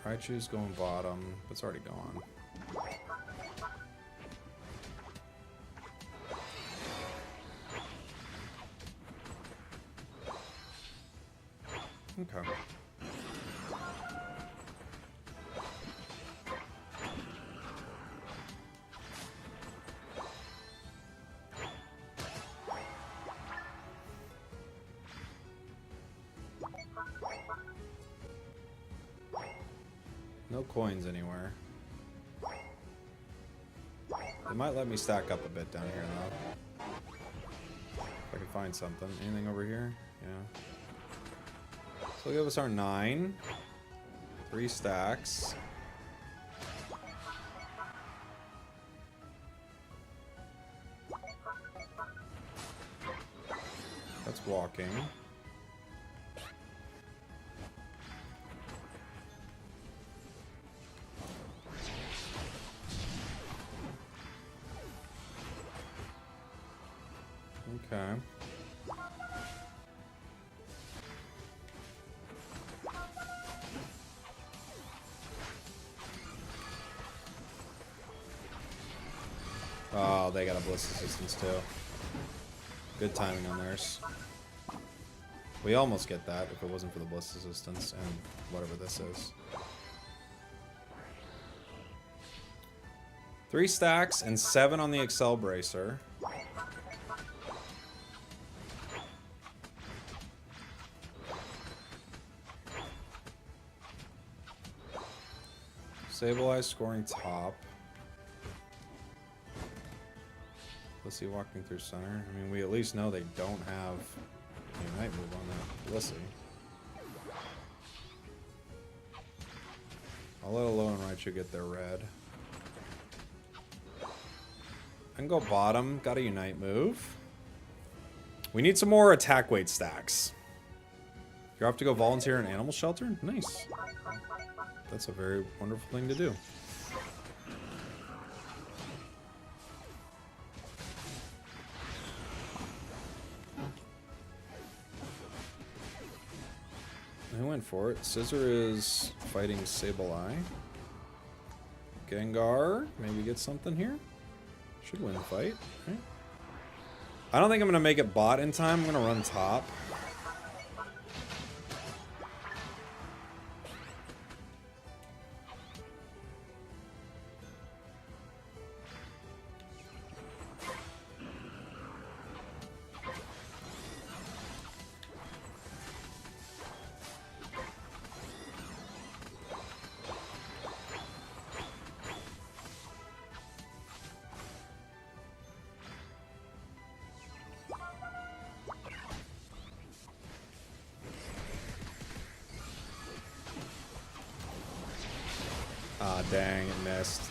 S4: Raichu's going bottom. It's already gone. Okay. No coins anywhere. They might let me stack up a bit down here, though. If I can find something. Anything over here? Yeah. So they'll give us our 9. 3 stacks. That's walking. Okay. Oh, they got a bliss assistance too. Good timing on theirs. We almost get that if it wasn't for the bliss assistance and whatever this is. 3 stacks and 7 on the Excel Bracer. Sableye scoring top. Let's see, walking through center. I mean, we at least know they don't have a Unite move on that Blissey. I'll let Alolan and Raichu get their red. I can go bottom. Got a Unite move. We need some more attack weight stacks. You have to go volunteer in Animal Shelter? Nice. That's a very wonderful thing to do. I went for it. Scissor is fighting Sableye. Gengar, maybe get something here. Should win the fight, right? I don't think I'm going to make it bot in time. I'm going to run top. Ah, dang, it missed.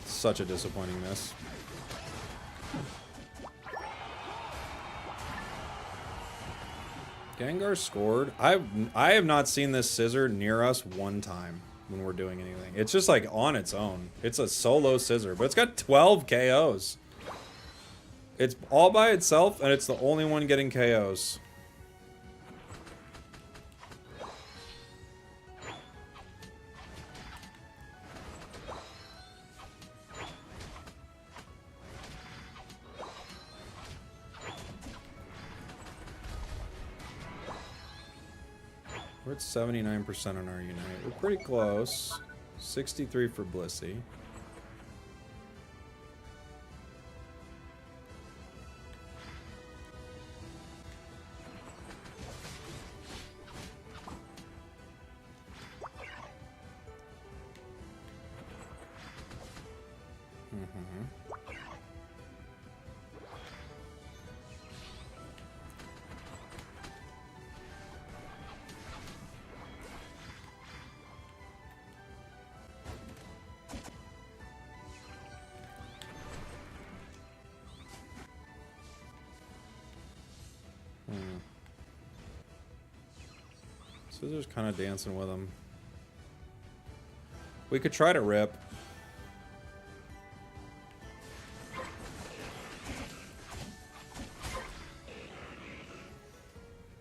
S4: Such a disappointing miss. Gengar scored. I have not seen this scissor near us one time when we're doing anything. It's just like on its own. It's a solo scissor, but it's got 12 KOs. It's all by itself, and it's the only one getting KOs. We're at 79% on our Unite. We're pretty close. 63 for Blissey. Scissor's kind of dancing with him. We could try to rip.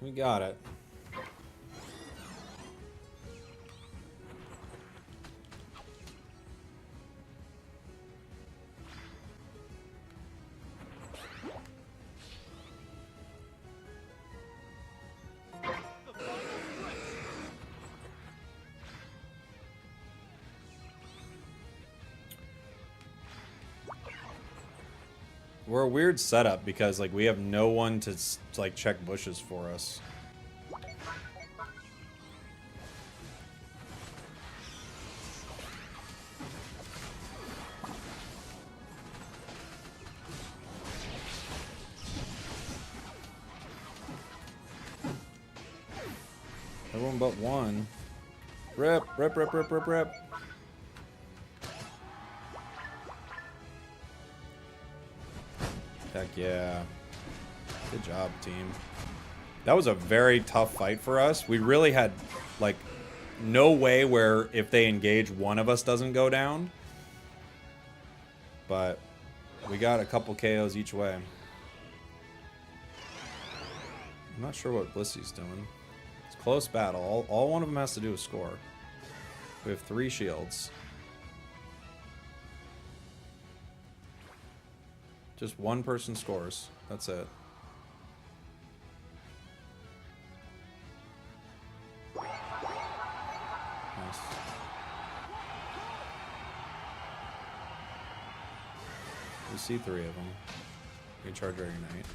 S4: We got it. We're a weird setup because like we have no one to like check bushes for us. Everyone but one. Rip, rip, rip, rip, rip, rip. Heck yeah. Good job, team. That was a very tough fight for us. We really had, like, no way where if they engage, one of us doesn't go down. But we got a couple KOs each way. I'm not sure what Blissy's doing. It's a close battle. All one of them has to do is score. We have 3 shields. Just one person scores. That's it. Nice. We see 3 of them. We can charge Dragon Knight.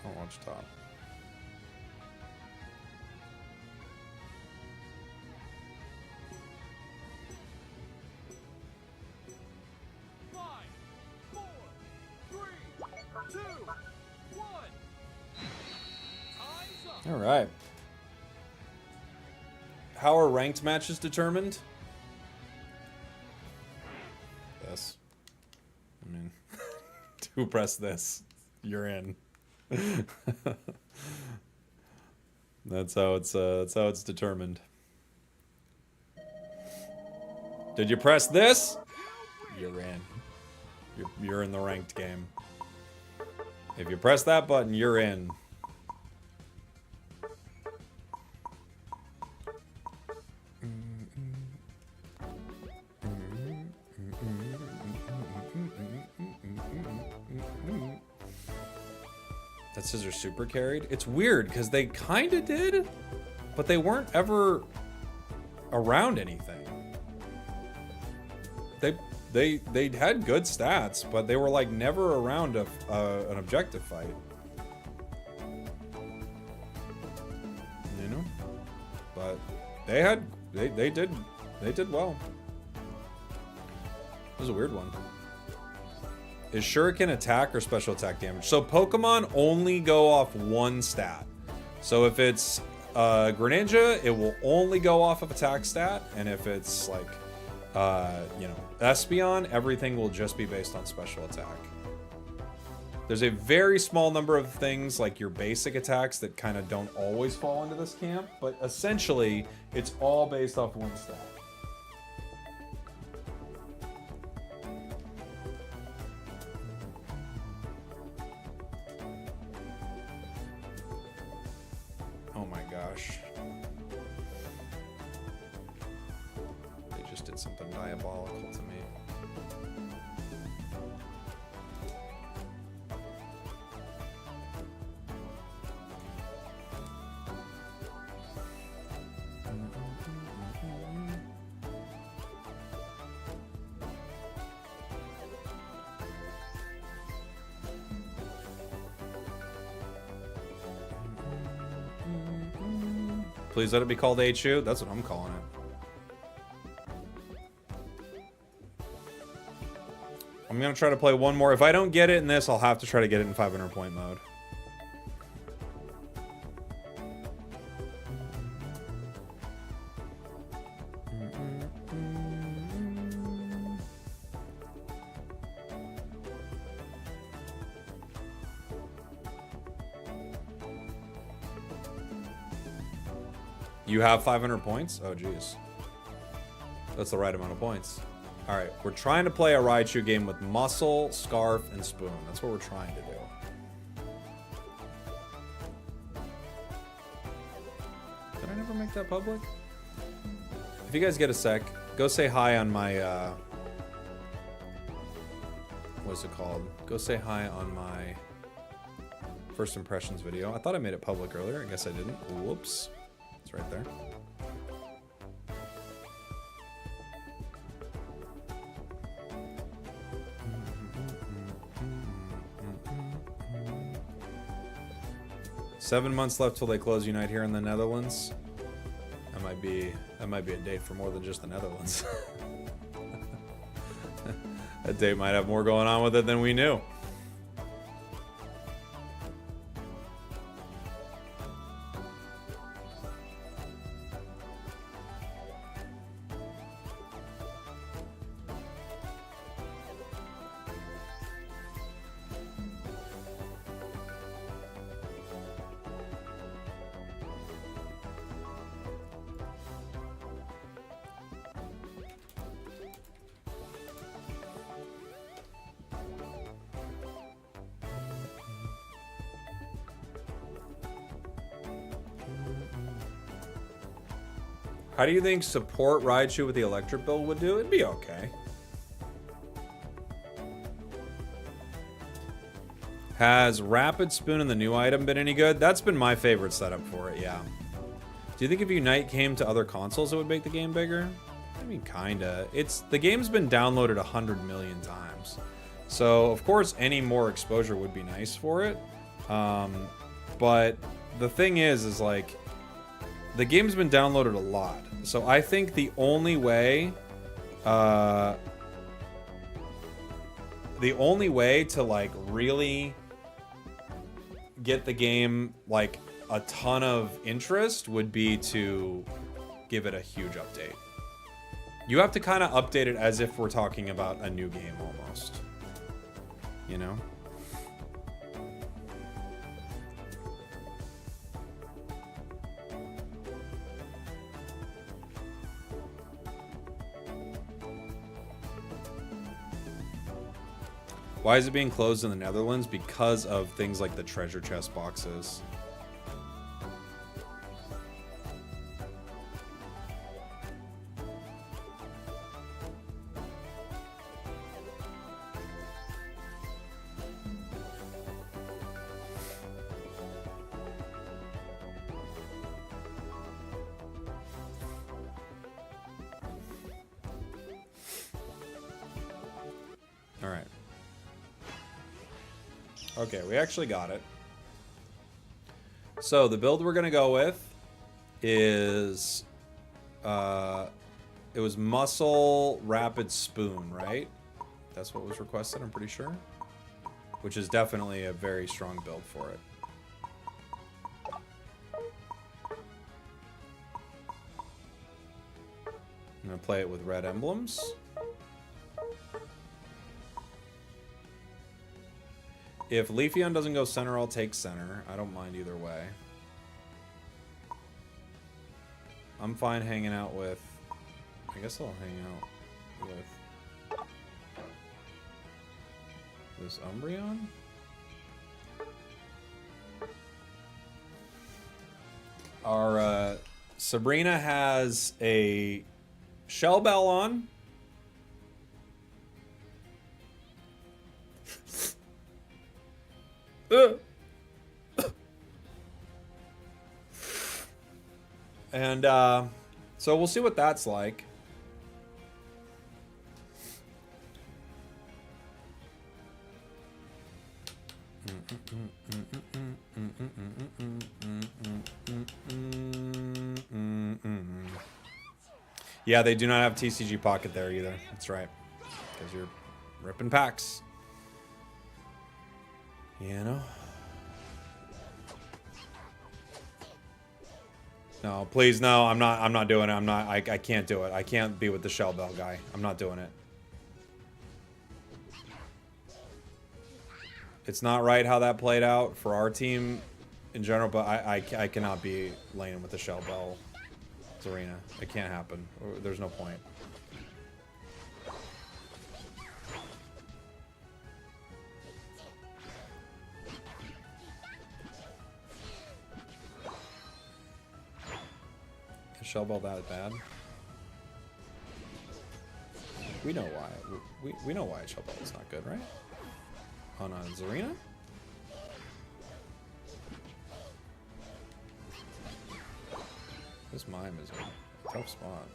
S4: I'll watch top. All right. How are ranked matches determined? This. I mean, who press this? You're in. That's how it's determined. Did you press this? You're in. You're in the ranked game. If you press that button, you're in. That Scissor super carried. It's weird because they kind of did, but they weren't ever around anything. They had good stats, but they were like never around an objective fight. You know, but they did well. It was a weird one. Is Shuriken attack or special attack damage? So Pokemon only go off one stat. So if it's Greninja, it will only go off of attack stat, and if it's like you know, Espeon, everything will just be based on special attack. There's a very small number of things like your basic attacks that kind of don't always fall into this camp, but essentially it's all based off one stat. Oh my gosh. They just did something diabolical to me. Please let it be called Raichu. That's what I'm calling it. I'm gonna try to play one more. If I don't get it in this, I'll have to try to get it in 500 point mode. You have 500 points? Oh, geez. That's the right amount of points. All right, we're trying to play a Raichu game with Muscle, Scarf, and Spoon. That's what we're trying to do. Did I never make that public? If you guys get a sec, go say hi on my, what's it called? Go say hi on my first impressions video. I thought I made it public earlier. I guess I didn't. Whoops. It's right there. 7 months left till they close Unite here in the Netherlands. That might be a date for more than just the Netherlands. That date might have more going on with it than we knew. How do you think support Raichu with the electric build would do? It'd be okay. Has Rapid Spoon in the new item been any good? That's been my favorite setup for it, yeah. Do you think if Unite came to other consoles it would make the game bigger? I mean, kinda. The game's been downloaded 100 million times. So, of course, any more exposure would be nice for it. But the thing is like, the game's been downloaded a lot. So I think the only way to like really get the game like a ton of interest would be to give it a huge update. You have to kind of update it as if we're talking about a new game almost. You know? Why is it being closed in the Netherlands? Because of things like the treasure chest boxes. All right. Okay, we actually got it. So the build we're gonna go with is it was Muscle Rapid Spoon, right? That's what was requested, I'm pretty sure. Which is definitely a very strong build for it. I'm gonna play it with red emblems. If Leafeon doesn't go center, I'll take center. I don't mind either way. I'm fine hanging out with... I guess I'll hang out with... this Umbreon? Our Sabrina has a Shell Bell on. And so we'll see what that's like. Yeah, they do not have TCG Pocket there either. That's right. Because you're ripping packs. You know? No, please, no. I'm not doing it. I can't do it. I can't be with the Shell Bell guy. I'm not doing it. It's not right how that played out for our team in general, but I cannot be laning with the Shell Bell Zarena. It can't happen. There's no point. Is Shell Bell that bad? We know why. We know why Shell Bell is not good, right? On a Zarena? This mime is a tough spot.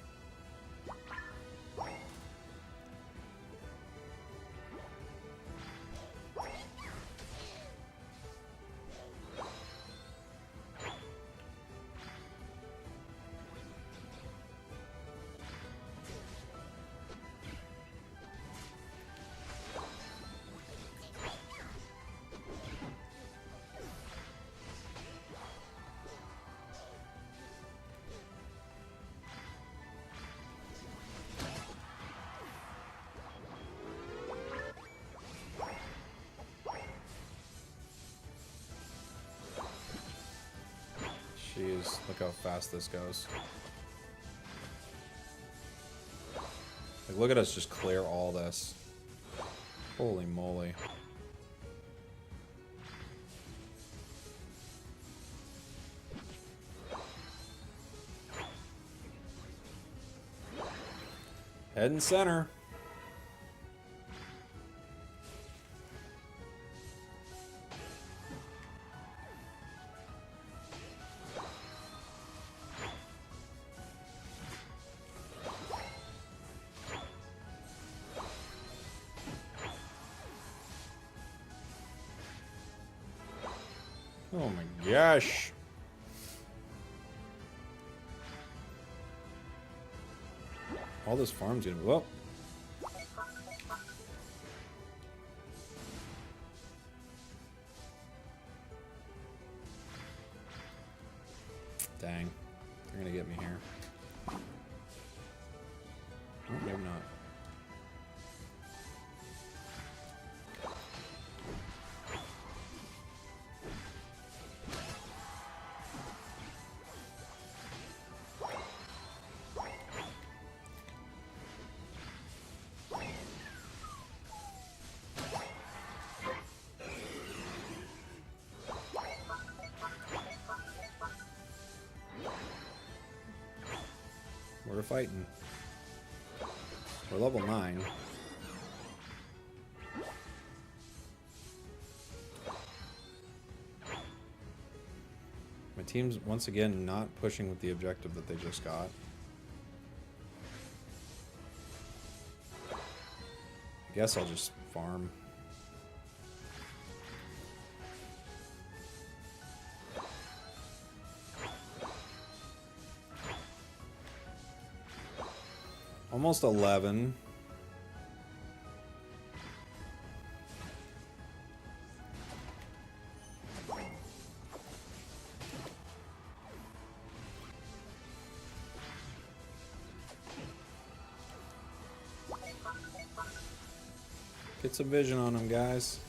S4: Jeez, look how fast this goes. Like, look at us just clear all this. Holy moly. Head and center. Oh my gosh. All this farm's gonna... Well. Dang. They're gonna get me here. Oh, maybe not. We're fighting. We're level 9. My team's once again not pushing with the objective that they just got. I guess I'll just farm. Almost 11. Get some vision on them, guys.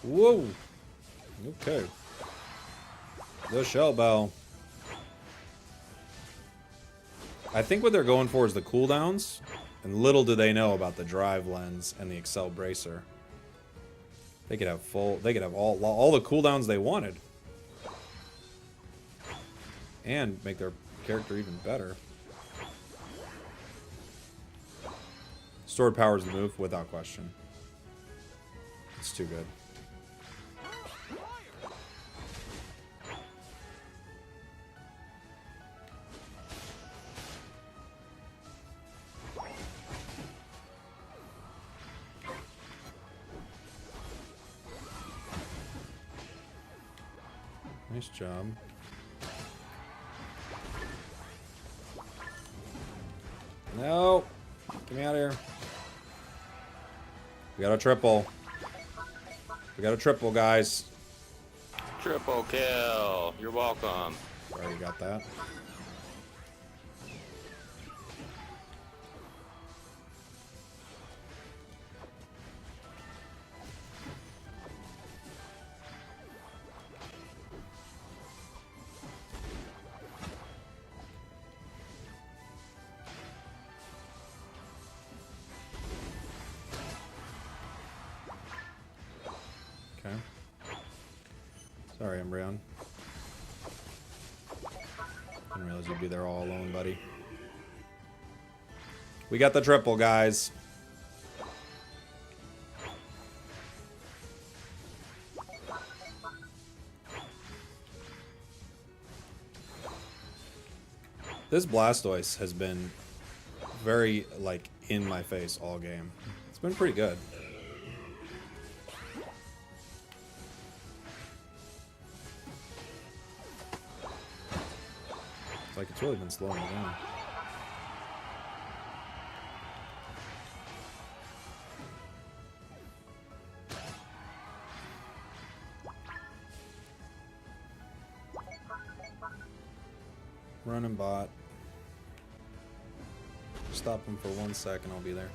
S4: Whoa! Okay. The shell bell. I think what they're going for is the cooldowns, and little do they know about the drive lens and the Excel bracer. They could have full. They could have all the cooldowns they wanted, and make their character even better. Stored power is the move, without question. It's too good. Nice job. No! Get me out of here. We got a triple. We got a triple, guys.
S3: Triple kill. You're welcome.
S4: Already got that. Sorry, Embryon. Didn't realize you'd be there all alone, buddy. We got the triple, guys. This Blastoise has been very, like, in my face all game. It's been pretty good. Like, it's really been slowing me down. Running bot. Stop him for 1 second, I'll be there.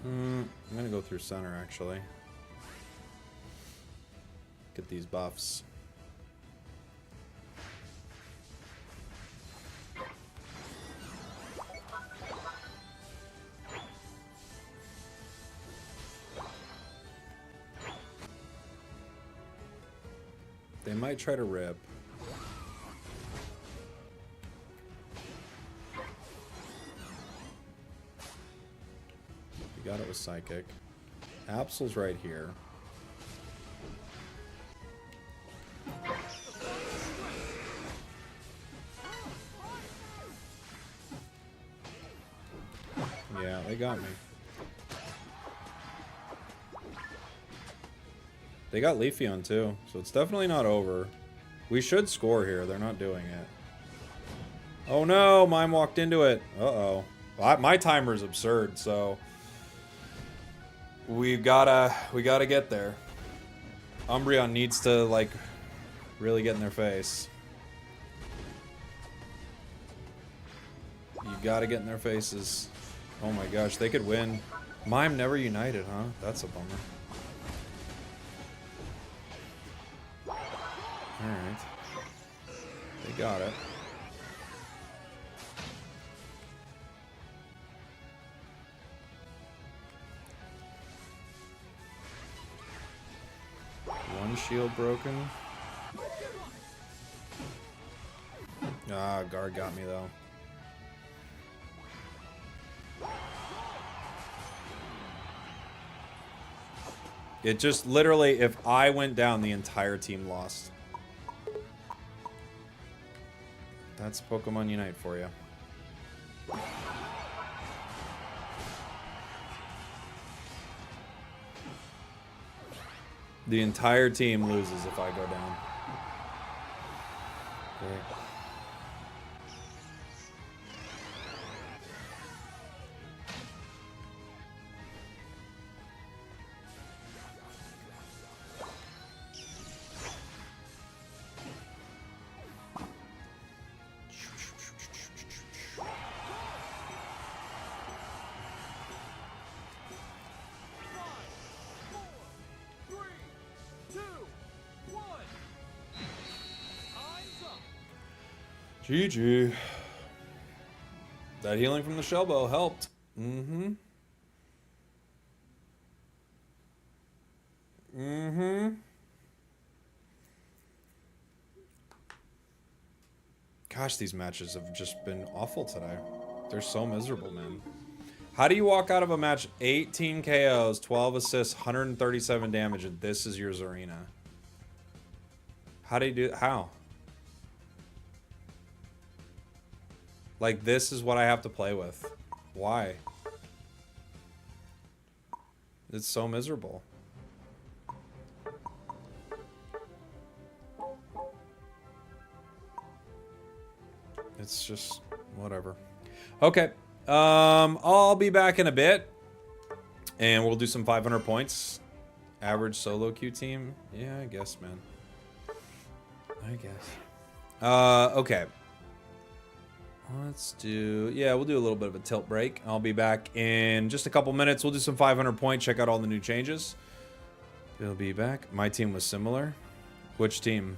S4: I'm gonna go through center actually. Get these buffs. They might try to rip. Got it with Psychic. Absol's right here. Yeah, they got me. They got Leafeon too, so it's definitely not over. We should score here. They're not doing it. Oh no, mine walked into it. Uh-oh. Well, my timer's absurd, so... we gotta get there. Umbreon needs to, like, really get in their face. You gotta get in their faces. Oh my gosh, they could win. Mime never united, huh? That's a bummer. Alright. They got it. One shield broken. Ah, guard got me though. It just literally, if I went down, the entire team lost. That's Pokemon Unite for you. The entire team loses if I go down. Great. GG. That healing from the shell bow helped. Mm-hmm. Mm-hmm. Gosh, these matches have just been awful today. They're so miserable, man. How do you walk out of a match 18 KOs, 12 assists, 137 damage, and this is your Zarena? How do you do... how? Like, this is what I have to play with. Why? It's so miserable. It's just whatever. Okay. I'll be back in a bit. And we'll do some 500 points. Average solo queue team. Yeah, I guess, man. I guess. Okay. Let's do, yeah, we'll do a little bit of a tilt break. I'll be back in just a couple minutes. We'll do some 500 points, check out all the new changes. We'll be back. My team was similar. Which team?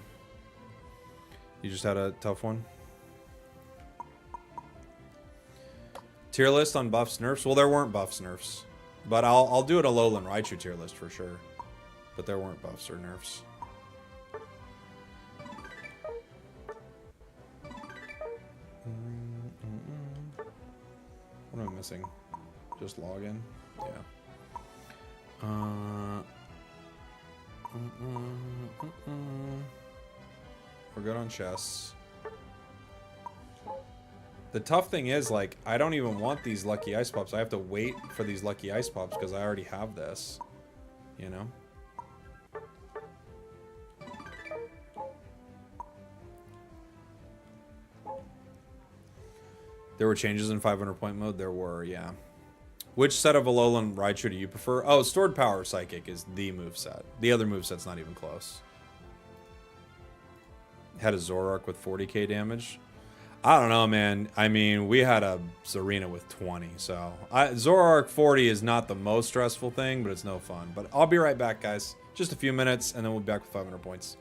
S4: You just had a tough one? Tier list on buffs, nerfs? Well, there weren't buffs, nerfs. But I'll do an Alolan Raichu tier list for sure. But there weren't buffs or nerfs. missing? Just log in? Yeah. We're good on chests. The tough thing is, like, I don't even want these lucky ice pops. I have to wait for these lucky ice pops because I already have this. You know? There were changes in 500 point mode? There were, yeah. Which set of Alolan Raichu do you prefer? Oh, Stored Power Psychic is the moveset. The other moveset's not even close. Had a Zoroark with 40k damage. I don't know, man. I mean, we had a Zarena with 20, so... Zoroark 40 is not the most stressful thing, but it's no fun. But I'll be right back, guys. Just a few minutes, and then we'll be back with 500 points.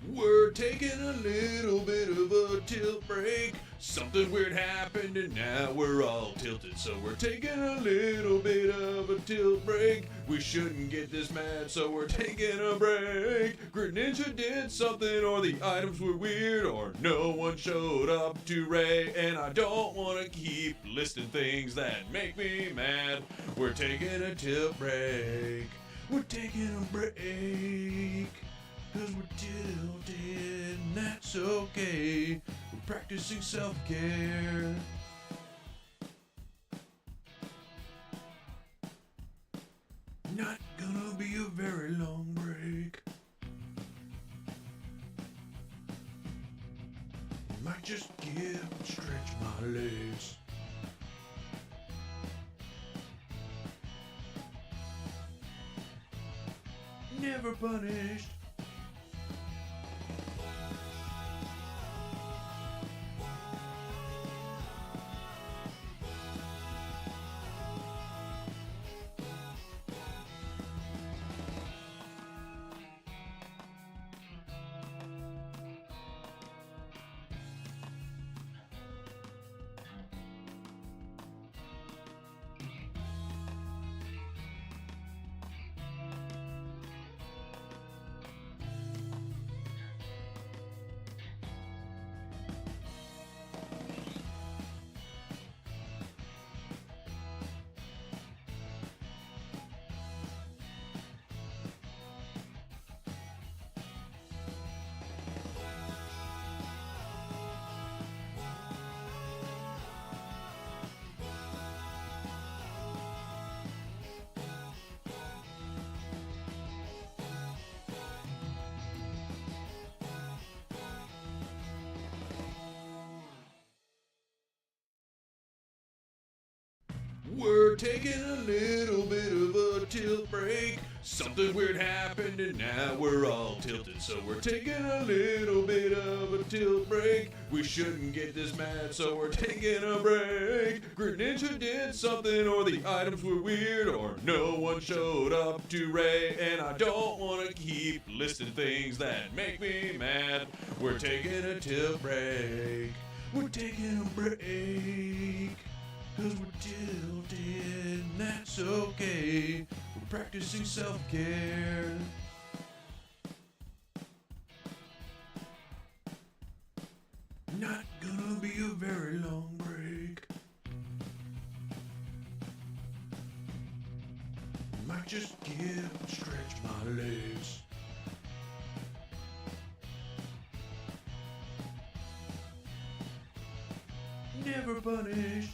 S1: We're taking a little bit of a tilt break. Something weird happened and now we're all tilted. So we're taking a little bit of a tilt break. We shouldn't get this mad, so we're taking a break. Greninja did something, or the items were weird, or no one showed up to Ray. And I don't want to keep listing things that make me mad. We're taking a tilt break. We're taking a break. Cause we're tilted, and that's okay. We're practicing self-care. Not gonna be a very long break. Might just get up and stretch my legs. Never punished. We're taking a little bit of a tilt break. Something weird happened and now we're all tilted. So we're taking a little bit of a tilt break. We shouldn't get this mad, so we're taking a break. Greninja did something, or the items were weird, or no one showed up to Ray. And I don't want to keep listing things that make me mad. We're taking a tilt break. We're taking a break. Cause we're tilted, and that's okay. We're practicing self-care. Not gonna be a very long break. Might just get up and stretch my legs. Never punished.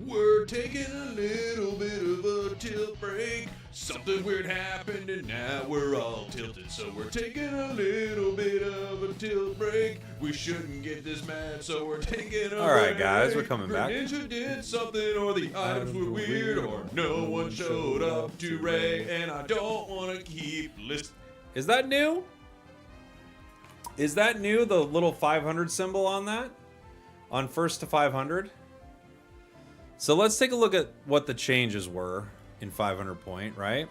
S1: We're taking a little bit of a tilt break. Something weird happened and now we're all tilted. So we're taking a little bit of a tilt break. We shouldn't get this mad, so we're taking a break.
S4: Alright guys, we're coming back.
S1: Ninja did something or the items were weird or no one showed up to Ray. And I don't want to keep listening.
S4: Is that new? Is that new, the little 500 symbol on that? On first to 500? So let's take a look at what the changes were in 500 point, right?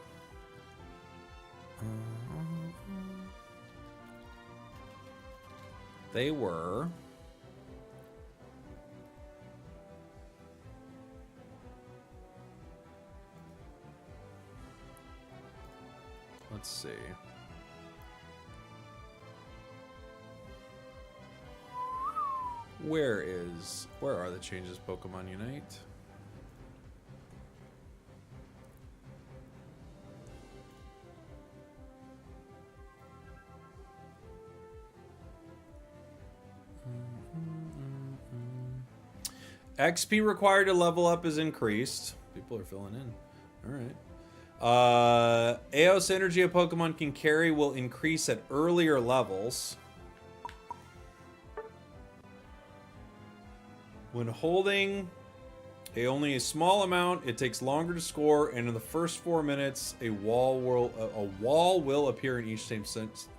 S4: They were... Let's see. Where are the changes, Pokemon Unite? XP required to level up is increased. People are filling in. All right. Eos energy a Pokemon can carry will increase at earlier levels. When holding only a small amount, it takes longer to score, and in the first 4 minutes, a wall will appear in each team sense.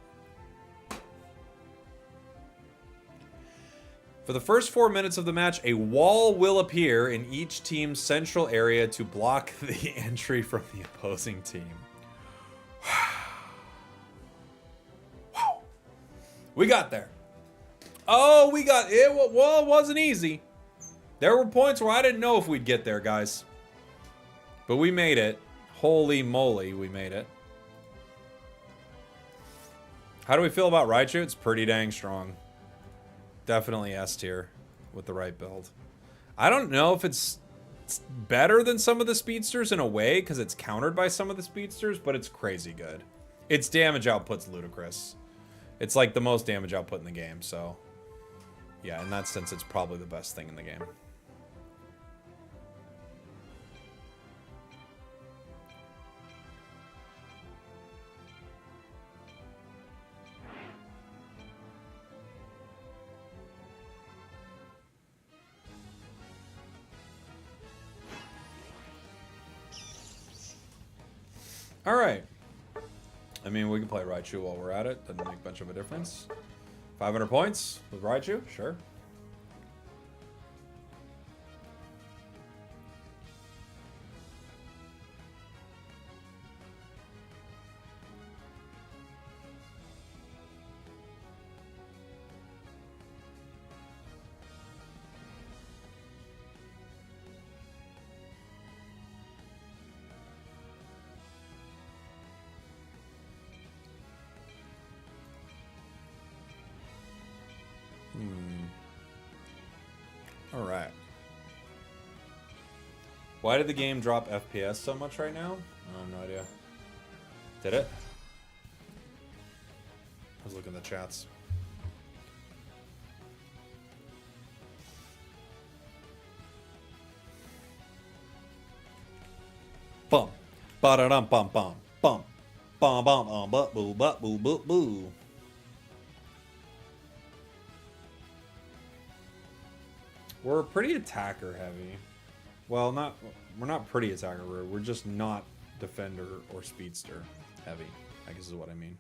S4: For the first 4 minutes of the match, a wall will appear in each team's central area to block the entry from the opposing team. Wow. We got there. Oh, we got it. Well, it wasn't easy. There were points where I didn't know if we'd get there, guys. But we made it. Holy moly, we made it. How do we feel about Raichu? It's pretty dang strong. Definitely S tier with the right build. I don't know if it's better than some of the speedsters in a way because it's countered by some of the speedsters, but it's crazy good. Its damage output's ludicrous. It's like the most damage output in the game, so yeah, in that sense, it's probably the best thing in the game. All right. I mean, we can play Raichu while we're at it. Doesn't make much of a difference. 500 points with Raichu? Sure. All right. Why did the game drop FPS so much right now? I have no idea. Did it? I was looking at the chats. Bum. Ba-da-dum bum bum. Bum. Bum bum bum boo boo boo boo. We're pretty attacker heavy. Well, we're not pretty attacker. We're just not defender or speedster heavy, I guess is what I mean.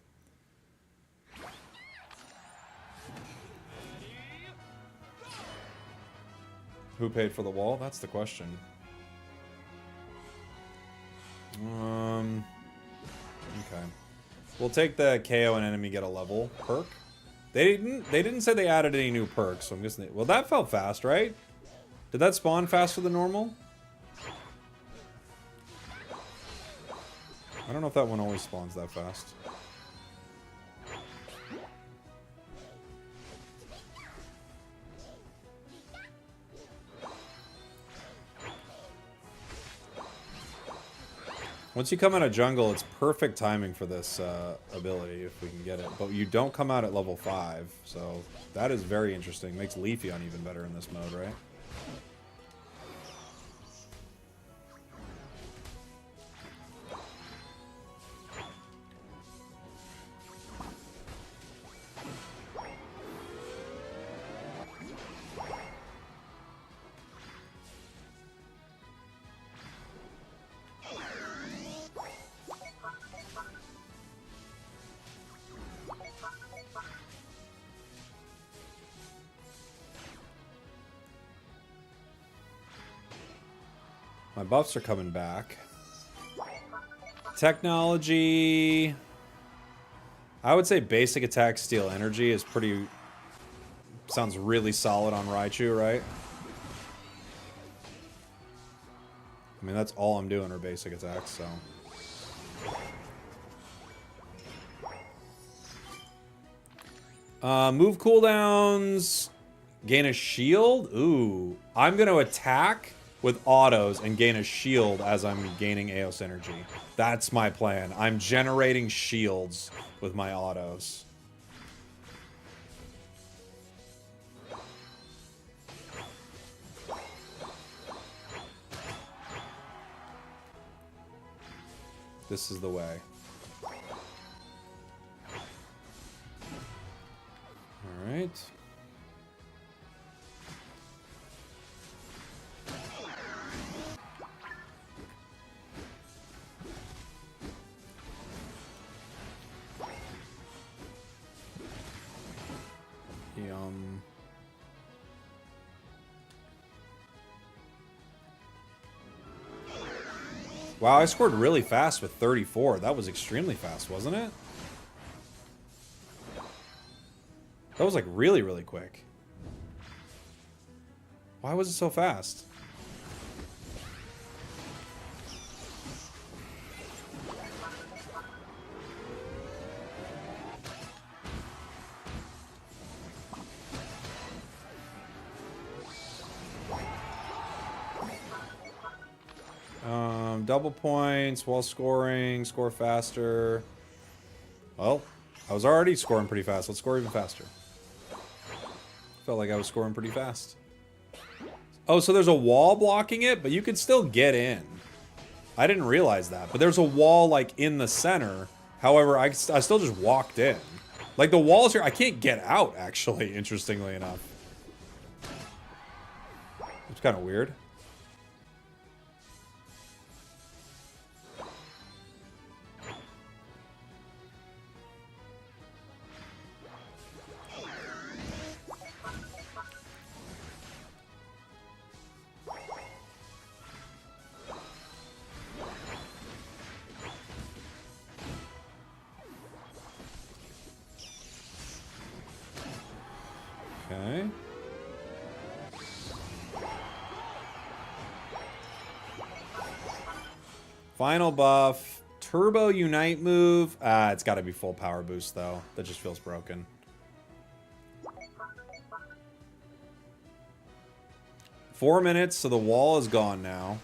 S4: Who paid for the wall? That's the question. Okay. We'll take the KO an enemy get a level perk. They didn't say they added any new perks, so I'm guessing well, that felt fast, right? Did that spawn faster than normal? I don't know if that one always spawns that fast. Once you come out of jungle, it's perfect timing for this ability if we can get it. But you don't come out at level 5, so that is very interesting. Makes Leafeon even better in this mode, right? My buffs are coming back. Technology. I would say basic attack, steal energy is pretty... Sounds really solid on Raichu, right? I mean, that's all I'm doing are basic attacks, so... Move cooldowns. Gain a shield? Ooh. I'm going to attack with autos and gain a shield as I'm gaining Eos energy. That's my plan. I'm generating shields with my autos. This is the way. All right. Yum. Wow, I scored really fast with 34. That was extremely fast, wasn't it? That was like really, really quick. Why was it so fast? Double points while scoring, score faster. Well, I was already scoring pretty fast. Let's score even faster. Felt like I was scoring pretty fast. Oh, so there's a wall blocking it, but you could still get in. I didn't realize that, but there's a wall like in the center. However, I still just walked in. Like the walls here, I can't get out actually, interestingly enough. It's kind of weird. Okay. Final buff. Turbo Unite move. Ah, it's got to be full power boost, though. That just feels broken. Four minutes, so the wall is gone now.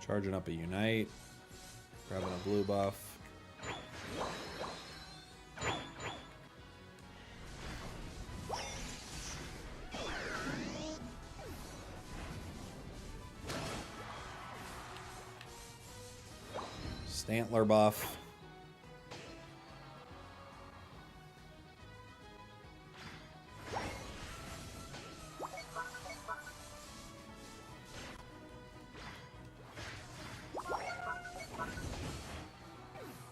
S4: Charging up a Unite. Grabbing a blue buff. Stantler buff.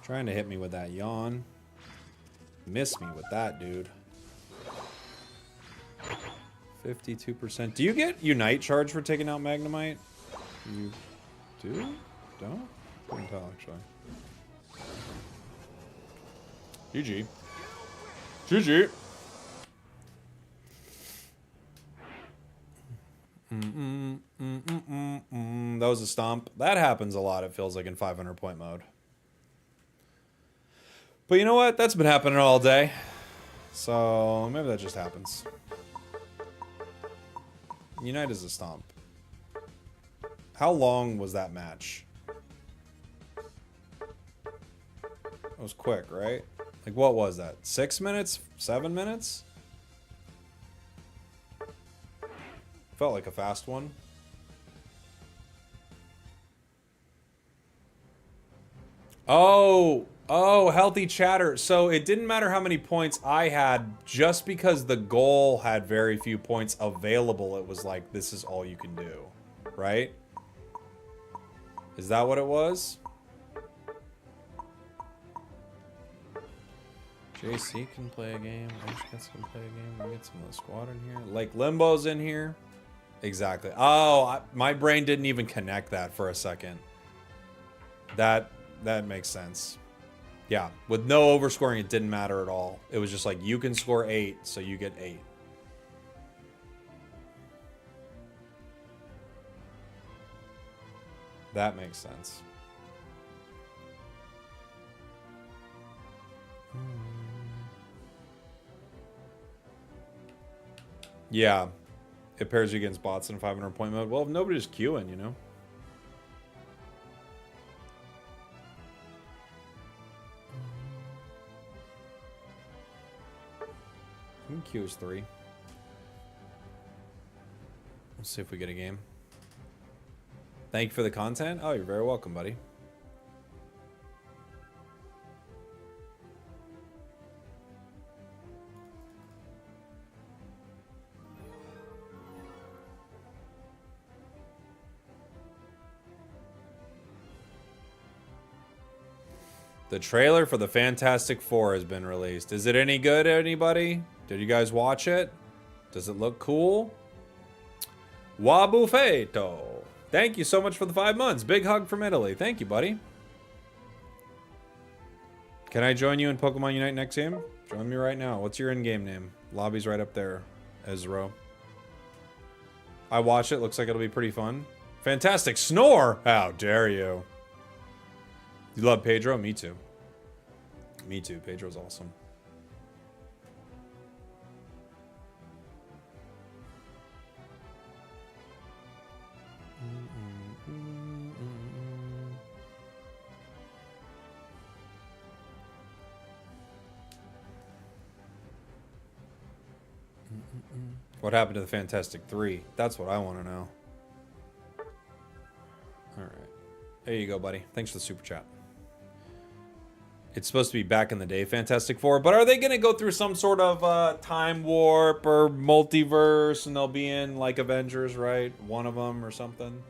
S4: Trying to hit me with that yawn. Miss me with that, dude. 52%. Do you get Unite charge for taking out Magnemite? You do? Don't? Couldn't tell, actually. GG. GG. That was a stomp. That happens a lot, it feels like, in 500 point mode. But you know what? That's been happening all day. So maybe that just happens. Unite is a stomp. How long was that match? It was quick, right? Like, what was that? 6 minutes? 7 minutes? Felt like a fast one. Oh, Oh, healthy chatter. So it didn't matter how many points I had, just because the goal had very few points available. It was like, this is all you can do, right? Is that what it was? JC can play a game. Raichu can play a game. We get some of the squad in here. Like Limbo's in here. Exactly. Oh, my brain didn't even connect that for a second. That makes sense. Yeah, with no overscoring, it didn't matter at all. It was just like, you can score 8, so you get 8. That makes sense. Yeah, it pairs you against bots in 500 point mode. Well, if nobody's queuing, you know. Q is 3. Let's see if we get a game. Thank you for the content. Oh, you're very welcome, buddy. The trailer for the Fantastic Four has been released. Is it any good, anybody? Did you guys watch it? Does it look cool? Wabufeto. Thank you so much for the 5 months. Big hug from Italy. Thank you, buddy. Can I join you in Pokemon Unite next game? Join me right now. What's your in-game name? Lobby's right up there, Ezro. I watch it. Looks like it'll be pretty fun. Fantastic Snore! How dare you? You love Pedro? Me too. Me too. Pedro's awesome. What happened to the Fantastic 3? That's what I want to know. Alright. There you go, buddy. Thanks for the super chat. It's supposed to be back in the day, Fantastic Four, but are they going to go through some sort of time warp or multiverse and they'll be in, like, Avengers, right? One of them or something?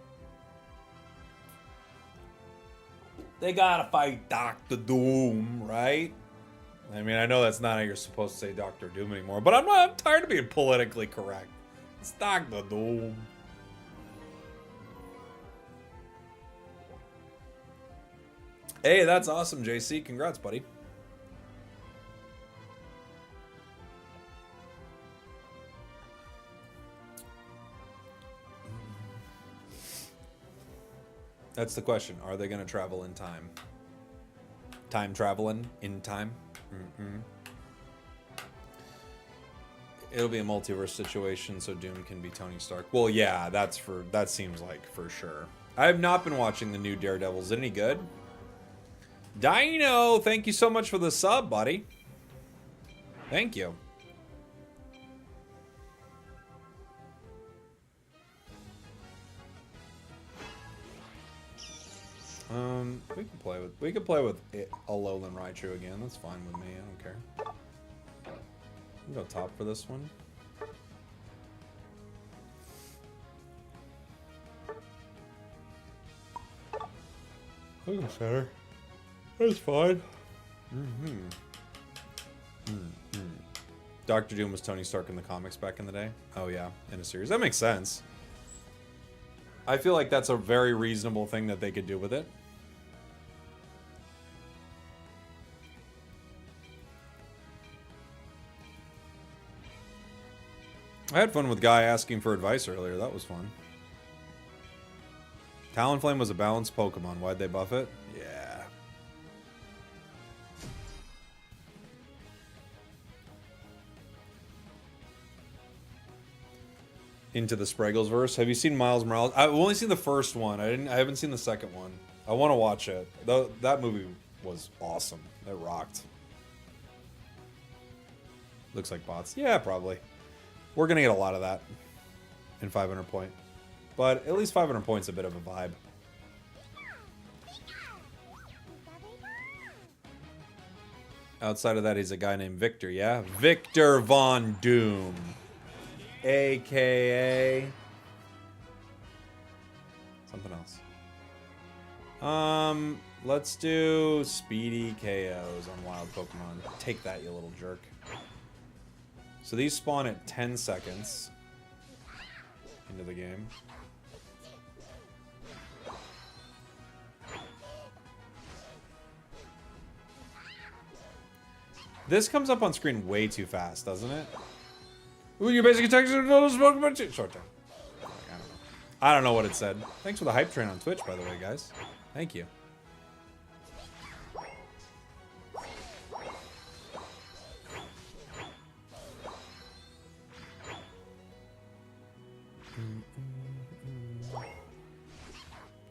S4: They gotta fight Doctor Doom, right? I mean, I know that's not how you're supposed to say Doctor Doom anymore, but I'm tired of being politically correct. It's Doctor Doom. Hey, that's awesome, JC. Congrats, buddy. That's the question. Are they going to travel in time? Time traveling in time? It'll be a multiverse situation, so Doom can be Tony Stark. Well, yeah, that seems like for sure. I have not been watching the new Daredevil. Is it any good? Dino, thank you so much for the sub, buddy. Thank you. We could play with Alolan Raichu again. That's fine with me. I don't care. I'll go top for this one. I'll go center. That's fine. Doctor Doom was Tony Stark in the comics back in the day. Oh yeah, in a series. That makes sense. I feel like that's a very reasonable thing that they could do with it. I had fun with Guy asking for advice earlier. That was fun. Talonflame was a balanced Pokemon. Why'd they buff it? Yeah. Into the Spragels verse. Have you seen Miles Morales? I've only seen the first one. I haven't seen the second one. I want to watch it. That movie was awesome. It rocked. Looks like bots. Yeah, probably. We're going to get a lot of that in 500 point. But at least 500 points a bit of a vibe. Outside of that, he's a guy named Victor, yeah? Victor Von Doom. AKA... something else. Let's do speedy KOs on wild Pokemon. Take that, you little jerk. So these spawn at 10 seconds into the game. This comes up on screen way too fast, doesn't it? Ooh, your basic attacks are those Pokemon. Short term. I don't know what it said. Thanks for the hype train on Twitch, by the way, guys. Thank you.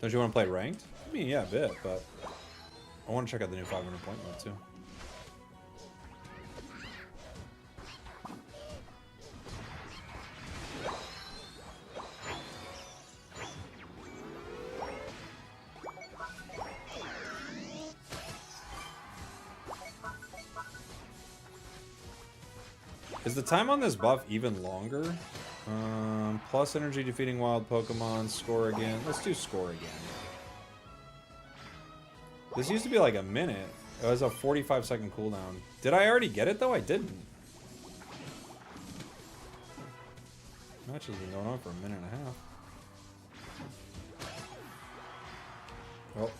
S4: Don't you want to play ranked? I mean, yeah, a bit, but I want to check out the new 500 point mode too. Is the time on this buff even longer? Plus energy defeating wild Pokemon, score again. Let's do score again. This used to be like a minute. It was a 45-second cooldown. Did I already get it though? I didn't. Match has been going on for a minute and a half. Well.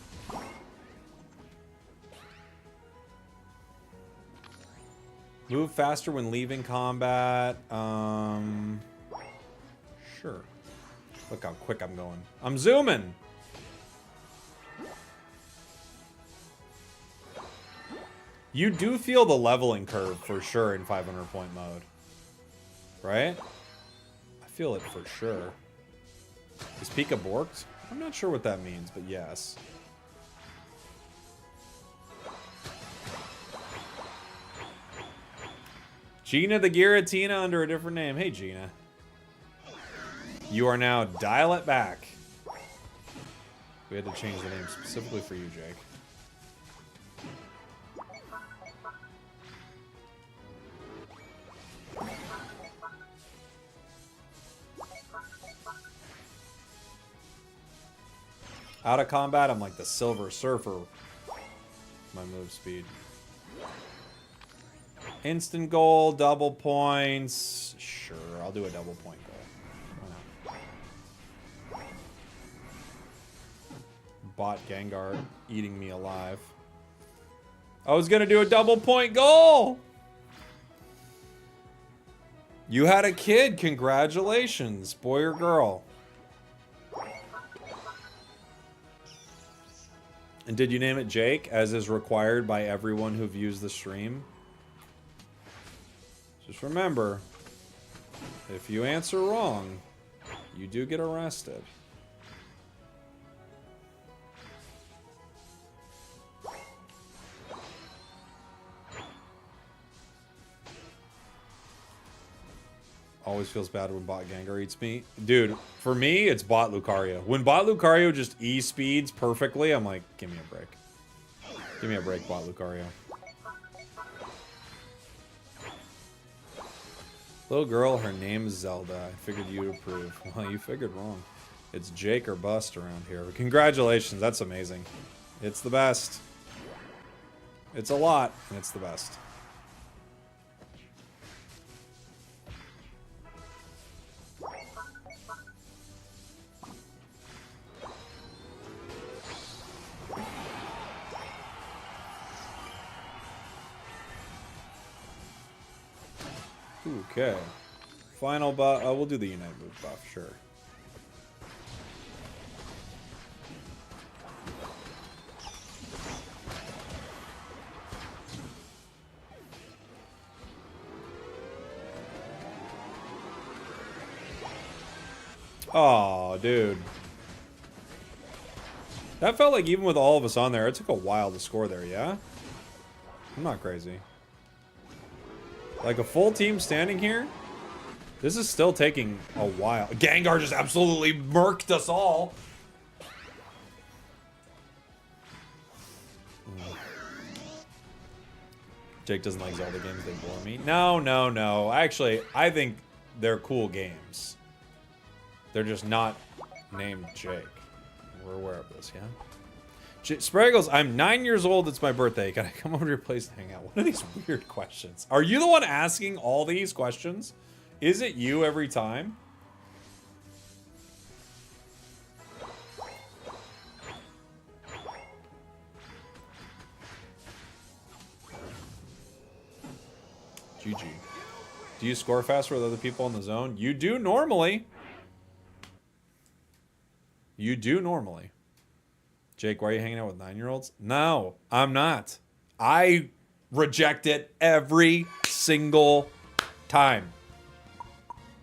S4: Move faster when leaving combat. Sure. Look how quick I'm going. I'm zooming. You do feel the leveling curve for sure in 500 point mode. Right? I feel it for sure. Is Pika borked? I'm not sure what that means, but yes. Gina the Giratina under a different name. Hey, Gina. You are now Dial It Back. We had to change the name specifically for you, Jake. Out of combat, I'm like the Silver Surfer. My move speed. Instant goal, double points. Sure, I'll do a double point goal. Bot Gengar eating me alive. I was gonna do a double point goal! You had a kid, congratulations, boy or girl. And did you name it Jake, as is required by everyone who views the stream? Just remember, if you answer wrong, you do get arrested. Always feels bad when Bot Gengar eats me. Dude, for me, it's Bot Lucario. When Bot Lucario just E-speeds perfectly, I'm like, give me a break. Give me a break, Bot Lucario. Little girl, her name's Zelda. I figured you'd approve. Well, you figured wrong. It's Jake or bust around here. But congratulations, that's amazing. It's the best. It's a lot, and it's the best. Okay. Final buff. We'll do the Unite move buff, sure. Oh, dude. That felt like even with all of us on there, it took a while to score there, yeah? I'm not crazy. Like a full team standing here? This is still taking a while. Gengar just absolutely murked us all. Jake doesn't like Zelda games, they bore me. No. Actually, I think they're cool games. They're just not named Jake. We're aware of this, yeah? Spragels, I'm 9 years old. It's my birthday. Can I come over to your place to hang out? What are these weird questions? Are you the one asking all these questions? Is it you every time? GG. Do you score faster with other people in the zone? You do normally. You do normally. Jake, why are you hanging out with 9-year-olds? No, I'm not. I reject it every single time.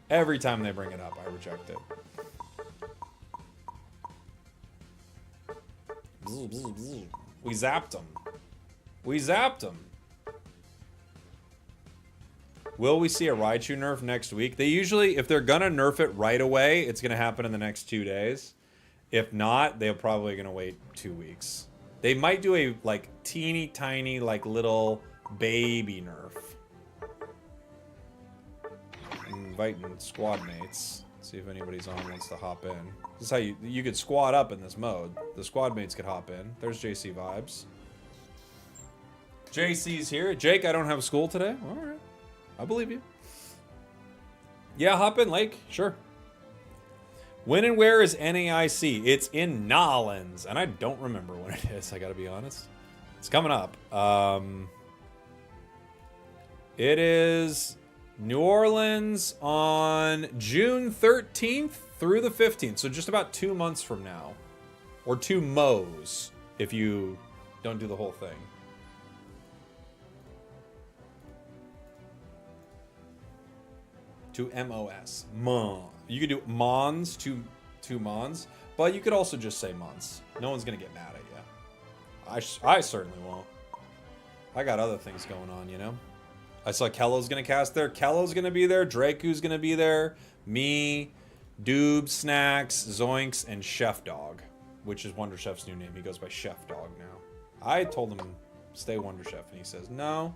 S4: Every time they bring it up, I reject it. We zapped them. We zapped them. Will we see a Raichu nerf next week? They usually, if they're gonna nerf it right away, it's gonna happen in the next 2 days. If not, they're probably gonna wait 2 weeks. They might do a like teeny tiny like little baby nerf. Inviting squad mates. See if anybody's on wants to hop in. This is how you could squad up in this mode. The squad mates could hop in. There's JC vibes. JC's here. Jake, I don't have school today. All right. I believe you. Yeah, hop in, Lake. Sure. When and where is NAIC? It's in Nolans, and I don't remember when it is, I gotta be honest. It's coming up. It is New Orleans on June 13th through the 15th, so just about 2 months from now. Or 2 mo's, if you don't do the whole thing. To MOS. Mon. You could do Mons, two Mons, but you could also just say months. No one's gonna get mad at you. I certainly won't. I got other things going on, you know? I saw Kello's gonna cast there. Kello's gonna be there. Draku's gonna be there. Me, Doob, Snacks, Zoinks, and Chef Dog, which is Wonder Chef's new name. He goes by Chef Dog now. I told him stay Wonder Chef, and he says, no,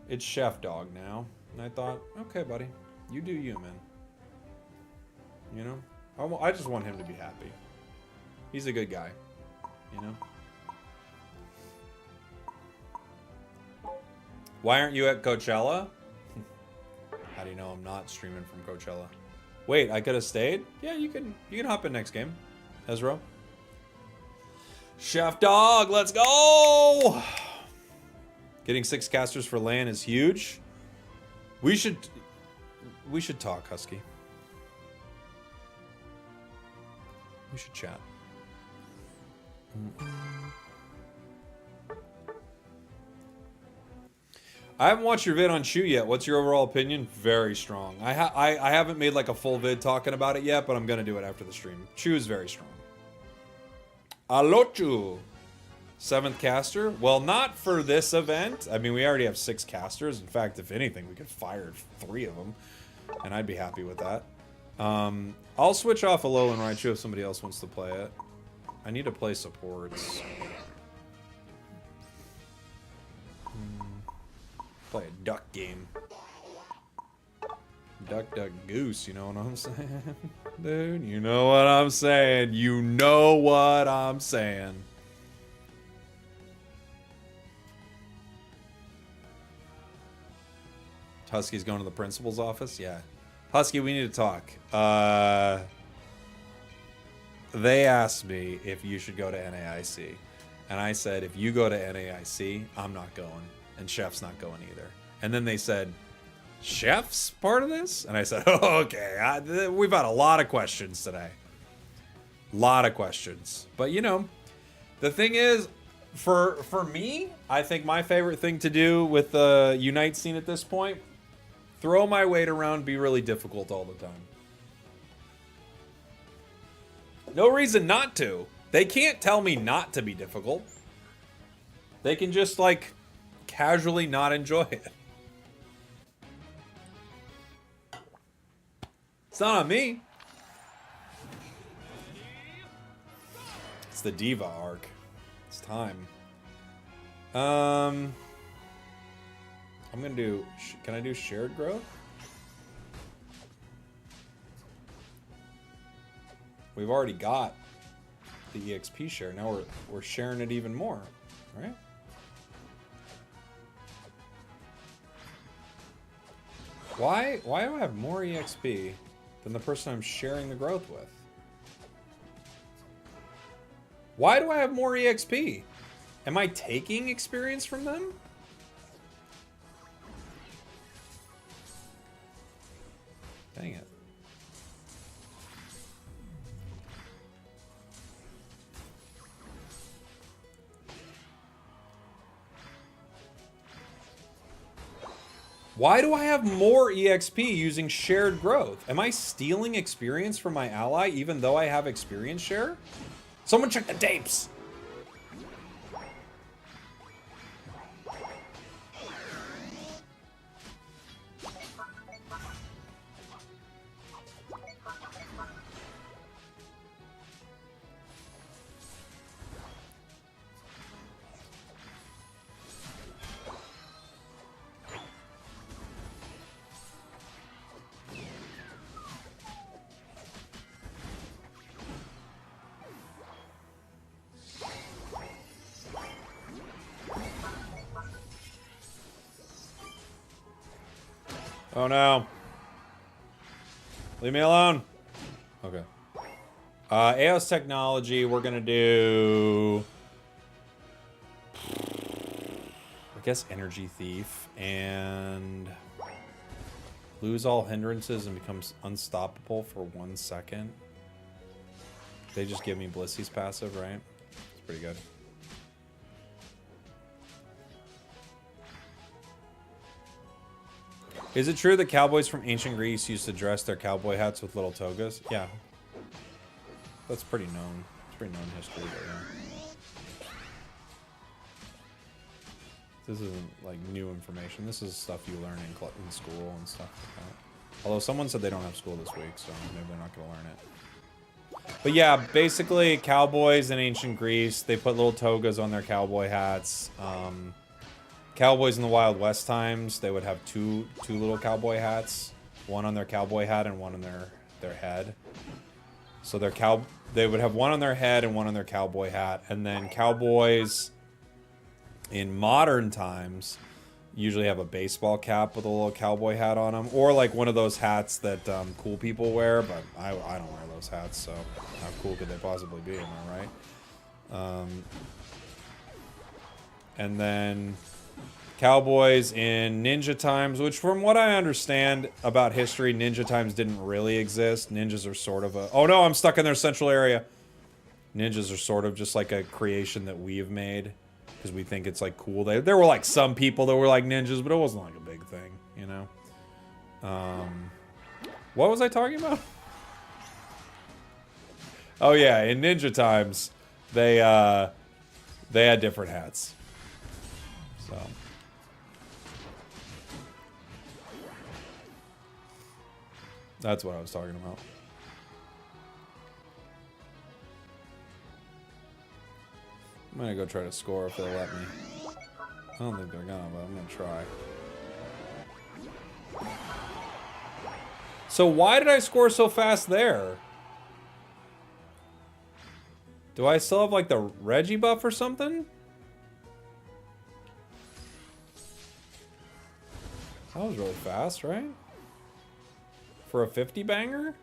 S4: it's Chef Dog now. And I thought, okay, buddy. You do you, man. You know? I just want him to be happy. He's a good guy. You know? Why aren't you at Coachella? How do you know I'm not streaming from Coachella? Wait, I could have stayed? Yeah, you can hop in next game. Ezra. Chef Dog, let's go! Getting 6 casters for LAN is huge. We should talk, Husky. We should chat. I haven't watched your vid on Shu yet. What's your overall opinion? Very strong. I haven't made like a full vid talking about it yet, but I'm gonna do it after the stream. Shu is very strong. Alochu. 7th caster? Well, not for this event. I mean, we already have 6 casters. In fact, if anything, we could fire 3 of them. And I'd be happy with that. I'll switch off Alolan Raichu if somebody else wants to play it. I need to play supports. Play a duck game. Duck, duck, goose, you know what I'm saying? Dude, you know what I'm saying. You know what I'm saying. Husky's going to the principal's office? Yeah. Husky, we need to talk. They asked me if you should go to NAIC. And I said, if you go to NAIC, I'm not going. And Chef's not going either. And then they said, Chef's part of this? And I said, oh, okay. We've had a lot of questions today. Lot of questions. But, you know, the thing is, for me, I think my favorite thing to do with the Unite scene at this point, throw my weight around, be really difficult all the time. No reason not to. They can't tell me not to be difficult. They can just, like, casually not enjoy it. It's not on me. It's the Diva arc. It's time. I'm gonna do, can I do shared growth? We've already got the EXP share. Now we're sharing it even more, right? Why do I have more EXP than the person I'm sharing the growth with? Why do I have more EXP? Am I taking experience from them? Dang it. Why do I have more EXP using shared growth? Am I stealing experience from my ally even though I have experience share? Someone check the tapes! Oh no. Leave me alone. Okay. AOS technology, we're gonna do... I guess Energy Thief, and... lose all hindrances and becomes unstoppable for 1 second. They just give me Blissy's passive, right? It's pretty good. Is it true that cowboys from ancient Greece used to dress their cowboy hats with little togas? Yeah. That's pretty known. It's pretty known history, but yeah. This isn't, like, new information. This is stuff you learn in school and stuff like that. Although someone said they don't have school this week, so maybe they're not going to learn it. But yeah, basically, cowboys in ancient Greece, they put little togas on their cowboy hats. Cowboys in the Wild West times, they would have two little cowboy hats, one on their cowboy hat and one on their head. So they would have one on their head and one on their cowboy hat, and then cowboys in modern times usually have a baseball cap with a little cowboy hat on them, or like one of those hats that cool people wear. But I don't wear those hats, so how cool could they possibly be? Am I right? And then cowboys in ninja times, which from what I understand about history, ninja times didn't really exist. Ninjas are sort of a... Oh no, I'm stuck in their central area. Ninjas are sort of just like a creation that we've made because we think it's like cool. There were like some people that were like ninjas, but it wasn't like a big thing, you know? What was I talking about? Oh yeah, in ninja times, they had different hats. So... that's what I was talking about. I'm gonna go try to score if they'll let me. I don't think they're gonna, but I'm gonna try. So why did I score so fast there? Do I still have like the Reggie buff or something? That was really fast, right? For a 50 banger?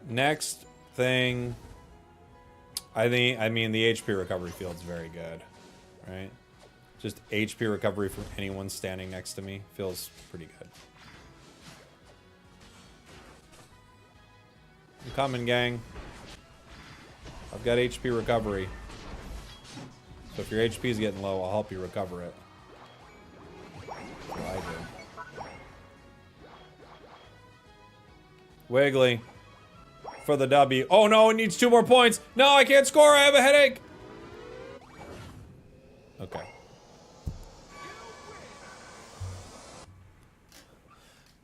S4: Next thing, I mean the HP recovery field's very good, right? Just HP recovery from anyone standing next to me feels pretty good. I'm coming, gang. I've got HP recovery. So if your HP is getting low, I'll help you recover it. That's what I do. Wiggly. for the W. Oh no, it needs 2 more points. No, I can't score. I have a headache. Okay.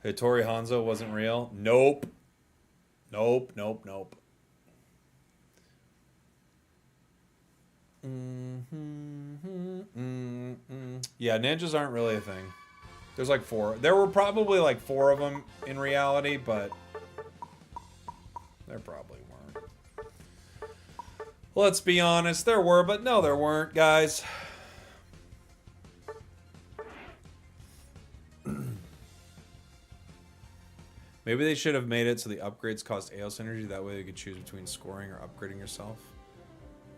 S4: Hattori Hanzo wasn't real? Nope. Nope, nope, nope. Yeah, ninjas aren't really a thing. There's like 4. There were probably like 4 of them in reality, but there probably weren't. Let's be honest, there were, but no, there weren't, guys. Maybe they should have made it so the upgrades cost AO synergy. That way they could choose between scoring or upgrading yourself.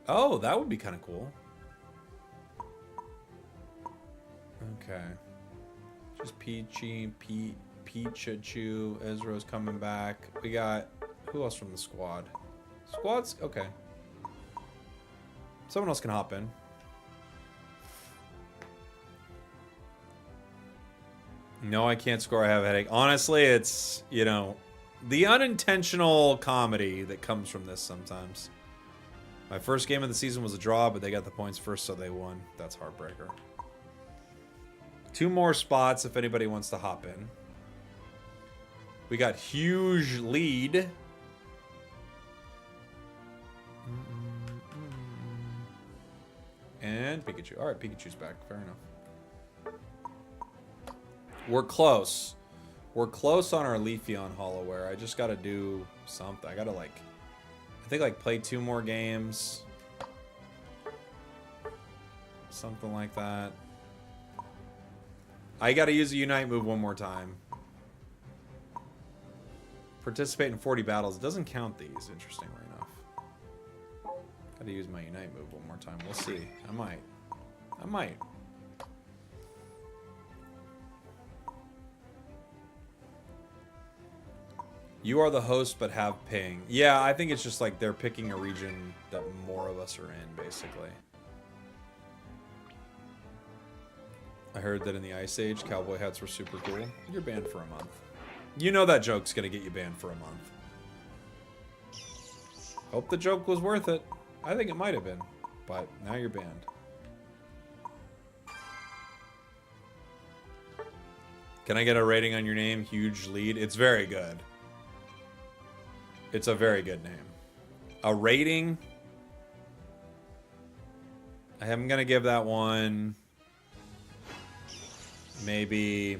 S4: Oh, that would be kind of cool. Okay. Just Peachy, Peachachu, Ezra's coming back. We got... Who else from the squad? Squad's... Okay. Someone else can hop in. No, I can't score. I have a headache. Honestly, it's, you know, the unintentional comedy that comes from this sometimes. My first game of the season was a draw, but they got the points first, so they won. That's heartbreaker. 2 more spots if anybody wants to hop in. We got huge lead. And Pikachu. All right, Pikachu's back. Fair enough. We're close. We're close on our Leafeon Hollowware. I just got to do something. I got to, like... I think, like, play 2 more games. Something like that. I got to use a Unite move 1 more time. Participate in 40 battles. It doesn't count these, interestingly enough. Got to use my Unite move 1 more time. We'll see. I might. I might. You are the host, but have ping. Yeah, I think it's just like they're picking a region that more of us are in, basically. I heard that in the Ice Age, cowboy hats were super cool. You're banned for a month. You know that joke's gonna get you banned for a month. Hope the joke was worth it. I think it might have been, but now you're banned. Can I get a rating on your name? Huge lead. It's very good. It's a very good name. A rating? I am going to give that one maybe...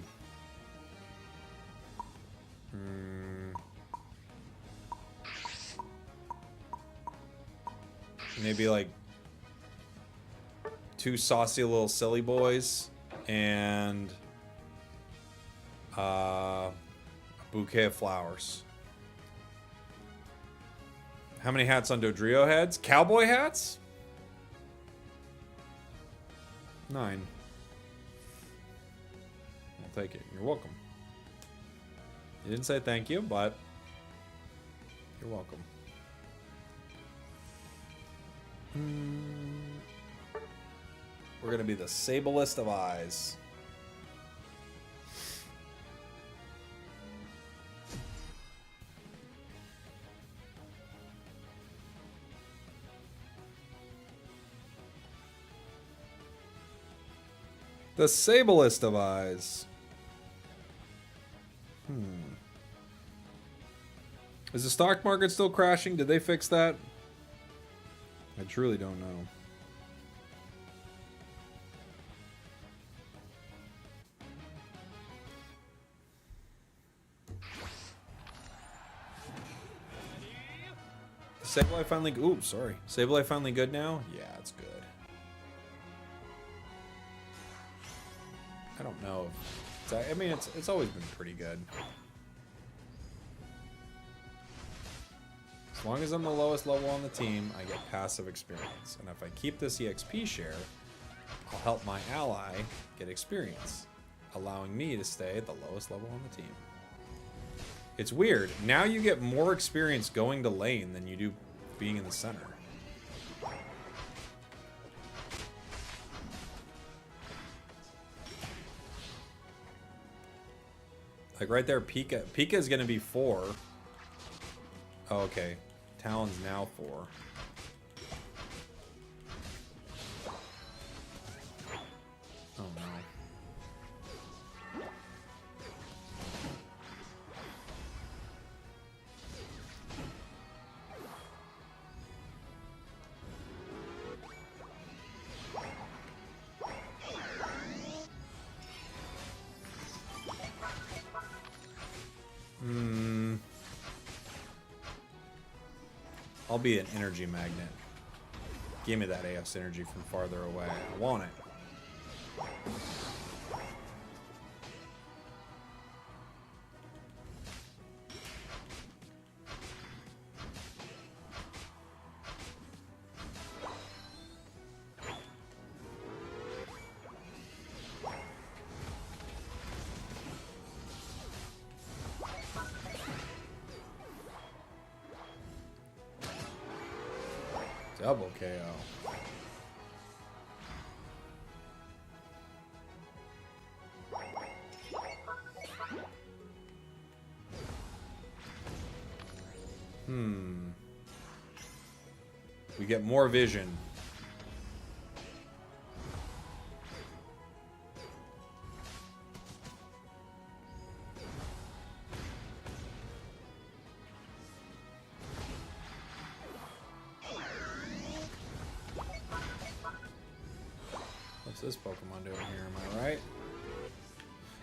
S4: maybe like 2 saucy little silly boys and a bouquet of flowers. How many hats on Dodrio heads? Cowboy hats? 9. I'll take it. You're welcome. You didn't say thank you, but you're welcome. We're going to be the sablest of eyes. The sablest of eyes. Is the stock market still crashing? Did they fix that? I truly don't know. Sableye finally... Ooh, sorry. Sableye finally good now? Yeah, it's good. I don't know. I mean, it's always been pretty good. As long as I'm the lowest level on the team, I get passive experience. And if I keep this EXP share, I'll help my ally get experience, allowing me to stay at the lowest level on the team. It's weird. Now you get more experience going to lane than you do being in the center. Like right there, Pika. Pika is going to be 4. Oh, okay. Talon's now 4. Oh no. I'll be an energy magnet. Give me that AS energy from farther away. I want it. Double KO. We get more vision. What's this Pokemon doing here? Am I right?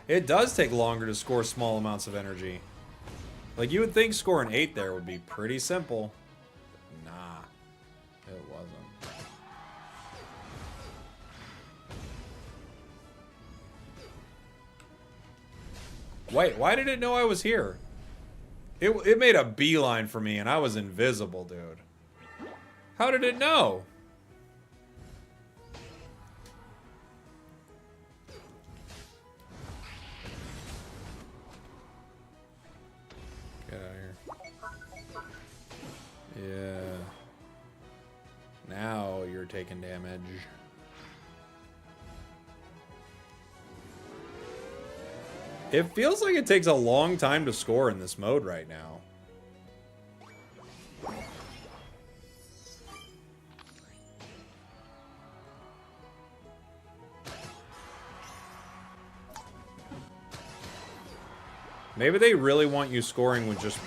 S4: It does take longer to score small amounts of energy. Like, you would think scoring 8 there would be pretty simple. But nah, it wasn't. Wait, why did it know I was here? It made a beeline for me and I was invisible, dude. How did it know? Get out of here. Yeah. Now you're taking damage. It feels like it takes a long time to score in this mode right now. Maybe they really want you scoring with just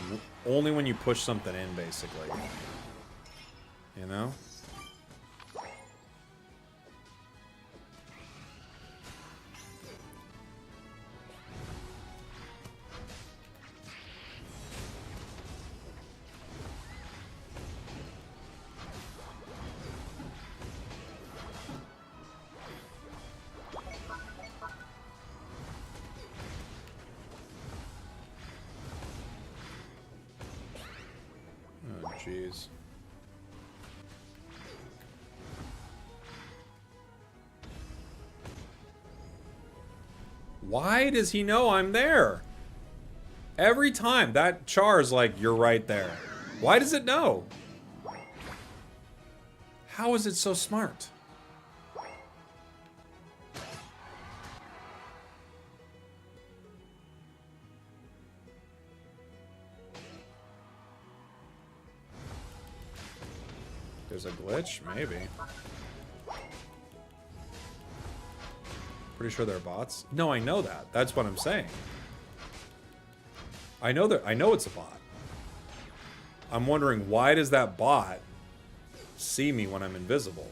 S4: only when you push something in, basically. You know? Jeez. Why does he know I'm there? Every time that Char's like, you're right there. Why does it know? How is it so smart? There's a glitch? Maybe. Pretty sure they're bots. No, I know that. That's what I'm saying. I know it's a bot. I'm wondering, why does that bot see me when I'm invisible?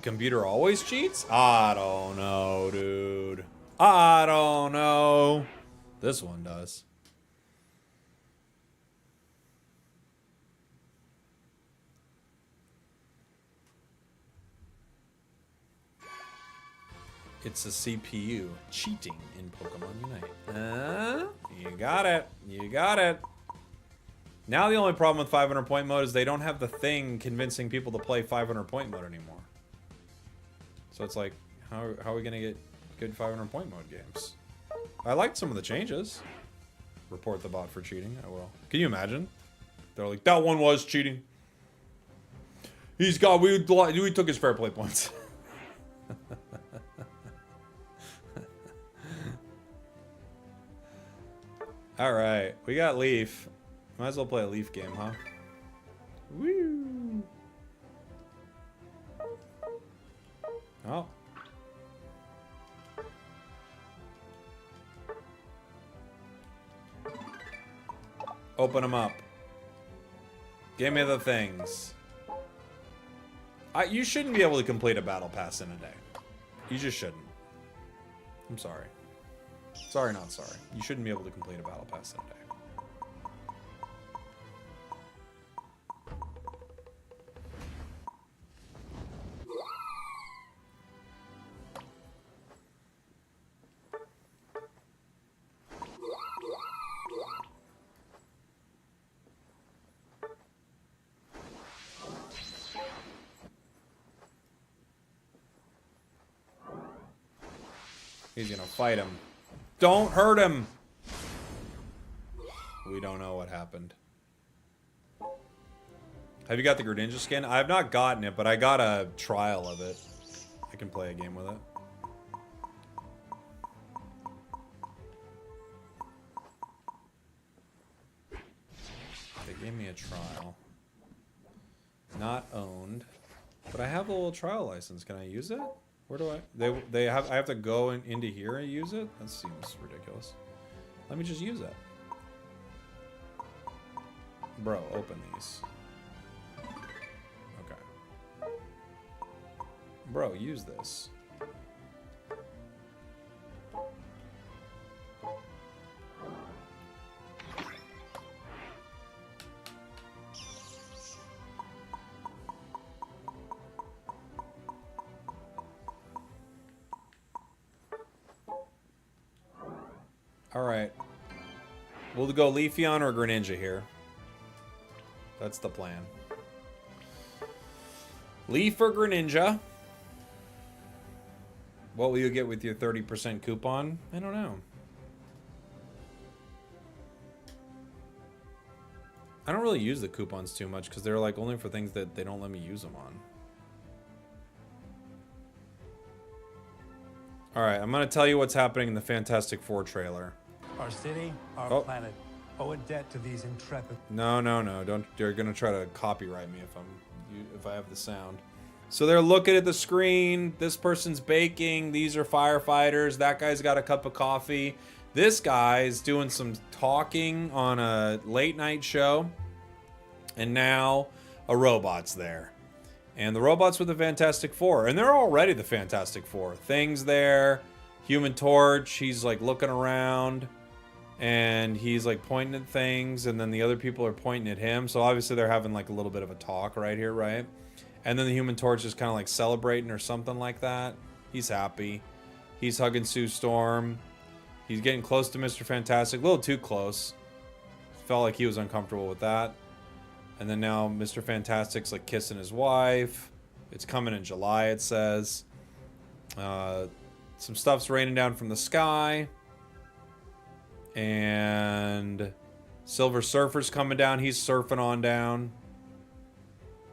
S4: Computer always cheats? I don't know, dude. I don't know. This one does. It's a CPU cheating in Pokemon Unite. You got it. You got it. Now the only problem with 500 point mode is they don't have the thing convincing people to play 500 point mode anymore. So it's like, how are we going to get good 500 point mode games? I liked some of the changes. report the bot for cheating. I will. Can you imagine? They're like, that one was cheating. We took his fair play points. Alright, we got Leaf. Might as well play a Leaf game, huh? Woo! Oh. Open them up. Give me the things. You shouldn't be able to complete a battle pass in a day. You just shouldn't. I'm sorry. Sorry, not sorry. You shouldn't be able to complete a battle pass in a day. He's gonna fight him. Don't hurt him! We don't know what happened. Have you got the Greninja skin? I have not gotten it, but I got a trial of it. I can play a game with it. They gave me a trial. Not owned. But I have a little trial license. Can I use it? Where do I have to go into here and use it? That seems ridiculous. Let me just use it. Bro, open these. Okay. Bro, use this. Alright. We'll go Leafeon or Greninja here. That's the plan. Leaf or Greninja. What will you get with your 30% coupon? I don't know. I don't really use the coupons too much because they're like only for things that they don't let me use them on. Alright, I'm going to tell you what's happening in the Fantastic Four trailer.
S5: Our city, our planet, owe a debt to these intrepid...
S4: No. Don't. You're gonna try to copyright me if I have the sound. So they're looking at the screen. This person's baking. These are firefighters. That guy's got a cup of coffee. This guy's doing some talking on a late night show. And now a robot's there. And the robot's with the Fantastic Four. And they're already the Fantastic Four. Thing's there. Human Torch. He's like looking around. And he's like pointing at things, and then the other people are pointing at him. So obviously they're having like a little bit of a talk right here, right? And then the Human Torch is kind of like celebrating or something like that. He's happy. He's hugging Sue Storm. He's getting close to Mr. Fantastic. A little too close. Felt like he was uncomfortable with that. And then now Mr. Fantastic's like kissing his wife. It's coming in July, it says. Some stuff's raining down from the sky. And Silver Surfer's coming down. He's surfing on down.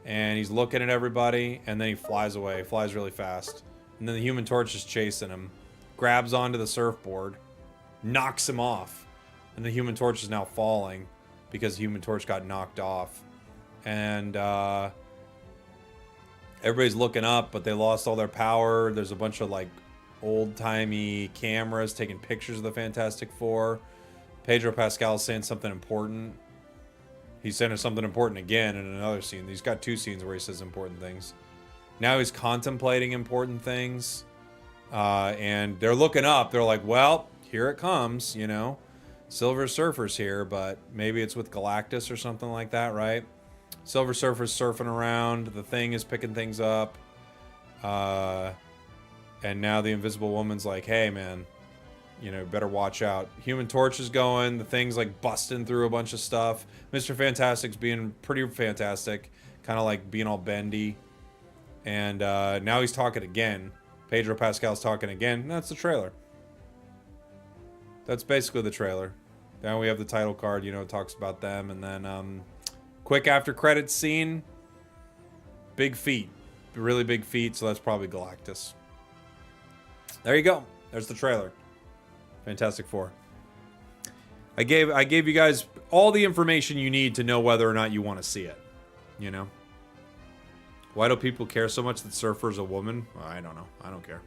S4: And he's looking at everybody. And then he flies away. Flies really fast. And then the Human Torch is chasing him. Grabs onto the surfboard. Knocks him off. And the Human Torch is now falling. Because the Human Torch got knocked off. And everybody's looking up. But they lost all their power. There's a bunch of like old-timey cameras taking pictures of the Fantastic Four. Pedro Pascal's saying something important. He's saying something important again in another scene. He's got two scenes where he says important things. Now he's contemplating important things. And they're looking up. They're like, well, here it comes, you know. Silver Surfer's here, but maybe it's with Galactus or something like that, right? Silver Surfer's surfing around. The Thing is picking things up. And now the Invisible Woman's like, hey, man, you know, better watch out. Human Torch is going. The Thing's like busting through a bunch of stuff. Mr. Fantastic's being pretty fantastic. Kind of like being all bendy. And now he's talking again. Pedro Pascal's talking again. That's the trailer. That's basically the trailer. Then we have the title card, you know, it talks about them. And then quick after credits scene. Big feet. Really big feet, so that's probably Galactus. There you go. There's the trailer. Fantastic Four. I gave you guys all the information you need to know whether or not you want to see it. You know? Why do people care so much that Surfer's a woman? Well, I don't know. I don't care.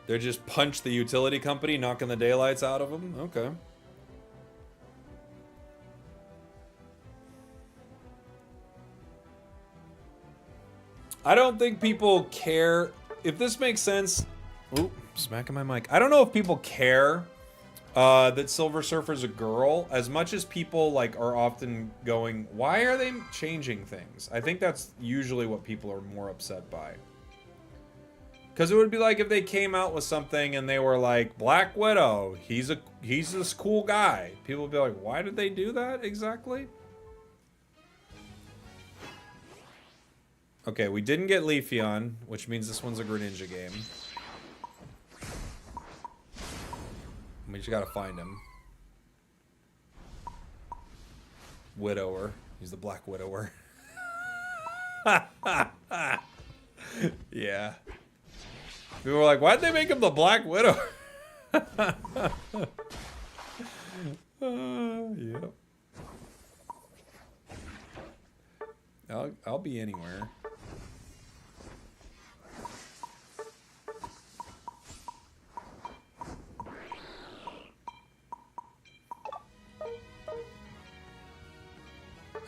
S4: They just punch the utility company, knocking the daylights out of them? Okay. I don't think people care. If this makes sense... Ooh, smacking my mic. I don't know if people care that Silver Surfer's a girl as much as people like are often going, why are they changing things? I think that's usually what people are more upset by. Because it would be like if they came out with something and they were like, Black Widow, he's this cool guy. People would be like, why did they do that exactly? Okay, we didn't get Leafeon, which means this one's a Greninja game. We just gotta find him. Widower. He's the Black Widower. Yeah. People were like, why'd they make him the Black Widow? Yep. I'll be anywhere.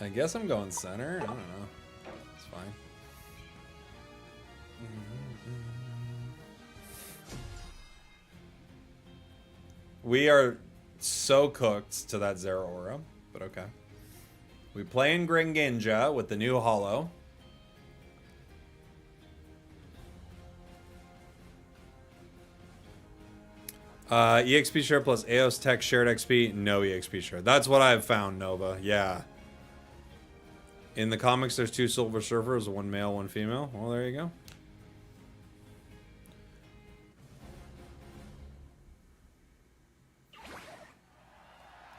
S4: I guess I'm going center. I don't know. It's fine. We are so cooked to that Zeraora, but okay. We play in Greninja with the new holo. EXP share plus AOS Tech shared XP. No EXP share. That's what I've found, Nova. Yeah. In the comics, there's 2 Silver Surfers, one male, one female. Well, there you go.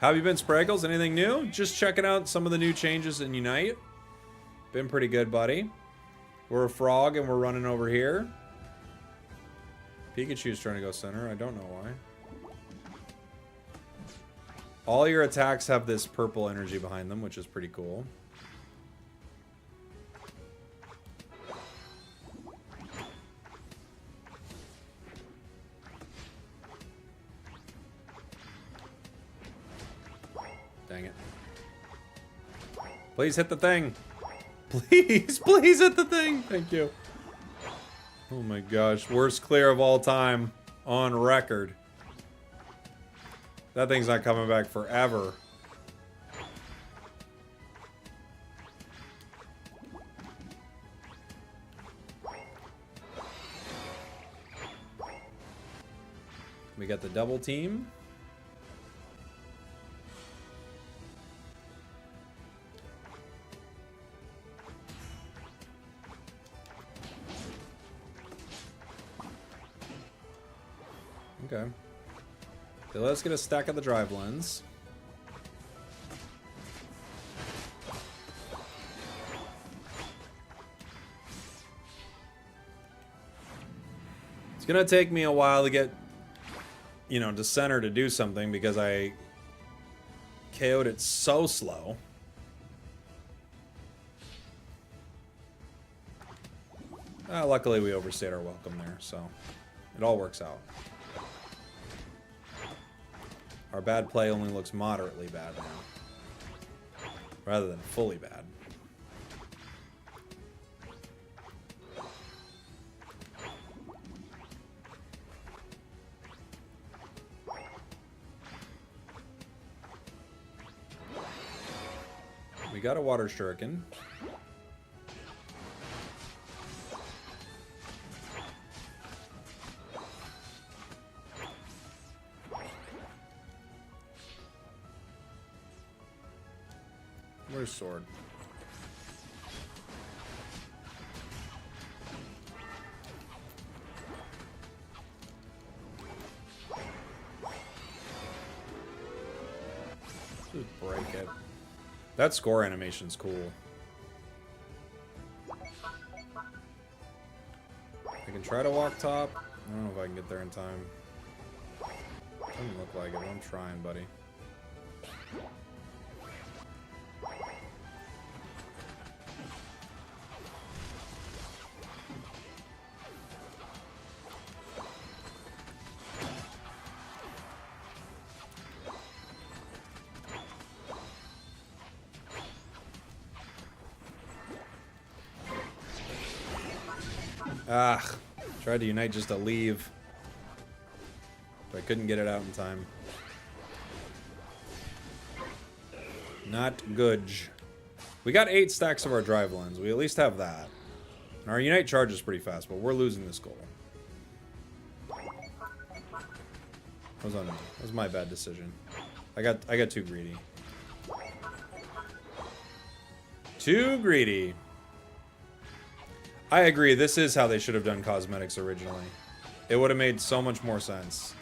S4: How have you been, Spragels? Anything new? Just checking out some of the new changes in Unite. Been pretty good, buddy. We're a frog and we're running over here. Pikachu's trying to go center. I don't know why. All your attacks have this purple energy behind them, which is pretty cool. Dang it. Please hit the thing. Please, please hit the thing. Thank you. Oh my gosh. Worst clear of all time on record. That thing's not coming back forever. We got the double team. Okay. So let's get a stack of the drive lens. It's gonna take me a while to get, you know, to center to do something because I KO'd it so slow. Luckily we overstayed our welcome there, so it all works out. Our bad play only looks moderately bad now, rather than fully bad. We got a water shuriken. Where's sword? Just break it. That score animation's cool. I can try to walk top. I don't know if I can get there in time. Doesn't look like it, but I'm trying, buddy. Ah, tried to unite just to leave. But I couldn't get it out in time. Not good. We got 8 stacks of our drive lens. We at least have that. And our unite charge is pretty fast, but we're losing this goal. That was on me. That was my bad decision. I got too greedy. Too greedy. I agree, this is how they should have done cosmetics originally. It would have made so much more sense.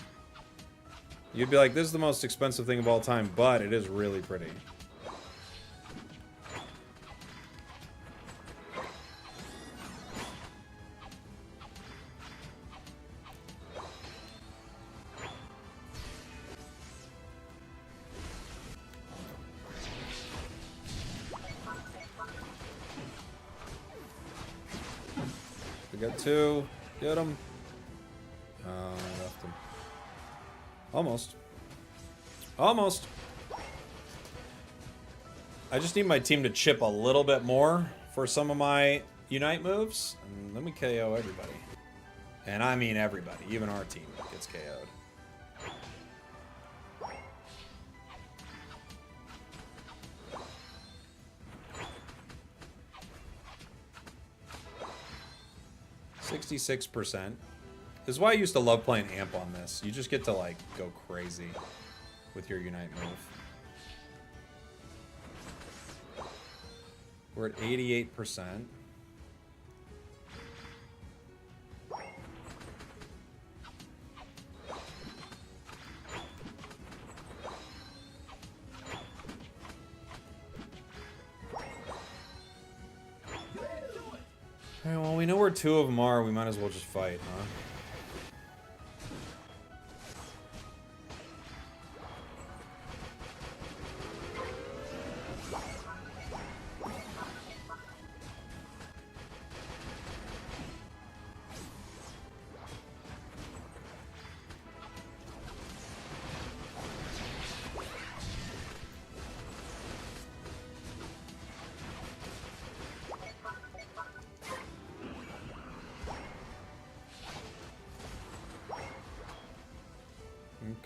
S4: You'd be like, this is the most expensive thing of all time, but it is really pretty. We got 2. Get him. Oh, I left him. Almost. Almost. I just need my team to chip a little bit more for some of my unite moves. And let me KO everybody. And I mean everybody. Even our team gets KO'd. %. This is why I used to love playing Amp on this. You just get to, like, go crazy with your Unite move. We're at 88%. Alright, well, we know where 2 of them are. We might as well just fight, huh?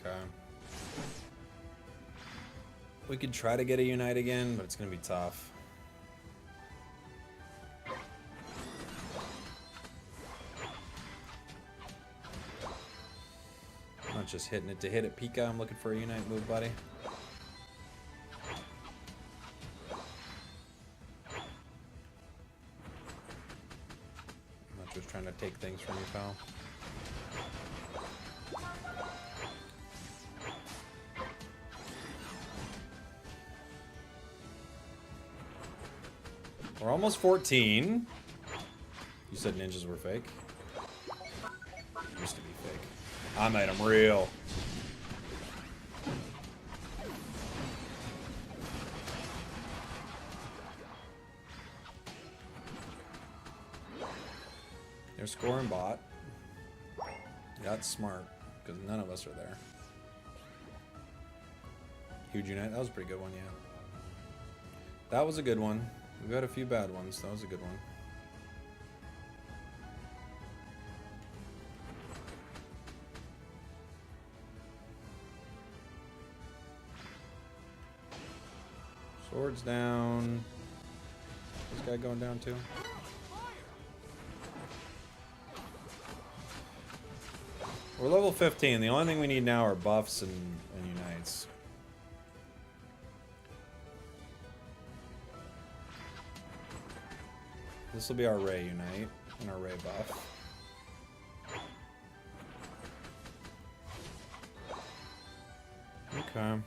S4: Okay. We could try to get a unite again, but it's gonna be tough. I'm not just hitting it to hit it, Pika. I'm looking for a unite move, buddy. I'm not just trying to take things from you, pal. We're almost 14. You said ninjas were fake? Used to be fake. I made them real. They're scoring bot. That's smart, because none of us are there. Huge unite. That was a pretty good one, yeah. That was a good one. We've got a few bad ones. That was a good one. Swords down. This guy going down too. We're level 15. The only thing we need now are buffs and unites. This will be our Ray Unite and our Ray buff. Okay.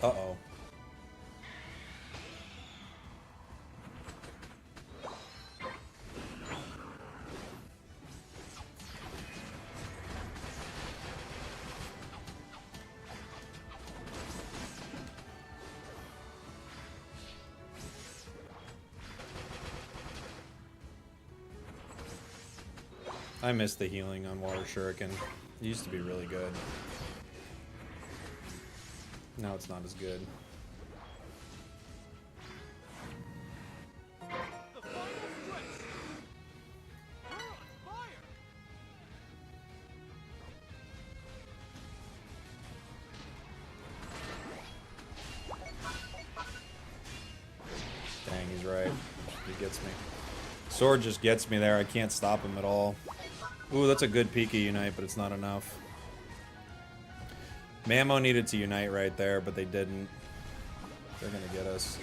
S4: Uh-oh. I miss the healing on Water Shuriken. It used to be really good. Now it's not as good. Dang, he's right. He gets me. Sword just gets me there. I can't stop him at all. Ooh, that's a good Pika Unite, but it's not enough. Mamo needed to Unite right there, but they didn't. They're gonna get us.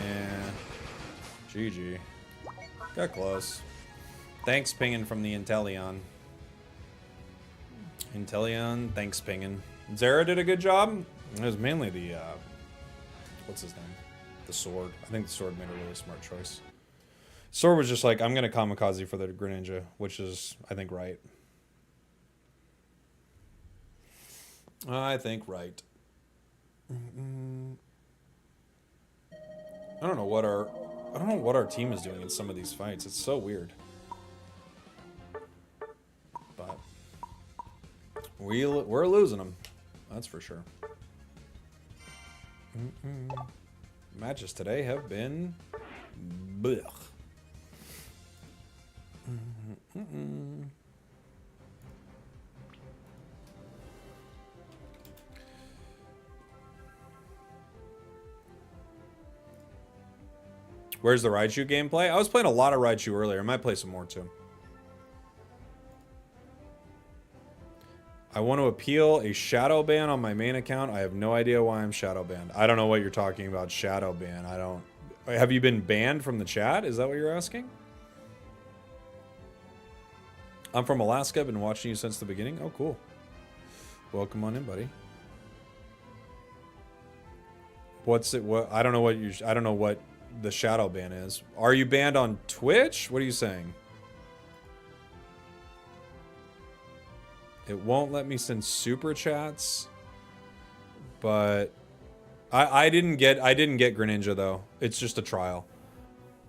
S4: Yeah. GG. Got close. Thanks, Pingin from the Inteleon. Inteleon, thanks, Pingin. Zera did a good job. It was mainly the, what's his name? The Sword. I think the Sword made a really smart choice. Sword was just like, I'm going to kamikaze for the Greninja, which is, I think, right. I think right. I don't know what our team is doing in some of these fights. It's so weird. But we're losing them. That's for sure. Matches today have been blech. Where's the Raichu gameplay? I was playing a lot of Raichu earlier. I might play some more too. I want to appeal a shadow ban on my main account. I have no idea why I'm shadow banned. I don't know what you're talking about, shadow ban. I don't... Have you been banned from the chat? Is that what you're asking? I'm from Alaska. I've been watching you since the beginning. Oh, cool. Welcome on in, buddy. What's it? What? I don't know what you... I don't know what the shadow ban is. Are you banned on Twitch? What are you saying? It won't let me send super chats, but I didn't get Greninja though. It's just a trial.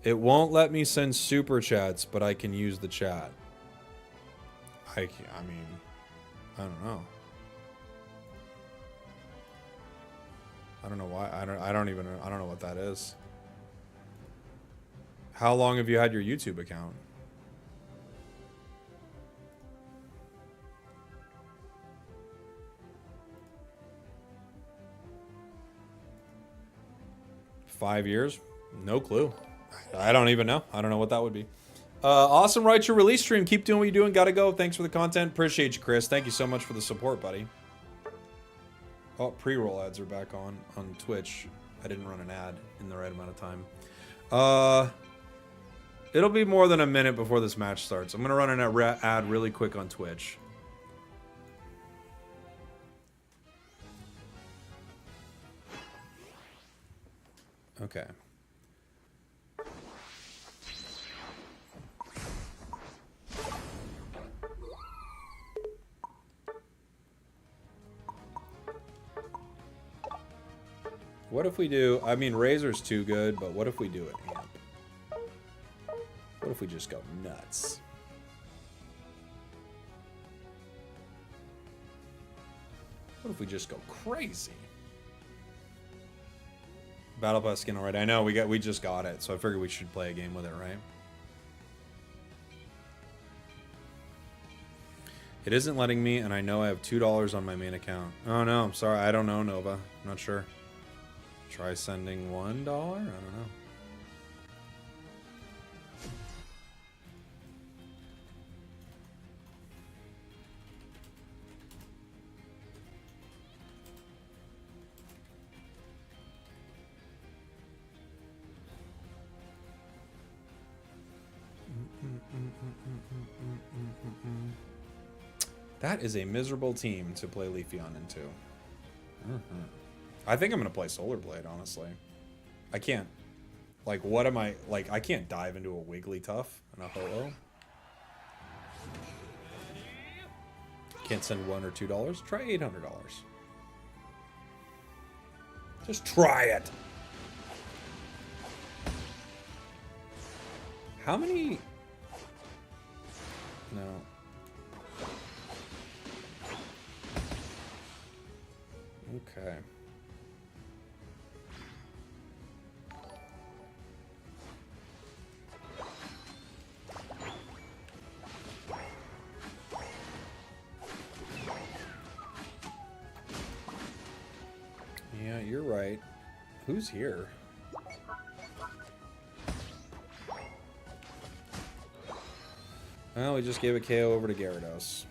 S4: It won't let me send super chats, but I can use the chat. I mean, I don't know. I don't know why. I don't know what that is. How long have you had your YouTube account? $5 years? No clue. I don't even know. I don't know what that would be. Awesome Raichu release stream. Keep doing what you're doing. Gotta go. Thanks for the content. Appreciate you, Chris. Thank you so much for the support, buddy. Oh, pre-roll ads are back on Twitch. I didn't run an ad in the right amount of time. It'll be more than a minute before this match starts. I'm gonna run an ad really quick on Twitch. Okay. What if we do... I mean, Razor's too good, but what if we do it amp? What if we just go nuts? What if we just go crazy? Battle Pass skin already. I know we just got it, so I figured we should play a game with it, right? It isn't letting me, and I know I have $2 on my main account. Oh no, I'm sorry. I don't know, Nova. I'm not sure. Try sending $1? I don't know. That is a miserable team to play Leafeon into. I think I'm gonna play Solar Blade, honestly. I can't. Like, what am I... Like, I can't dive into a Wigglytuff and a Ho-Oh. Can't send $1 or $2. Try $800. Just try it. How many... No. Okay. Yeah, you're right. Who's here? Well, we just gave a KO over to Gyarados.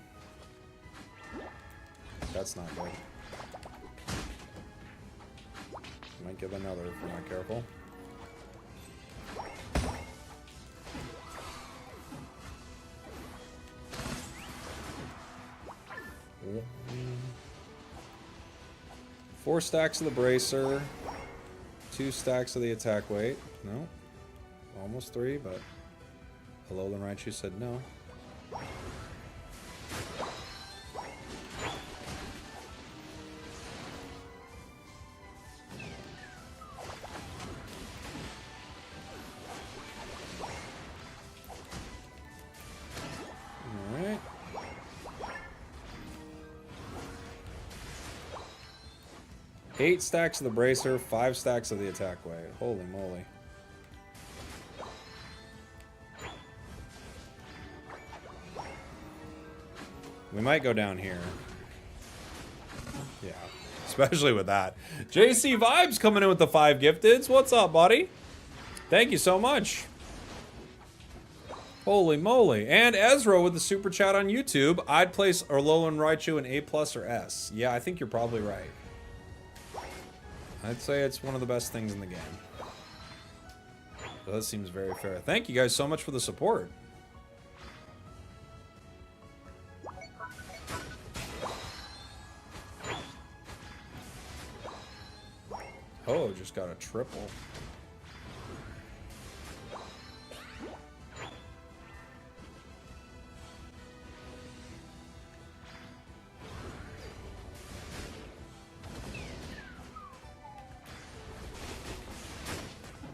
S4: That's not good. Might give another if we're not careful. Four stacks of the Bracer. 2 stacks of the attack weight. No. Almost 3, but Alolan Raichu said no. Alright. Eight stacks of the Bracer, 5 stacks of the attack weight. Holy moly. We might go down here. Yeah, especially with that. JC Vibes coming in with the 5 gifteds. What's up, buddy? Thank you so much. Holy moly. And Ezra with the super chat on YouTube. I'd place Alolan Raichu in A+ or S. Yeah, I think you're probably right. I'd say it's one of the best things in the game. So that seems very fair. Thank you guys so much for the support. Oh, just got a triple.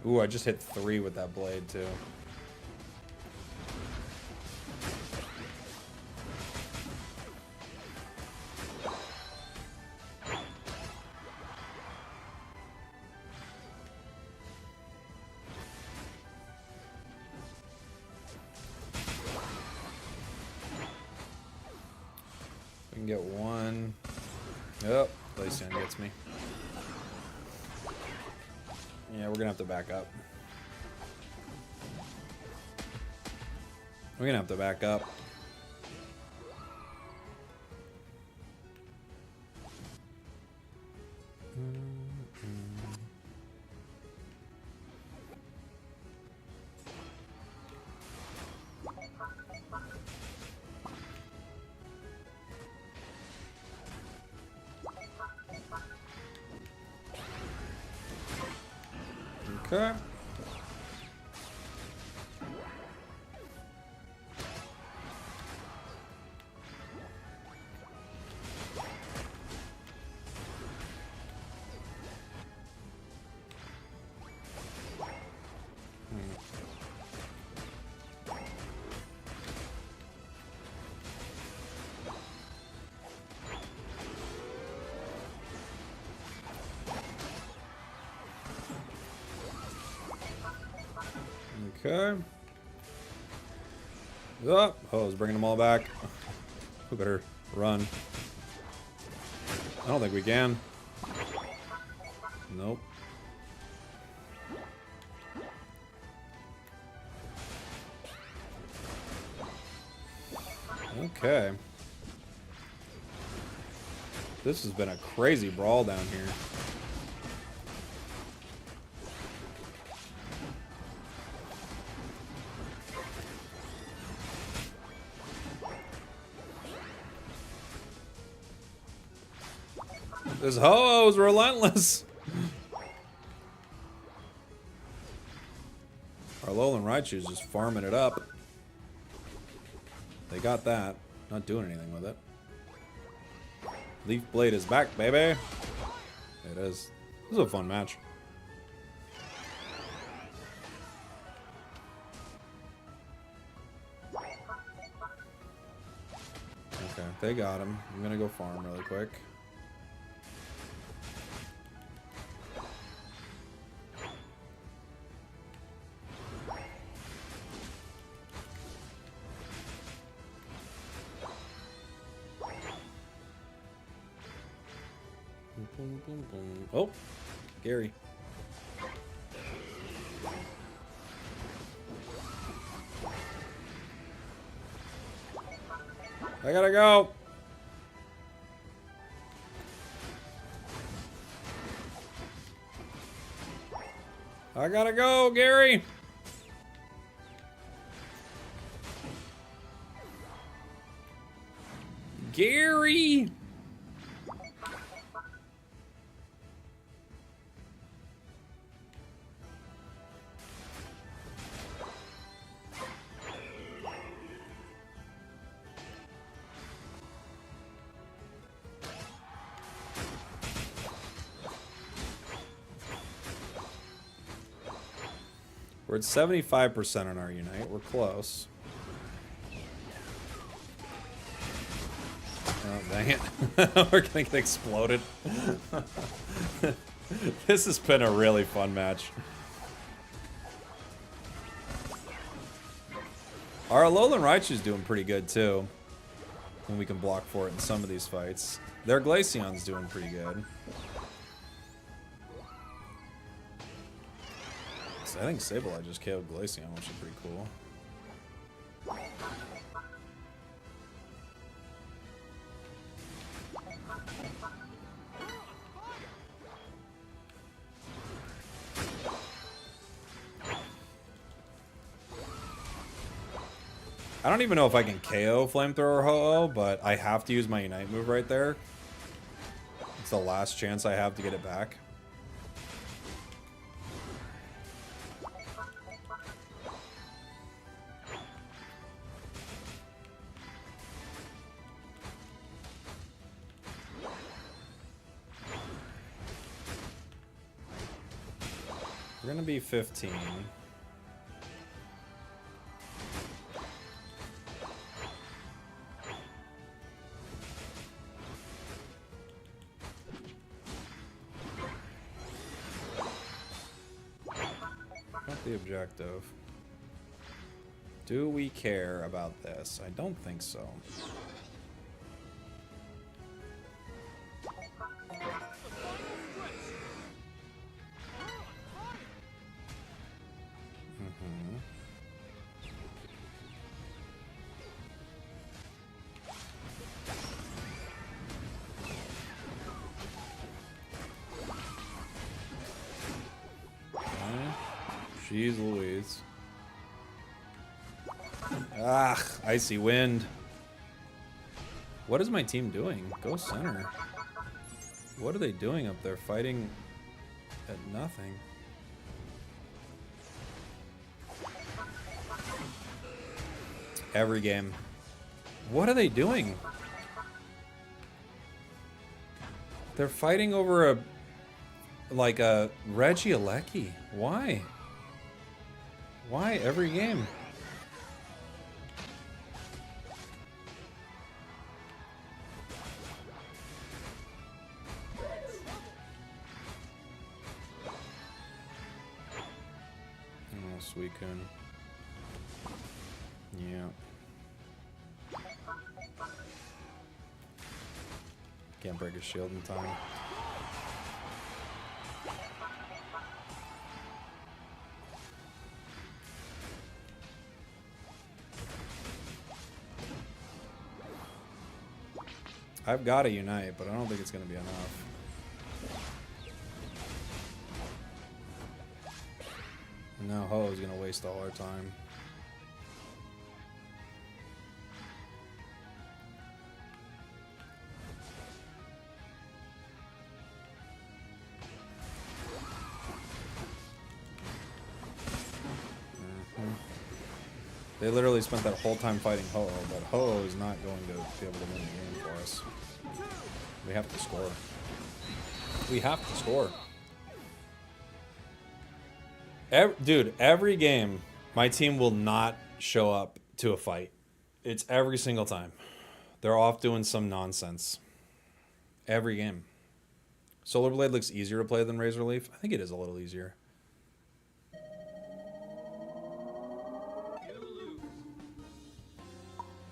S4: Ooh, I just hit 3 with that blade, too. We can get 1. Oh, Glaceon gets me. Yeah, we're gonna have to back up. We're gonna have to back up. Okay. Okay. Oh, I was bringing them all back. We better run. I don't think we can. Nope. Okay. This has been a crazy brawl down here. This Ho-Oh's relentless. Our Alolan Raichu's just farming it up. They got that. Not doing anything with it. Leaf Blade is back, baby. It is. This is a fun match. Okay, they got him. I'm gonna go farm really quick. Boom, boom, boom. Oh, Gary. I gotta go. I gotta go, Gary. Gary. We're at 75% on our Unite. We're close. Oh, dang it. We're gonna get exploded. This has been a really fun match. Our Alolan Raichu's doing pretty good, too. When we can block for it in some of these fights. Their Glaceon's doing pretty good. I think Sableye just KO'd Glaceon, which is pretty cool. I don't even know if I can KO Flamethrower Ho-Oh, but I have to use my Unite move right there. It's the last chance I have to get it back. We're gonna be 15. Not the objective. Do we care about this? I don't think so. Jeez Louise. Ah, Icy Wind. What is my team doing? Go center. What are they doing up there? Fighting at nothing. Every game. What are they doing? They're fighting over a... like a Regieleki. Why? Why every game? Oh, Suicune. Yeah. Can't break his shield in time. I've got to Unite, but I don't think it's going to be enough. And now Ho is going to waste all our time. They literally spent that whole time fighting Ho-Oh, but Ho-Oh is not going to be able to win the game for us. We have to score. We have to score. Dude, every game, my team will not show up to a fight. It's every single time. They're off doing some nonsense. Every game. Solar Blade looks easier to play than Razor Leaf. I think it is a little easier.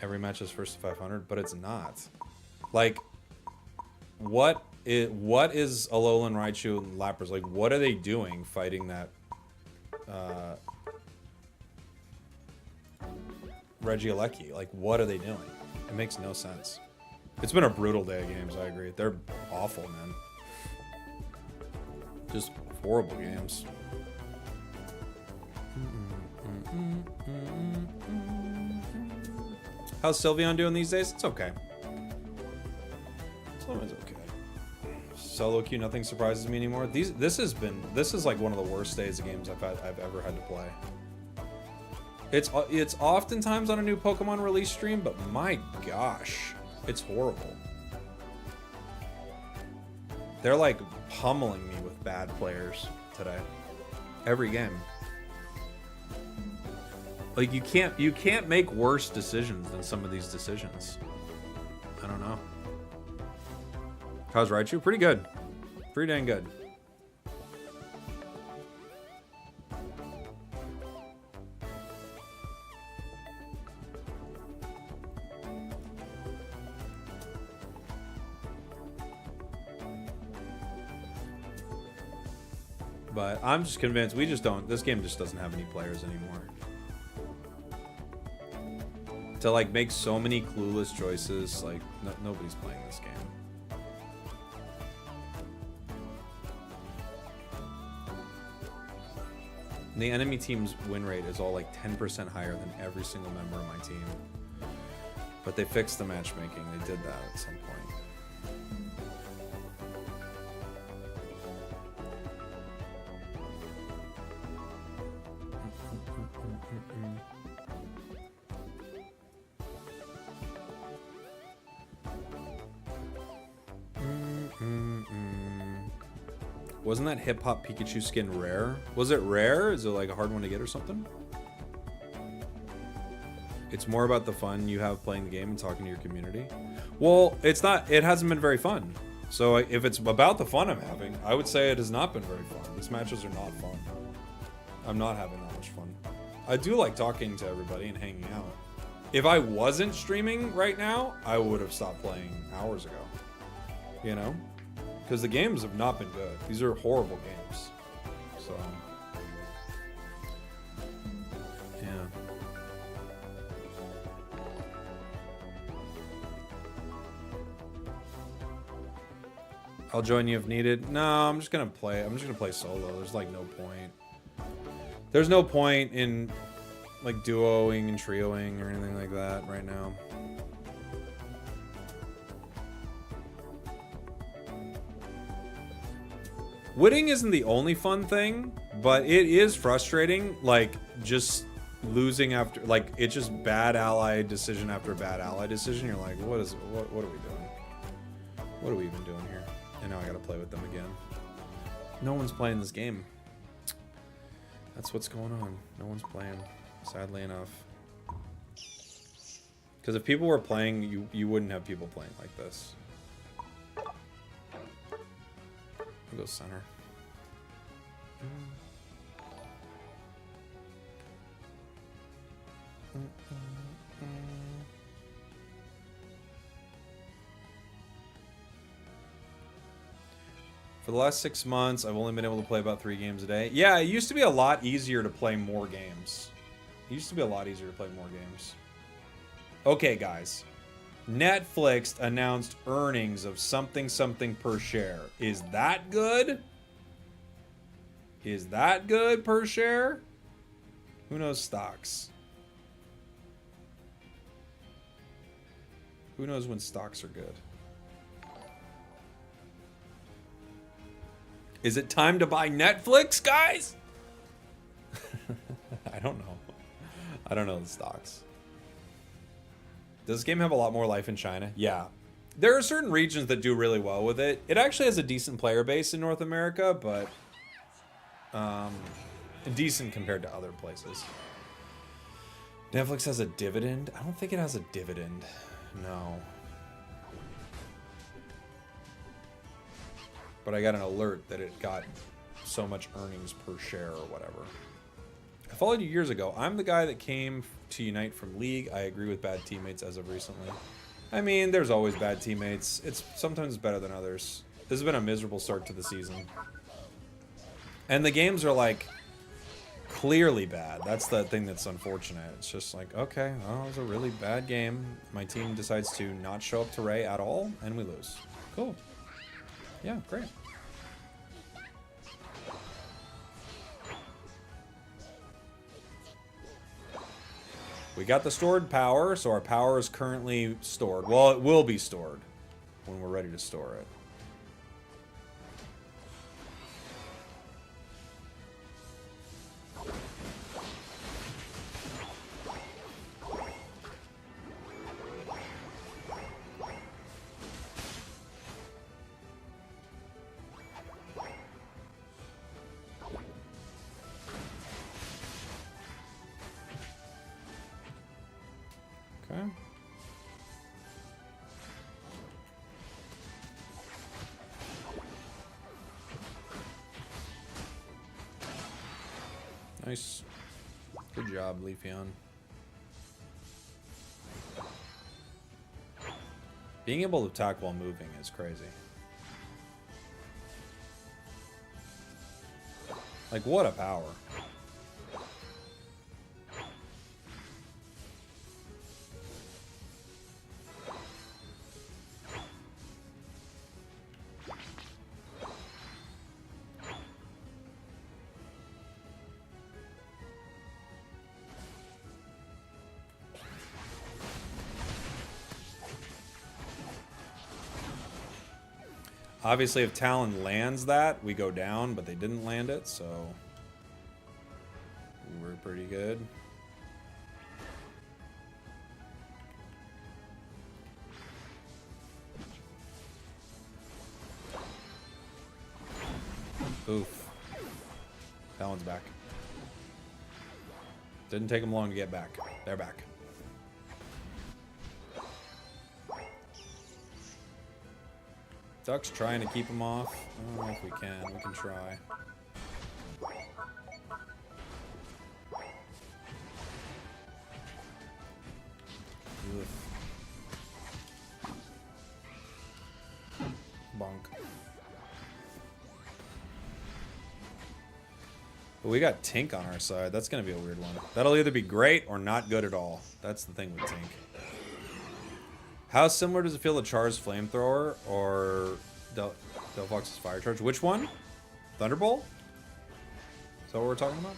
S4: Every match is first to 500, but it's not. Like, what is Alolan, Raichu, and Lapras? Like, what are they doing fighting that Regieleki? Like, what are they doing? It makes no sense. It's been a brutal day of games, I agree. They're awful, man. Just horrible games. How's Sylveon doing these days? It's okay. It's always okay. Solo queue, nothing surprises me anymore. This is like one of the worst days of games I've ever had to play. It's oftentimes on a new Pokemon release stream, but my gosh, it's horrible. They're like pummeling me with bad players today. Every game. Like you can't make worse decisions than some of these decisions. I don't know. How's Raichu? Pretty good. Pretty dang good. But I'm just convinced this game just doesn't have any players anymore. To like make so many clueless choices, like nobody's playing this game. The enemy team's win rate is all like 10% higher than every single member of my team. But they fixed the matchmaking. They did that at some point. Wasn't that Hip Hop Pikachu skin rare? Was it rare? Is it like a hard one to get or something? It's more about the fun you have playing the game and talking to your community. Well, it's not. It hasn't been very fun. So if it's about the fun I'm having, I would say it has not been very fun. These matches are not fun. I'm not having that much fun. I do like talking to everybody and hanging out. If I wasn't streaming right now, I would have stopped playing hours ago. You know? Because the games have not been good. These are horrible games. So, yeah. I'll join you if needed. No, I'm just gonna play solo. There's like no point. There's no point in like duoing and trioing or anything like that right now. Winning isn't the only fun thing, but it is frustrating, like, just losing after, like, it's just bad ally decision after bad ally decision. You're like, what are we doing? What are we even doing here? And now I gotta play with them again. No one's playing this game. That's what's going on. No one's playing, sadly enough. Because if people were playing, you wouldn't have people playing like this. I'll go center. For the last 6 months, I've only been able to play about 3 games a day. Yeah, it used to be a lot easier to play more games. Okay, guys. Netflix announced earnings of something per share. Is that good? Is that good per share? Who knows stocks? Who knows when stocks are good? Is it time to buy Netflix, guys? I don't know. I don't know the stocks. Does this game have a lot more life in China? Yeah. There are certain regions that do really well with it. It actually has a decent player base in North America, but decent compared to other places. Netflix has a dividend? I don't think it has a dividend. No. But I got an alert that it got so much earnings per share or whatever. I followed you years ago. I'm the guy that came to Unite from League. I agree with bad teammates as of recently. I mean, there's always bad teammates. It's sometimes better than others. This has been a miserable start to the season. And the games are like clearly bad. That's the thing that's unfortunate. It's just like, okay, well, it was a really bad game. My team decides to not show up to Ray at all, and we lose. Cool. Yeah, great. We got the stored power, so our power is currently stored. Well, it will be stored when we're ready to store it. Okay. Nice. Good job, Leafeon. Being able to attack while moving is crazy. Like, what a power. Obviously, if Talon lands that, we go down, but they didn't land it, so we're pretty good. Oof. Talon's back. Didn't take them long to get back. They're back. Duck's trying to keep him off. I don't know if we can. We can try. Ugh. Bonk. But we got Tink on our side. That's going to be a weird one. That'll either be great or not good at all. That's the thing with Tink. How similar does it feel to Char's Flamethrower or Delphox's Fire Charge? Which one? Thunderbolt? Is that what we're talking about?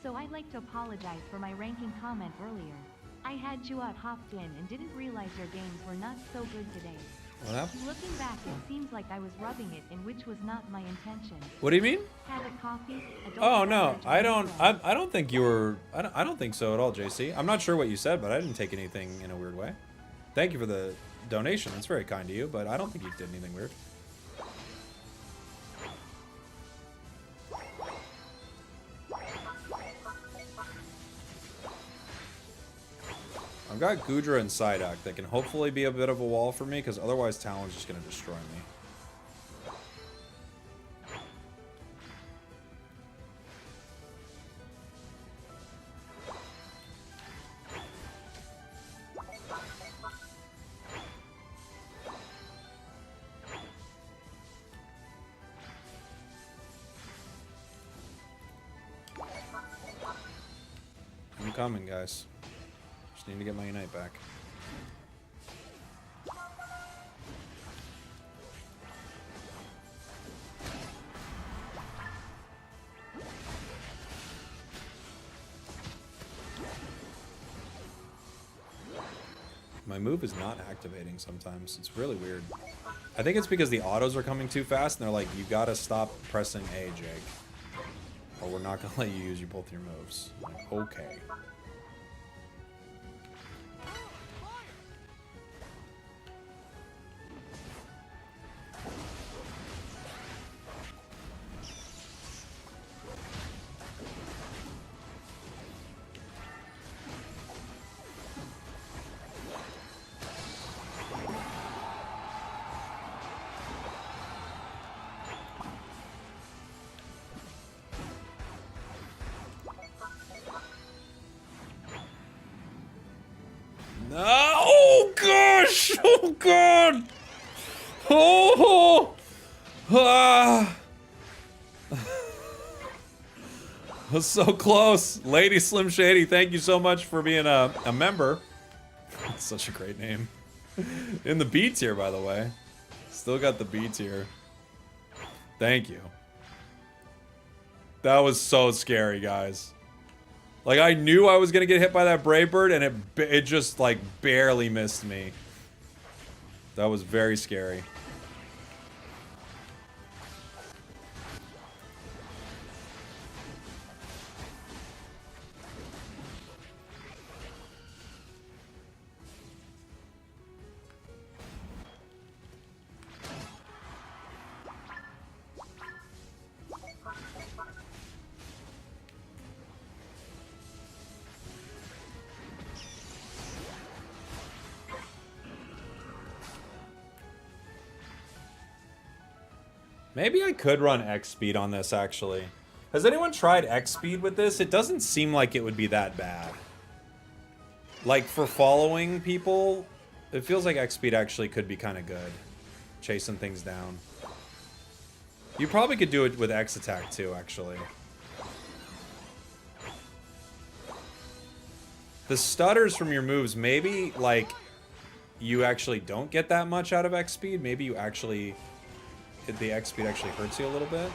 S6: So I'd like to apologize for my ranking comment earlier. I had you out hopped in and didn't realize your games were not so good today.
S4: What happened?
S6: Looking back, it seems like I was rubbing it in, which was not my intention.
S4: What do you mean?
S6: Had a coffee?
S4: Oh no, I don't think you were. I don't think so at all, JC. I'm not sure what you said, but I didn't take anything in a weird way. Thank you for the donation. That's very kind of you, but I don't think you did anything weird. I've got Goodra and Psyduck that can hopefully be a bit of a wall for me, because otherwise Talon's just going to destroy me. I'm coming, guys. Just need to get my Unite back. My move is not activating sometimes. It's really weird. I think it's because the autos are coming too fast, and they're like, you gotta stop pressing A, Jake. Or we're not gonna let you use both your moves. I'm like, okay. No! Oh gosh! Oh god! Oh! Ah! Was so close. Lady Slim Shady, thank you so much for being a member. That's such a great name. In the B tier, by the way. Still got the B tier. Thank you. That was so scary, guys. Like, I knew I was gonna get hit by that Brave Bird, and it just, like, barely missed me. That was very scary. Maybe I could run X speed on this, actually. Has anyone tried X speed with this? It doesn't seem like it would be that bad. Like, for following people, it feels like X speed actually could be kind of good. Chasing things down. You probably could do it with X attack, too, actually. The stutters from your moves, maybe, like, you actually don't get that much out of X speed. Maybe you actually... the X speed actually hurts you a little bit.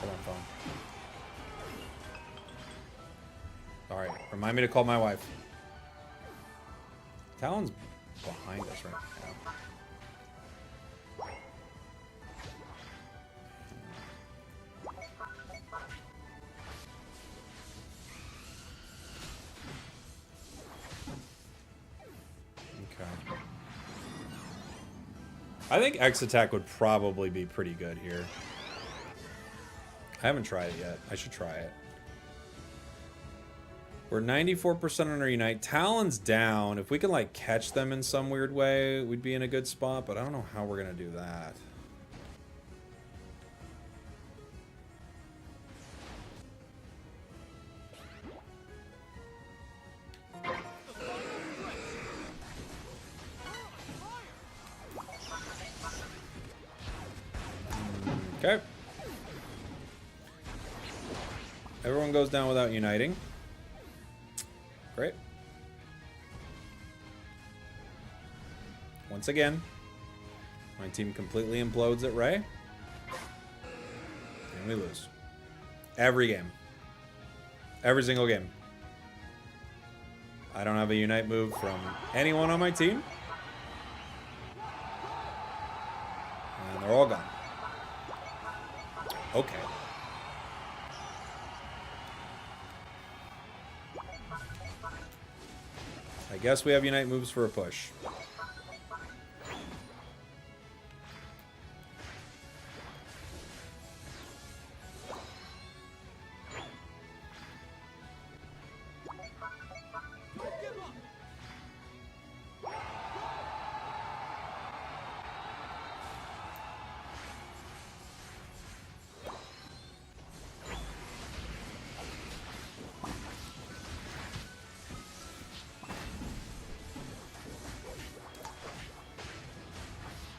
S4: Hold on, phone. Alright, remind me to call my wife. Talon's behind us right now. I think X attack would probably be pretty good here. I haven't tried it yet. I should try it. We're 94% on our Unite. Talon's down. If we can, like, catch them in some weird way, we'd be in a good spot, but I don't know how we're going to do that. Okay. Everyone goes down without uniting. Great. Once again, my team completely implodes at Ray. And we lose. Every game. Every single game. I don't have a unite move from anyone on my team. And they're all gone. Okay. I guess we have unite moves for a push.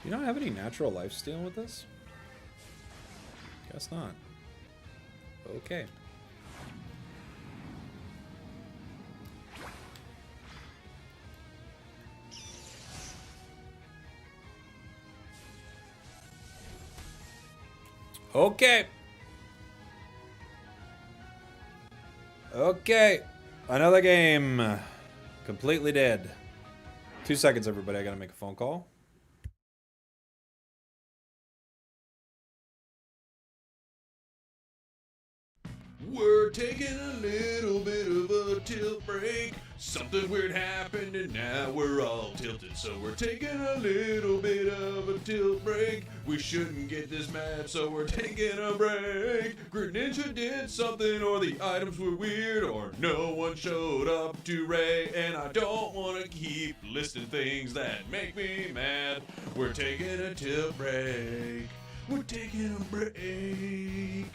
S4: You don't have any natural lifesteal with this? Guess not. Okay. Okay. Okay. Another game. Completely dead. 2 seconds, everybody. I gotta make a phone call.
S1: We're taking a little bit of a tilt break. Something weird happened and now we're all tilted. So we're taking a little bit of a tilt break. We shouldn't get this mad, so we're taking a break. Greninja did something, or the items were weird, or no one showed up to Ray. And I don't want to keep listing things that make me mad. We're taking a tilt break. We're taking a break.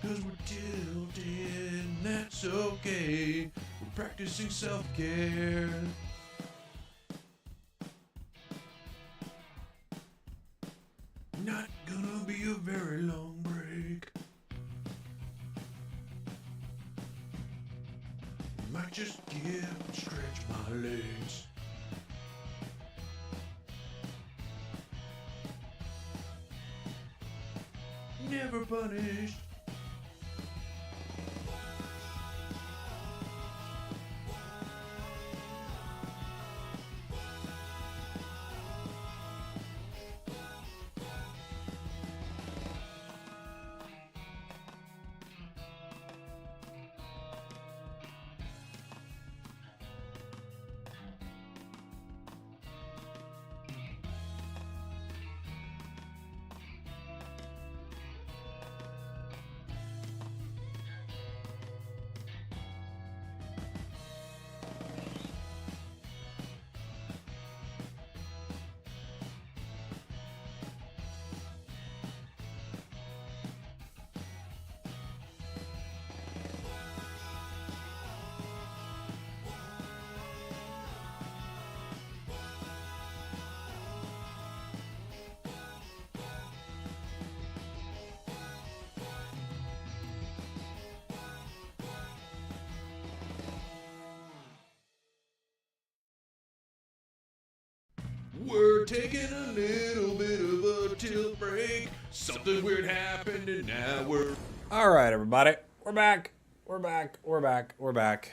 S1: Cause we're tilted, and that's okay. We're practicing self-care. Not gonna be a very long break. Might just get and stretch my legs. Never punished. We're taking a little bit of a tilt break. Something weird happened and now we're...
S4: All right, everybody. We're back. We're back.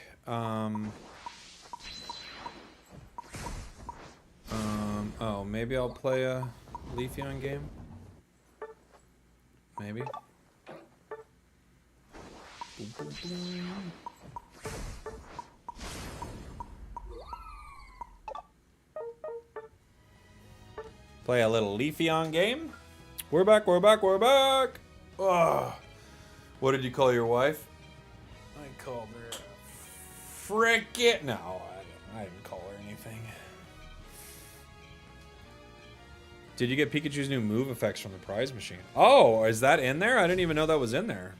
S4: Oh, maybe I'll play a Leafeon game? Maybe. Play a little Leafeon game. We're back. Ugh. What did you call your wife? I called her frickin'. No, I didn't call her anything. Did you get Pikachu's new move effects from the prize machine? Oh, is that in there? I didn't even know that was in there.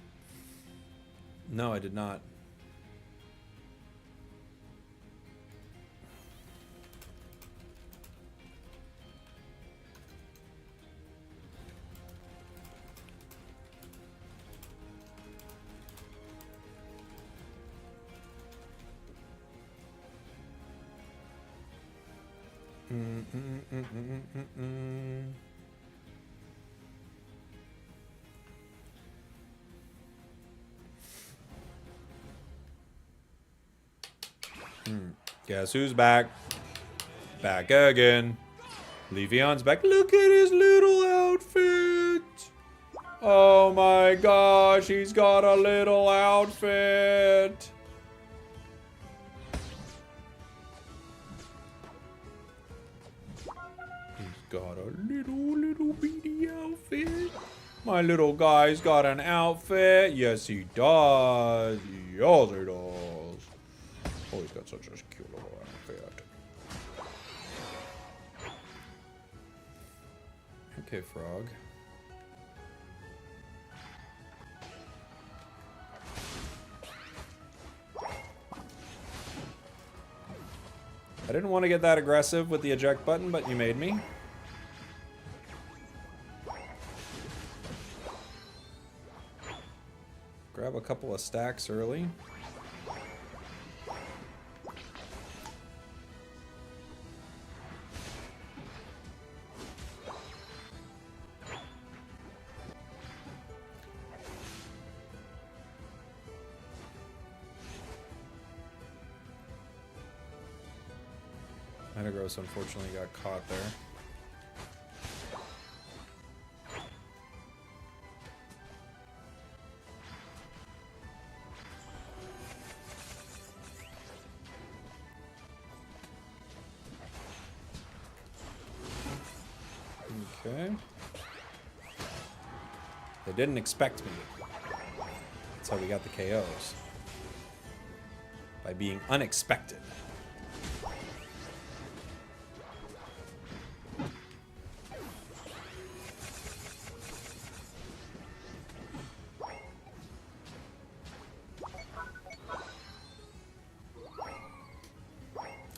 S4: No, I did not. Guess who's back? Back again. Leafeon's back. Look at his little outfit. Oh my gosh, he's got a little outfit. Got a little bitty outfit. My little guy's got an outfit. Yes, he does. Yes, he does. Oh, he's got such a cute little outfit. Okay, Frog. I didn't want to get that aggressive with the eject button, but you made me. Grab a couple of stacks early. Metagross unfortunately got caught there. Okay. They didn't expect me. That's how we got the KOs. By being unexpected.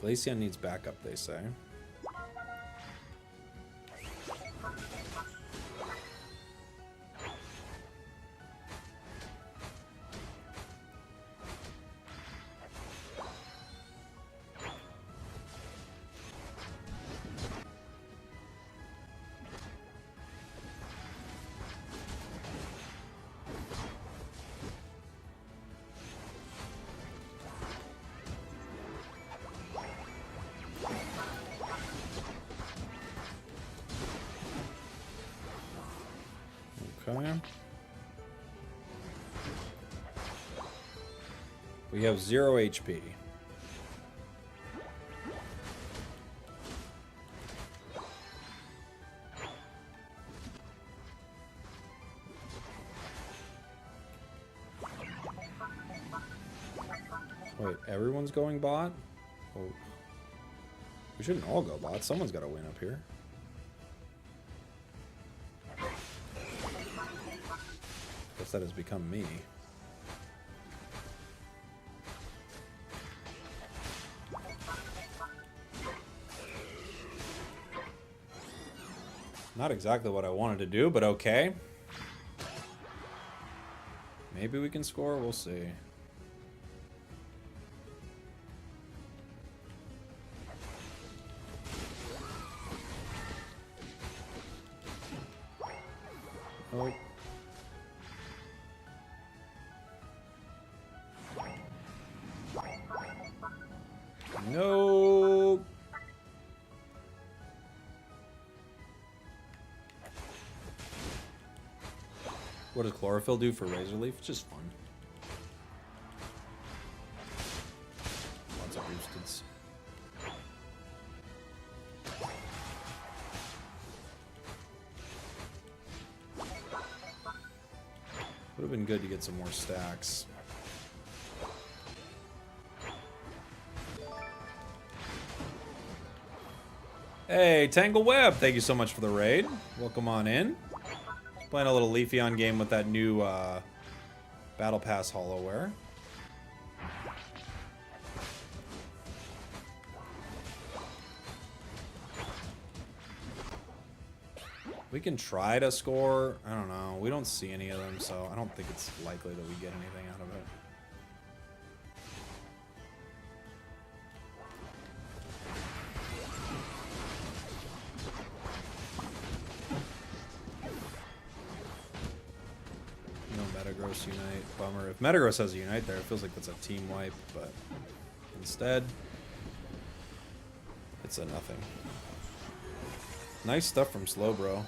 S4: Glaceon needs backup, they say. Okay. We have 0 HP. Wait, everyone's going bot? Oh. We shouldn't all go bot. Someone's got to win up here. Guess that has become me. Not exactly what I wanted to do, but okay. Maybe we can score, we'll see. Oh. No. What does chlorophyll do for Razor Leaf? It's just fun. Lots of boosteds. Would have been good to get some more stacks. Hey, Tangle Web, thank you so much for the raid. Welcome on in. Playing a little Leafeon game with that new Battle Pass Hollowware. We can try to score. I don't know. We don't see any of them, so I don't think it's likely that we get anything out of it. Metagross Unite. Bummer. If Metagross has a Unite there, it feels like that's a team wipe, but instead, it's a nothing. Nice stuff from Slowbro.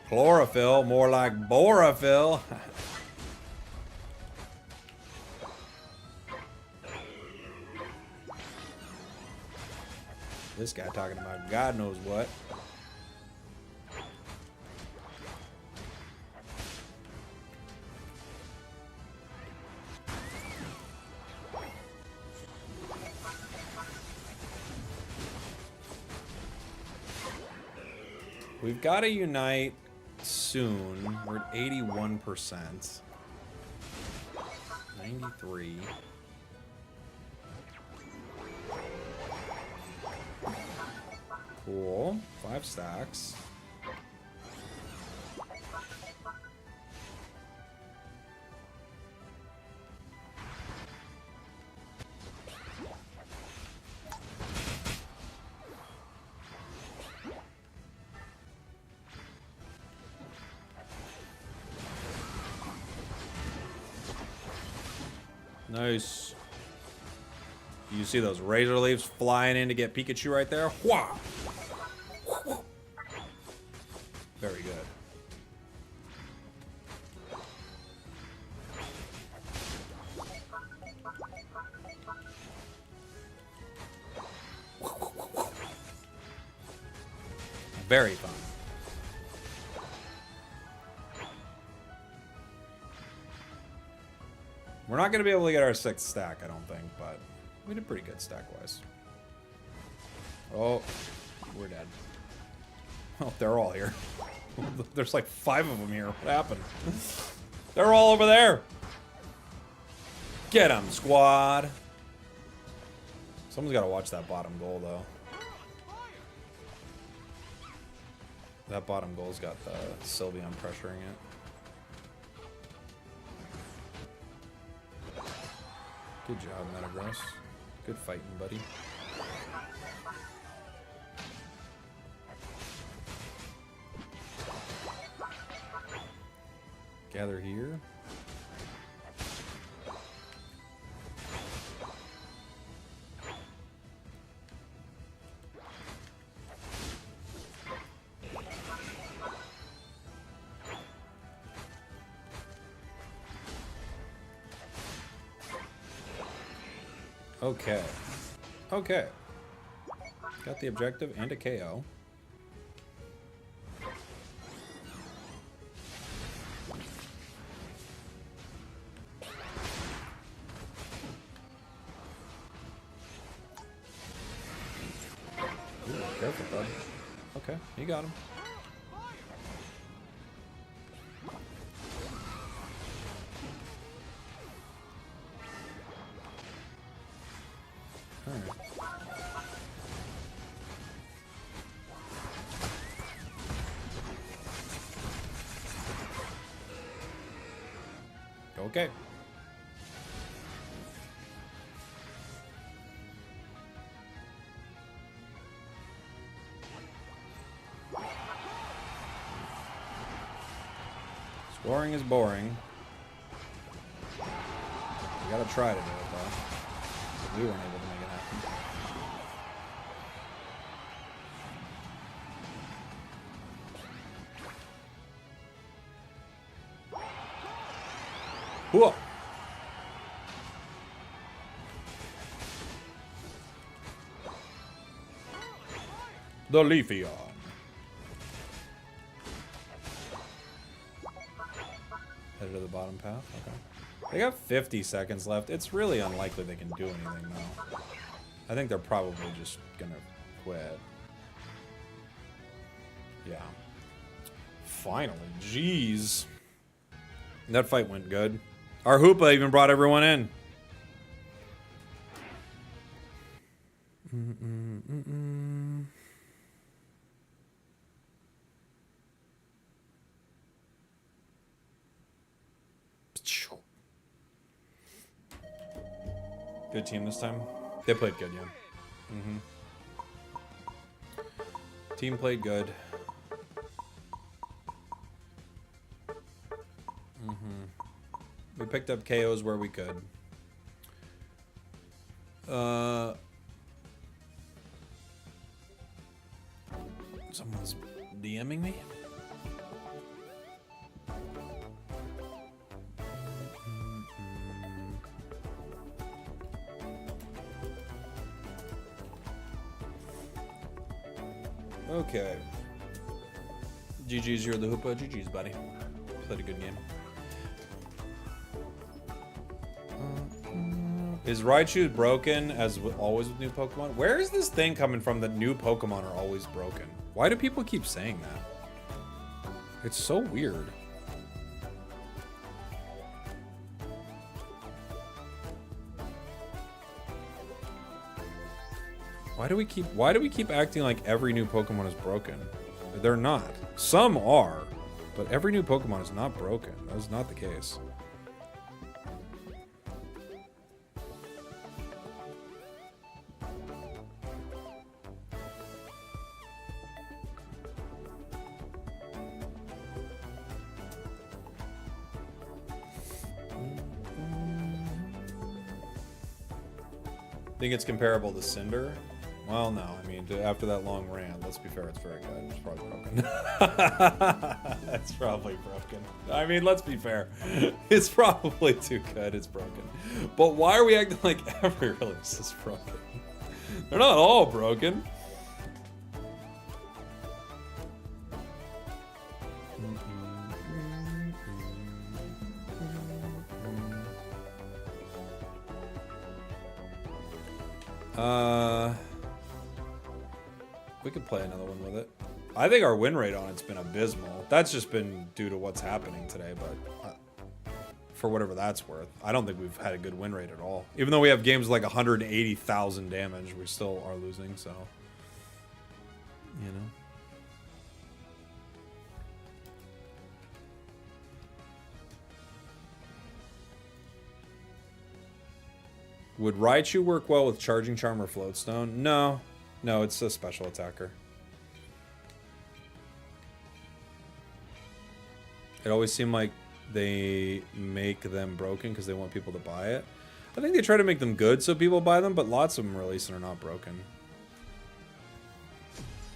S4: Chlorophyll, more like Borophyll. This guy talking about God knows what. We've got to unite soon. We're at 81%. 93. Cool. 5 stacks. Nice. You see those razor leaves flying in to get Pikachu right there? Wha! Very good. Very fun. We're not going to be able to get our 6th stack, I don't think, but we did pretty good stack-wise. Oh, we're dead. Oh, they're all here. There's like 5 of them here. What happened? They're all over there. Get them, squad. Someone's got to watch that bottom goal, though. That bottom goal's got the Sylveon pressuring it. Good job, Metagross. Good fighting, buddy. Gather here. Okay. Okay. Got the objective and a KO. Ooh, careful, bud. Okay, you got him. Okay. Scoring is boring. We gotta try to do it, though. We weren't able to make it happen. Whoa! The Leafeon. Headed to the bottom path? Okay. They got 50 seconds left. It's really unlikely they can do anything, though. I think they're probably just gonna quit. Yeah. Finally. Jeez. That fight went good. Our Hoopa even brought everyone in. Good team this time. They played good, yeah. Team played good. We picked up KOs where we could. Someone's DMing me? Okay. GG's, you're the Hoopa. GG's, buddy. Played a good game. Is Raichu broken as always with new Pokemon? Where is this thing coming from that new Pokemon are always broken? Why do people keep saying that? It's so weird. Why do we keep acting like every new Pokemon is broken? They're not. Some are, but every new Pokemon is not broken. That is not the case. Think it's comparable to Cinder? Well, no. I mean, after that long rant, let's be fair, it's very good. It's probably broken. It's probably broken. I mean, let's be fair. It's probably too good. It's broken. But why are we acting like every release is broken? They're not all broken. We could play another one with it. I think our win rate on it's been abysmal. That's just been due to what's happening today, but for whatever that's worth, I don't think we've had a good win rate at all. Even though we have games like 180,000 damage, we still are losing, so, you know. Would Raichu work well with Charging Charm or Floatstone? No. No, it's a special attacker. It always seemed like they make them broken because they want people to buy it. I think they try to make them good so people buy them, but lots of them release and are not broken.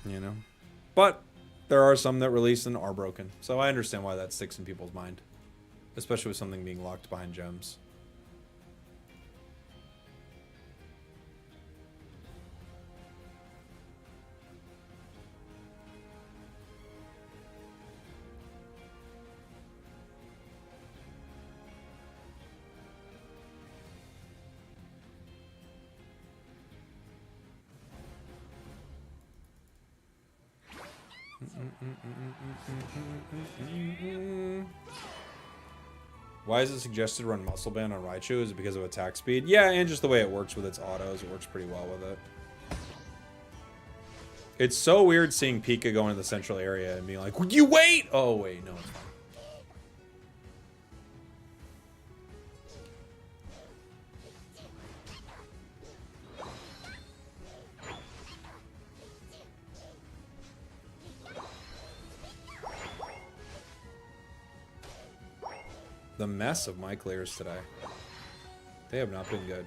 S4: You know? But there are some that release and are broken. So I understand why that sticks in people's mind. Especially with something being locked behind gems. Why is it suggested to run Muscle Band on Raichu? Is it because of attack speed? Yeah, and just the way it works with its autos. It works pretty well with it. It's so weird seeing Pika go into the central area and being like, would you wait? Oh, wait, no, it's fine. The mess of my clears today. They have not been good.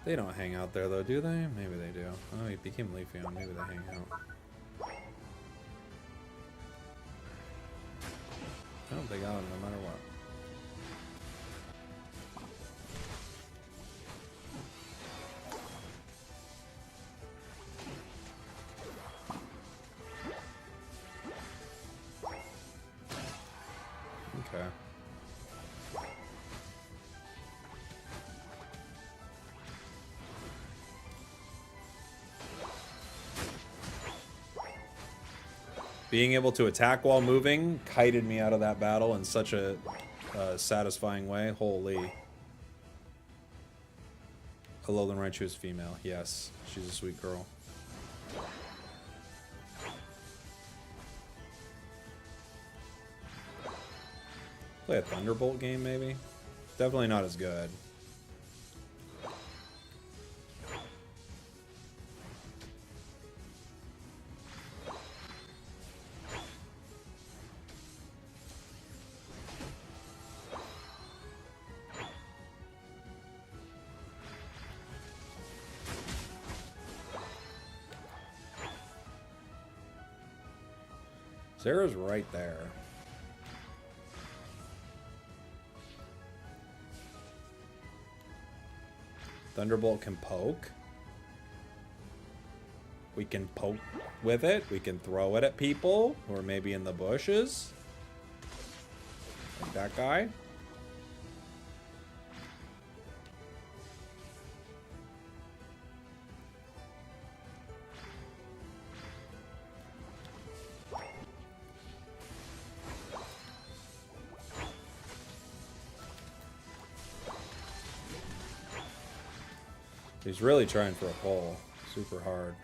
S4: They don't hang out there though, do they? Maybe they do. Oh, he became Leafeon. Maybe they hang out. I don't think I got him no matter what. Okay. Being able to attack while moving kited me out of that battle in such a satisfying way. Holy. Alolan Raichu is female. Yes, she's a sweet girl. Play a Thunderbolt game, maybe? Definitely not as good. Sarah's right there. Thunderbolt can poke. We can poke with it. We can throw it at people who are maybe in the bushes. Like that guy. He's really trying for a pull. Super hard.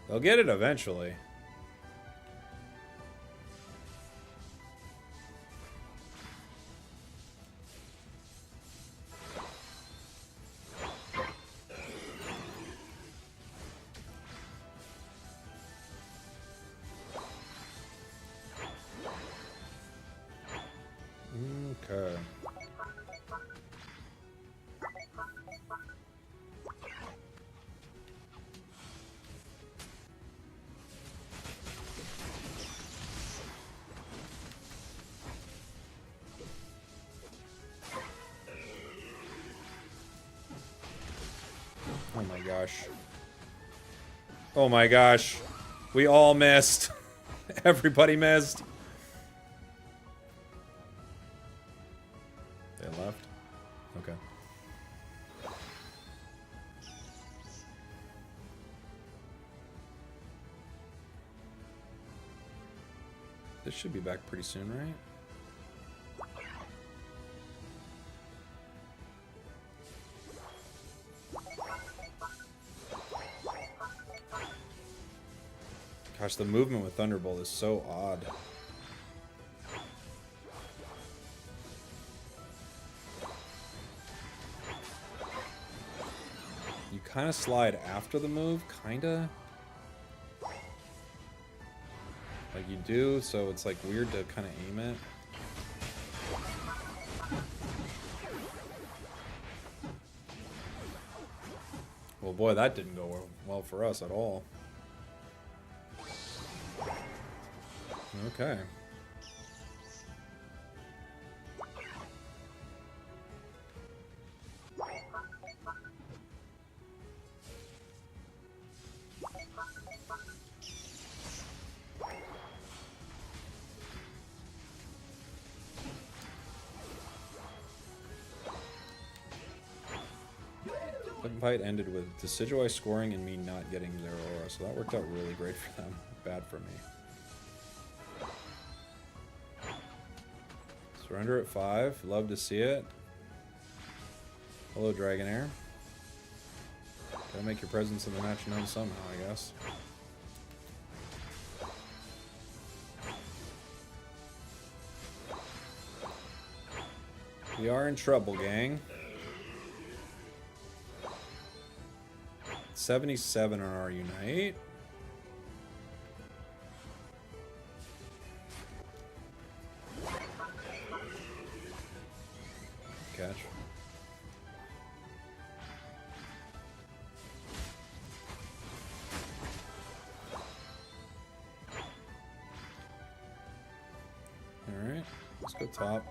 S4: They'll get it eventually. Oh my gosh. Oh my gosh. We all missed. Everybody missed. They left? Okay. This should be back pretty soon, right? Gosh, the movement with Thunderbolt is so odd. You kind of slide after the move, kinda. Like you do, so it's like weird to kind of aim it. Well, boy, that didn't go well for us at all. Okay. Second fight ended with Decidueye scoring and me not getting their aura, so that worked out really great for them. Bad for me. Surrender at 5. Love to see it. Hello, Dragonair. Gotta make your presence in the match known somehow, I guess. We are in trouble, gang. 77 on our Unite. Catch. Alright, let's go top.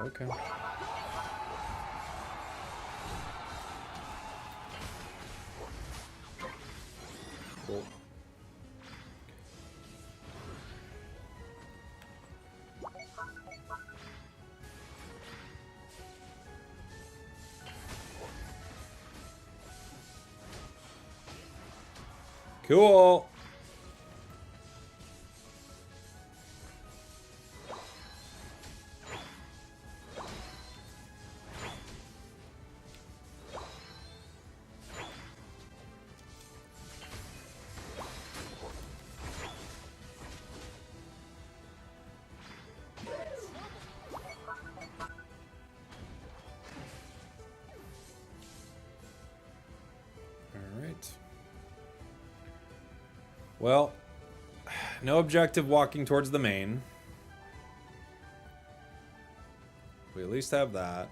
S4: Okay. Cool. Cool. Well, no objective walking towards the main. We at least have that.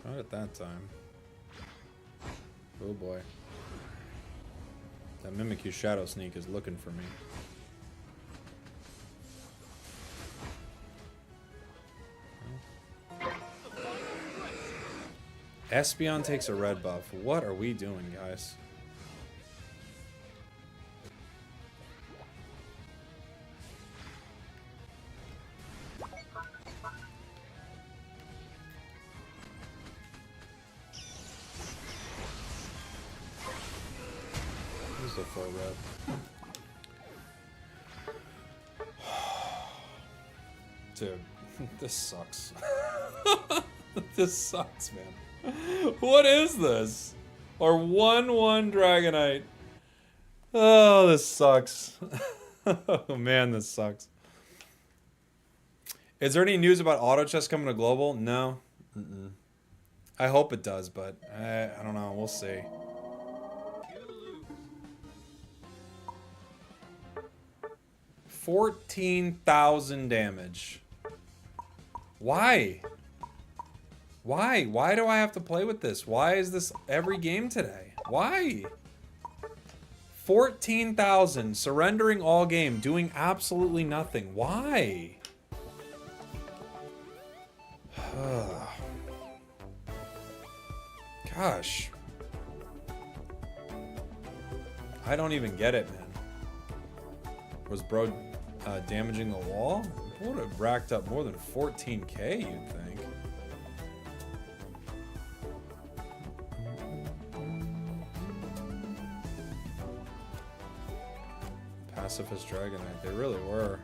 S4: Not at that time. Oh boy. That Mimikyu Shadow Sneak is looking for me. Espeon takes a red buff. What are we doing, guys? This is a full red. Dude, this sucks. This sucks, man. What is this? Our 1/1 Dragonite. Oh, this sucks. Oh man, this sucks. Is there any news about Auto Chess coming to Global? No. I hope it does, but I don't know. We'll see. 14,000 damage. Why? Why? Why do I have to play with this? Why is this every game today? Why? 14,000, surrendering all game, doing absolutely nothing. Why? Gosh. I don't even get it, man. Was bro damaging the wall? It would have racked up more than 14k, you'd think. Pacifist Dragonite, they really were.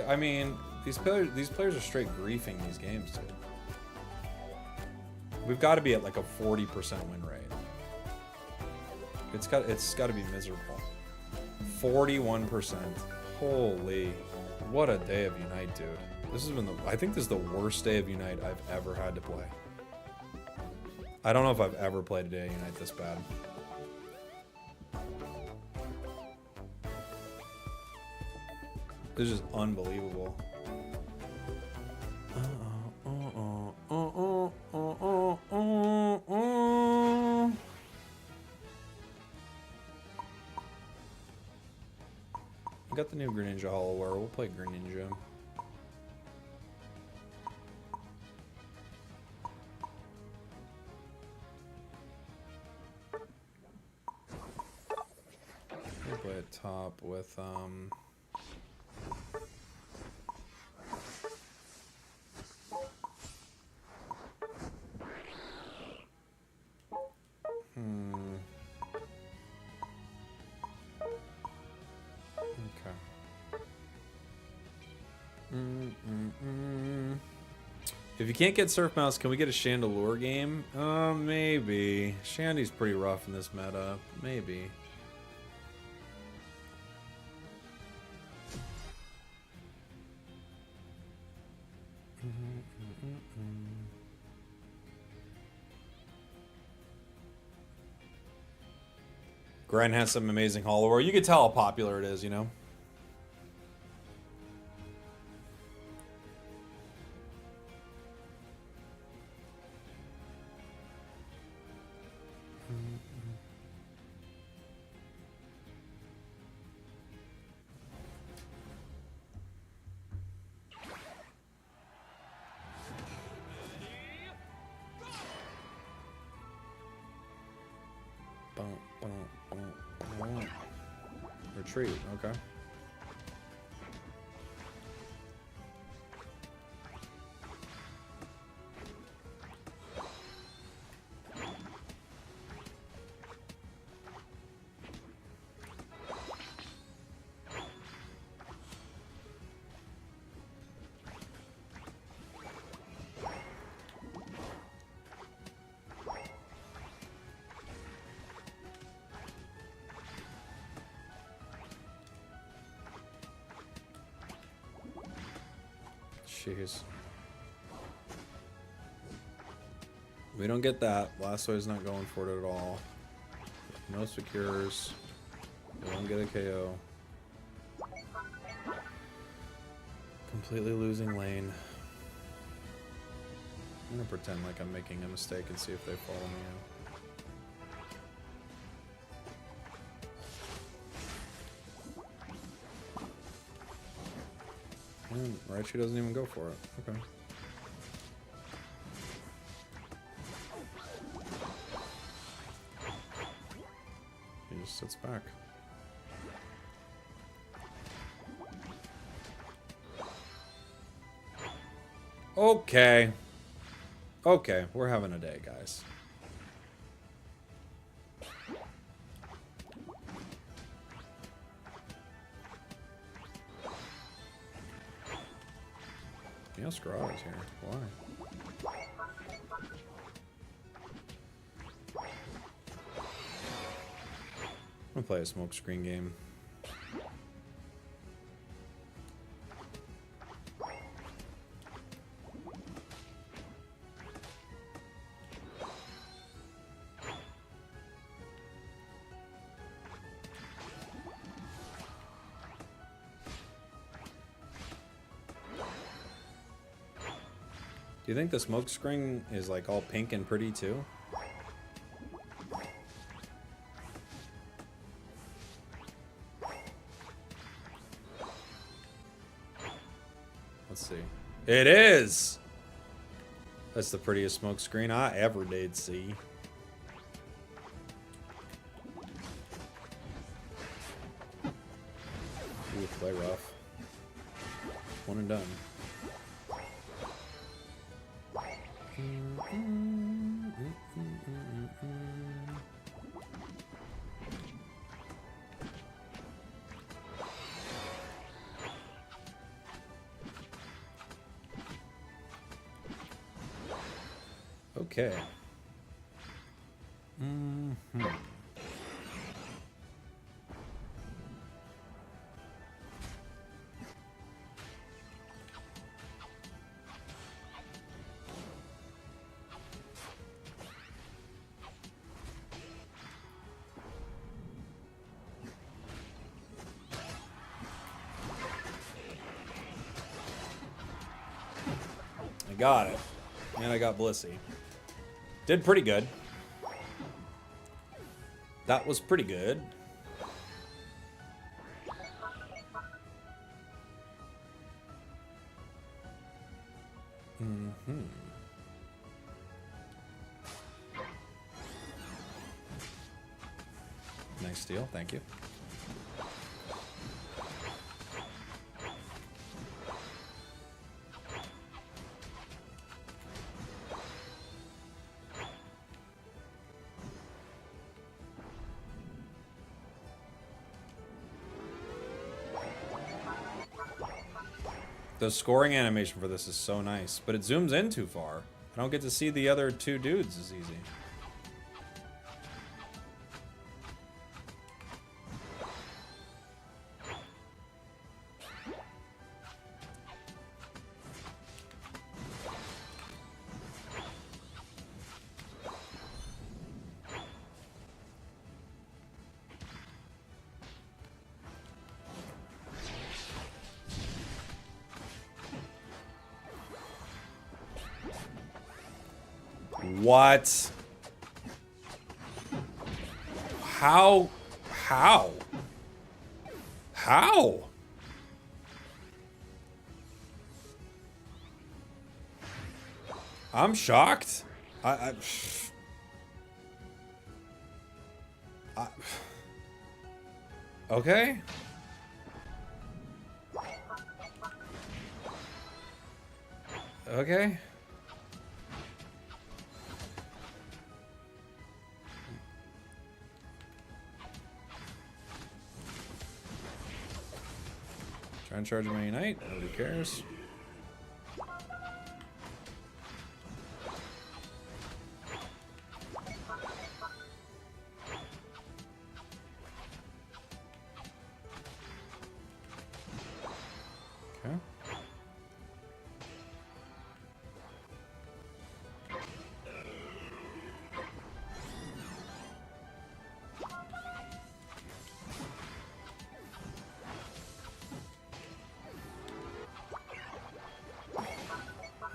S4: I mean, these players are straight griefing these games, dude. We've got to be at like a 40% win rate. It's got to be miserable. 41%. Holy, what a day of Unite, dude. This has been I think this is the worst day of Unite I've ever had to play. I don't know if I've ever played a day of Unite this bad. This is just unbelievable. We got the new Greninja Hollower. We'll play Greninja. We'll play a top with If you can't get Surf Mouse, can we get a Chandelure game? Maybe. Shandy's pretty rough in this meta. Maybe. Gren has some amazing Hollower. You can tell how popular it is, you know? Retreat, okay. Jeez. We don't get that. Blastoise's not going for it at all. No secures. We don't get a KO. Completely losing lane. I'm gonna pretend like I'm making a mistake and see if they follow me in. Raichu doesn't even go for it. Okay. He just sits back. Okay. Okay, we're having a day, guys. Yeah, know Scrawl's here. Why? I'm gonna play a smokescreen game. Do you think the smokescreen is like all pink and pretty too? Let's see. It is! That's the prettiest smokescreen I ever did see. Ooh, play rough. One and done. Okay. I got it. And I got Blissey. Did pretty good. That was pretty good. Nice steal, thank you. The scoring animation for this is so nice, but it zooms in too far. I don't get to see the other two dudes as easy. What? How? How? How? I'm shocked. Okay. Okay. Try and charge my Unite. Nobody cares. Okay.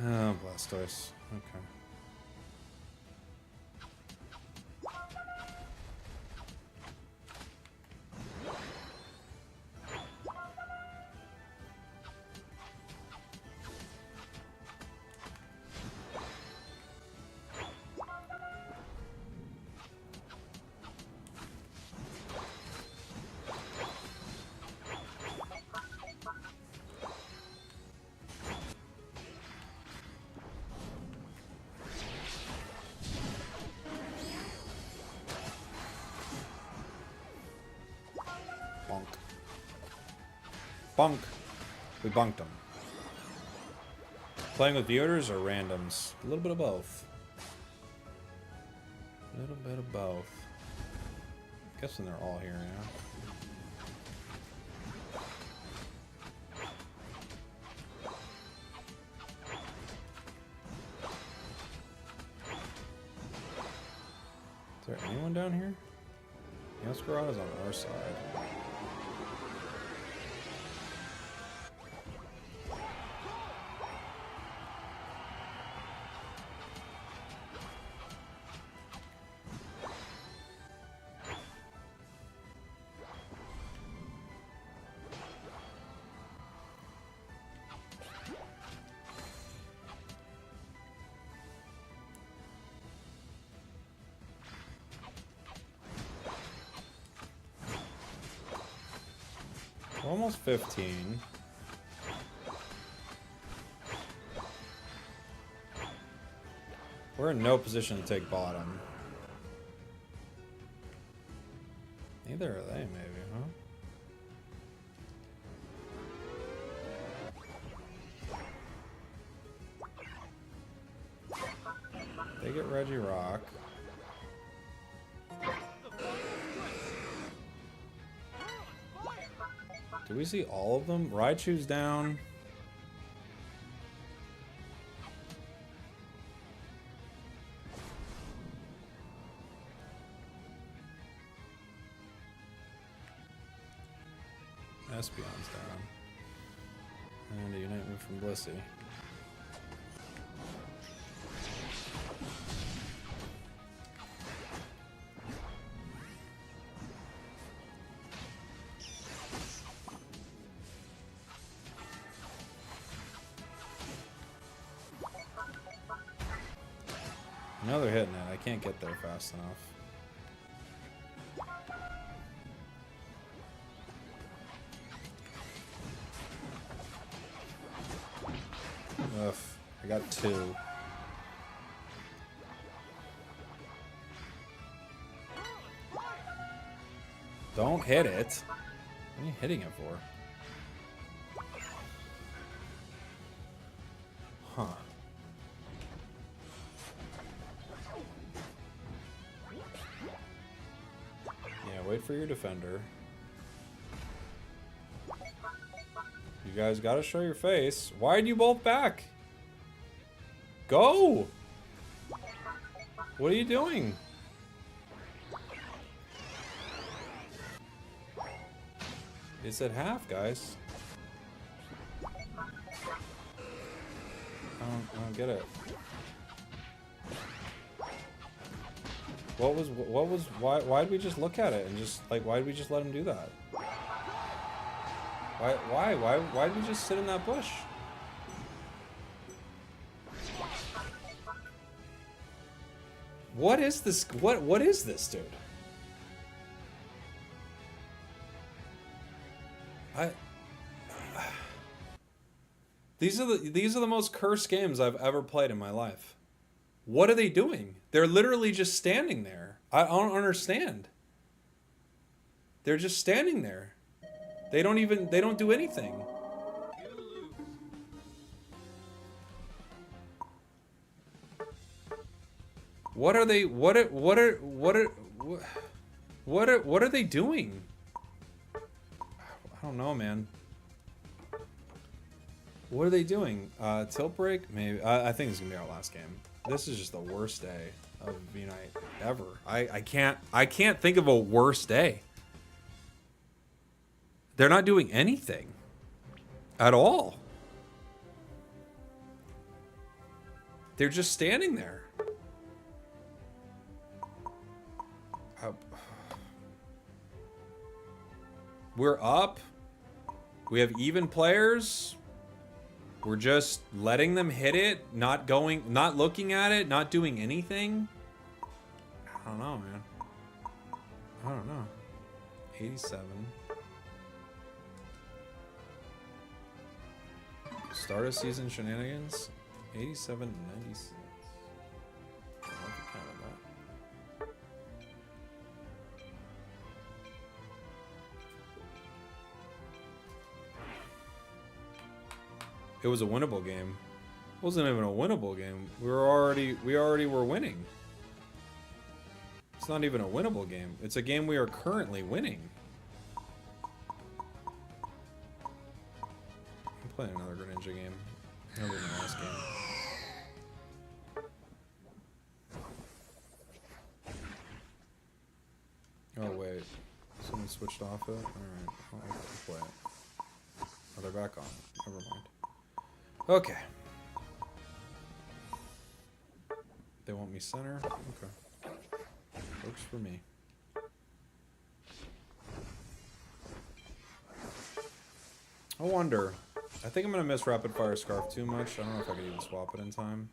S4: Oh, Blastoise. Okay. Bonk. Bonk. We bonked him. Playing with viewers or randoms? A little bit of both. A little bit of both. Guessing they're all here now. Is there anyone down here? Masquerade is on our side. We're almost 15. We're in no position to take bottom. Neither are they, maybe, huh? They get Regirock. Do we see all of them? Raichu's down. Espeon's down. And a Unite move from Blissey. I know they're hitting it. I can't get there fast enough. Ugh, I got 2. Don't hit it. What are you hitting it for? Huh. Yeah, wait for your defender. You guys gotta show your face. Why'd you both back? Go! What are you doing? It's at half, guys. I don't get it. Why'd we just look at it and just, like, why'd we just let him do that? Why'd we just sit in that bush? What is this? What is this, dude? These are the most cursed games I've ever played in my life. What are they doing? They're literally just standing there. I don't understand. They're just standing there. They don't do anything. What are they doing? I don't know, man. What are they doing? Tilt break? Maybe. I think it's gonna be our last game. This is just the worst day of Unite ever. I can't think of a worse day. They're not doing anything at all. They're just standing there. We're up. We have even players. We're just letting them hit it, not looking at it, not doing anything. I don't know, man. I don't know. 87. Start of season shenanigans. 87 and 96. I don't know if you counted that. It was a winnable game. Wasn't even a winnable game. We already were winning. It's not even a winnable game. It's a game we are currently winning. I'm playing another Greninja game. That was my last game. Oh wait, someone switched off it? Alright, I'll play it. Oh, they're back on. Never mind. Okay. They want me center? Okay. Works for me. I wonder. I think I'm gonna miss Rapid Fire Scarf too much. I don't know if I could even swap it in time.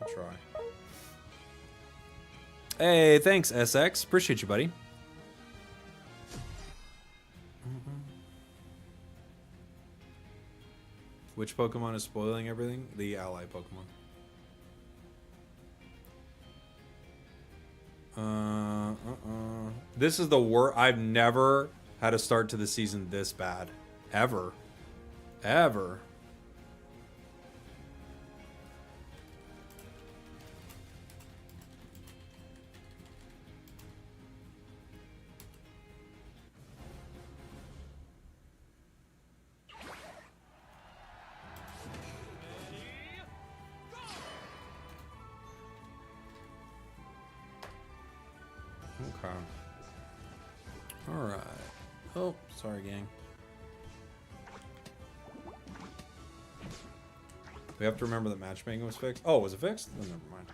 S4: I'll try. Hey, thanks, SX. Appreciate you, buddy. Which Pokemon is spoiling everything? The ally Pokemon. This is the worst. I've never had a start to the season this bad. Ever. Ever. Okay. Alright. Oh, sorry, gang. We have to remember that matchmaking was fixed. Oh, was it fixed? Oh, never mind.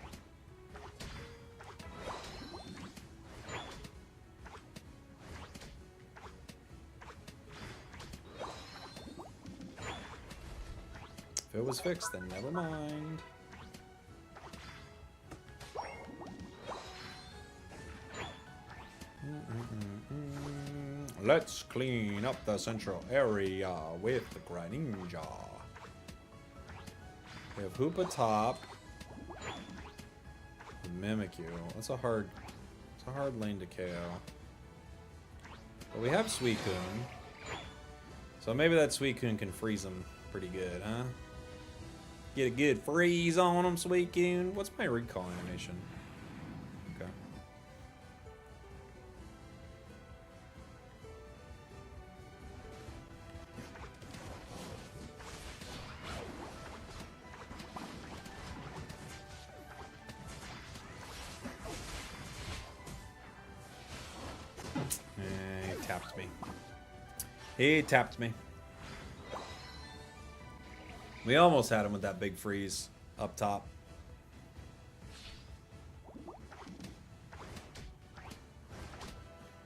S4: If it was fixed, then never mind. Let's clean up the central area with the Greninja. We have Hoopa top. Mimikyu. That's a hard lane to KO. But we have Suicune. So maybe that Suicune can freeze him pretty good, huh? Get a good freeze on him, Suicune. What's my recall animation? Okay. He tapped me. He tapped me. We almost had him with that big freeze up top.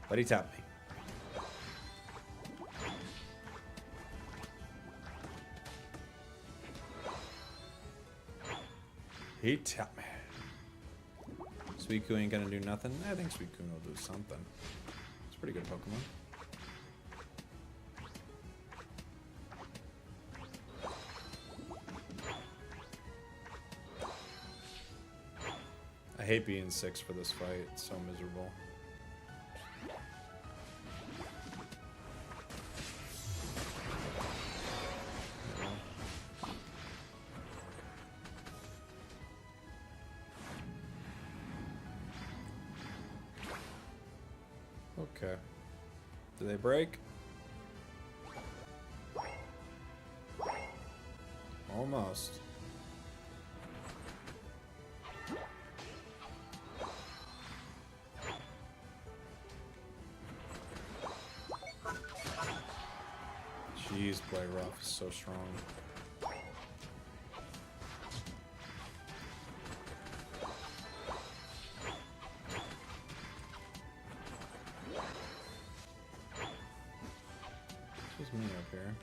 S4: But he tapped me. He tapped me. Suicune ain't gonna do nothing. I think Suicune will do something. It's a pretty good Pokemon. I hate being 6 for this fight. It's so miserable. Okay. Do they break? Almost. Jeez, Play Rough is so strong. This is me up here.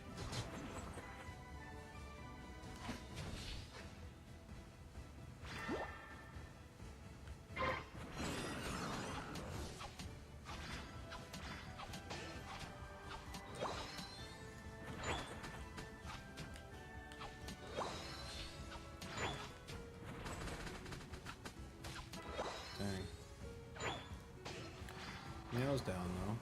S4: Meow's down though.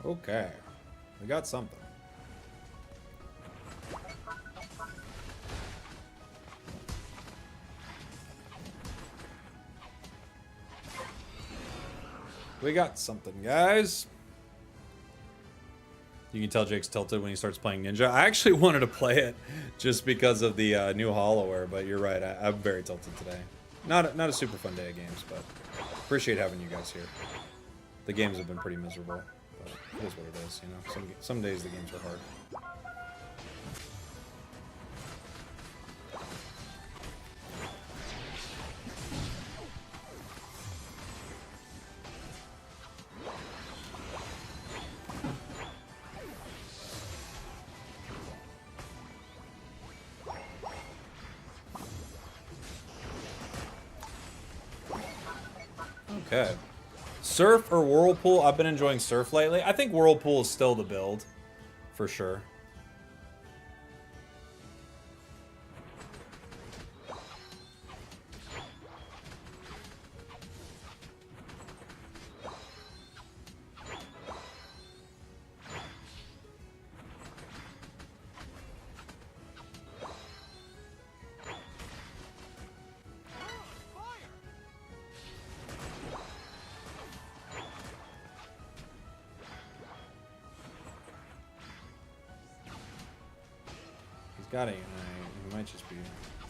S4: Okay. We got something. We got something, guys. You can tell Jake's tilted when he starts playing Ninja. I actually wanted to play it just because of the new Hollowware, but you're right. I'm very tilted today. Not a super fun day of games, but appreciate having you guys here. The games have been pretty miserable, but it is what it is, you know. Some days the games are hard. Okay. Surf or Whirlpool? I've been enjoying Surf lately. I think Whirlpool is still the build, for sure. Got it. He might just be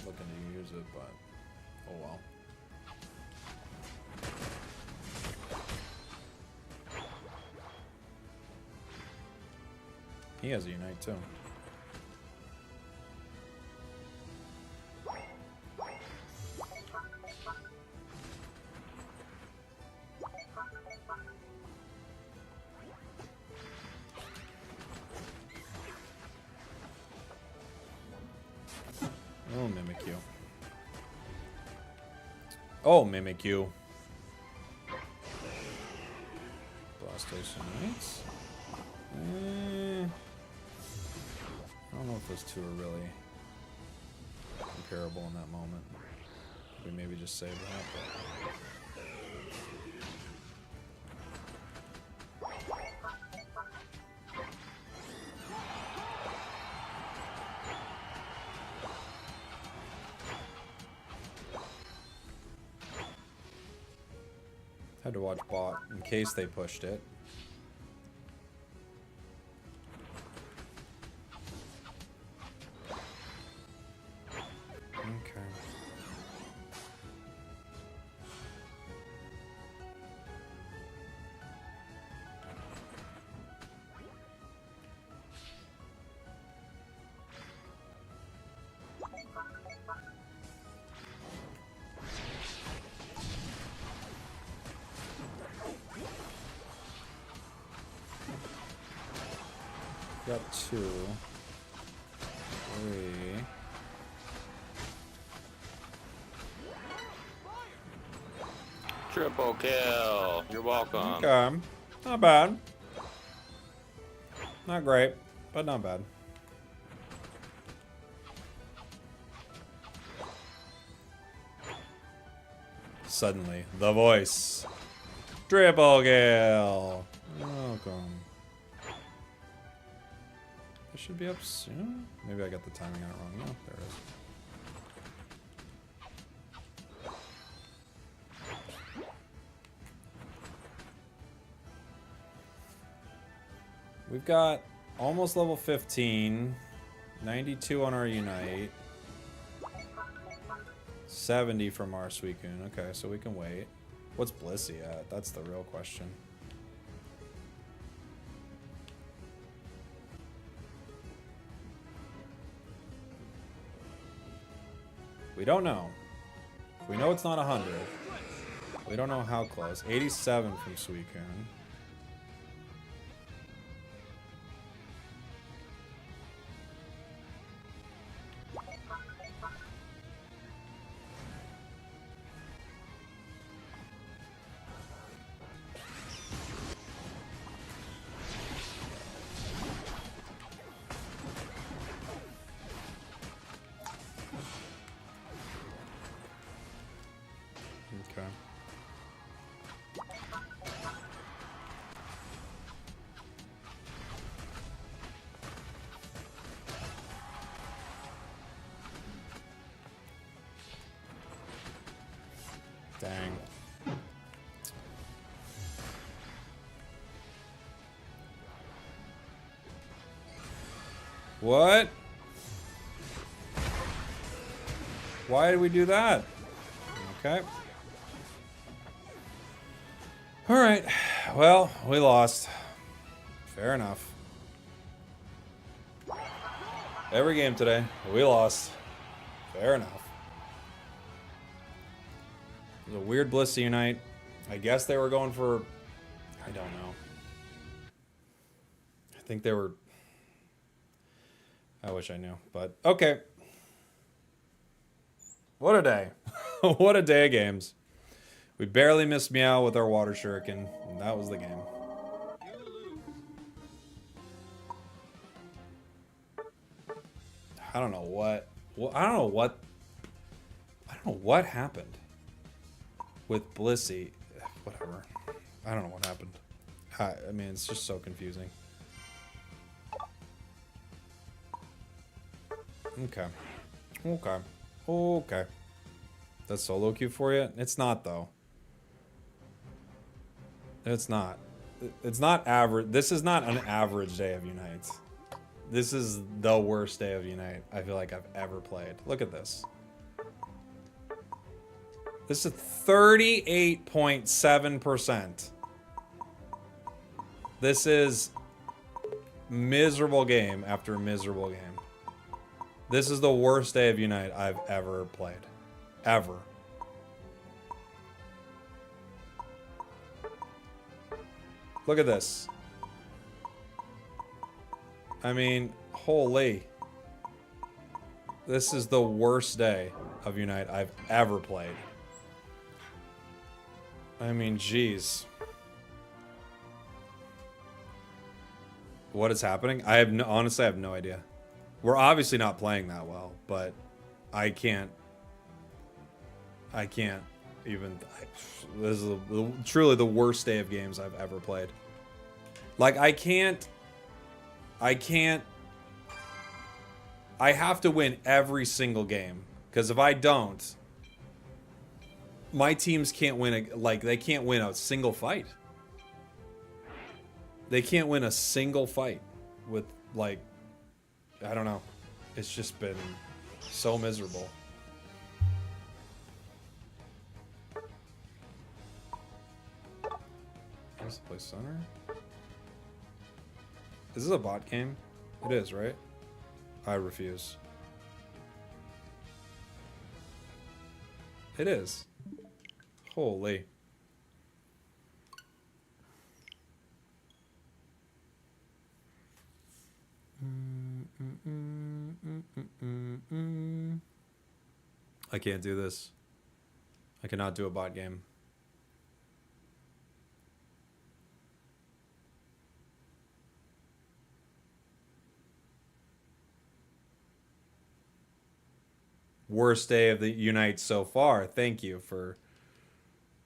S4: looking to use it, but oh well. He has a Unite too. Oh, Mimikyu. Oh, Mimikyu. Blastoise Unites. I don't know if those two are really comparable in that moment. We maybe just save that, but... Had to watch bot in case they pushed it. Okay. Got 2, 3.
S3: Triple kill. You're welcome.
S4: Okay. Not bad. Not great, but not bad. Suddenly, the voice. Triple kill. Welcome. It should be up soon. Maybe I got the timing on it wrong. No, there it is. We've got almost level 15, 92 on our Unite, 70 from our Suicune. Okay, so we can wait. What's Blissey at? That's the real question. We don't know. We know it's not 100. We don't know how close. 87 from Suicune. Dang. What? Why did we do that? Okay. Alright. Well, we lost. Fair enough. Every game today, we lost. Fair enough. It was a weird Blissey Unite. I guess they were going for... I don't know. I think they were... I wish I knew, but okay. What a day. What a day of games. We barely missed Meow with our water shuriken, and that was the game. I don't know what... Well, I don't know what happened with Blissey. Whatever. I don't know what happened. I mean, it's just so confusing. Okay. Okay. Okay. That's solo queue for you? It's not, though. It's not. It's not average. This is not an average day of Unites. This is the worst day of Unite I feel like I've ever played. Look at this. This is 38.7%. This is miserable game after miserable game. This is the worst day of Unite I've ever played. Ever. Look at this. I mean, holy. This is the worst day of Unite I've ever played. I mean, jeez. What is happening? I have honestly, I have no idea. We're obviously not playing that well, but I can't even... This is truly the worst day of games I've ever played. Like, I have to win every single game. Because if I don't, my teams can't win, they can't win a single fight. They can't win a single fight with, like, I don't know. It's just been so miserable. Where's the play center? Is this a bot game? It is, right? I refuse. It is. Holy. I can't do this. I cannot do a bot game. Worst day of the Unite so far. Thank you for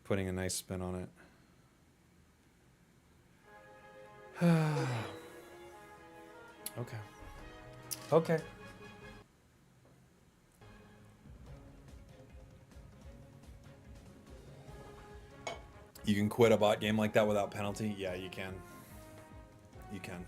S4: putting a nice spin on it. Okay. Okay. You can quit a bot game like that without penalty? Yeah, you can. You can.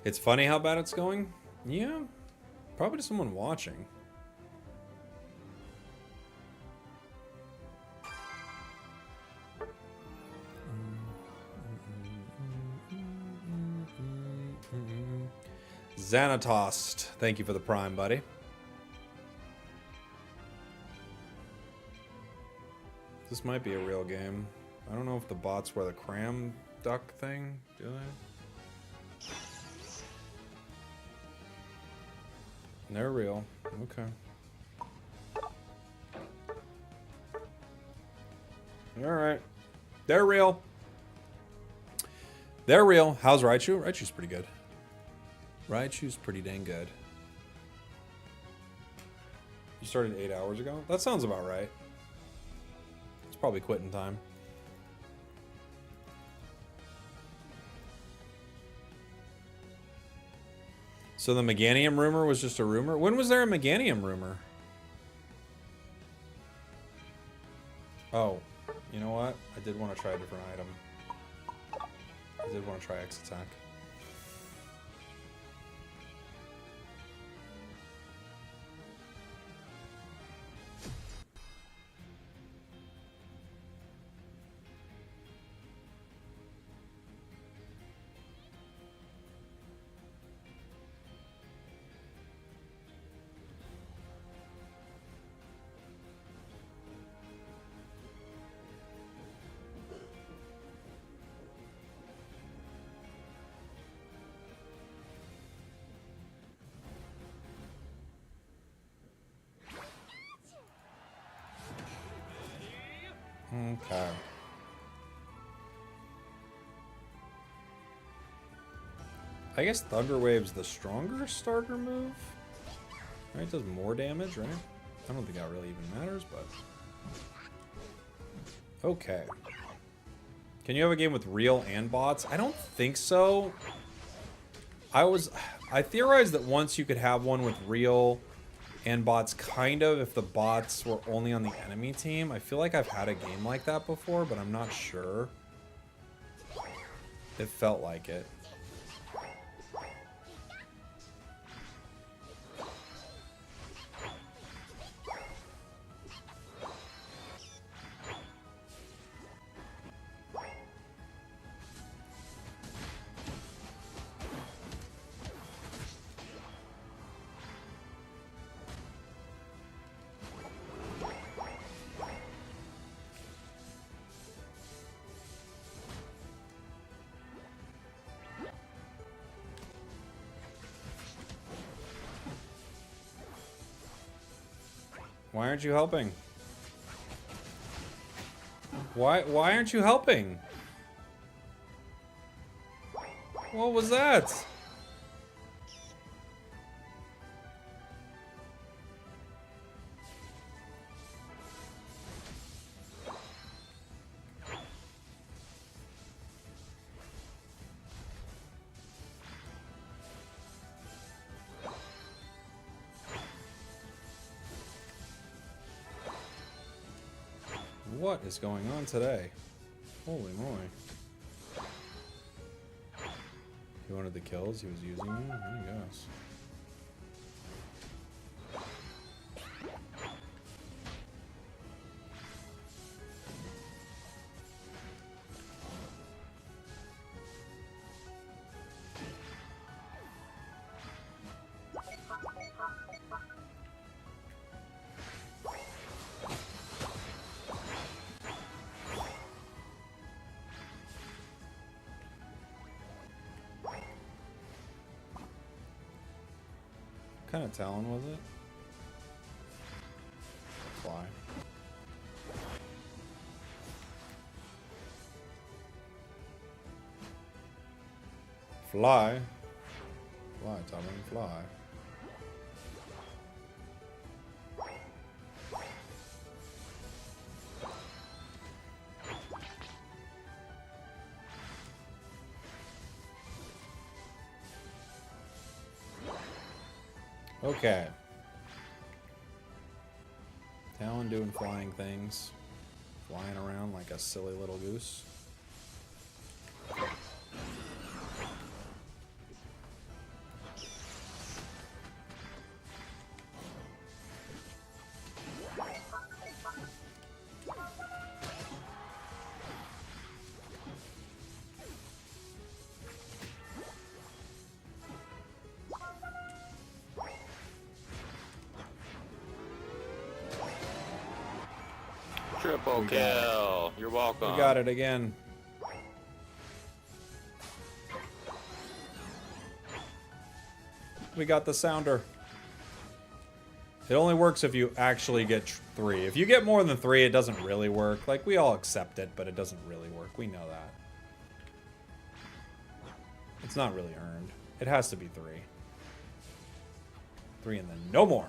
S4: It's funny how bad it's going? Yeah. Probably to someone watching. Xanatost, thank you for the prime, buddy. This might be a real game. I don't know if the bots wear the cram duck thing, do they? They're real. Okay. Alright. They're real. They're real. How's Raichu? Raichu's pretty good. Raichu's pretty dang good. You started 8 hours ago? That sounds about right. It's probably quitting time. So the Meganium rumor was just a rumor? When was there a Meganium rumor? Oh, you know what? I did want to try a different item. I did want to try X Attack. Okay. I guess Thunder Wave's the stronger starter move. Right? It does more damage, right? I don't think that really even matters, but... Okay. Can you have a game with real and bots? I don't think so. I theorized that once you could have one with real and bots, kind of, if the bots were only on the enemy team. I feel like I've had a game like that before, but I'm not sure. It felt like it. Why aren't you helping? Why aren't you helping? What was that? What is going on today? Holy moly. He wanted the kills, he was using them? I guess. What kind of Talon was it? Fly. Fly. Fly, Talon, fly. Okay. Talon doing flying things. Flying around like a silly little goose.
S3: Triple kill. You're welcome.
S4: We got it again. We got the sounder. It only works if you actually get 3. If you get more than 3, it doesn't really work. Like, we all accept it, but it doesn't really work. We know that. It's not really earned. It has to be 3. 3 and then no more.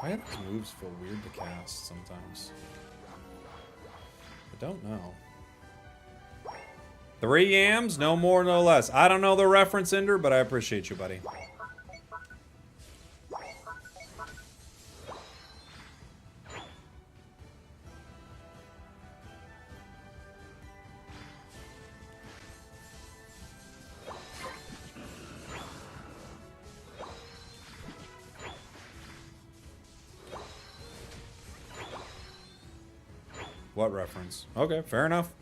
S4: Why do these moves feel weird to cast sometimes? I don't know. 3 yams, no more, no less. I don't know the reference, Ender, but I appreciate you, buddy. What reference? Okay, fair enough.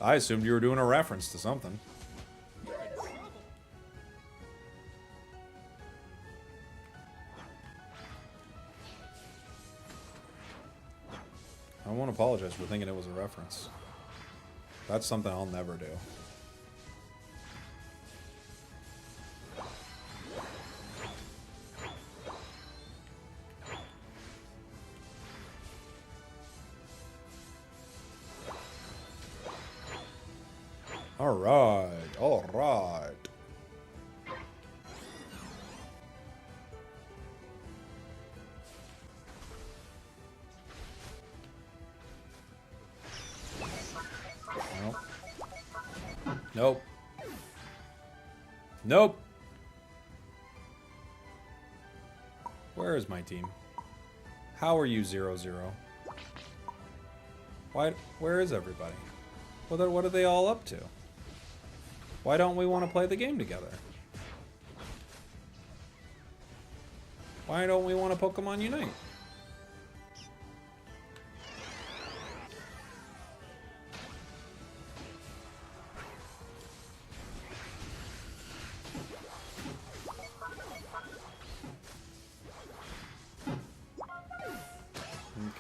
S4: I assumed you were doing a reference to something. I won't apologize for thinking it was a reference. That's something I'll never do. All right, all right. Nope. Nope. Nope. Where is my team? How are you 0-0? Why? Where is everybody? What are they all up to? Why don't we want to play the game together? Why don't we want to Pokemon Unite?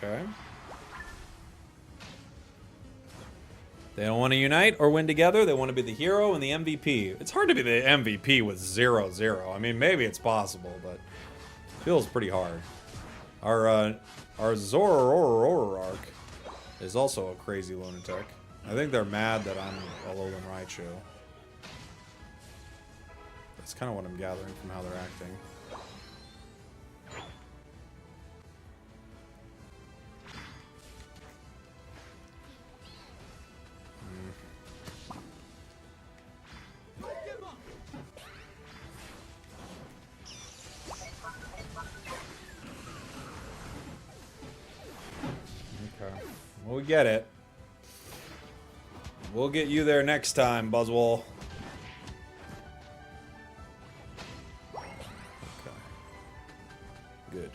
S4: Okay. They don't want to unite or win together. They want to be the hero and the MVP. It's hard to be the MVP with 0-0. I mean, maybe it's possible, but it feels pretty hard. Our Zoroark is also a crazy lunatic. I think they're mad that I'm Alolan Raichu. That's kind of what I'm gathering from how they're acting. We get it. We'll get you there next time, Buzzwole. Okay. Good.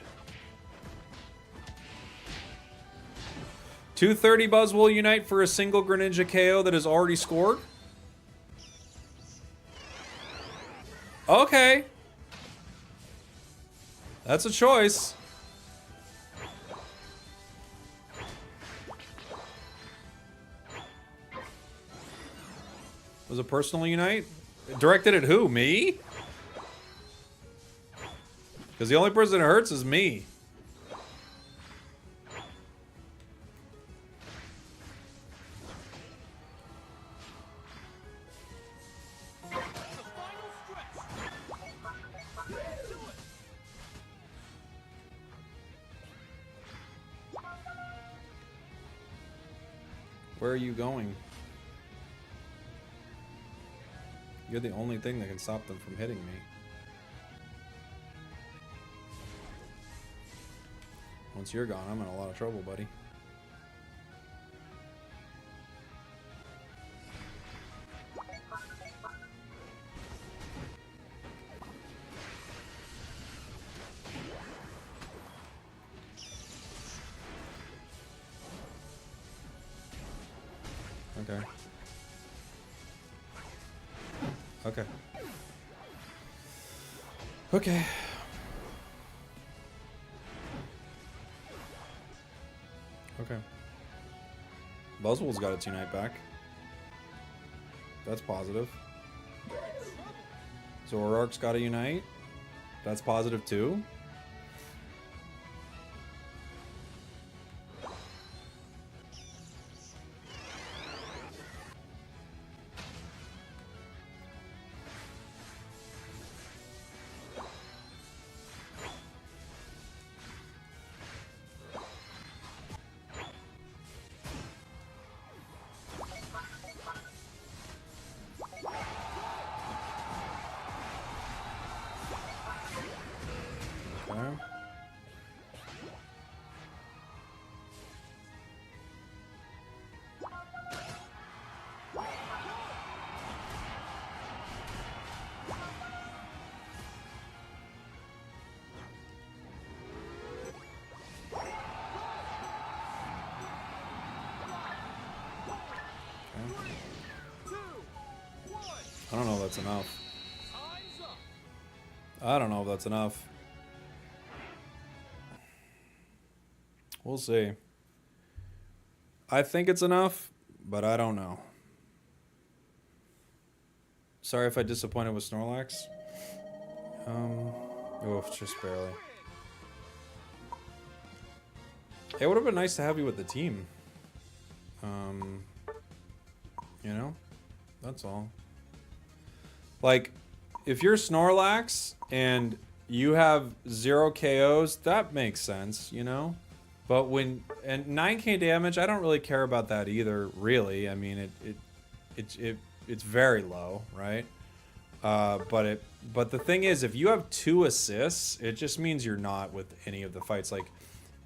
S4: 230 Buzzwole unite for a single Greninja KO that has already scored? Okay. That's a choice. Was a personal unite? Directed at who? Me? Because the only person it hurts is me. Where are you going? You're the only thing that can stop them from hitting me. Once you're gone, I'm in a lot of trouble, buddy. Okay. Okay. Okay. Okay. Buzzwole's got its unite back. That's positive. Zoroark's got a unite. That's positive too. I don't know if that's enough. I don't know if that's enough. We'll see. I think it's enough, but I don't know. Sorry if I disappointed with Snorlax. Oof, just barely. It would have been nice to have you with the team. You know? That's all. Like, if you're Snorlax and you have 0 KOs, that makes sense, you know? But and 9k damage, I don't really care about that either, really. I mean, it's very low, right? But the thing is, if you have 2 assists, it just means you're not with any of the fights. Like,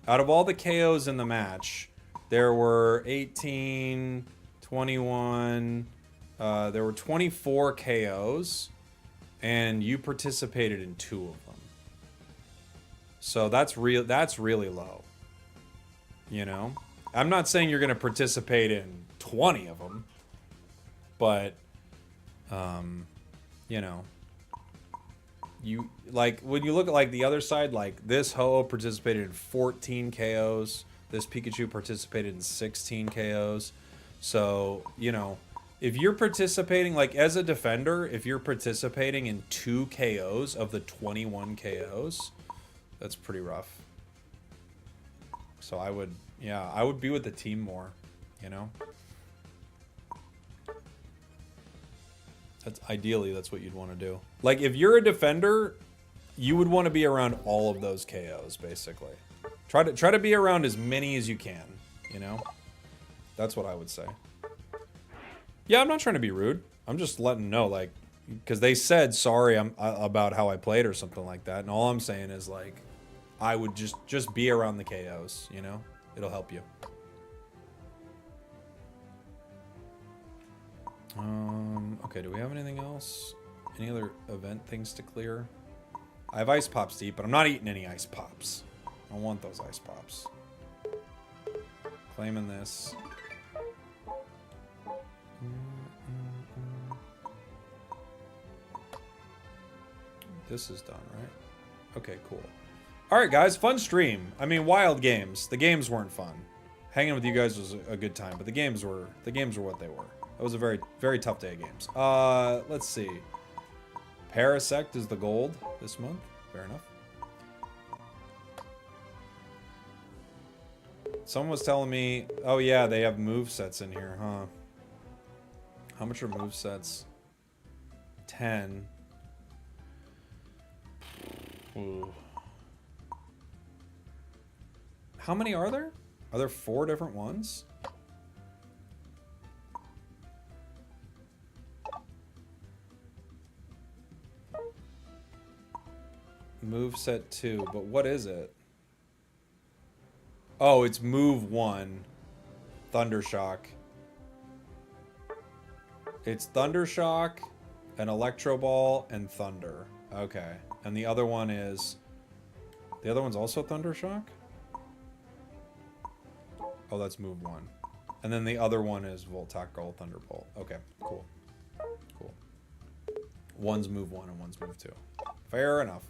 S4: out of all the KOs in the match, there were 18, 21, there were 24 KOs, and you participated in 2 of them. So that's really low. You know? I'm not saying you're going to participate in 20 of them, but you know, you like when you look at like the other side, like this Ho-Oh participated in 14 KOs, this Pikachu participated in 16 KOs. So, you know, if you're participating, like as a defender, if you're participating in 2 KOs of the 21 KOs, that's pretty rough. So I would be with the team more, you know? Ideally, that's what you'd want to do. Like, if you're a defender, you would want to be around all of those KOs, basically. Try to be around as many as you can, you know? That's what I would say. Yeah, I'm not trying to be rude. I'm just letting know, like, because they said sorry about how I played or something like that, and all I'm saying is, like, I would just be around the KOs, you know? It'll help you. Okay, do we have anything else? Any other event things to clear? I have ice pops to eat, but I'm not eating any ice pops. I don't want those ice pops. Claiming this. This is done, right? Okay, cool. Alright, guys, fun stream. I mean, wild games. The games weren't fun. Hanging with you guys was a good time, but the games were what they were. That was a very, very tough day of games. Let's see. Parasect is the gold this month. Fair enough. Someone was telling me, oh yeah, they have movesets in here, huh? How much are movesets? 10. Ooh. How many are there? Are there 4 different ones? Moveset 2, but what is it? Oh, it's move 1. Thundershock. It's Thundershock, an Electro Ball, and Thunder. Okay. And the other one is... The other one's also Thundershock? Oh, that's move 1. And then the other one is Volt Tackle, Thunderbolt. Okay, cool. Cool. One's move 1 and one's move 2. Fair enough.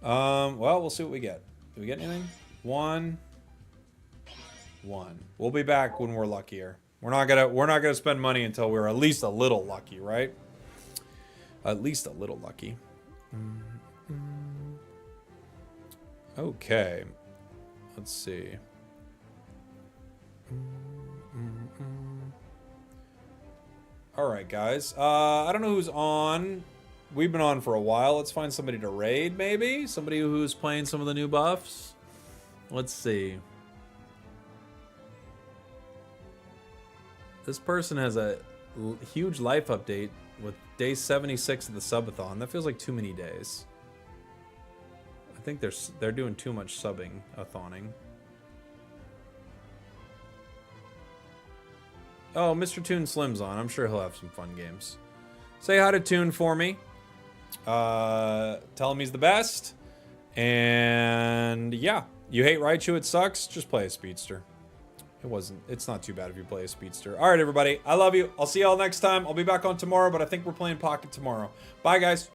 S4: Well, we'll see what we get. Do we get anything? 1. We'll be back when we're luckier. We're not gonna spend money until we're at least a little lucky, right? At least a little lucky. Okay. Let's see. Alright, guys. I don't know who's on. We've been on for a while. Let's find somebody to raid, maybe? Somebody who's playing some of the new buffs. Let's see. This person has a huge life update with day 76 of the subathon. That feels like too many days. I think they're doing too much subbing, a-thoning. Oh, Mr. Toon Slim's on. I'm sure he'll have some fun games. Say hi to Toon for me. Tell him he's the best. And yeah, you hate Raichu, it sucks. Just play a speedster. It's not too bad if you play a speedster. All right, everybody. I love you. I'll see y'all next time. I'll be back on tomorrow, but I think we're playing Pocket tomorrow. Bye, guys.